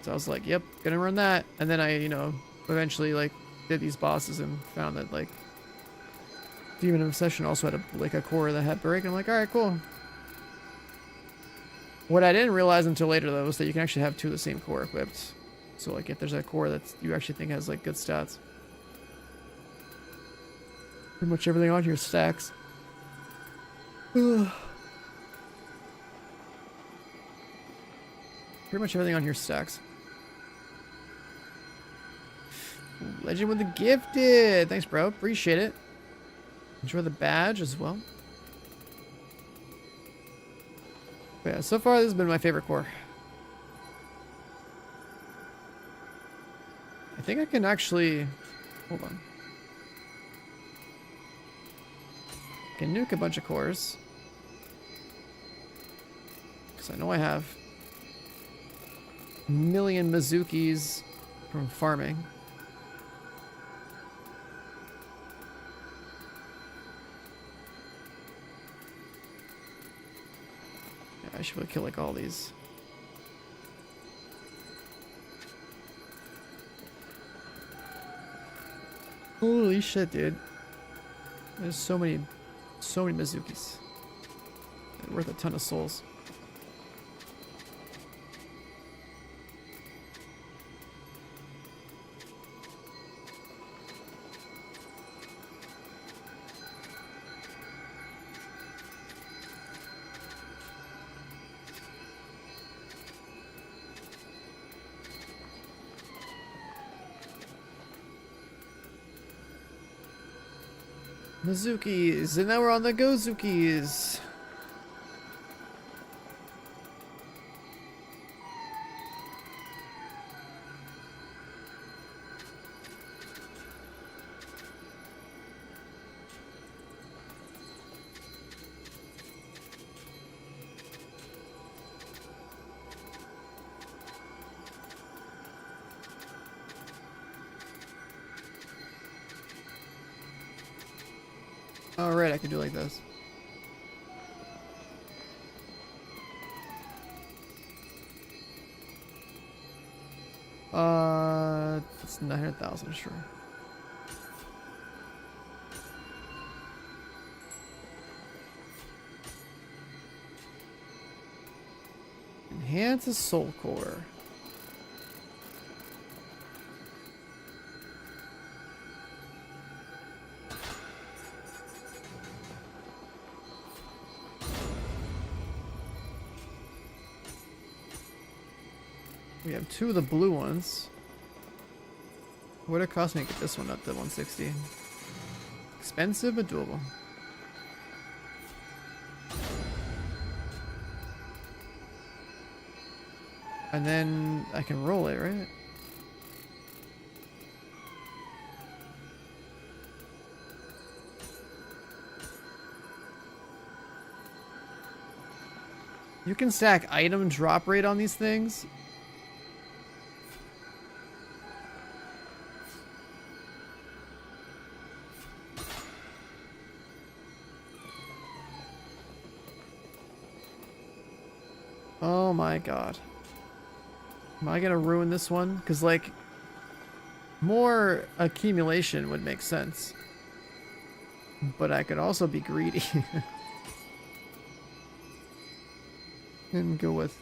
So I was like, yep, gonna run that. And then I, you know, eventually like did these bosses and found that like Demon of Obsession also had a core that had break. And I'm like, alright, cool. What I didn't realize until later though was that you can actually have 2 of the same core equipped. So like if there's a core that you actually think has like good stats. Pretty much everything on here stacks. Pretty much everything on here stacks. Legend with the Gifted. Thanks, bro. Appreciate it. Enjoy the badge as well. But yeah, so far this has been my favorite core. I think I can actually... Hold on. I can nuke a bunch of cores. Because I know I have a million Mizukis from farming. Yeah, I should be able to kill like all these. Holy shit, dude. There's so many Mizukis. They're worth a ton of souls. Mizukis, and now we're on the Gozukis. Alright, I can do like this. It's 900,000, sure. Enhance a soul core. We have two of the blue ones. What would it cost me to get this one up to 160? Expensive but doable. And then I can roll it, right? You can stack item drop rate on these things. Oh my god. Am I gonna ruin this one? Because, like, more accumulation would make sense. But I could also be greedy. And go with...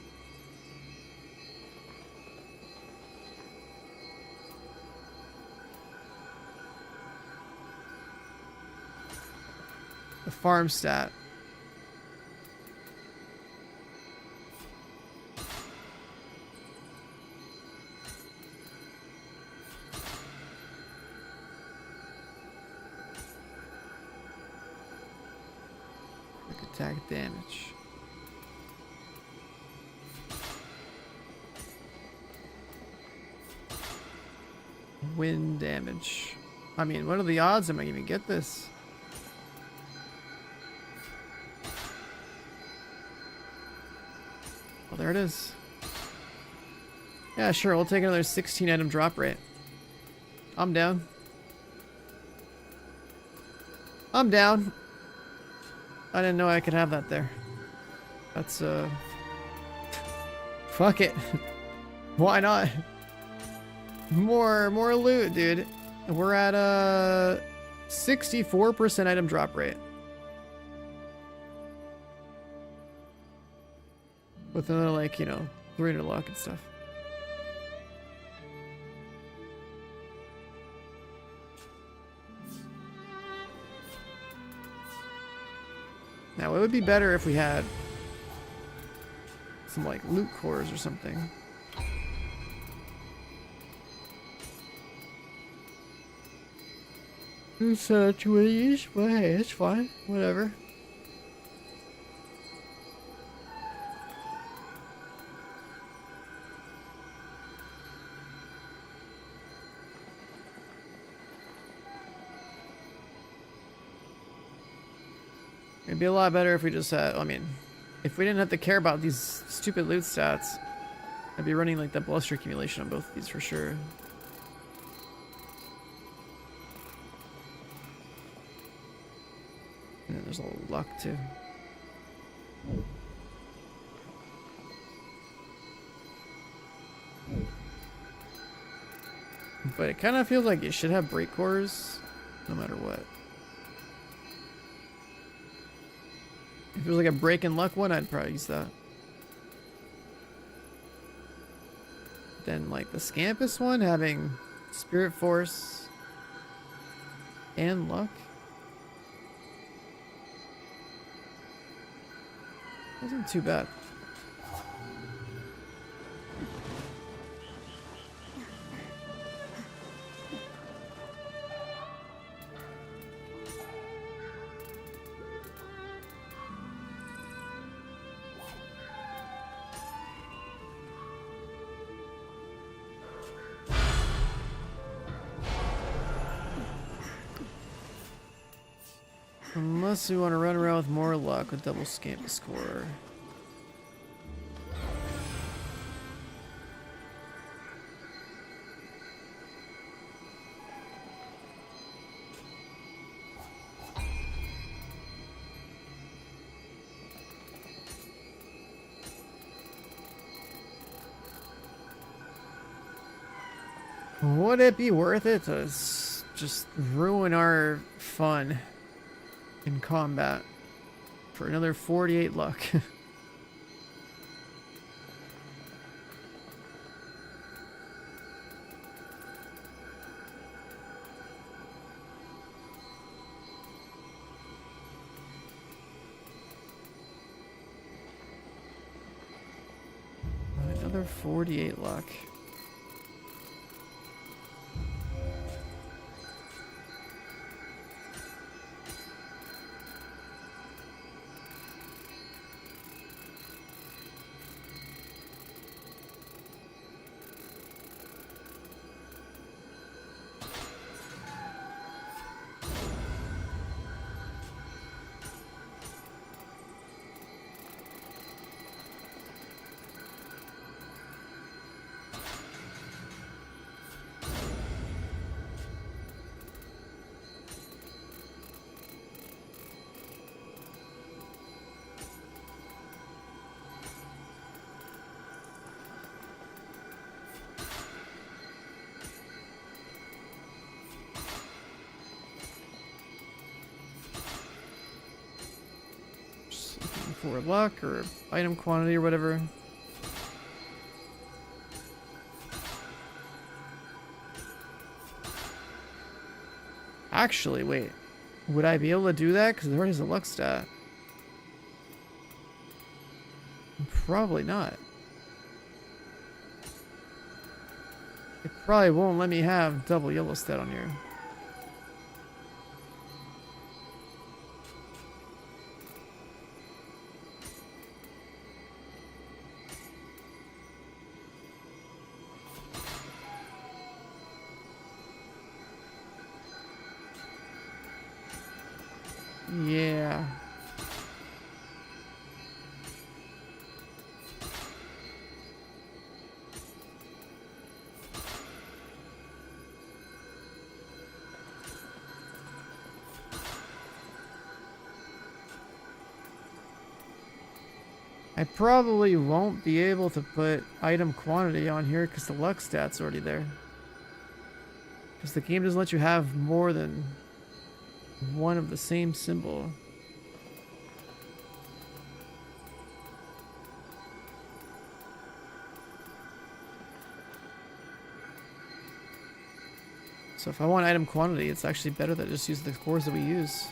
the farm stat. Attack damage. Wind damage. I mean, what are the odds I might even get this? Well, there it is. Yeah, sure, we'll take another 16 item drop rate. I'm down. I'm down. I didn't know I could have that there. That's, fuck it. Why not? More loot, dude. We're at a 64% item drop rate. With another, like, you know, 300 luck and stuff. Now, it would be better if we had some, like, loot cores or something. Such ways, but hey, it's fine. Whatever. It'd be a lot better if we just had, I mean, if we didn't have to care about these stupid loot stats. I'd be running like the bluster accumulation on both of these for sure. And then there's a little luck too. But it kind of feels like you should have break cores no matter what. If it was like a break and luck one, I'd probably use that. Then like the Scampus one, having Spirit Force and luck. Wasn't too bad. Unless we want to run around with more luck with double scamp score. Would it be worth it to just ruin our fun in combat for another 48 luck? Another 48 luck. For luck or item quantity or whatever. Actually, wait. Would I be able to do that? Because there is a luck stat. Probably not. It probably won't let me have double yellow stat on here. Yeah. I probably won't be able to put item quantity on here because the luck stat's already there. Because the game doesn't let you have more than one of the same symbol. So if I want item quantity, it's actually better to just use the cores that we use.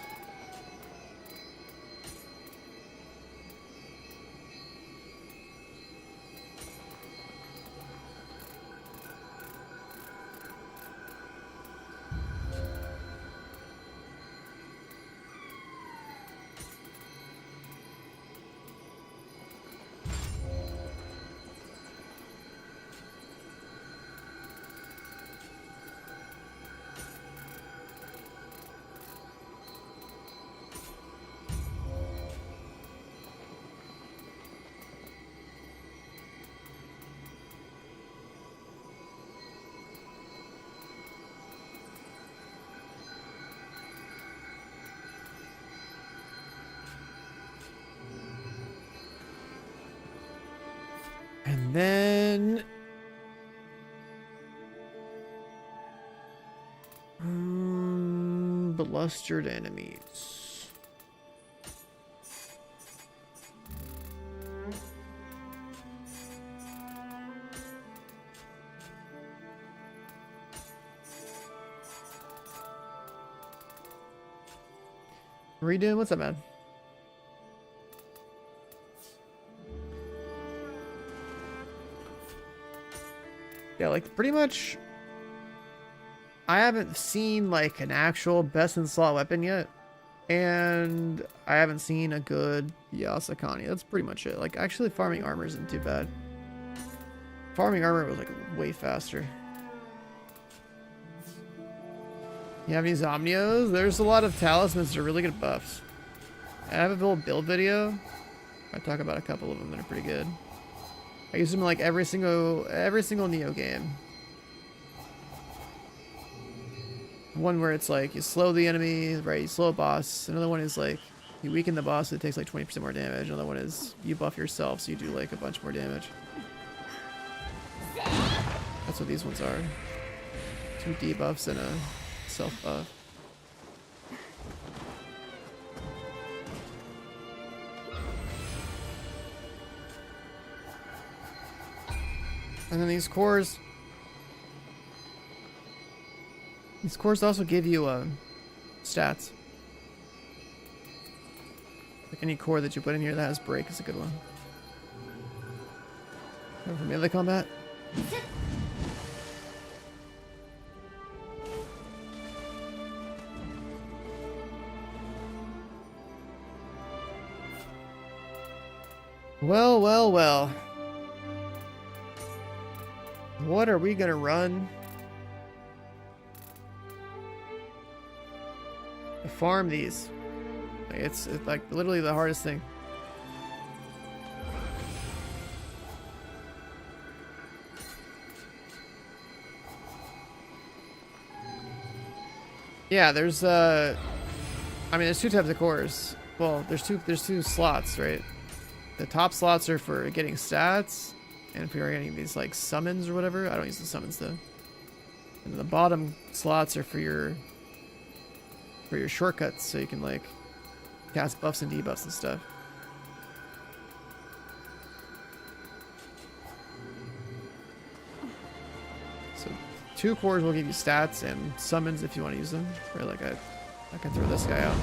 And then blustered enemies. What are you doing? What's up, man? Yeah, like pretty much I haven't seen like an actual best in slot weapon yet. And I haven't seen a good Yasakani. That's pretty much it. Like actually farming armor isn't too bad. Farming armor was like way faster. You have any Zomnios? There's a lot of talismans that are really good buffs. I have a little build video. I talk about a couple of them that are pretty good. I use them in like every single Nioh game. One where it's like you slow the enemy, right? You slow a boss. Another one is like you weaken the boss, so it takes like 20% more damage. Another one is you buff yourself, so you do like a bunch more damage. That's what these ones are. 2 debuffs and a self buff. And then these cores. These cores also give you stats. Like any core that you put in here that has break is a good one. Over melee combat. Well, well, well. What are we gonna run to farm these? It's like literally the hardest thing. Yeah, there's I mean there's 2 types of cores. Well, there's two slots, right? The top slots are for getting stats, and if you're getting these like summons or whatever, I don't use the summons though. And the bottom slots are for your shortcuts, so you can like cast buffs and debuffs and stuff. So 2 cores will give you stats and summons if you want to use them. Or like I can throw this guy out.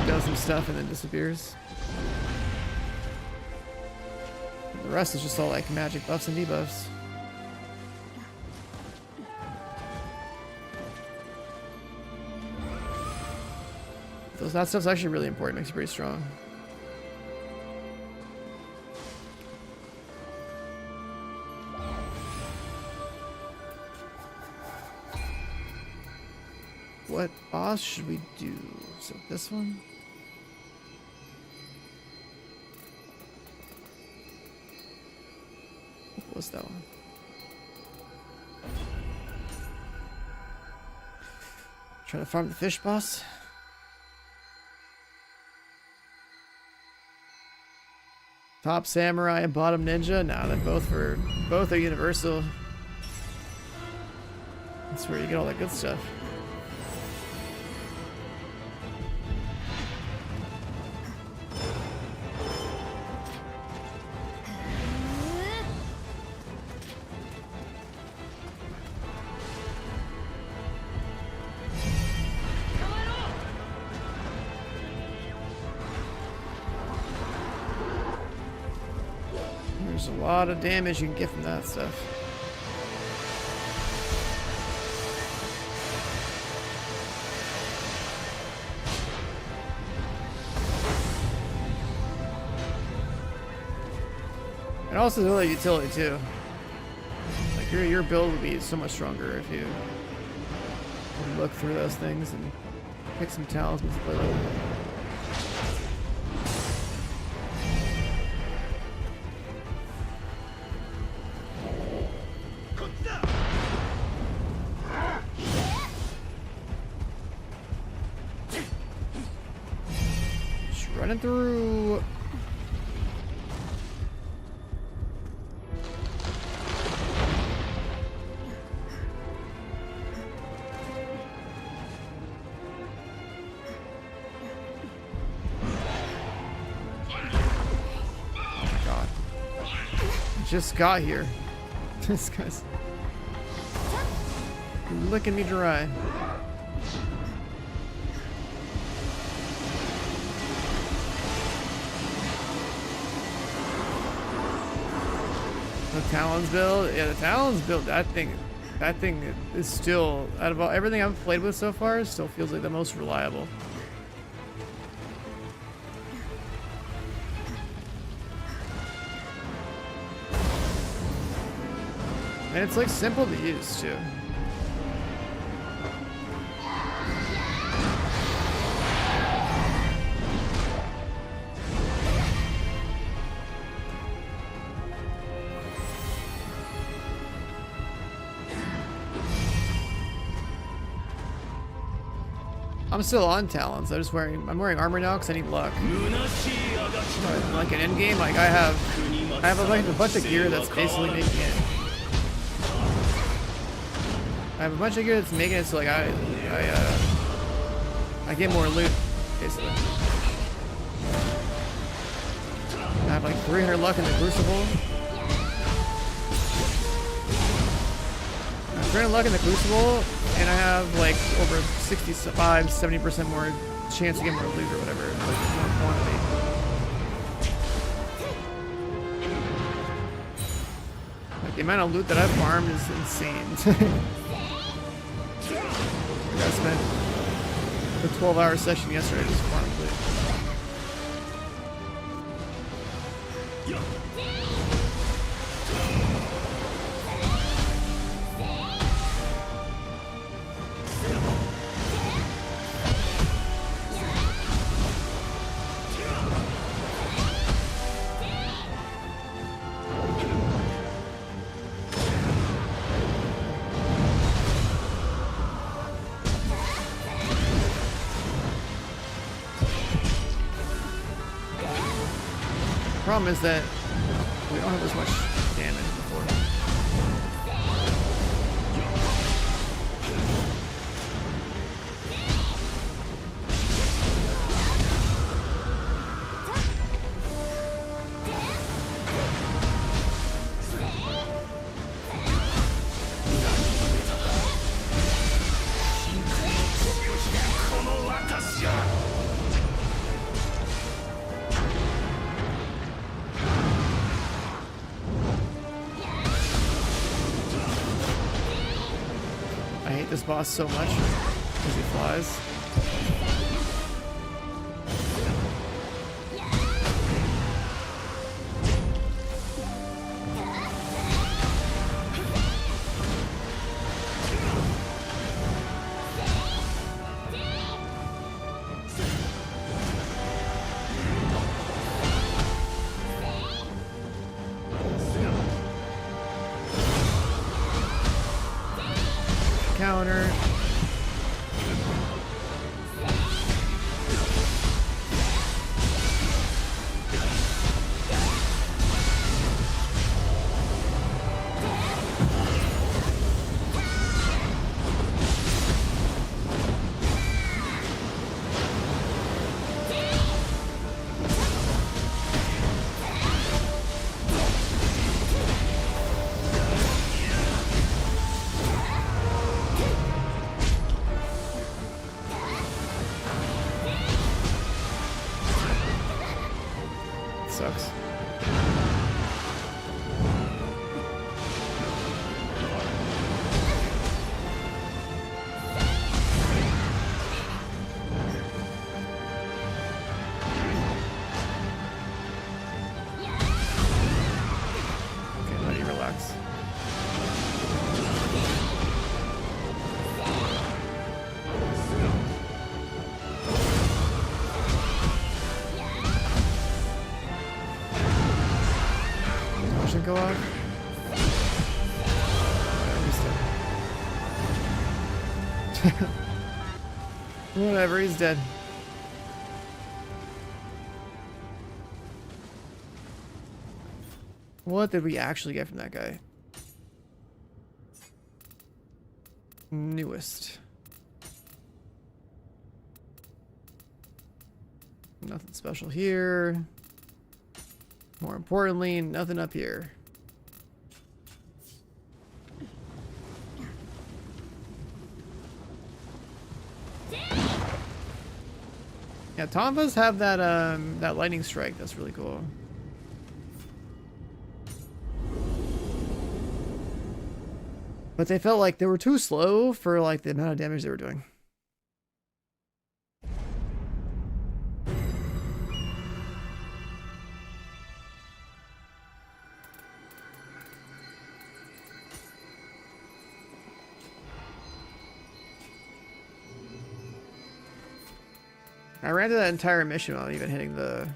Does some stuff and then disappears. And the rest is just all like magic buffs and debuffs. That stuff's actually really important, makes you pretty strong. What boss should we do? So this one? What was that one? Try to farm the fish boss? Top samurai and bottom ninja? Nah, they're both are universal. That's where you get all that good stuff. There's a lot of damage you can get from that stuff. And also the other utility too. Like your build would be so much stronger if you look through those things and pick some talismans to play with. Running through. God. Just got here. This guy's licking me dry. The Talons build? Yeah, the Talons build, that thing is still, out of everything I've played with so far, still feels like the most reliable. And it's like simple to use too. I'm still on talents. I'm wearing armor now because I need luck. But like an Endgame, like I have a bunch of gear that's basically making it. I have a bunch of gear that's making it so like I get more loot basically. I have like 300 luck in the Crucible. I have 300 luck in the Crucible. And I have like over 65-70% more chance to get more loot or whatever, like more quantity. Like the amount of loot that I've farmed is insane. I spent a 12-hour session yesterday just farming loot. Problem is that we don't have as much damage before. This boss so much because he flies. Counter. Sucks. Okay, let me relax. Go off. Whatever, he's dead. What did we actually get from that guy? Newest. Nothing special here. More importantly, nothing up here. Yeah, Tonfas have that that lightning strike. That's really cool. But they felt like they were too slow for like the amount of damage they were doing. I ran through that entire mission without even hitting the...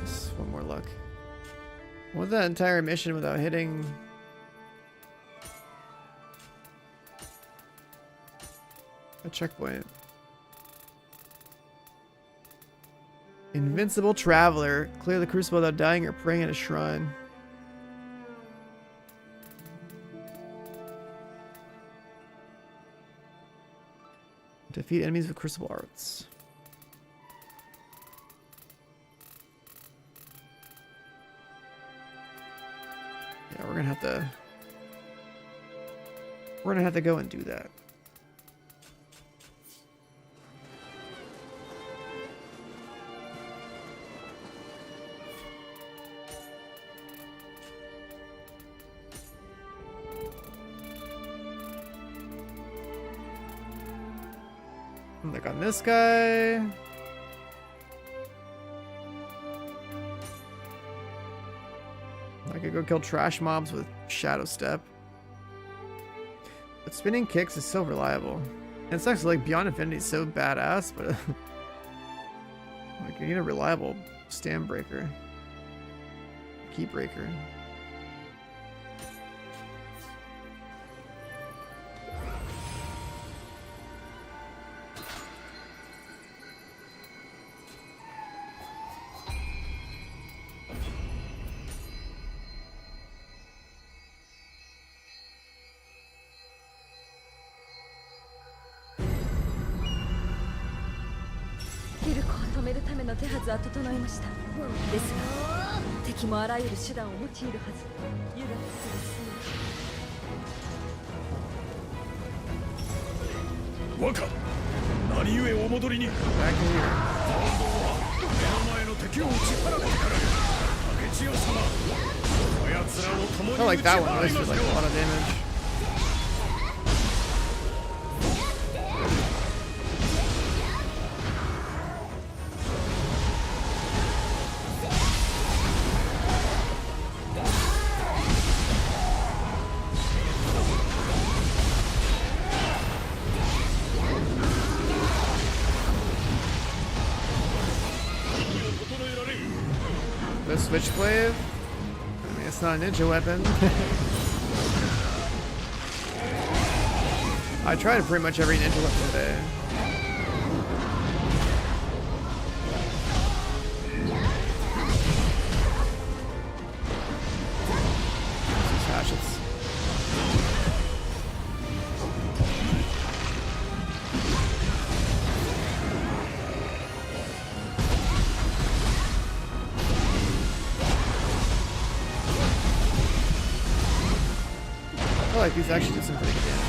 Nice. One more luck. Went that entire mission without hitting... a checkpoint. Invincible Traveler. Clear the crucible without dying or praying at a shrine. Defeat enemies with crucible arts. Yeah, we're gonna have to go and do that. Look on this guy. I could go kill trash mobs with Shadow Step. But spinning kicks is so reliable. And it sucks, like Beyond Infinity is so badass, but like you need a reliable stand breaker. Key breaker. Waka, Niohへお戻りに。 Back in here. 目の前の敵を打ち払ってからよ。竹千代様、こやつらを共に I 打 like ち that one. At 払い least ま with す like よ。 a lot of damage. The switchblade? I mean, it's not a ninja weapon. I tried pretty much every ninja weapon today. These hatchets. I feel like these actually did some pretty good damage.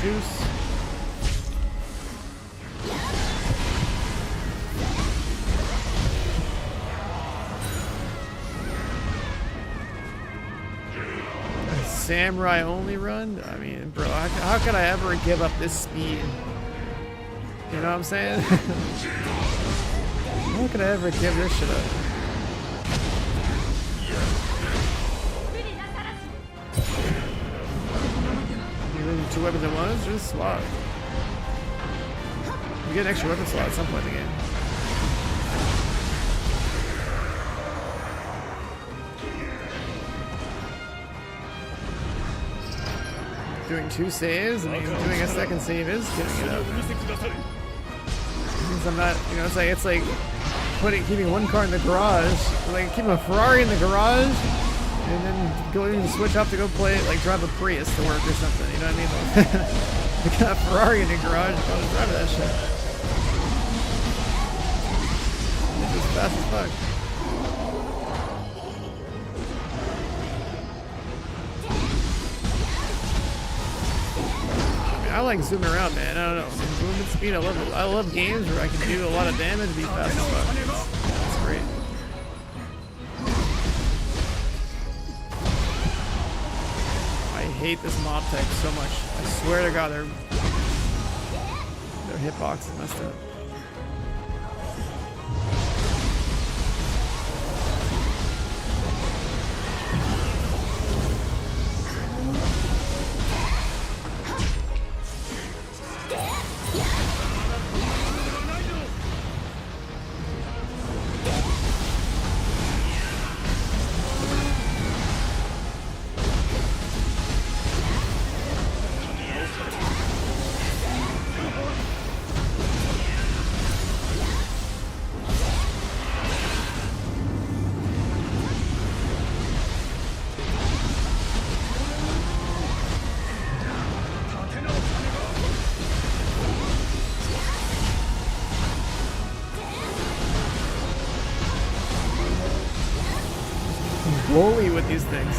Juice. A samurai only run? I mean, bro, how could I ever give up this speed? You know what I'm saying? How could I ever give this shit up? Two weapons at once, just swap. You get an extra weapon slot at some point in the game. Doing 2 saves, I mean, doing a second save is getting it up. It means I'm not, you know, it's like keeping one car in the garage, like keeping a Ferrari in the garage. And then go and switch up to go play, like drive a Prius to work or something, you know what I mean? They got a Ferrari in your garage, go and drive that shit. It's just fast as fuck. I mean, I like zooming around, man. I don't know. Movement speed, I love it. I love games where I can do a lot of damage and be fast as fuck. That's great. I hate this mob type so much. I swear to God, their hitbox is messed up. Bully with these things.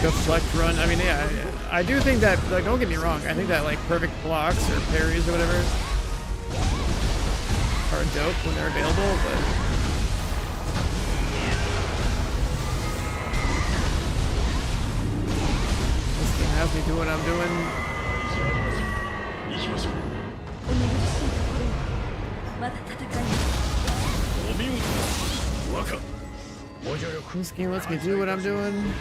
Go select run. I mean, yeah, I do think that, like, don't get me wrong, I think that, like, perfect blocks or parries or whatever are dope when they're available, but has me do what I'm doing. This game lets me do what I'm doing.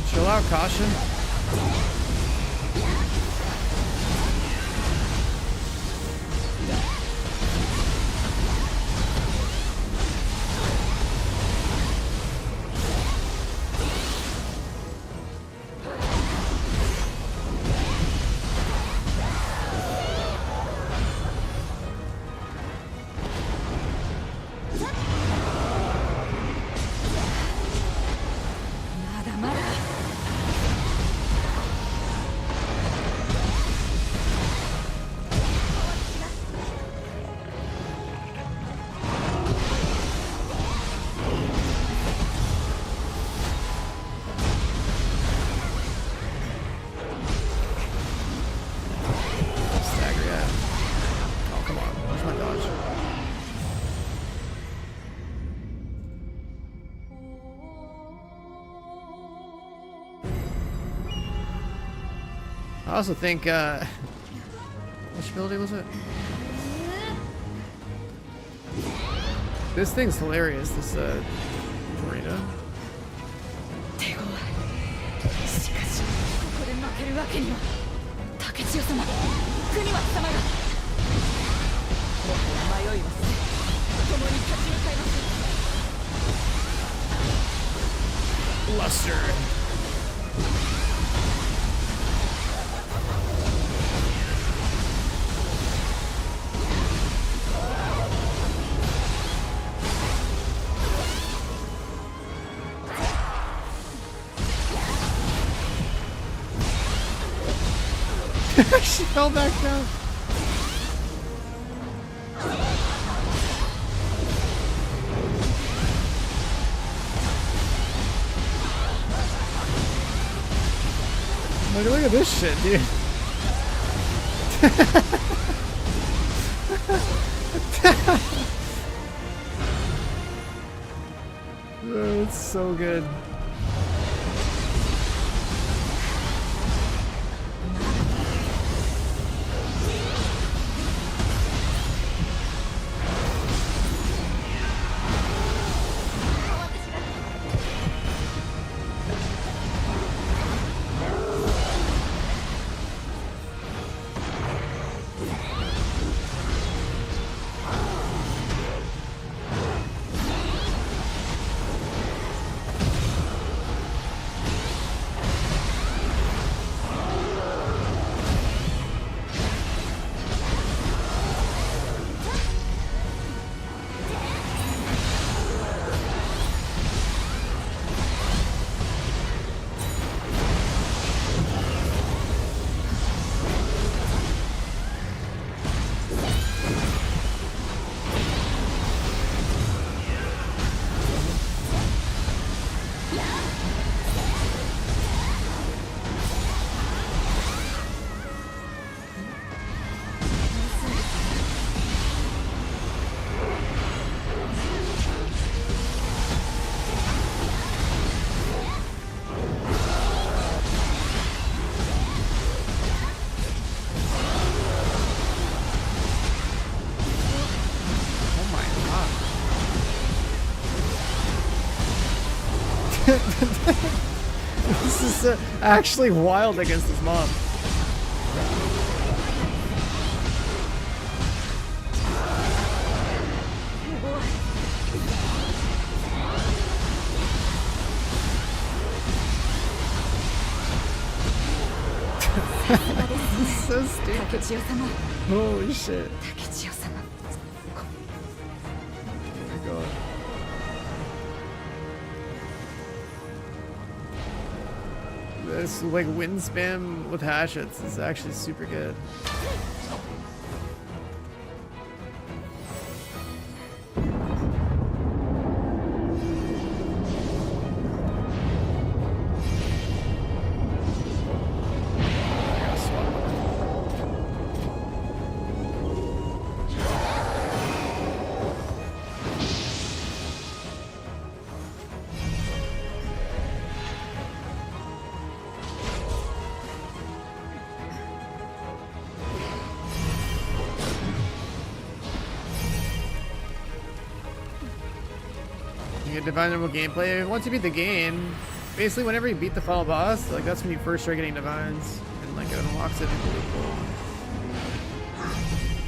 Chill out, caution. I also think, which building was it? This thing's hilarious, this, arena. Luster. She fell back down. Like, look at this shit, dude. Oh, it's so good. This is actually wild against his mom. This is so stupid. Holy shit. Oh my god. This like wind spam with hatchets is actually super good. Divine normal gameplay. Once you beat the game, basically whenever you beat the final boss, like that's when you first start getting divines, and like it unlocks it.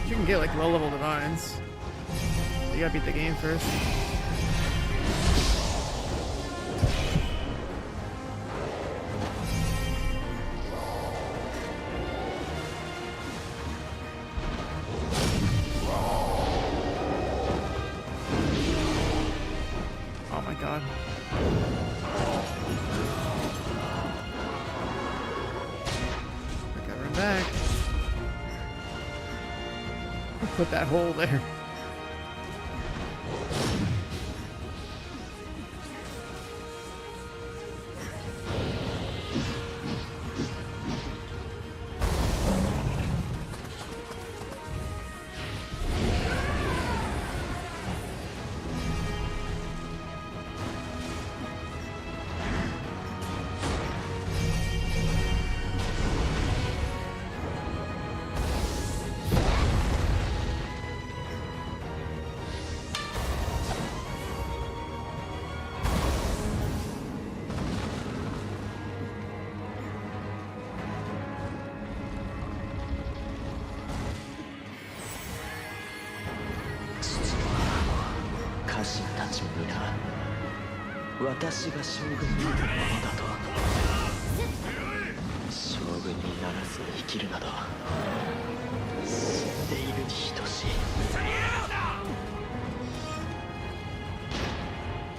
You can get like low level divines. You gotta beat the game first. Put that hole there.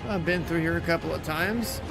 I've been through here a couple of times.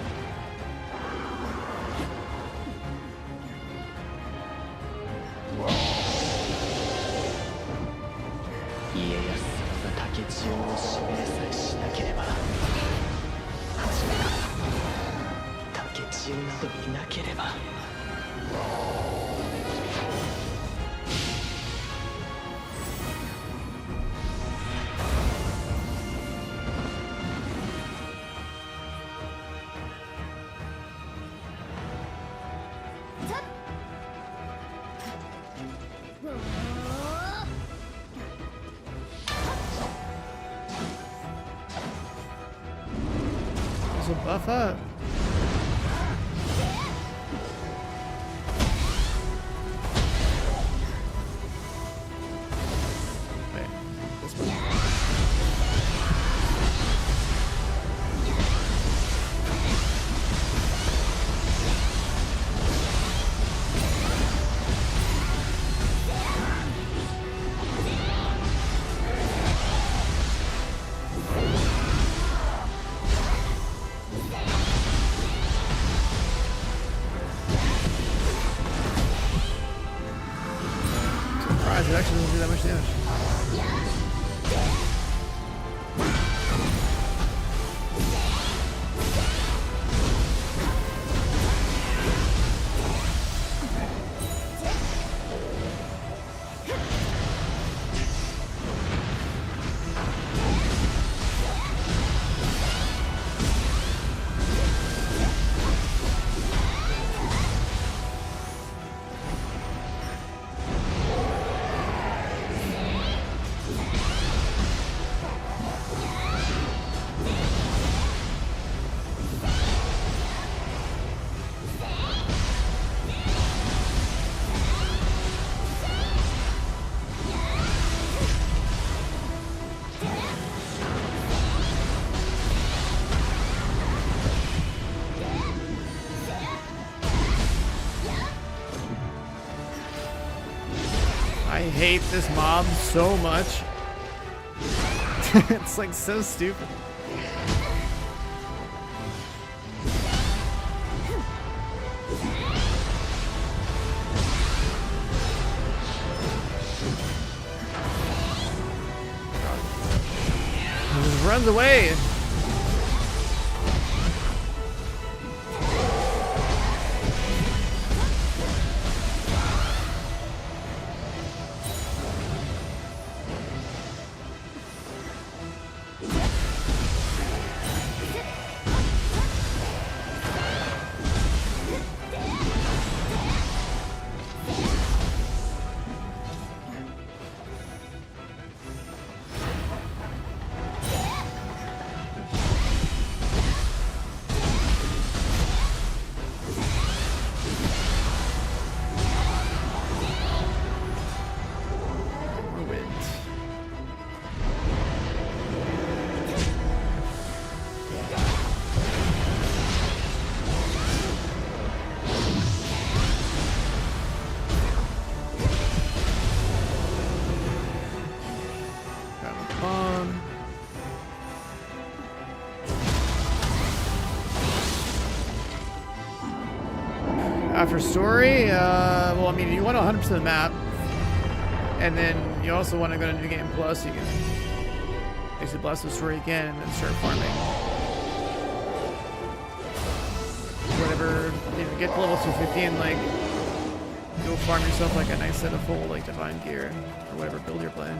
So buff up. Wait, this one. It actually doesn't do that much damage. I hate this mob so much. It's like so stupid. He just runs away. After story, well, I mean, you want 100% of the map, and then you also want to go to New Game Plus. You can basically blast the story again and then start farming. Whatever, if you get to level 250 and like go farm yourself like a nice set of full like divine gear or whatever build you're playing.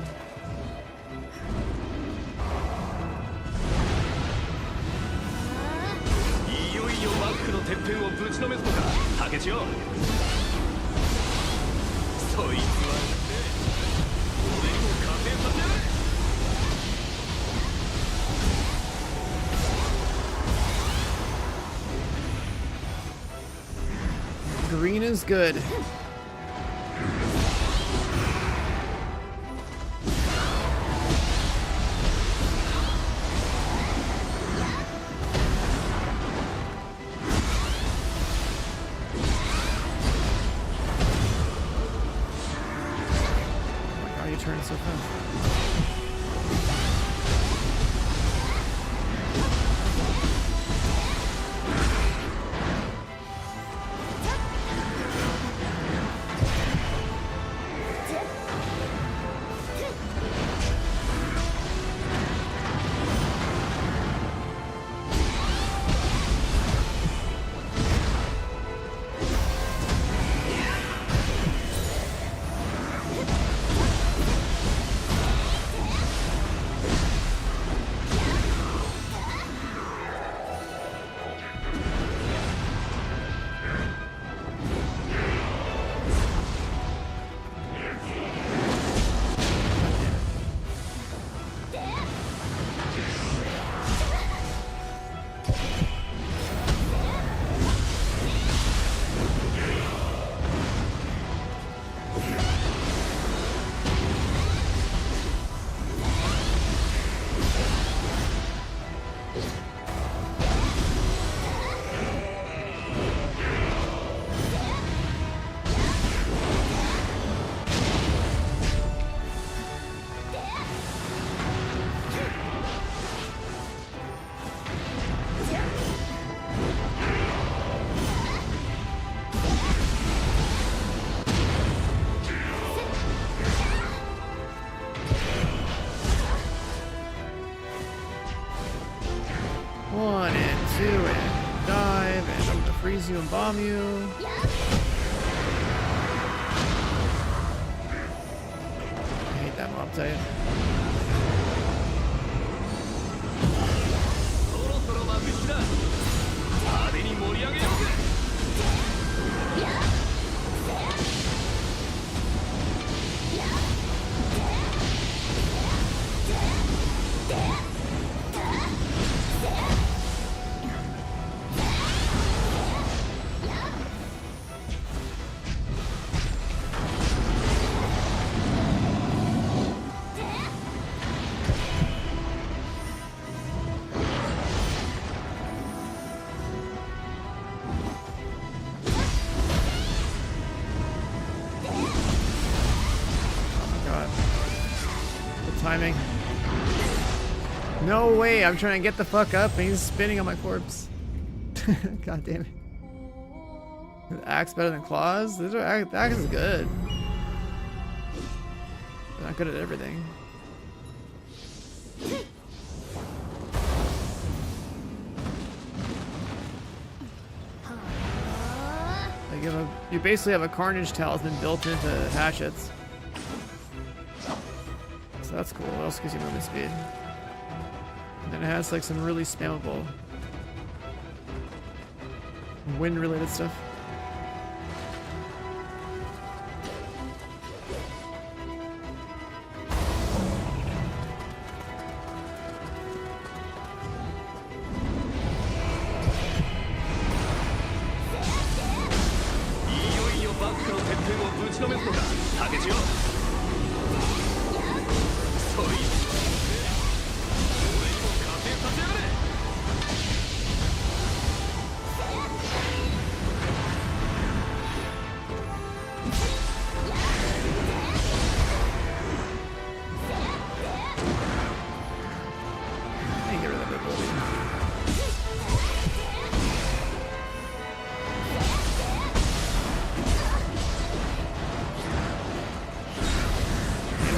Green is good. Turn so fast. One and two and dive, and I'm gonna freeze you and bomb you. I hate that mob type. Timing. No way, I'm trying to get the fuck up and he's spinning on my corpse. God damn it. Axe better than claws? The axe is good. They're not good at everything. Like you basically have a Carnage talisman built into hatchets. So that's cool. What else gives you movement speed? And then it has like some really spammable wind related stuff.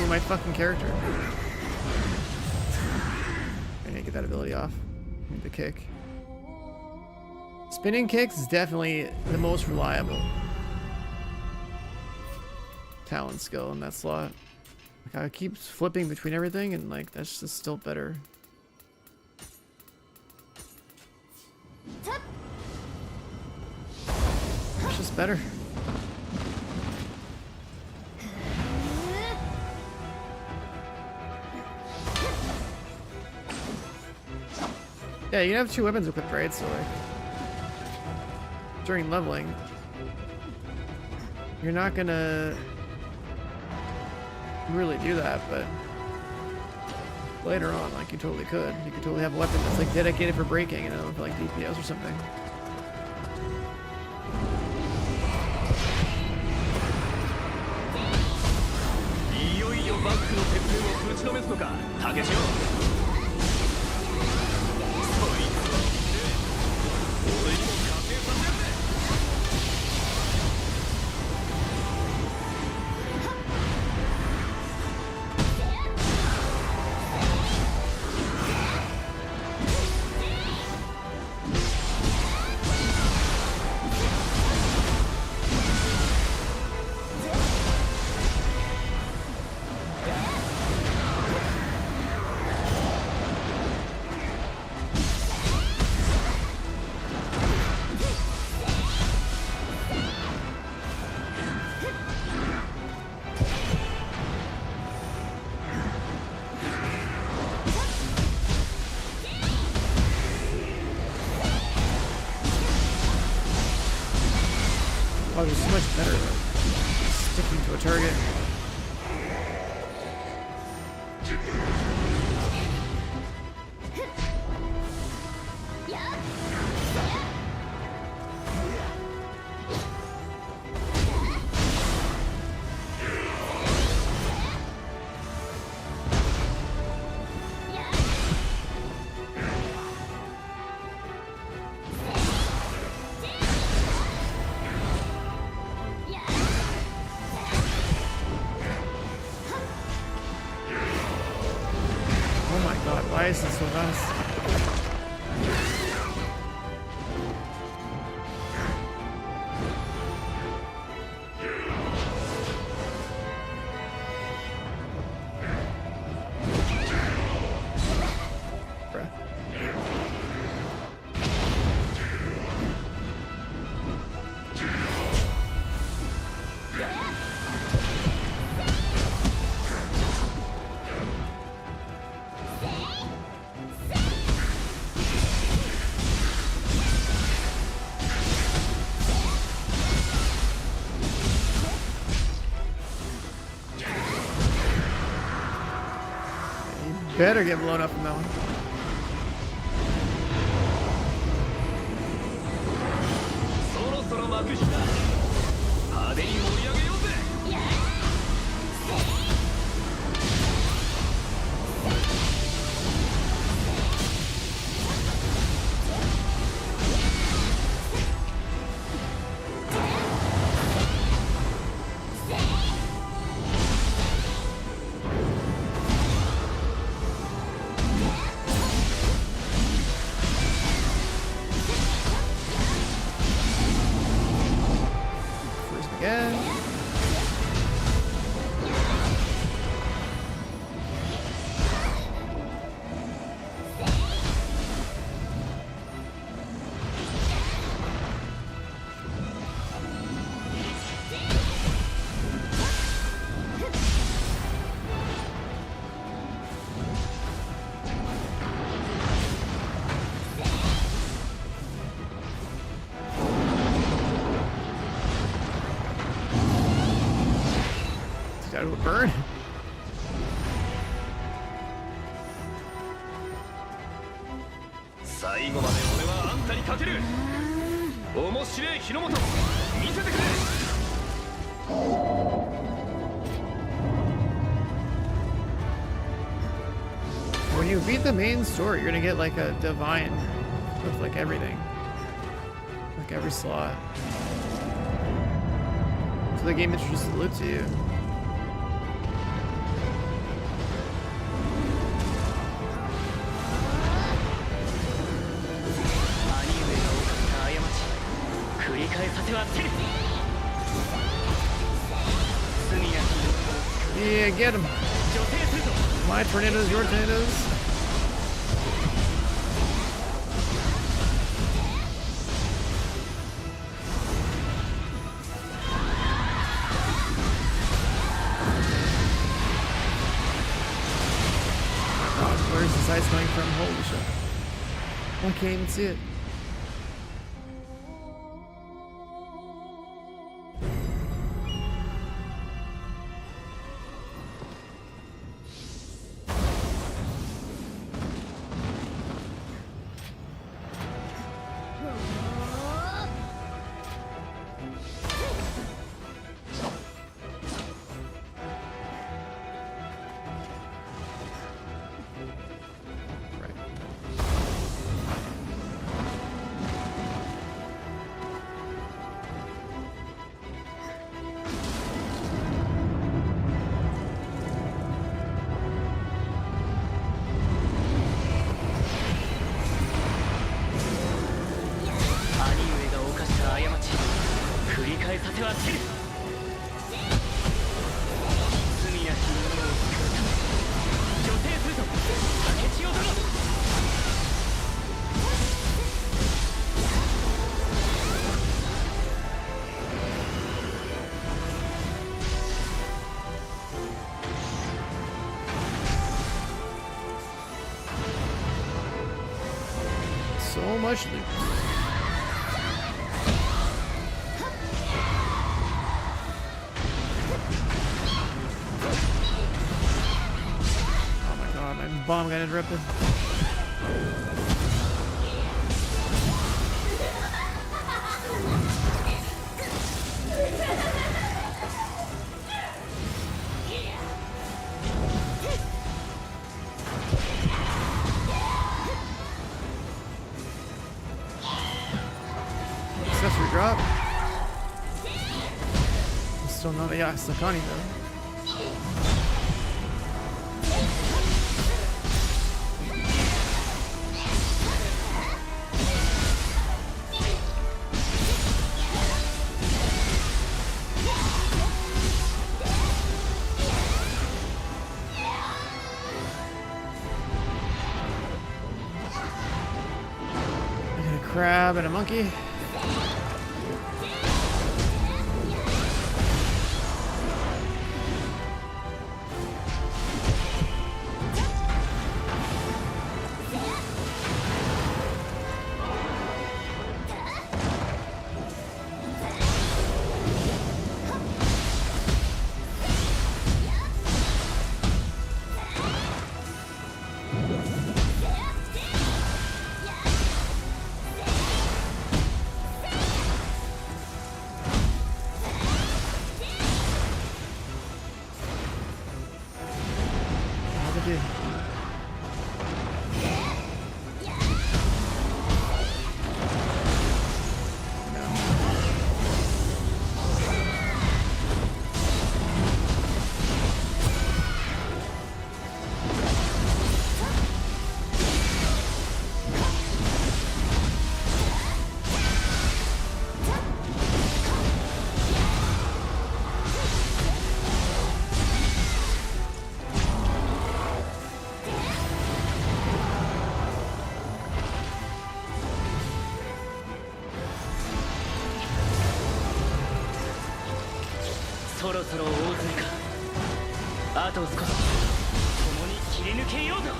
My fucking character. I need to get that ability off. Need the kick. Spinning kicks is definitely the most reliable talent skill in that slot. Like I keep flipping between everything and like that's just still better. It's just better. Yeah, you have two weapons equipped, right? So like during leveling, you're not gonna really do that, but later on, like you totally could. You could totally have a weapon that's like dedicated for breaking and another for like DPS or something. Oh, there's so much better sticking to to a target. Why is this so fast? Better get blown up from that one. Out of a burn. When you beat the main story, you're gonna get like a divine with like everything, like every slot. So the game introduces the loot to you. Yeah, get him. My tornadoes, your tornadoes. God, where's this ice coming from? Holy shit. I can't even see it. So much loot. bomb got interrupted. Accessory drop. Still not a Yasakani though. Crab and a monkey.そろそろ大勢か。あと少し共に切り抜けようと。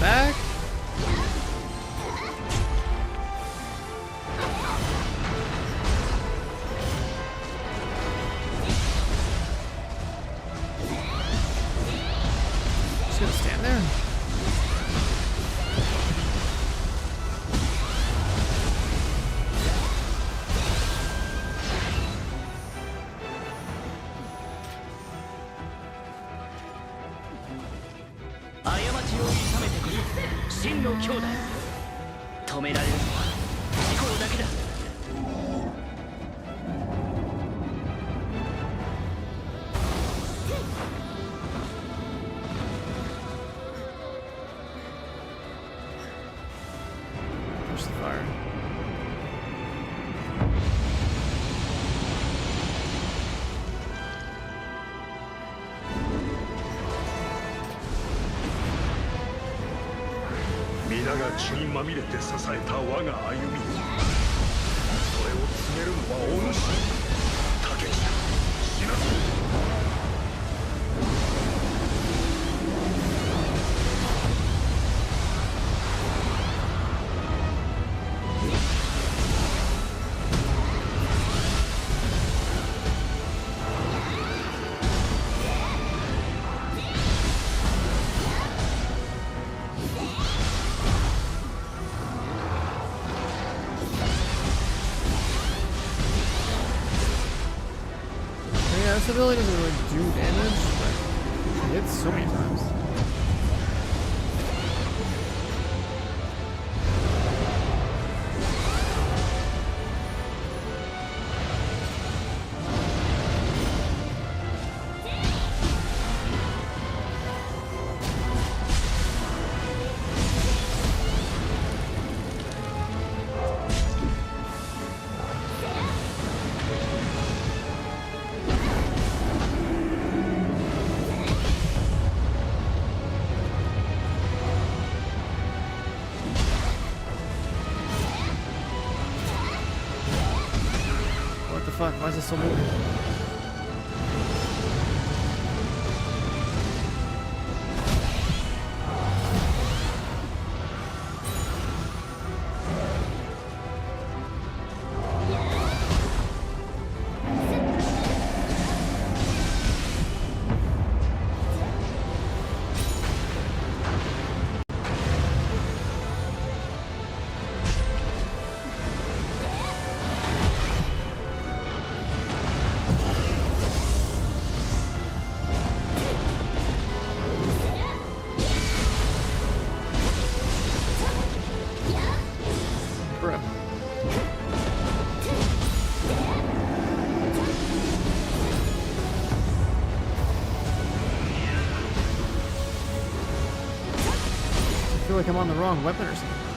Back. Just gonna stand there. Push the fire.皆が血にまみれて支えた我が歩み、それを告げるのはお主。竹内、死なず。This ability doesn't really do damage, but it hits so many times. Fuck, why is this so weird? I feel like I'm on the wrong weapon or something.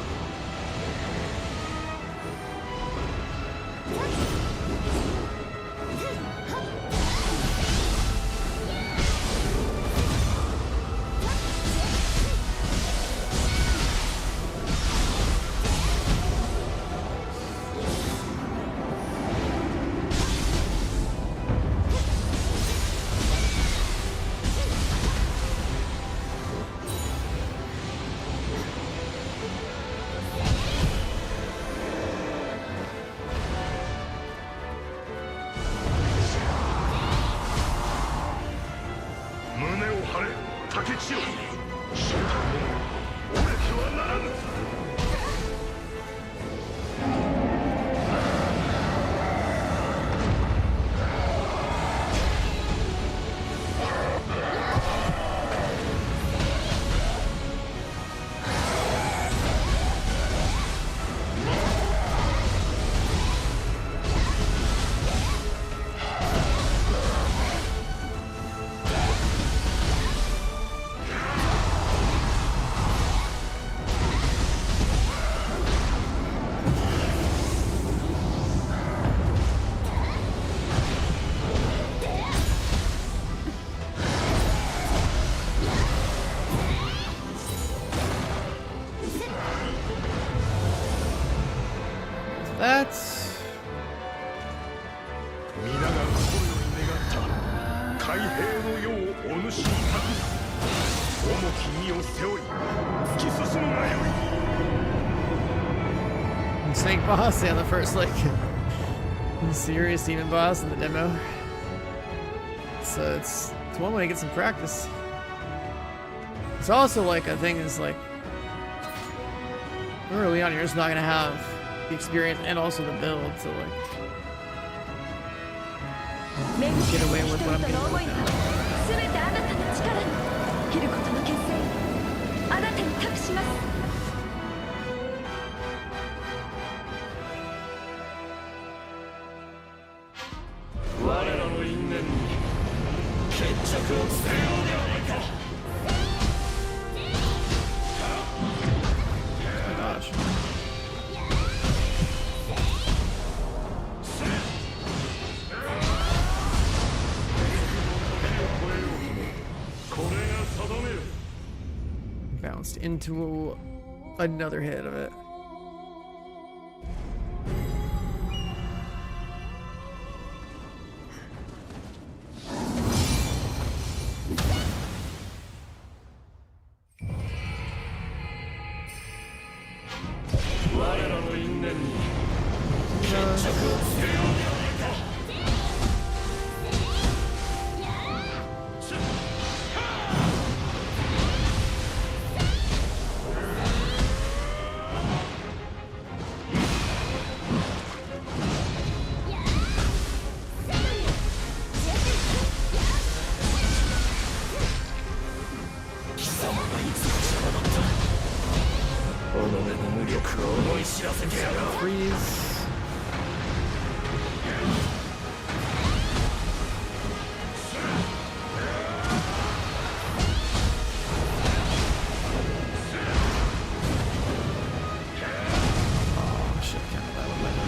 That's... 皆が心より願った海平の世をお主に託す重き荷を背負い突き進むがよい Snake boss, yeah, the first like serious demon boss in the demo. So it's one way to get some practice. It's also like a thing is like early on you're just not gonna have the experience and also the build to like get away with what I'm getting with now. 全てあなたの力に切ることの決戦あなたに託します 我らの因縁に決着をつけようではないか Oh gosh. これが定める Bounced into another hit of it. Freeze. Oh shit, I can't remember that one.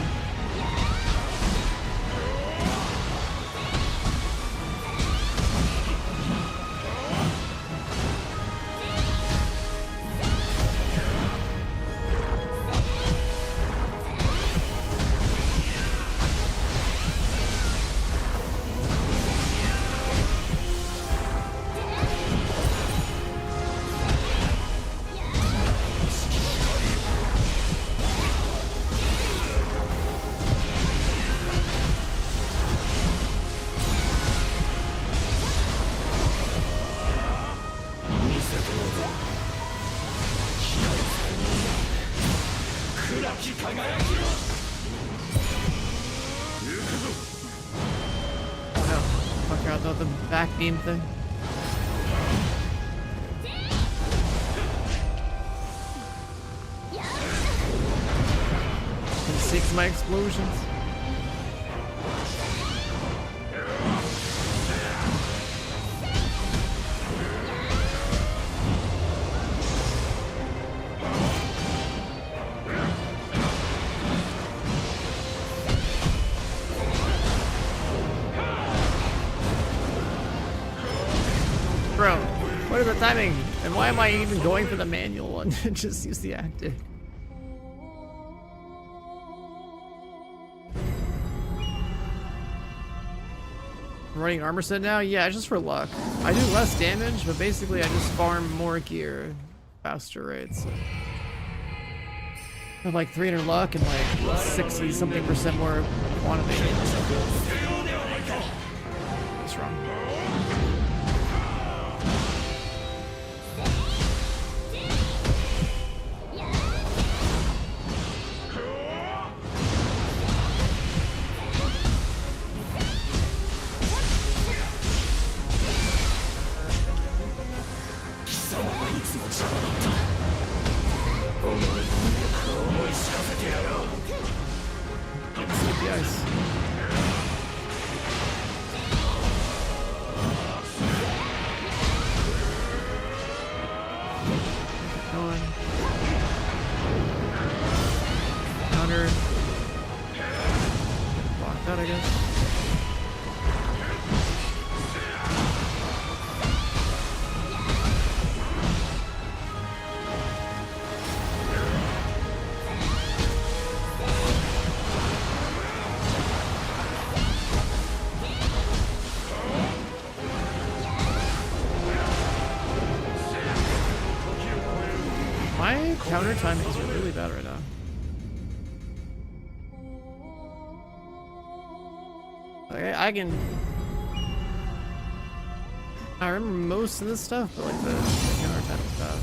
The back beam thing. And 6 my explosions. Bro, what is the timing? And why am I even going for the manual one? Just use the active. I'm running armor set now? Yeah, just for luck. I do less damage, but basically I just farm more gear faster rates. So. I have like 300 luck and like 60 something % more quantity. What's wrong? Yes. Going. 100. Block that, I guess. My counter timing is really bad right now. Like, I can... I remember most of this stuff, but like the counter time is bad.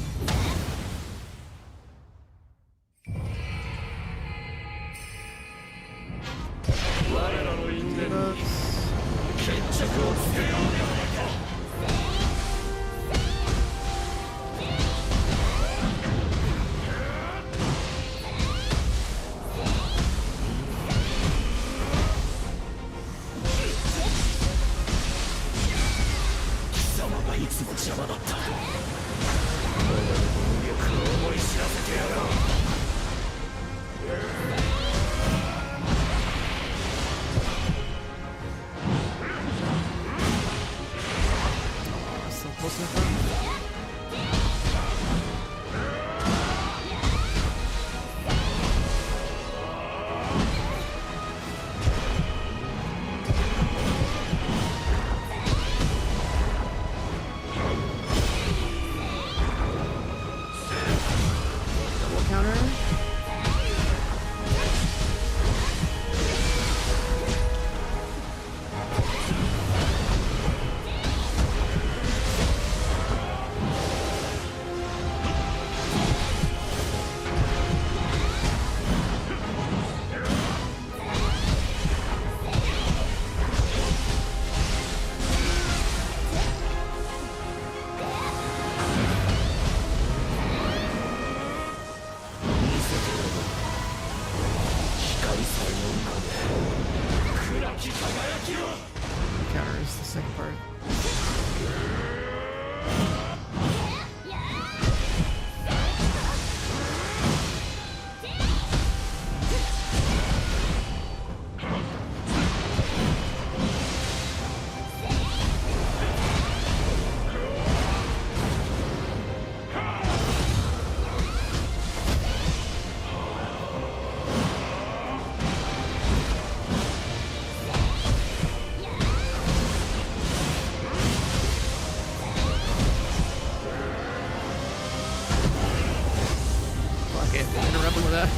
can't interrupt him with that.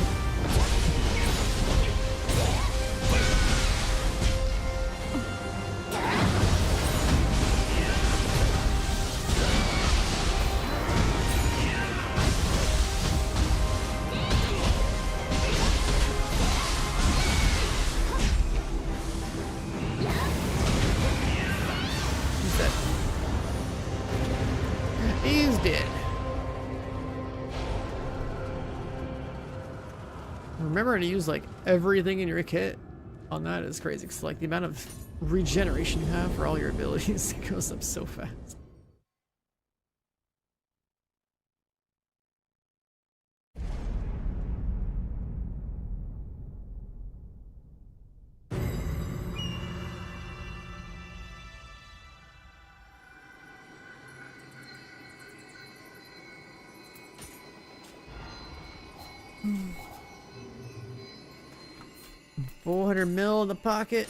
He's dead. Remember to use like everything in your kit on that is crazy, because like the amount of regeneration you have for all your abilities goes up so fast. $400 mil in the pocket.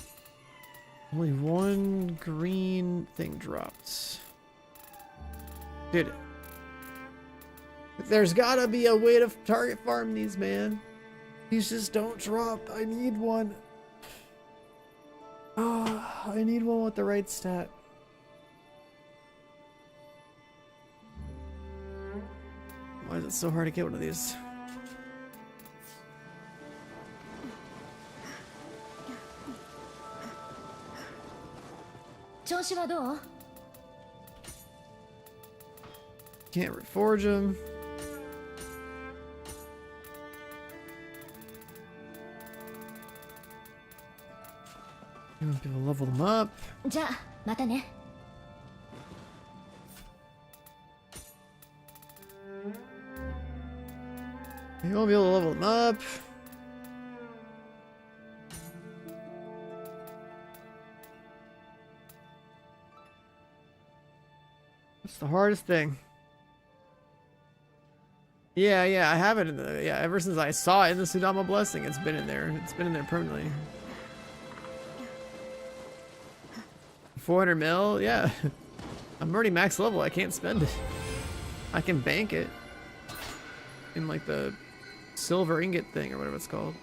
Only one green thing dropped. Dude, there's gotta be a way to target farm these, man. These just don't drop. I need one. Oh, I need one with the right stat. Why is it so hard to get one of these? Can't reforge them. You want people to level them up. You won't be able to level them up. It's the hardest thing. Yeah, I have it in the, ever since I saw it in the Sudama Blessing, it's been in there. It's been in there permanently. 400 mil, yeah. I'm already max level, I can't spend it. I can bank it in like the silver ingot thing or whatever it's called.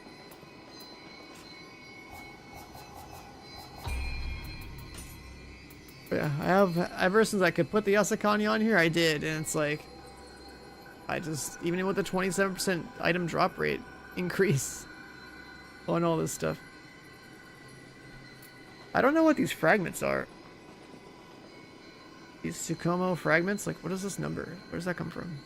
But yeah, I have, ever since I could put the Yasakani on here, I did, and it's like, I just, even with the 27% item drop rate increase on all this stuff. I don't know what these fragments are. These Tsukumo fragments, like what is this number? Where does that come from?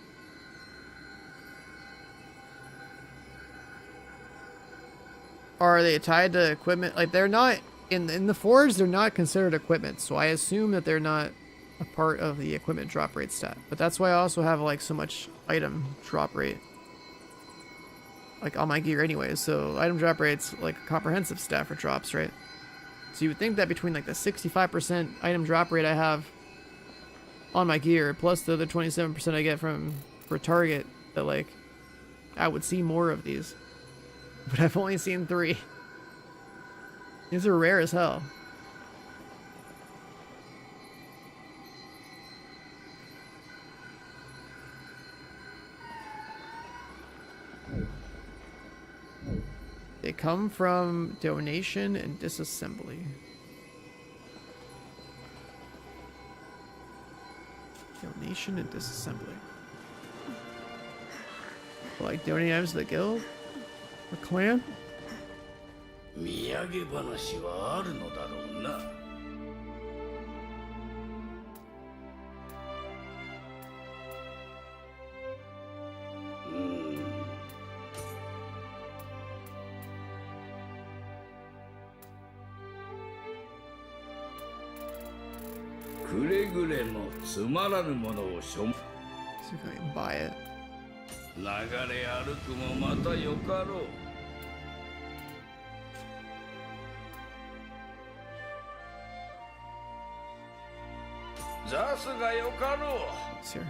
Are they tied to equipment? Like they're not, in the forge, they're not considered equipment, so I assume that they're not a part of the equipment drop rate stat. But that's why I also have like so much item drop rate like on my gear anyways, so item drop rate's like a comprehensive stat for drops, right? So you would think that between like the 65% item drop rate I have on my gear plus the other 27% I get from for target, that like I would see more of these, but I've only seen 3. These are rare as hell. They come from donation and disassembly. Donation and disassembly. Like donating items to the guild or clan? 土産話はあるのだろうな。くれぐれもつまらぬものを所持。 So you can buy it. 流れ歩くもまたよかろう。ザスがよかろう。 It's here.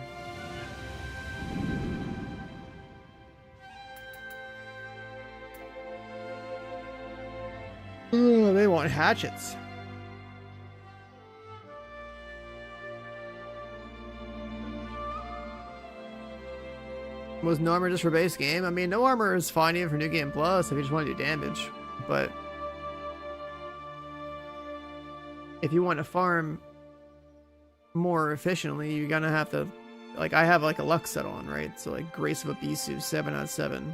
Ooh, they want hatchets. Was no armor just for base game? I mean, no armor is fine even for New Game Plus if you just want to do damage. But if you want to farm more efficiently, you're gonna have to, like, I have like a luck set on, right? So like Grace of Abisu 7 out of 7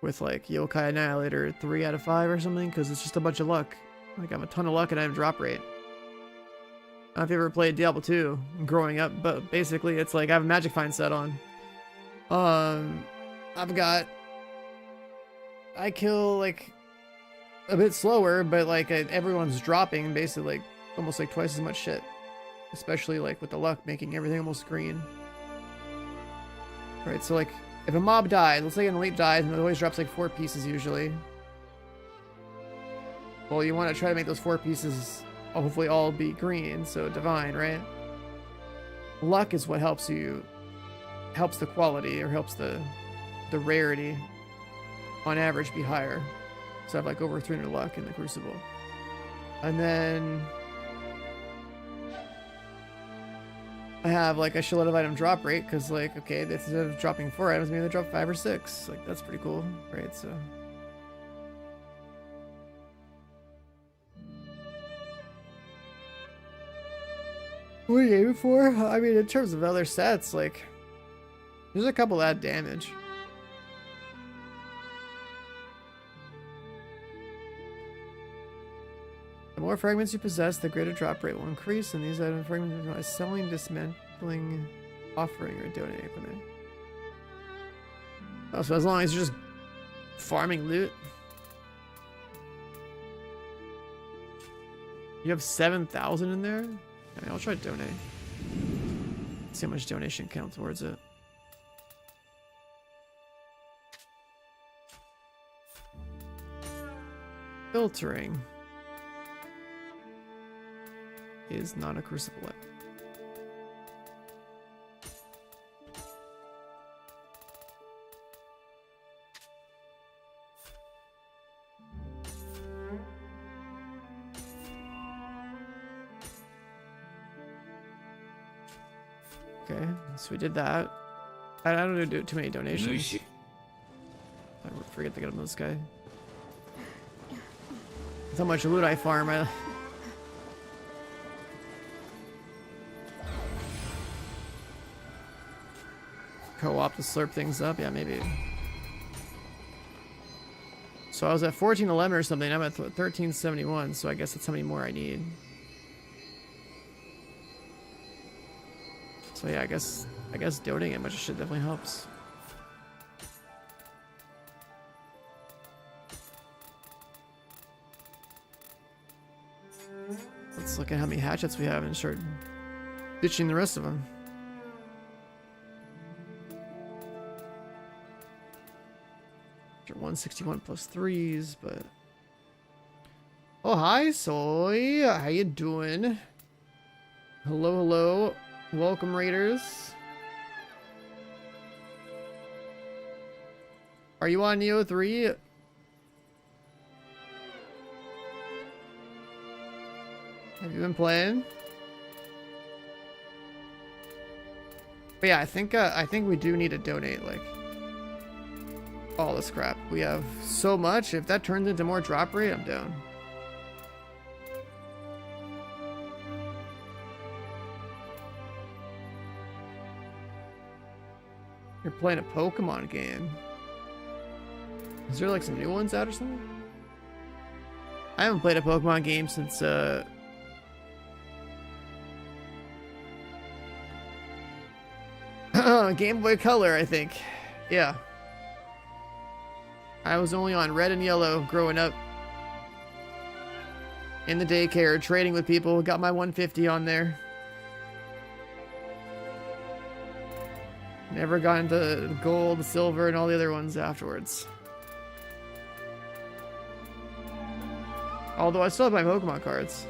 with like Yokai Annihilator 3 out of 5 or something, because it's just a bunch of luck. Like I have a ton of luck and I have drop rate. I don't know if you ever played Diablo 2 growing up, but basically it's like I have a Magic Find set on. I kill like a bit slower, but like everyone's dropping basically like almost like twice as much shit. Especially like with the luck making everything almost green. Right, so like if a mob dies, let's say an elite dies and it always drops like 4 pieces usually. Well, you want to try to make those 4 pieces hopefully all be green, so divine, right? Luck is what helps you, helps the quality or helps the rarity on average be higher. So I have like over 300 luck in the Crucible. And then I have like a shitload of item drop rate because like, okay, instead of dropping 4 items, maybe they drop 5 or 6. Like that's pretty cool, right? So what are you aiming for? I mean, in terms of other sets, like there's a couple that add damage. The more fragments you possess, the greater drop rate will increase, and these item fragments are selling, dismantling, offering, or donating equipment. Oh, so as long as you're just farming loot. You have 7,000 in there? Okay, I'll try to donate. See how much donation count towards it. Filtering is not a crucible. Okay, so we did that. I don't do too many donations. I forget to get on this guy. That's how much loot I farm. Co-op to slurp things up? Yeah, maybe. So I was at 1411 or something. I'm at 1371, so I guess that's how many more I need. So yeah, I guess donating it much shit definitely helps. Let's look at how many hatchets we have and start ditching the rest of them. 161 plus 3s, but oh, hi Soy, how you doing? Hello, welcome raiders. Are you on Nioh 3? Have you been playing? But yeah, I think we do need to donate like all this crap. We have so much. If that turns into more drop rate, I'm down. You're playing a Pokemon game. Is there like some new ones out or something? I haven't played a Pokemon game since Game Boy Color, I think. Yeah. I was only on red and yellow growing up. In the daycare, trading with people. Got my 150 on there. Never got into gold, silver, and all the other ones afterwards. Although I still have my Pokemon cards.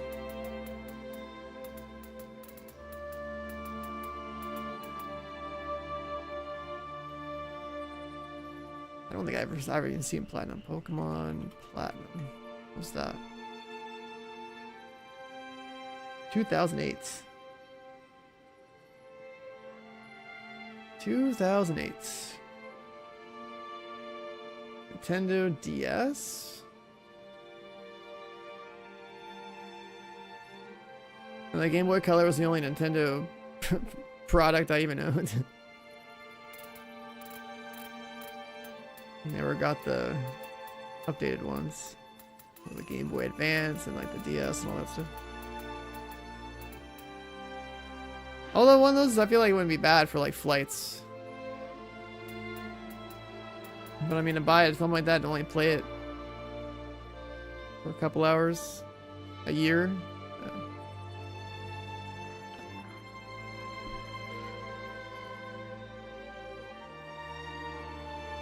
I don't think I've ever even seen Platinum. Pokemon Platinum. What's that? 2008. 2008. Nintendo DS? And the Game Boy Color was the only Nintendo product I even owned. Never got the updated ones. The Game Boy Advance and like the DS and all that stuff. Although one of those I feel like it wouldn't be bad for like flights. But I mean to buy it, something like that, and only play it for a couple hours a year.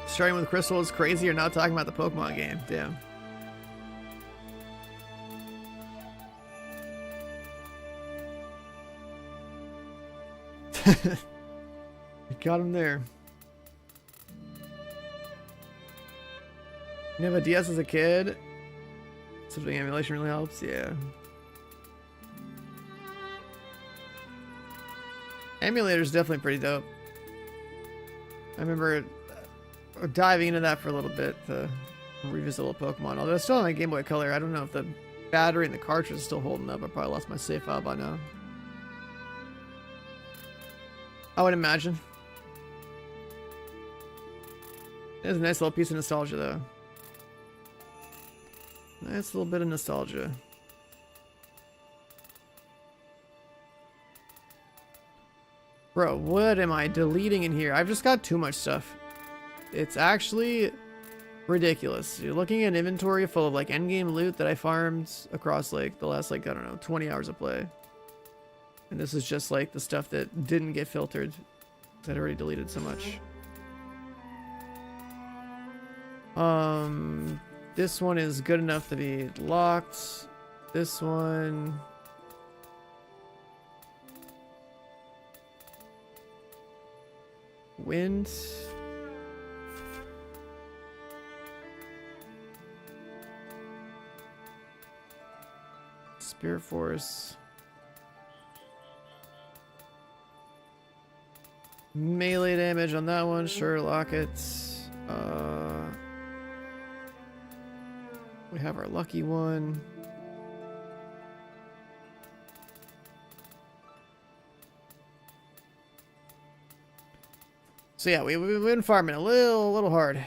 Starting with Crystal is crazy. You're not talking about the Pokemon game. Damn. You got him there. You have a DS as a kid? Something emulation really helps, yeah. Emulator's definitely pretty dope. I remember diving into that for a little bit to revisit a little Pokemon. Although it's still on my Game Boy Color. I don't know if the battery and the cartridge is still holding up. I probably lost my save file by now. I would imagine. It's a nice little piece of nostalgia, though. Nice little bit of nostalgia. Bro, what am I deleting in here? I've just got too much stuff. It's actually ridiculous. You're looking at an inventory full of like endgame loot that I farmed across like the last like, I don't know, 20 hours of play. And this is just like the stuff that didn't get filtered. I'd already deleted so much. This one is good enough to be locked. This one. Wind. Spirit Force. Melee damage on that one, sure, lock it. We have our lucky one. So yeah, we've been farming a little hard.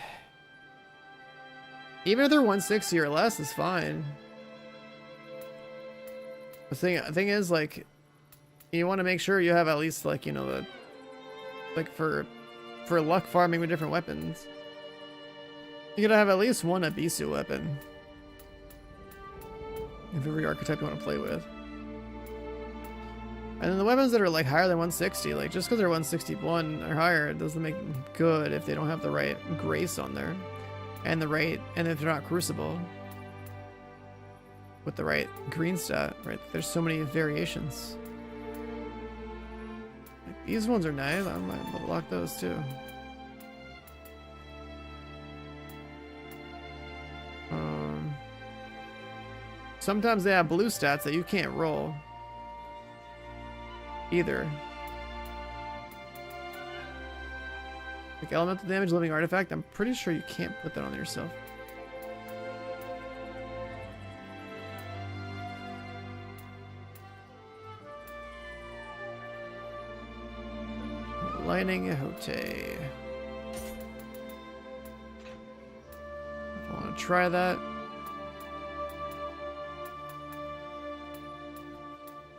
Even if they're 160 or less, is fine. The thing is, like, you want to make sure you have at least, like, you know, the, like, for luck farming with different weapons, you gotta have at least one Abisu weapon. If every archetype you want to play with. And then the weapons that are like higher than 160, like just because they're 161 or higher, it doesn't make them good if they don't have the right grace on there. And if they're not crucible. With the right green stat, right? There's so many variations. Like, these ones are nice, I might lock those too. Sometimes they have blue stats that you can't roll either. Like elemental damage, living artifact, I'm pretty sure you can't put that on yourself. Lightning Hote. I want to try that.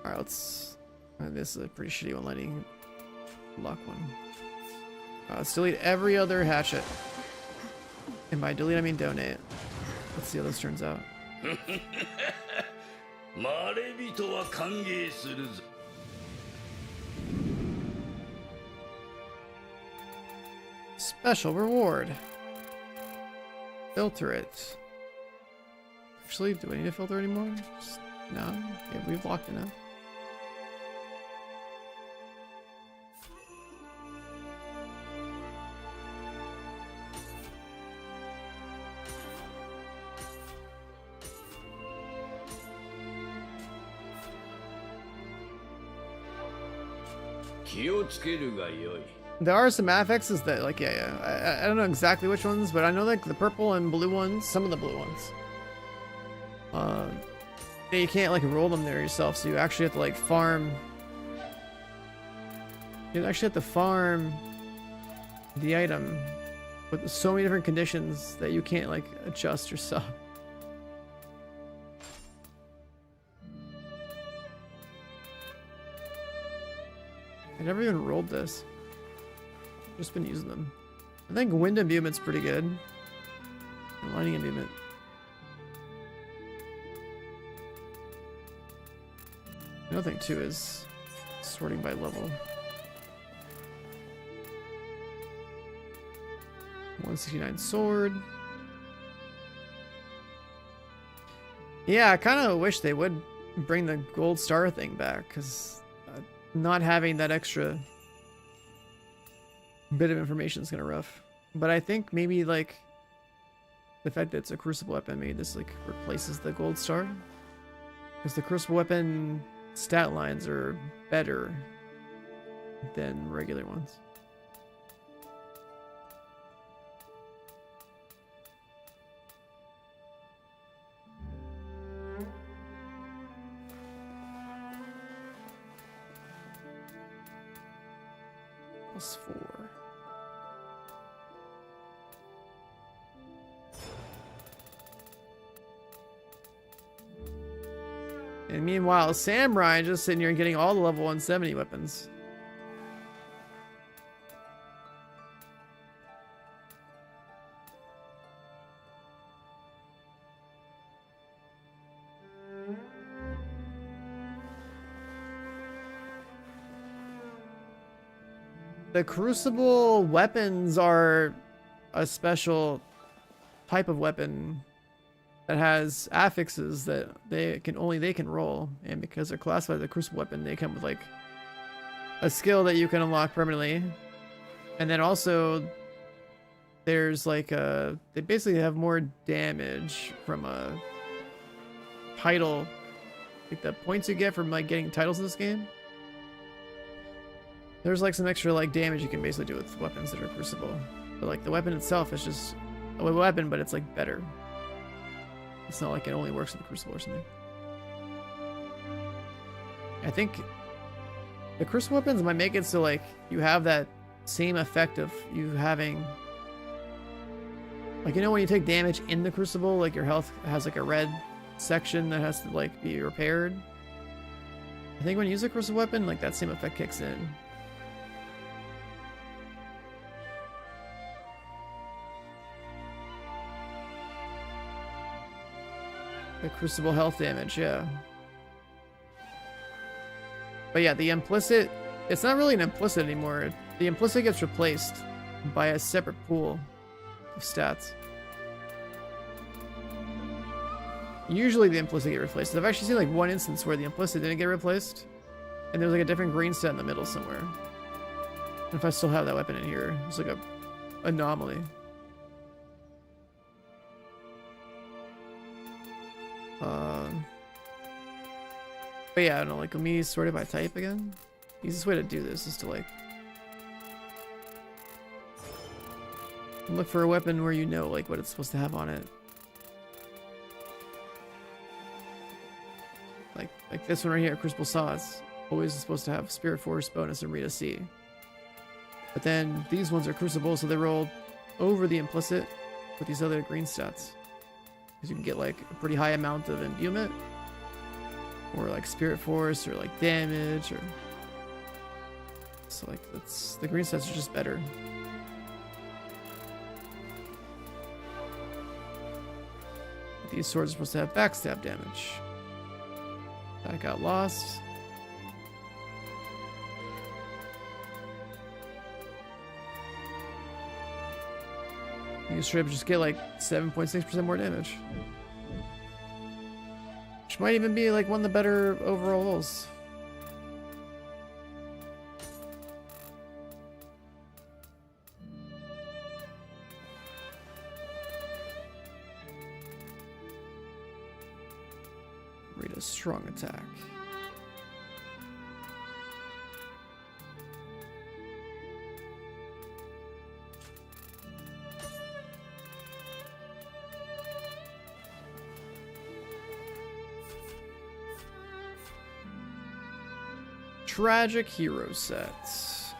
Alright, let's... this is a pretty shitty one, lightning luck one. Let's delete every other hatchet. And by delete, I mean donate. Let's see how this turns out. Special reward. Filter it. Actually, do I need to filter anymore? Just, no? Yeah, we've locked enough. There are some affixes that, like, I don't know exactly which ones, but I know like the purple and blue ones, some of the blue ones. You can't like roll them there yourself, so you actually have to like farm. You actually have to farm the item with so many different conditions that you can't like adjust yourself. I never even rolled this. Just been using them. I think wind imbuement's pretty good. And lightning imbuement. Another thing too is sorting by level. 169 sword. Yeah, I kind of wish they would bring the gold star thing back, because not having that extra bit of information is kind of rough. But I think maybe like the fact that it's a crucible weapon, maybe this like replaces the gold star, because the crucible weapon stat lines are better than regular ones. +4. And meanwhile, Samurai just sitting here and getting all the level 170 weapons. The crucible weapons are a special type of weapon that has affixes that they can roll, and because they're classified as a crucible weapon, they come with like a skill that you can unlock permanently. And then also there's like they basically have more damage from a title, like the points you get from like getting titles in this game. There's like some extra like damage you can basically do with weapons that are crucible. But like the weapon itself is just a weapon, but it's like better. It's not like it only works in the crucible or something. I think the crucible weapons might make it so like you have that same effect of you having, like, you know, when you take damage in the crucible, like your health has like a red section that has to like be repaired. I think when you use a crucible weapon, like that same effect kicks in. The crucible health damage, yeah. But yeah, the implicit, it's not really an implicit anymore. The implicit gets replaced by a separate pool of stats. Usually the implicit get replaced. I've actually seen like one instance where the implicit didn't get replaced, and there's like a different green stat in the middle somewhere. And if I still have that weapon in here, it's like a anomaly. But yeah, I don't know, like, let me sort it by type again. The easiest way to do this is to like look for a weapon where you know like what it's supposed to have on it. Like this one right here, Crucible Saws, always supposed to have Spirit Force bonus and Rita C. But then these ones are Crucible, so they roll over the implicit with these other green stats. Because you can get like a pretty high amount of imbuement, or like Spirit Force, or like damage, or so like that's the green stats are just better. These swords are supposed to have backstab damage. That got lost. You straight up just get like 7.6% more damage. Which might even be like one of the better overall rolls. Read a strong attack. Tragic hero sets.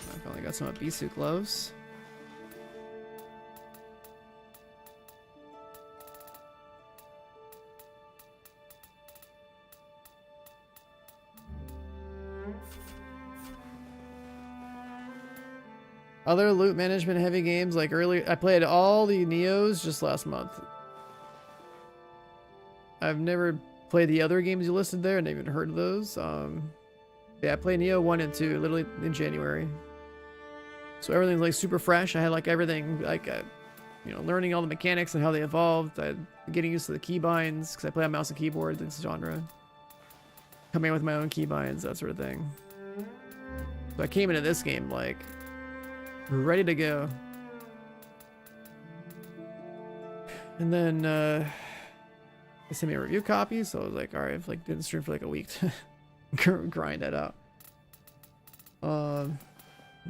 I've only got some Abisu gloves. Other loot management heavy games like earlier, I played all the Niohs just last month. I've never played the other games you listed there and even heard of those. Yeah, I played Nioh 1 and 2 literally in January. So everything's like super fresh. I had like everything like, you know, learning all the mechanics and how they evolved. Getting used to the keybinds because I play on mouse and keyboard, this genre. Coming in with my own keybinds, that sort of thing. So I came into this game like ready to go. And then they sent me a review copy, so I was like, alright, I've like didn't stream for like a week to grind that out.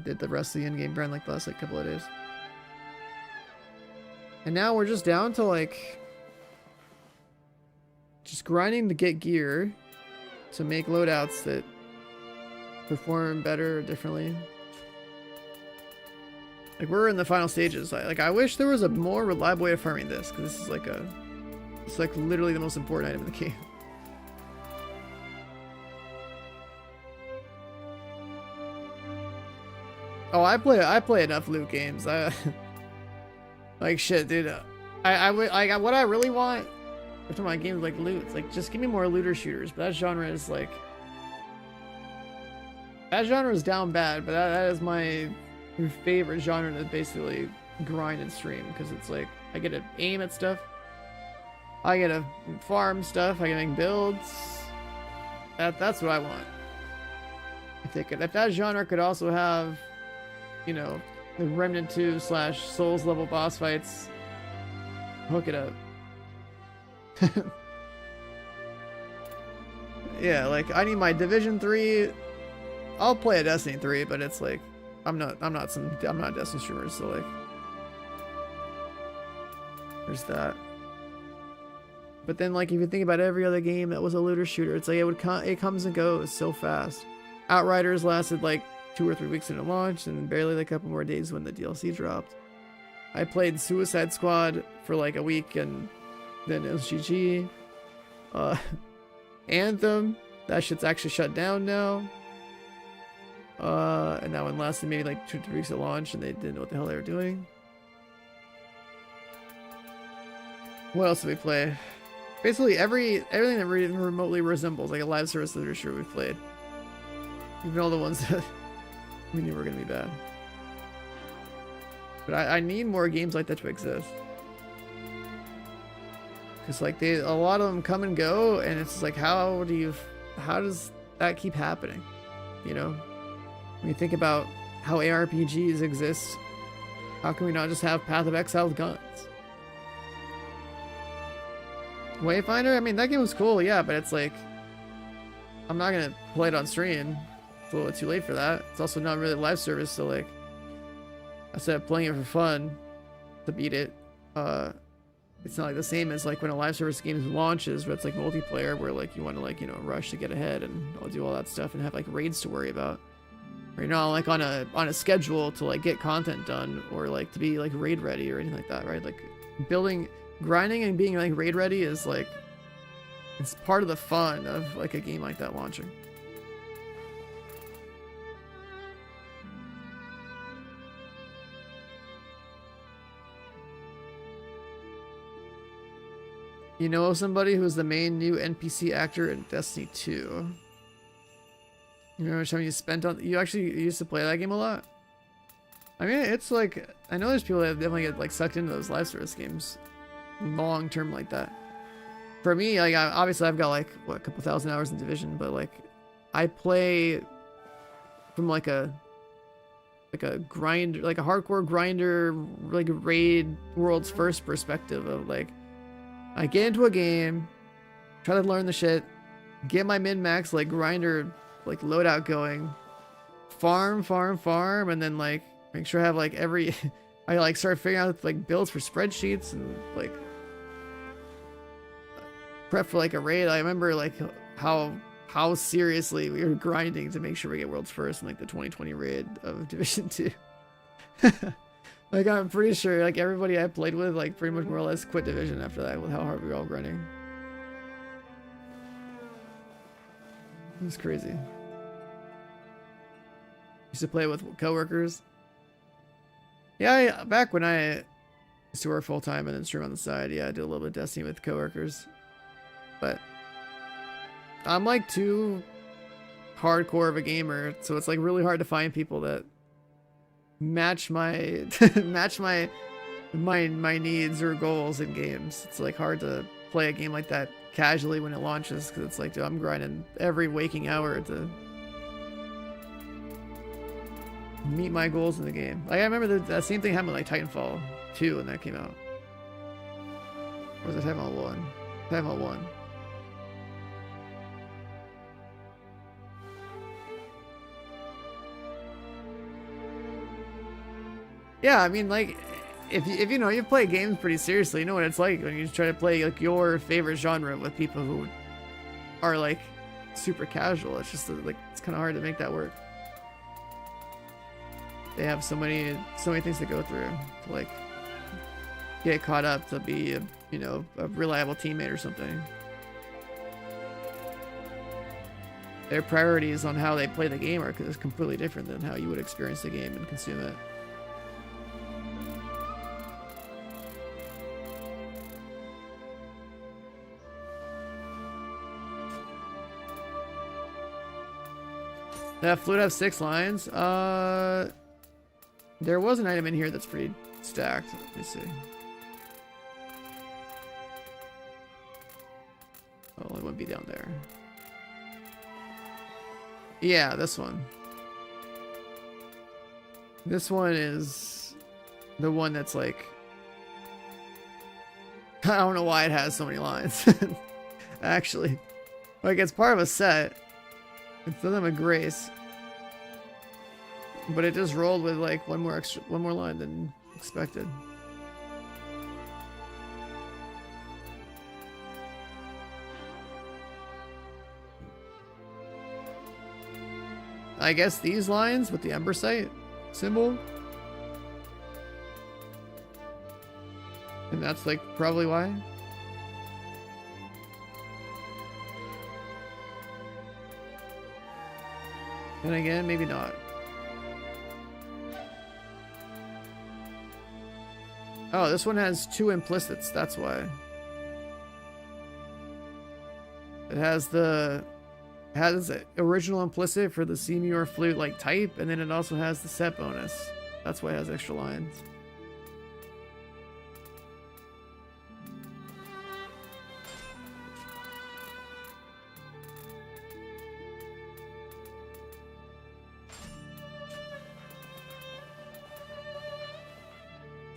Did the rest of the in-game grind like the last like couple of days. And now we're just down to like just grinding to get gear to make loadouts that perform better or differently. Like we're in the final stages. I wish there was a more reliable way of farming this, because this is like it's like literally the most important item in the game. Oh, I play enough loot games. Like shit, dude. What I really want after my games like loot, it's like just give me more looter shooters. But that genre is like down bad. But that is my favorite genre to basically grind and stream, because it's like I get to aim at stuff, I get to farm stuff, I can make builds. That's what I want. If that genre could also have, you know, the Remnant 2 / Souls level boss fights, hook it up. Yeah, like I need my Division 3. I'll play a Destiny 3, but it's like I'm not a Destiny streamer, so like there's that. But then like if you think about every other game that was a looter shooter, it's like it comes and goes so fast. Outriders lasted like 2 or 3 weeks into launch, and barely like a couple more days when the DLC dropped. I played Suicide Squad for like a week, and then it was GG. Anthem, that shit's actually shut down now. And that one lasted maybe like 2 or 3 weeks at launch, and they didn't know what the hell they were doing. What else did we play? Basically everything that remotely resembles like a live service literature we've played. Even all the ones that we knew were gonna be bad. But I need more games like that to exist. Cause like a lot of them come and go, and it's like how does that keep happening? You know? When you think about how ARPGs exist, how can we not just have Path of Exile with guns? Wayfinder, I mean that game was cool, yeah, but it's like I'm not gonna play it on stream. It's a little bit too late for that. It's also not really a live service, so like I said, playing it for fun to beat it. It's not like the same as like when a live service game launches, where it's like multiplayer, where like you want to like, you know, rush to get ahead and I'll do all that stuff and have like raids to worry about. Or you're not like on a schedule to like get content done, or like to be like raid ready or anything like that, right? Like grinding and being like raid ready is like, it's part of the fun of like a game like that launching. You know somebody who's the main new NPC actor in Destiny 2? You remember how much time you spent on... You actually used to play that game a lot? I mean, it's like... I know there's people that definitely get like sucked into those live service games long term like that. For me, like obviously I've got like, what, a couple thousand hours in Division, but like I play from like a grind, like a hardcore grinder, like raid world's first perspective of like, I get into a game, try to learn the shit, get my min-max like grinder like loadout going, farm, and then like make sure I have like every I like start figuring out like builds for spreadsheets and like prep for like a raid. I remember like how seriously we were grinding to make sure we get worlds first in like the 2020 raid of Division 2. Like I'm pretty sure like everybody I played with like pretty much more or less quit Division after that with how hard we were all grinding. It was crazy. Used to play with coworkers. Yeah, back when I used to work full time and then stream on the side, yeah, I did a little bit of Destiny with coworkers. But I'm like too hardcore of a gamer, so it's like really hard to find people that match my my needs or goals in games. It's like hard to play a game like that casually when it launches because it's like, dude, I'm grinding every waking hour to meet my goals in the game. Like I remember that same thing happened with like Titanfall 2 when that came out. Or was it Titanfall 1? Titanfall 1. Yeah, I mean, like, if you know, you play games pretty seriously, you know what it's like when you try to play like your favorite genre with people who are like super casual. It's just like it's kind of hard to make that work. They have so many things to go through to like get caught up to be a, you know, a reliable teammate or something. Their priorities on how they play the game are completely different than how you would experience the game and consume it. That flute have 6 lines. There was an item in here that's pretty stacked. Let me see. Oh, it wouldn't be down there. Yeah, this one. This one is the one that's like... I don't know why it has so many lines. Actually. Like, it's part of a set. It doesn't have a grace. But it just rolled with like one more line than expected. I guess these lines with the Ember Sight symbol. And that's like probably why. And again, maybe not. Oh, this one has 2 implicits, that's why. It has the original implicit for the Senior Flute like type, and then it also has the set bonus. That's why it has extra lines.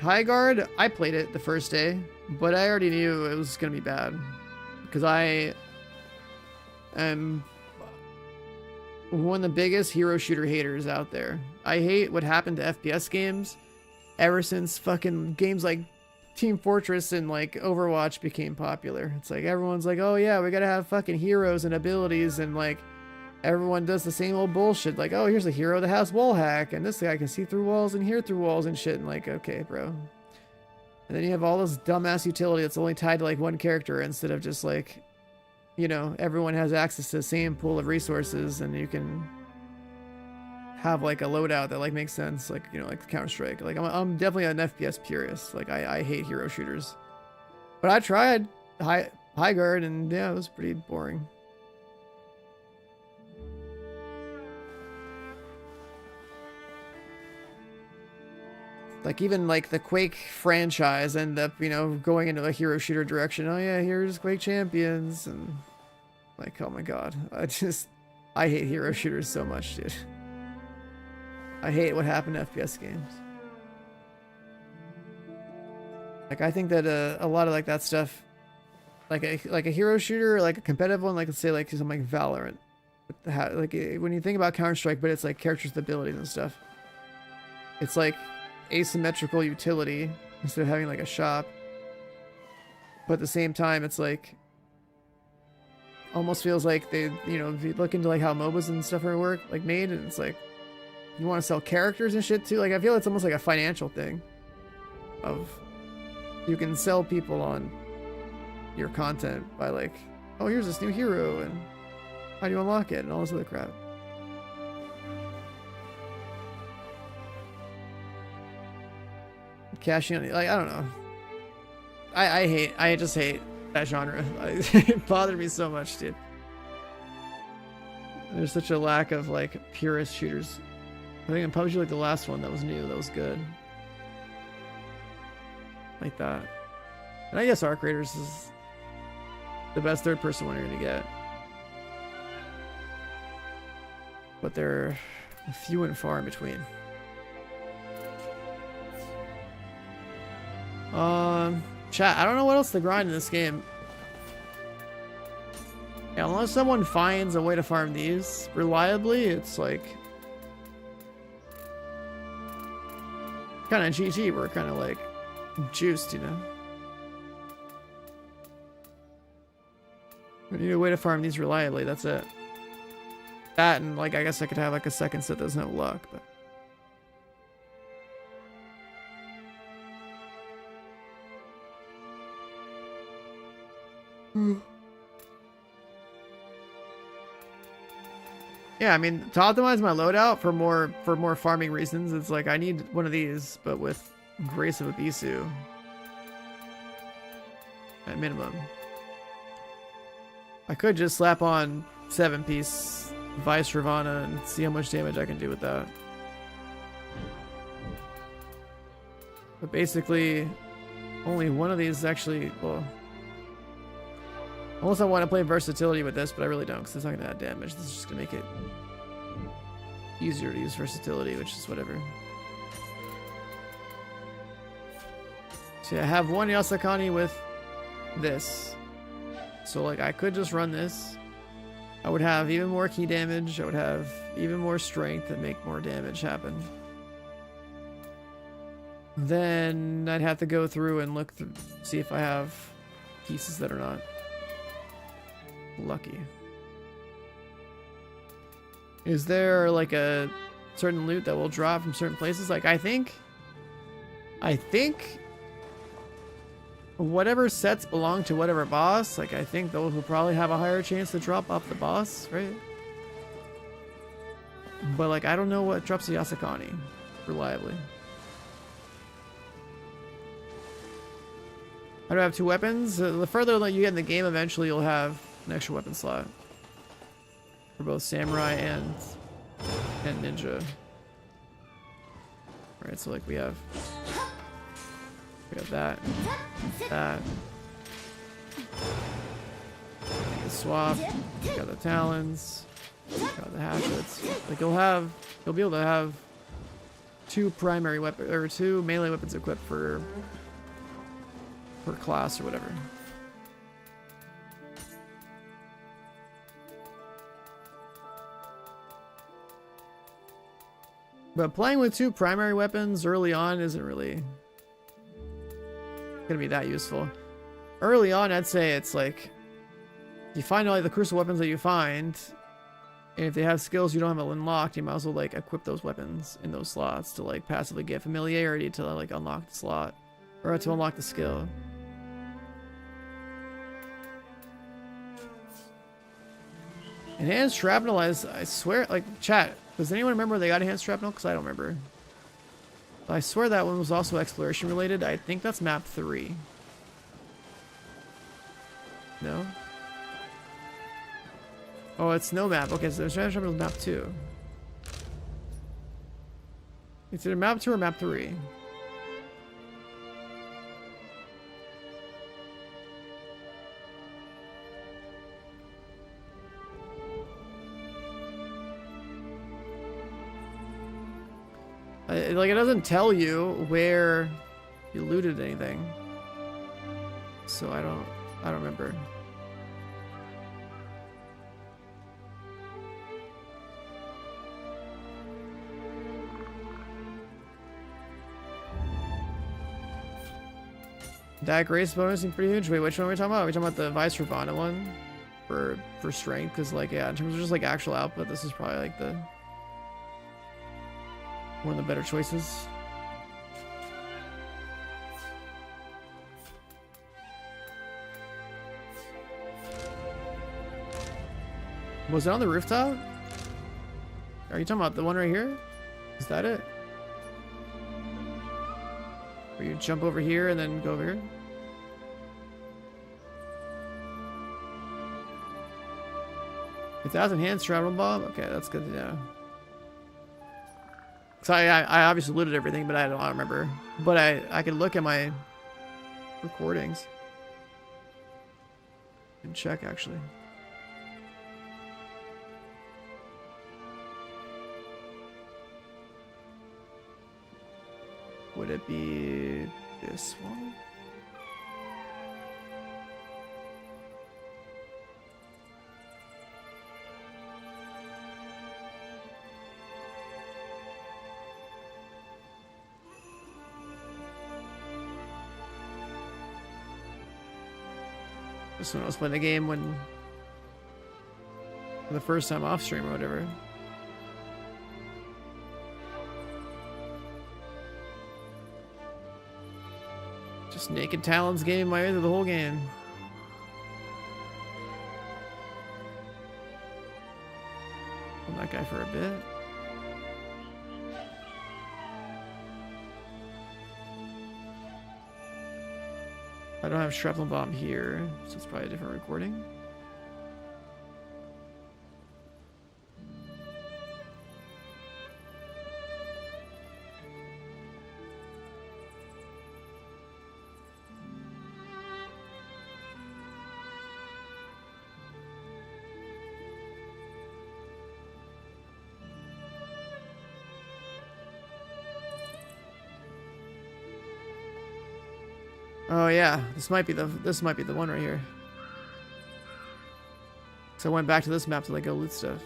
High Guard, I played it the first day, but I already knew it was going to be bad. Because I am one of the biggest hero shooter haters out there. I hate what happened to FPS games ever since fucking games like Team Fortress and like Overwatch became popular. It's like everyone's like, oh yeah, we gotta have fucking heroes and abilities, and like everyone does the same old bullshit. Like, oh, here's a hero that has wall hack, and this guy can see through walls and hear through walls and shit. And like, okay, bro. And then you have all this dumbass utility that's only tied to like one character instead of just like, you know, everyone has access to the same pool of resources, and you can have like a loadout that like makes sense. Like, you know, like Counter-Strike. Like I'm definitely an FPS purist. Like I hate hero shooters, but I tried High Guard, and yeah, it was pretty boring. Like even like the Quake franchise ended up, you know, going into a hero shooter direction. Oh yeah, here's Quake Champions, and like, oh my god, I hate hero shooters so much, dude. I hate what happened to FPS games. Like I think that a lot of like that stuff like a hero shooter, like a competitive one, like let's say like something like Valorant. Like when you think about Counter-Strike, but it's like characters' abilities and stuff. It's like asymmetrical utility instead of having like a shop. But at the same time, it's like almost feels like they, you know, if you look into like how MOBAs and stuff are made, and it's like you want to sell characters and shit too. Like I feel it's almost like a financial thing of you can sell people on your content by like, oh, here's this new hero and how do you unlock it and all this other crap. Cashing on, like, I don't know. I just hate that genre. It bothered me so much, dude. There's such a lack of like purist shooters. I think in PUBG, like the last one that was new, that was good. Like that. And I guess Arc Raiders is the best third-person one you're gonna get. But they're few and far in between. Chat, I don't know what else to grind in this game. Yeah, unless someone finds a way to farm these reliably, it's like kind of GG. We're kind of like juiced, you know. We need a way to farm these reliably. That's it. That and like I guess I could have like a second set that doesn't have luck, but. Yeah, I mean, to optimize my loadout for more farming reasons, it's like I need one of these, but with Grace of Abisu at minimum. I could just slap on 7-piece Vice Ravana and see how much damage I can do with that. But basically, only one of these actually, well, unless I want to play versatility with this, but I really don't, because it's not going to add damage. This is just going to make it easier to use versatility, which is whatever. So yeah, I have one Yasakani with this. So like I could just run this. I would have even more key damage. I would have even more strength and make more damage happen. Then I'd have to go through and look through, see if I have pieces that are not lucky. Is there like a certain loot that will drop from certain places? Like I think whatever sets belong to whatever boss, like I think those will probably have a higher chance to drop off the boss, right? But like I don't know what drops the Yasakani reliably. I do have 2 weapons. The further that you get in the game, eventually you'll have an extra weapon slot for both samurai and ninja. Alright, so like we have that. Swap. Got the talons. Got the hatchets. Like you'll be able to have 2 primary weapons or 2 melee weapons equipped for class or whatever. But playing with 2 primary weapons early on isn't really gonna be that useful. Early on, I'd say it's like you find all the crucial weapons that you find, and if they have skills you don't have unlocked, you might as well like equip those weapons in those slots to like passively get familiarity to like unlock the slot or to unlock the skill. Enhanced shrapnel, I swear, like chat, does anyone remember they got enhanced shrapnel? Because I don't remember. I swear that one was also exploration related. I think that's map 3. No? Oh, it's no map. Okay, so there's shrapnel map 2. It's either map 2 or map 3. Like it doesn't tell you where you looted anything, so I I don't remember. That grace bonus seemed pretty huge. Wait, which one are we talking about? Are we talking about the Vice Ravana one? For strength? Because, like, yeah, in terms of just, like, actual output, this is probably, like, the... one of the better choices. Was it on the rooftop? Are you talking about the one right here? Is that it? Where you jump over here and then go over here? 1,000 hands travel bomb? Okay, that's good to know. So I obviously looted everything, but I don't remember. But I could look at my recordings and check actually. Would it be this one? This one I was playing the game when for the first time off stream or whatever. Just naked talons game my way through the whole game. On that guy for a bit. I don't have shrapnel bomb here, so it's probably a different recording. Oh yeah, this might be the one right here. So I went back to this map to like go loot stuff.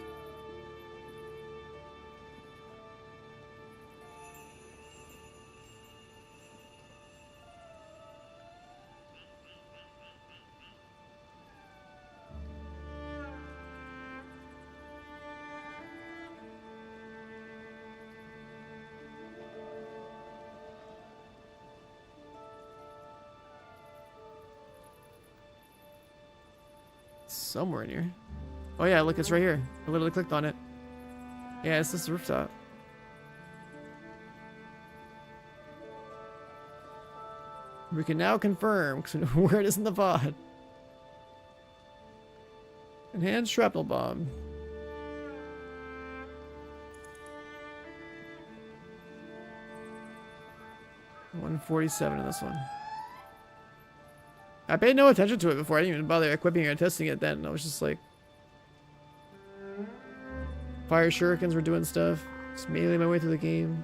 Somewhere in here. Oh yeah, look, it's right here. I literally clicked on it. Yeah, it's this rooftop. We can now confirm where it is in the VOD. Enhanced shrapnel bomb. $147 in this one. I paid no attention to it before. I didn't even bother equipping or testing it then. I was just like... Fire shurikens were doing stuff. Just melee my way through the game.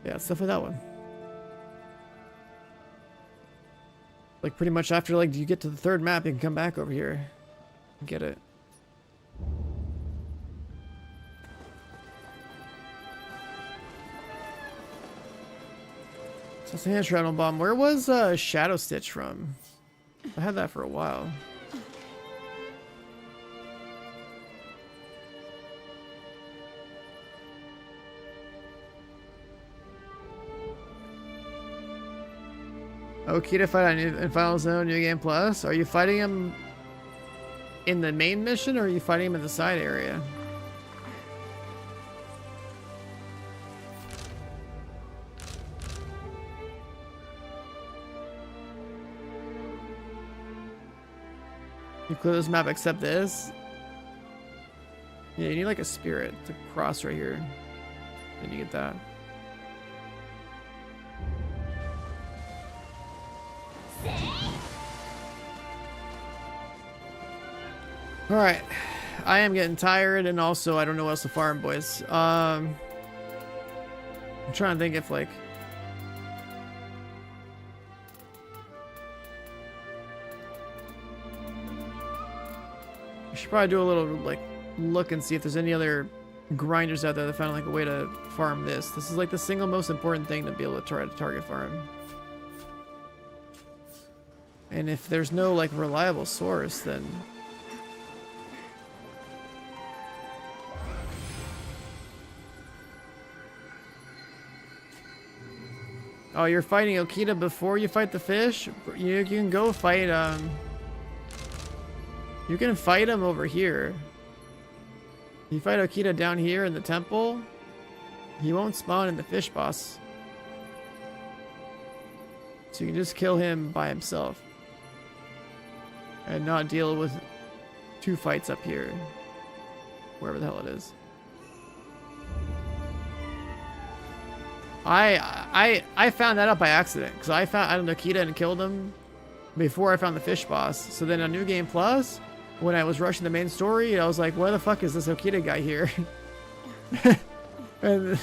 Yeah, stuff like that one. Like pretty much after like you get to the third map, you can come back over here and get it. So it's a hand shrapnel bomb. Where was Shadow Stitch from? I had that for a while. Oh, Kita fight in Final Zone New Game Plus. Are you fighting him in the main mission or are you fighting him in the side area? You clear this map except this? Yeah, you need like a spirit to cross right here. Then you get that. Alright. I am getting tired and also I don't know what else to farm, boys. I'm trying to think if like... should probably do a little like look and see if there's any other grinders out there that found like a way to farm this. This is like the single most important thing to be able to try to target farm. And if there's no like reliable source, then oh, you're fighting Okita before you fight the fish? You can go fight you can fight him over here. You fight Okita down here in the temple, he won't spawn in the fish boss. So you can just kill him by himself. And not deal with 2 fights up here. Wherever the hell it is. I found that out by accident. Because I found Okita and killed him before I found the fish boss. So then on New Game Plus, when I was rushing the main story, I was like, where the fuck is this Okita guy here? And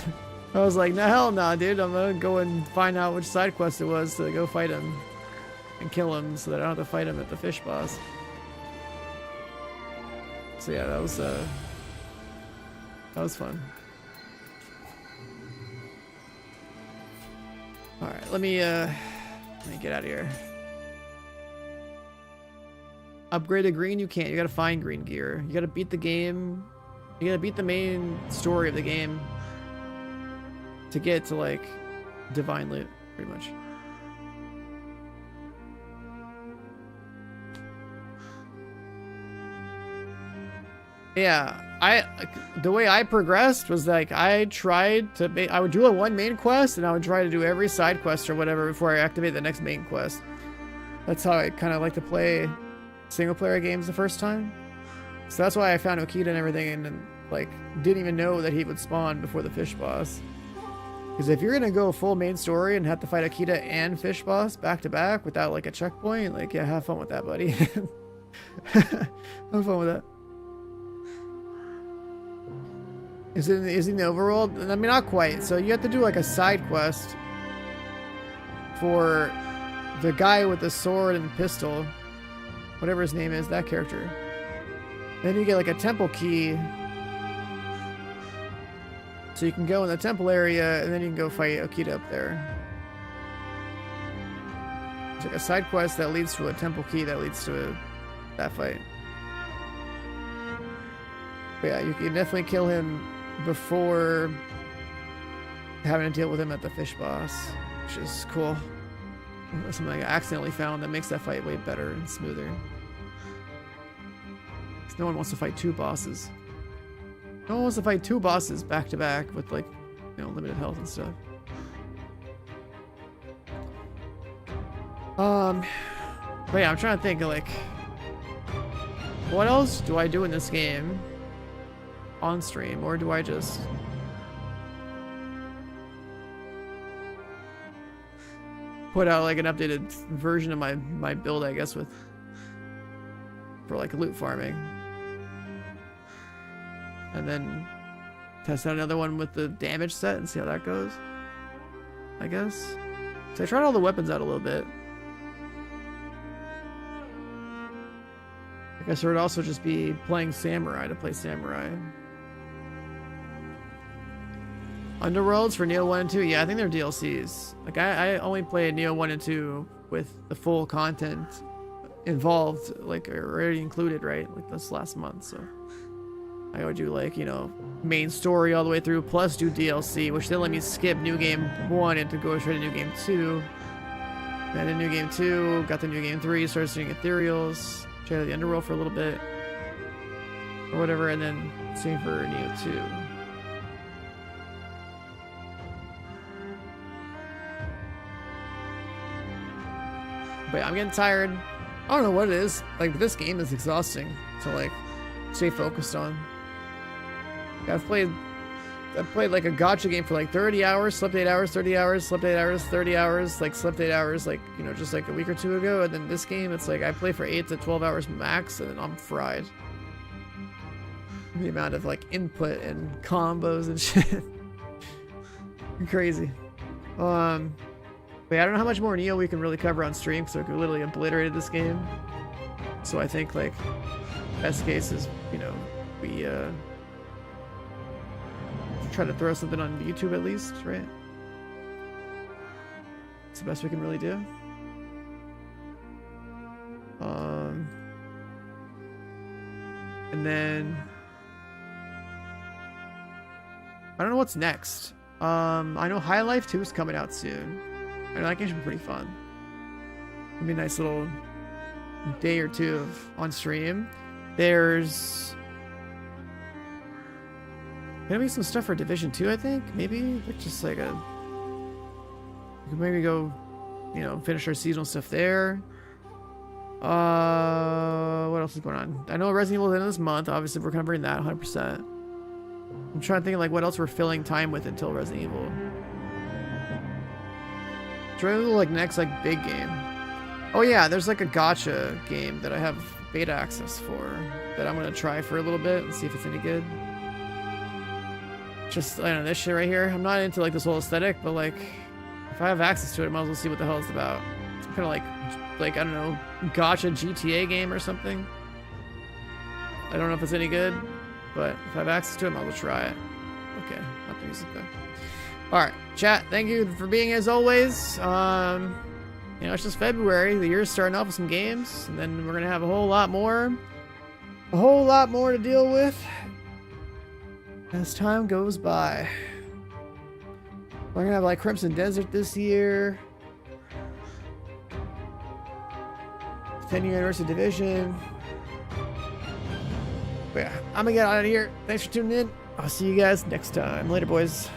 I was like, no, hell no, dude. I'm gonna go and find out which side quest it was to go fight him. And kill him so that I don't have to fight him at the fish boss. So yeah, that was fun. Alright, let me get out of here. Upgrade to green, you can't. You gotta find green gear. You gotta beat the game. You gotta beat the main story of the game to get to like divine loot, pretty much. Yeah, the way I progressed was like I tried to I would do one main quest and I would try to do every side quest or whatever before I activate the next main quest. That's how I kind of like to play single player games the first time. So that's why I found Okita and everything and like didn't even know that he would spawn before the fish boss. Because if you're gonna go full main story and have to fight Okita and fish boss back to back without like a checkpoint, like yeah, have fun with that, buddy. Have fun with that. Is it in the overworld? I mean, not quite. So you have to do like a side quest for the guy with the sword and pistol, whatever his name is, that character. Then you get like a temple key, so you can go in the temple area, and then you can go fight Okita up there. It's like a side quest that leads to a temple key that leads to that fight. But yeah, you can definitely kill him before having to deal with him at the fish boss, which is cool. Something I accidentally found that makes that fight way better and smoother. Because no one wants to fight 2 bosses. No one wants to fight 2 bosses back to back with like, you know, limited health and stuff. But yeah, I'm trying to think of like, what else do I do in this game on stream, or do I just put out like an updated version of my build, I guess, for like loot farming, and then test out another one with the damage set and see how that goes, I guess. So I tried all the weapons out a little bit. I guess it would also just be playing samurai to play samurai. Underworlds for Nioh 1 and 2? Yeah, I think they're DLCs. Like, I only played Nioh 1 and 2 with the full content involved, like, already included, right? Like, this last month, so. I would do, like, you know, main story all the way through, plus do DLC, which then let me skip New Game 1 and to go straight to New Game 2. And in New Game 2, got the New Game 3, started doing Ethereals, checked out the Underworld for a little bit, or whatever, and then same for Nioh 2. But I'm getting tired. I don't know what it is. Like, this game is exhausting to, like, stay focused on. I've played like a gacha game for like 30 hours, slept 8 hours, 30 hours, slept 8 hours, 30 hours, like slept 8 hours, like, you know, just like a week or 2 ago. And then this game, it's like I play for 8 to 12 hours max, and then I'm fried. The amount of like input and combos and shit. Crazy. But yeah, I don't know how much more Nioh we can really cover on stream, because we literally obliterated this game. So I think like best case is, you know, we try to throw something on YouTube at least, right? It's the best we can really do. And then I don't know what's next. I know High Life 2 is coming out soon. I know that game should be pretty fun. It'll be a nice little day or two of on stream. There's gonna be some stuff for Division 2, I think. Maybe like just like a, we could maybe go, you know, finish our seasonal stuff there. What else is going on? I know Resident Evil is the end of this month. Obviously, we're covering that 100%. I'm trying to think of like what else we're filling time with until Resident Evil. Trying to like next like big game. Oh yeah, there's like a gacha game that I have beta access for that I'm gonna try for a little bit and see if it's any good. Just, I don't know, this shit right here. I'm not into like this whole aesthetic, but like if I have access to it, I might as well see what the hell it's about. It's kind of like I don't know, gacha GTA game or something. I don't know if it's any good, but if I have access to it, I might as well try it. Okay, not the music though. All right, chat. Thank you for being as always. You know, it's just February. The year's starting off with some games, and then we're gonna have a whole lot more to deal with as time goes by. We're gonna have like Crimson Desert this year. 10-year anniversary Division. But yeah, I'm gonna get out of here. Thanks for tuning in. I'll see you guys next time. Later, boys.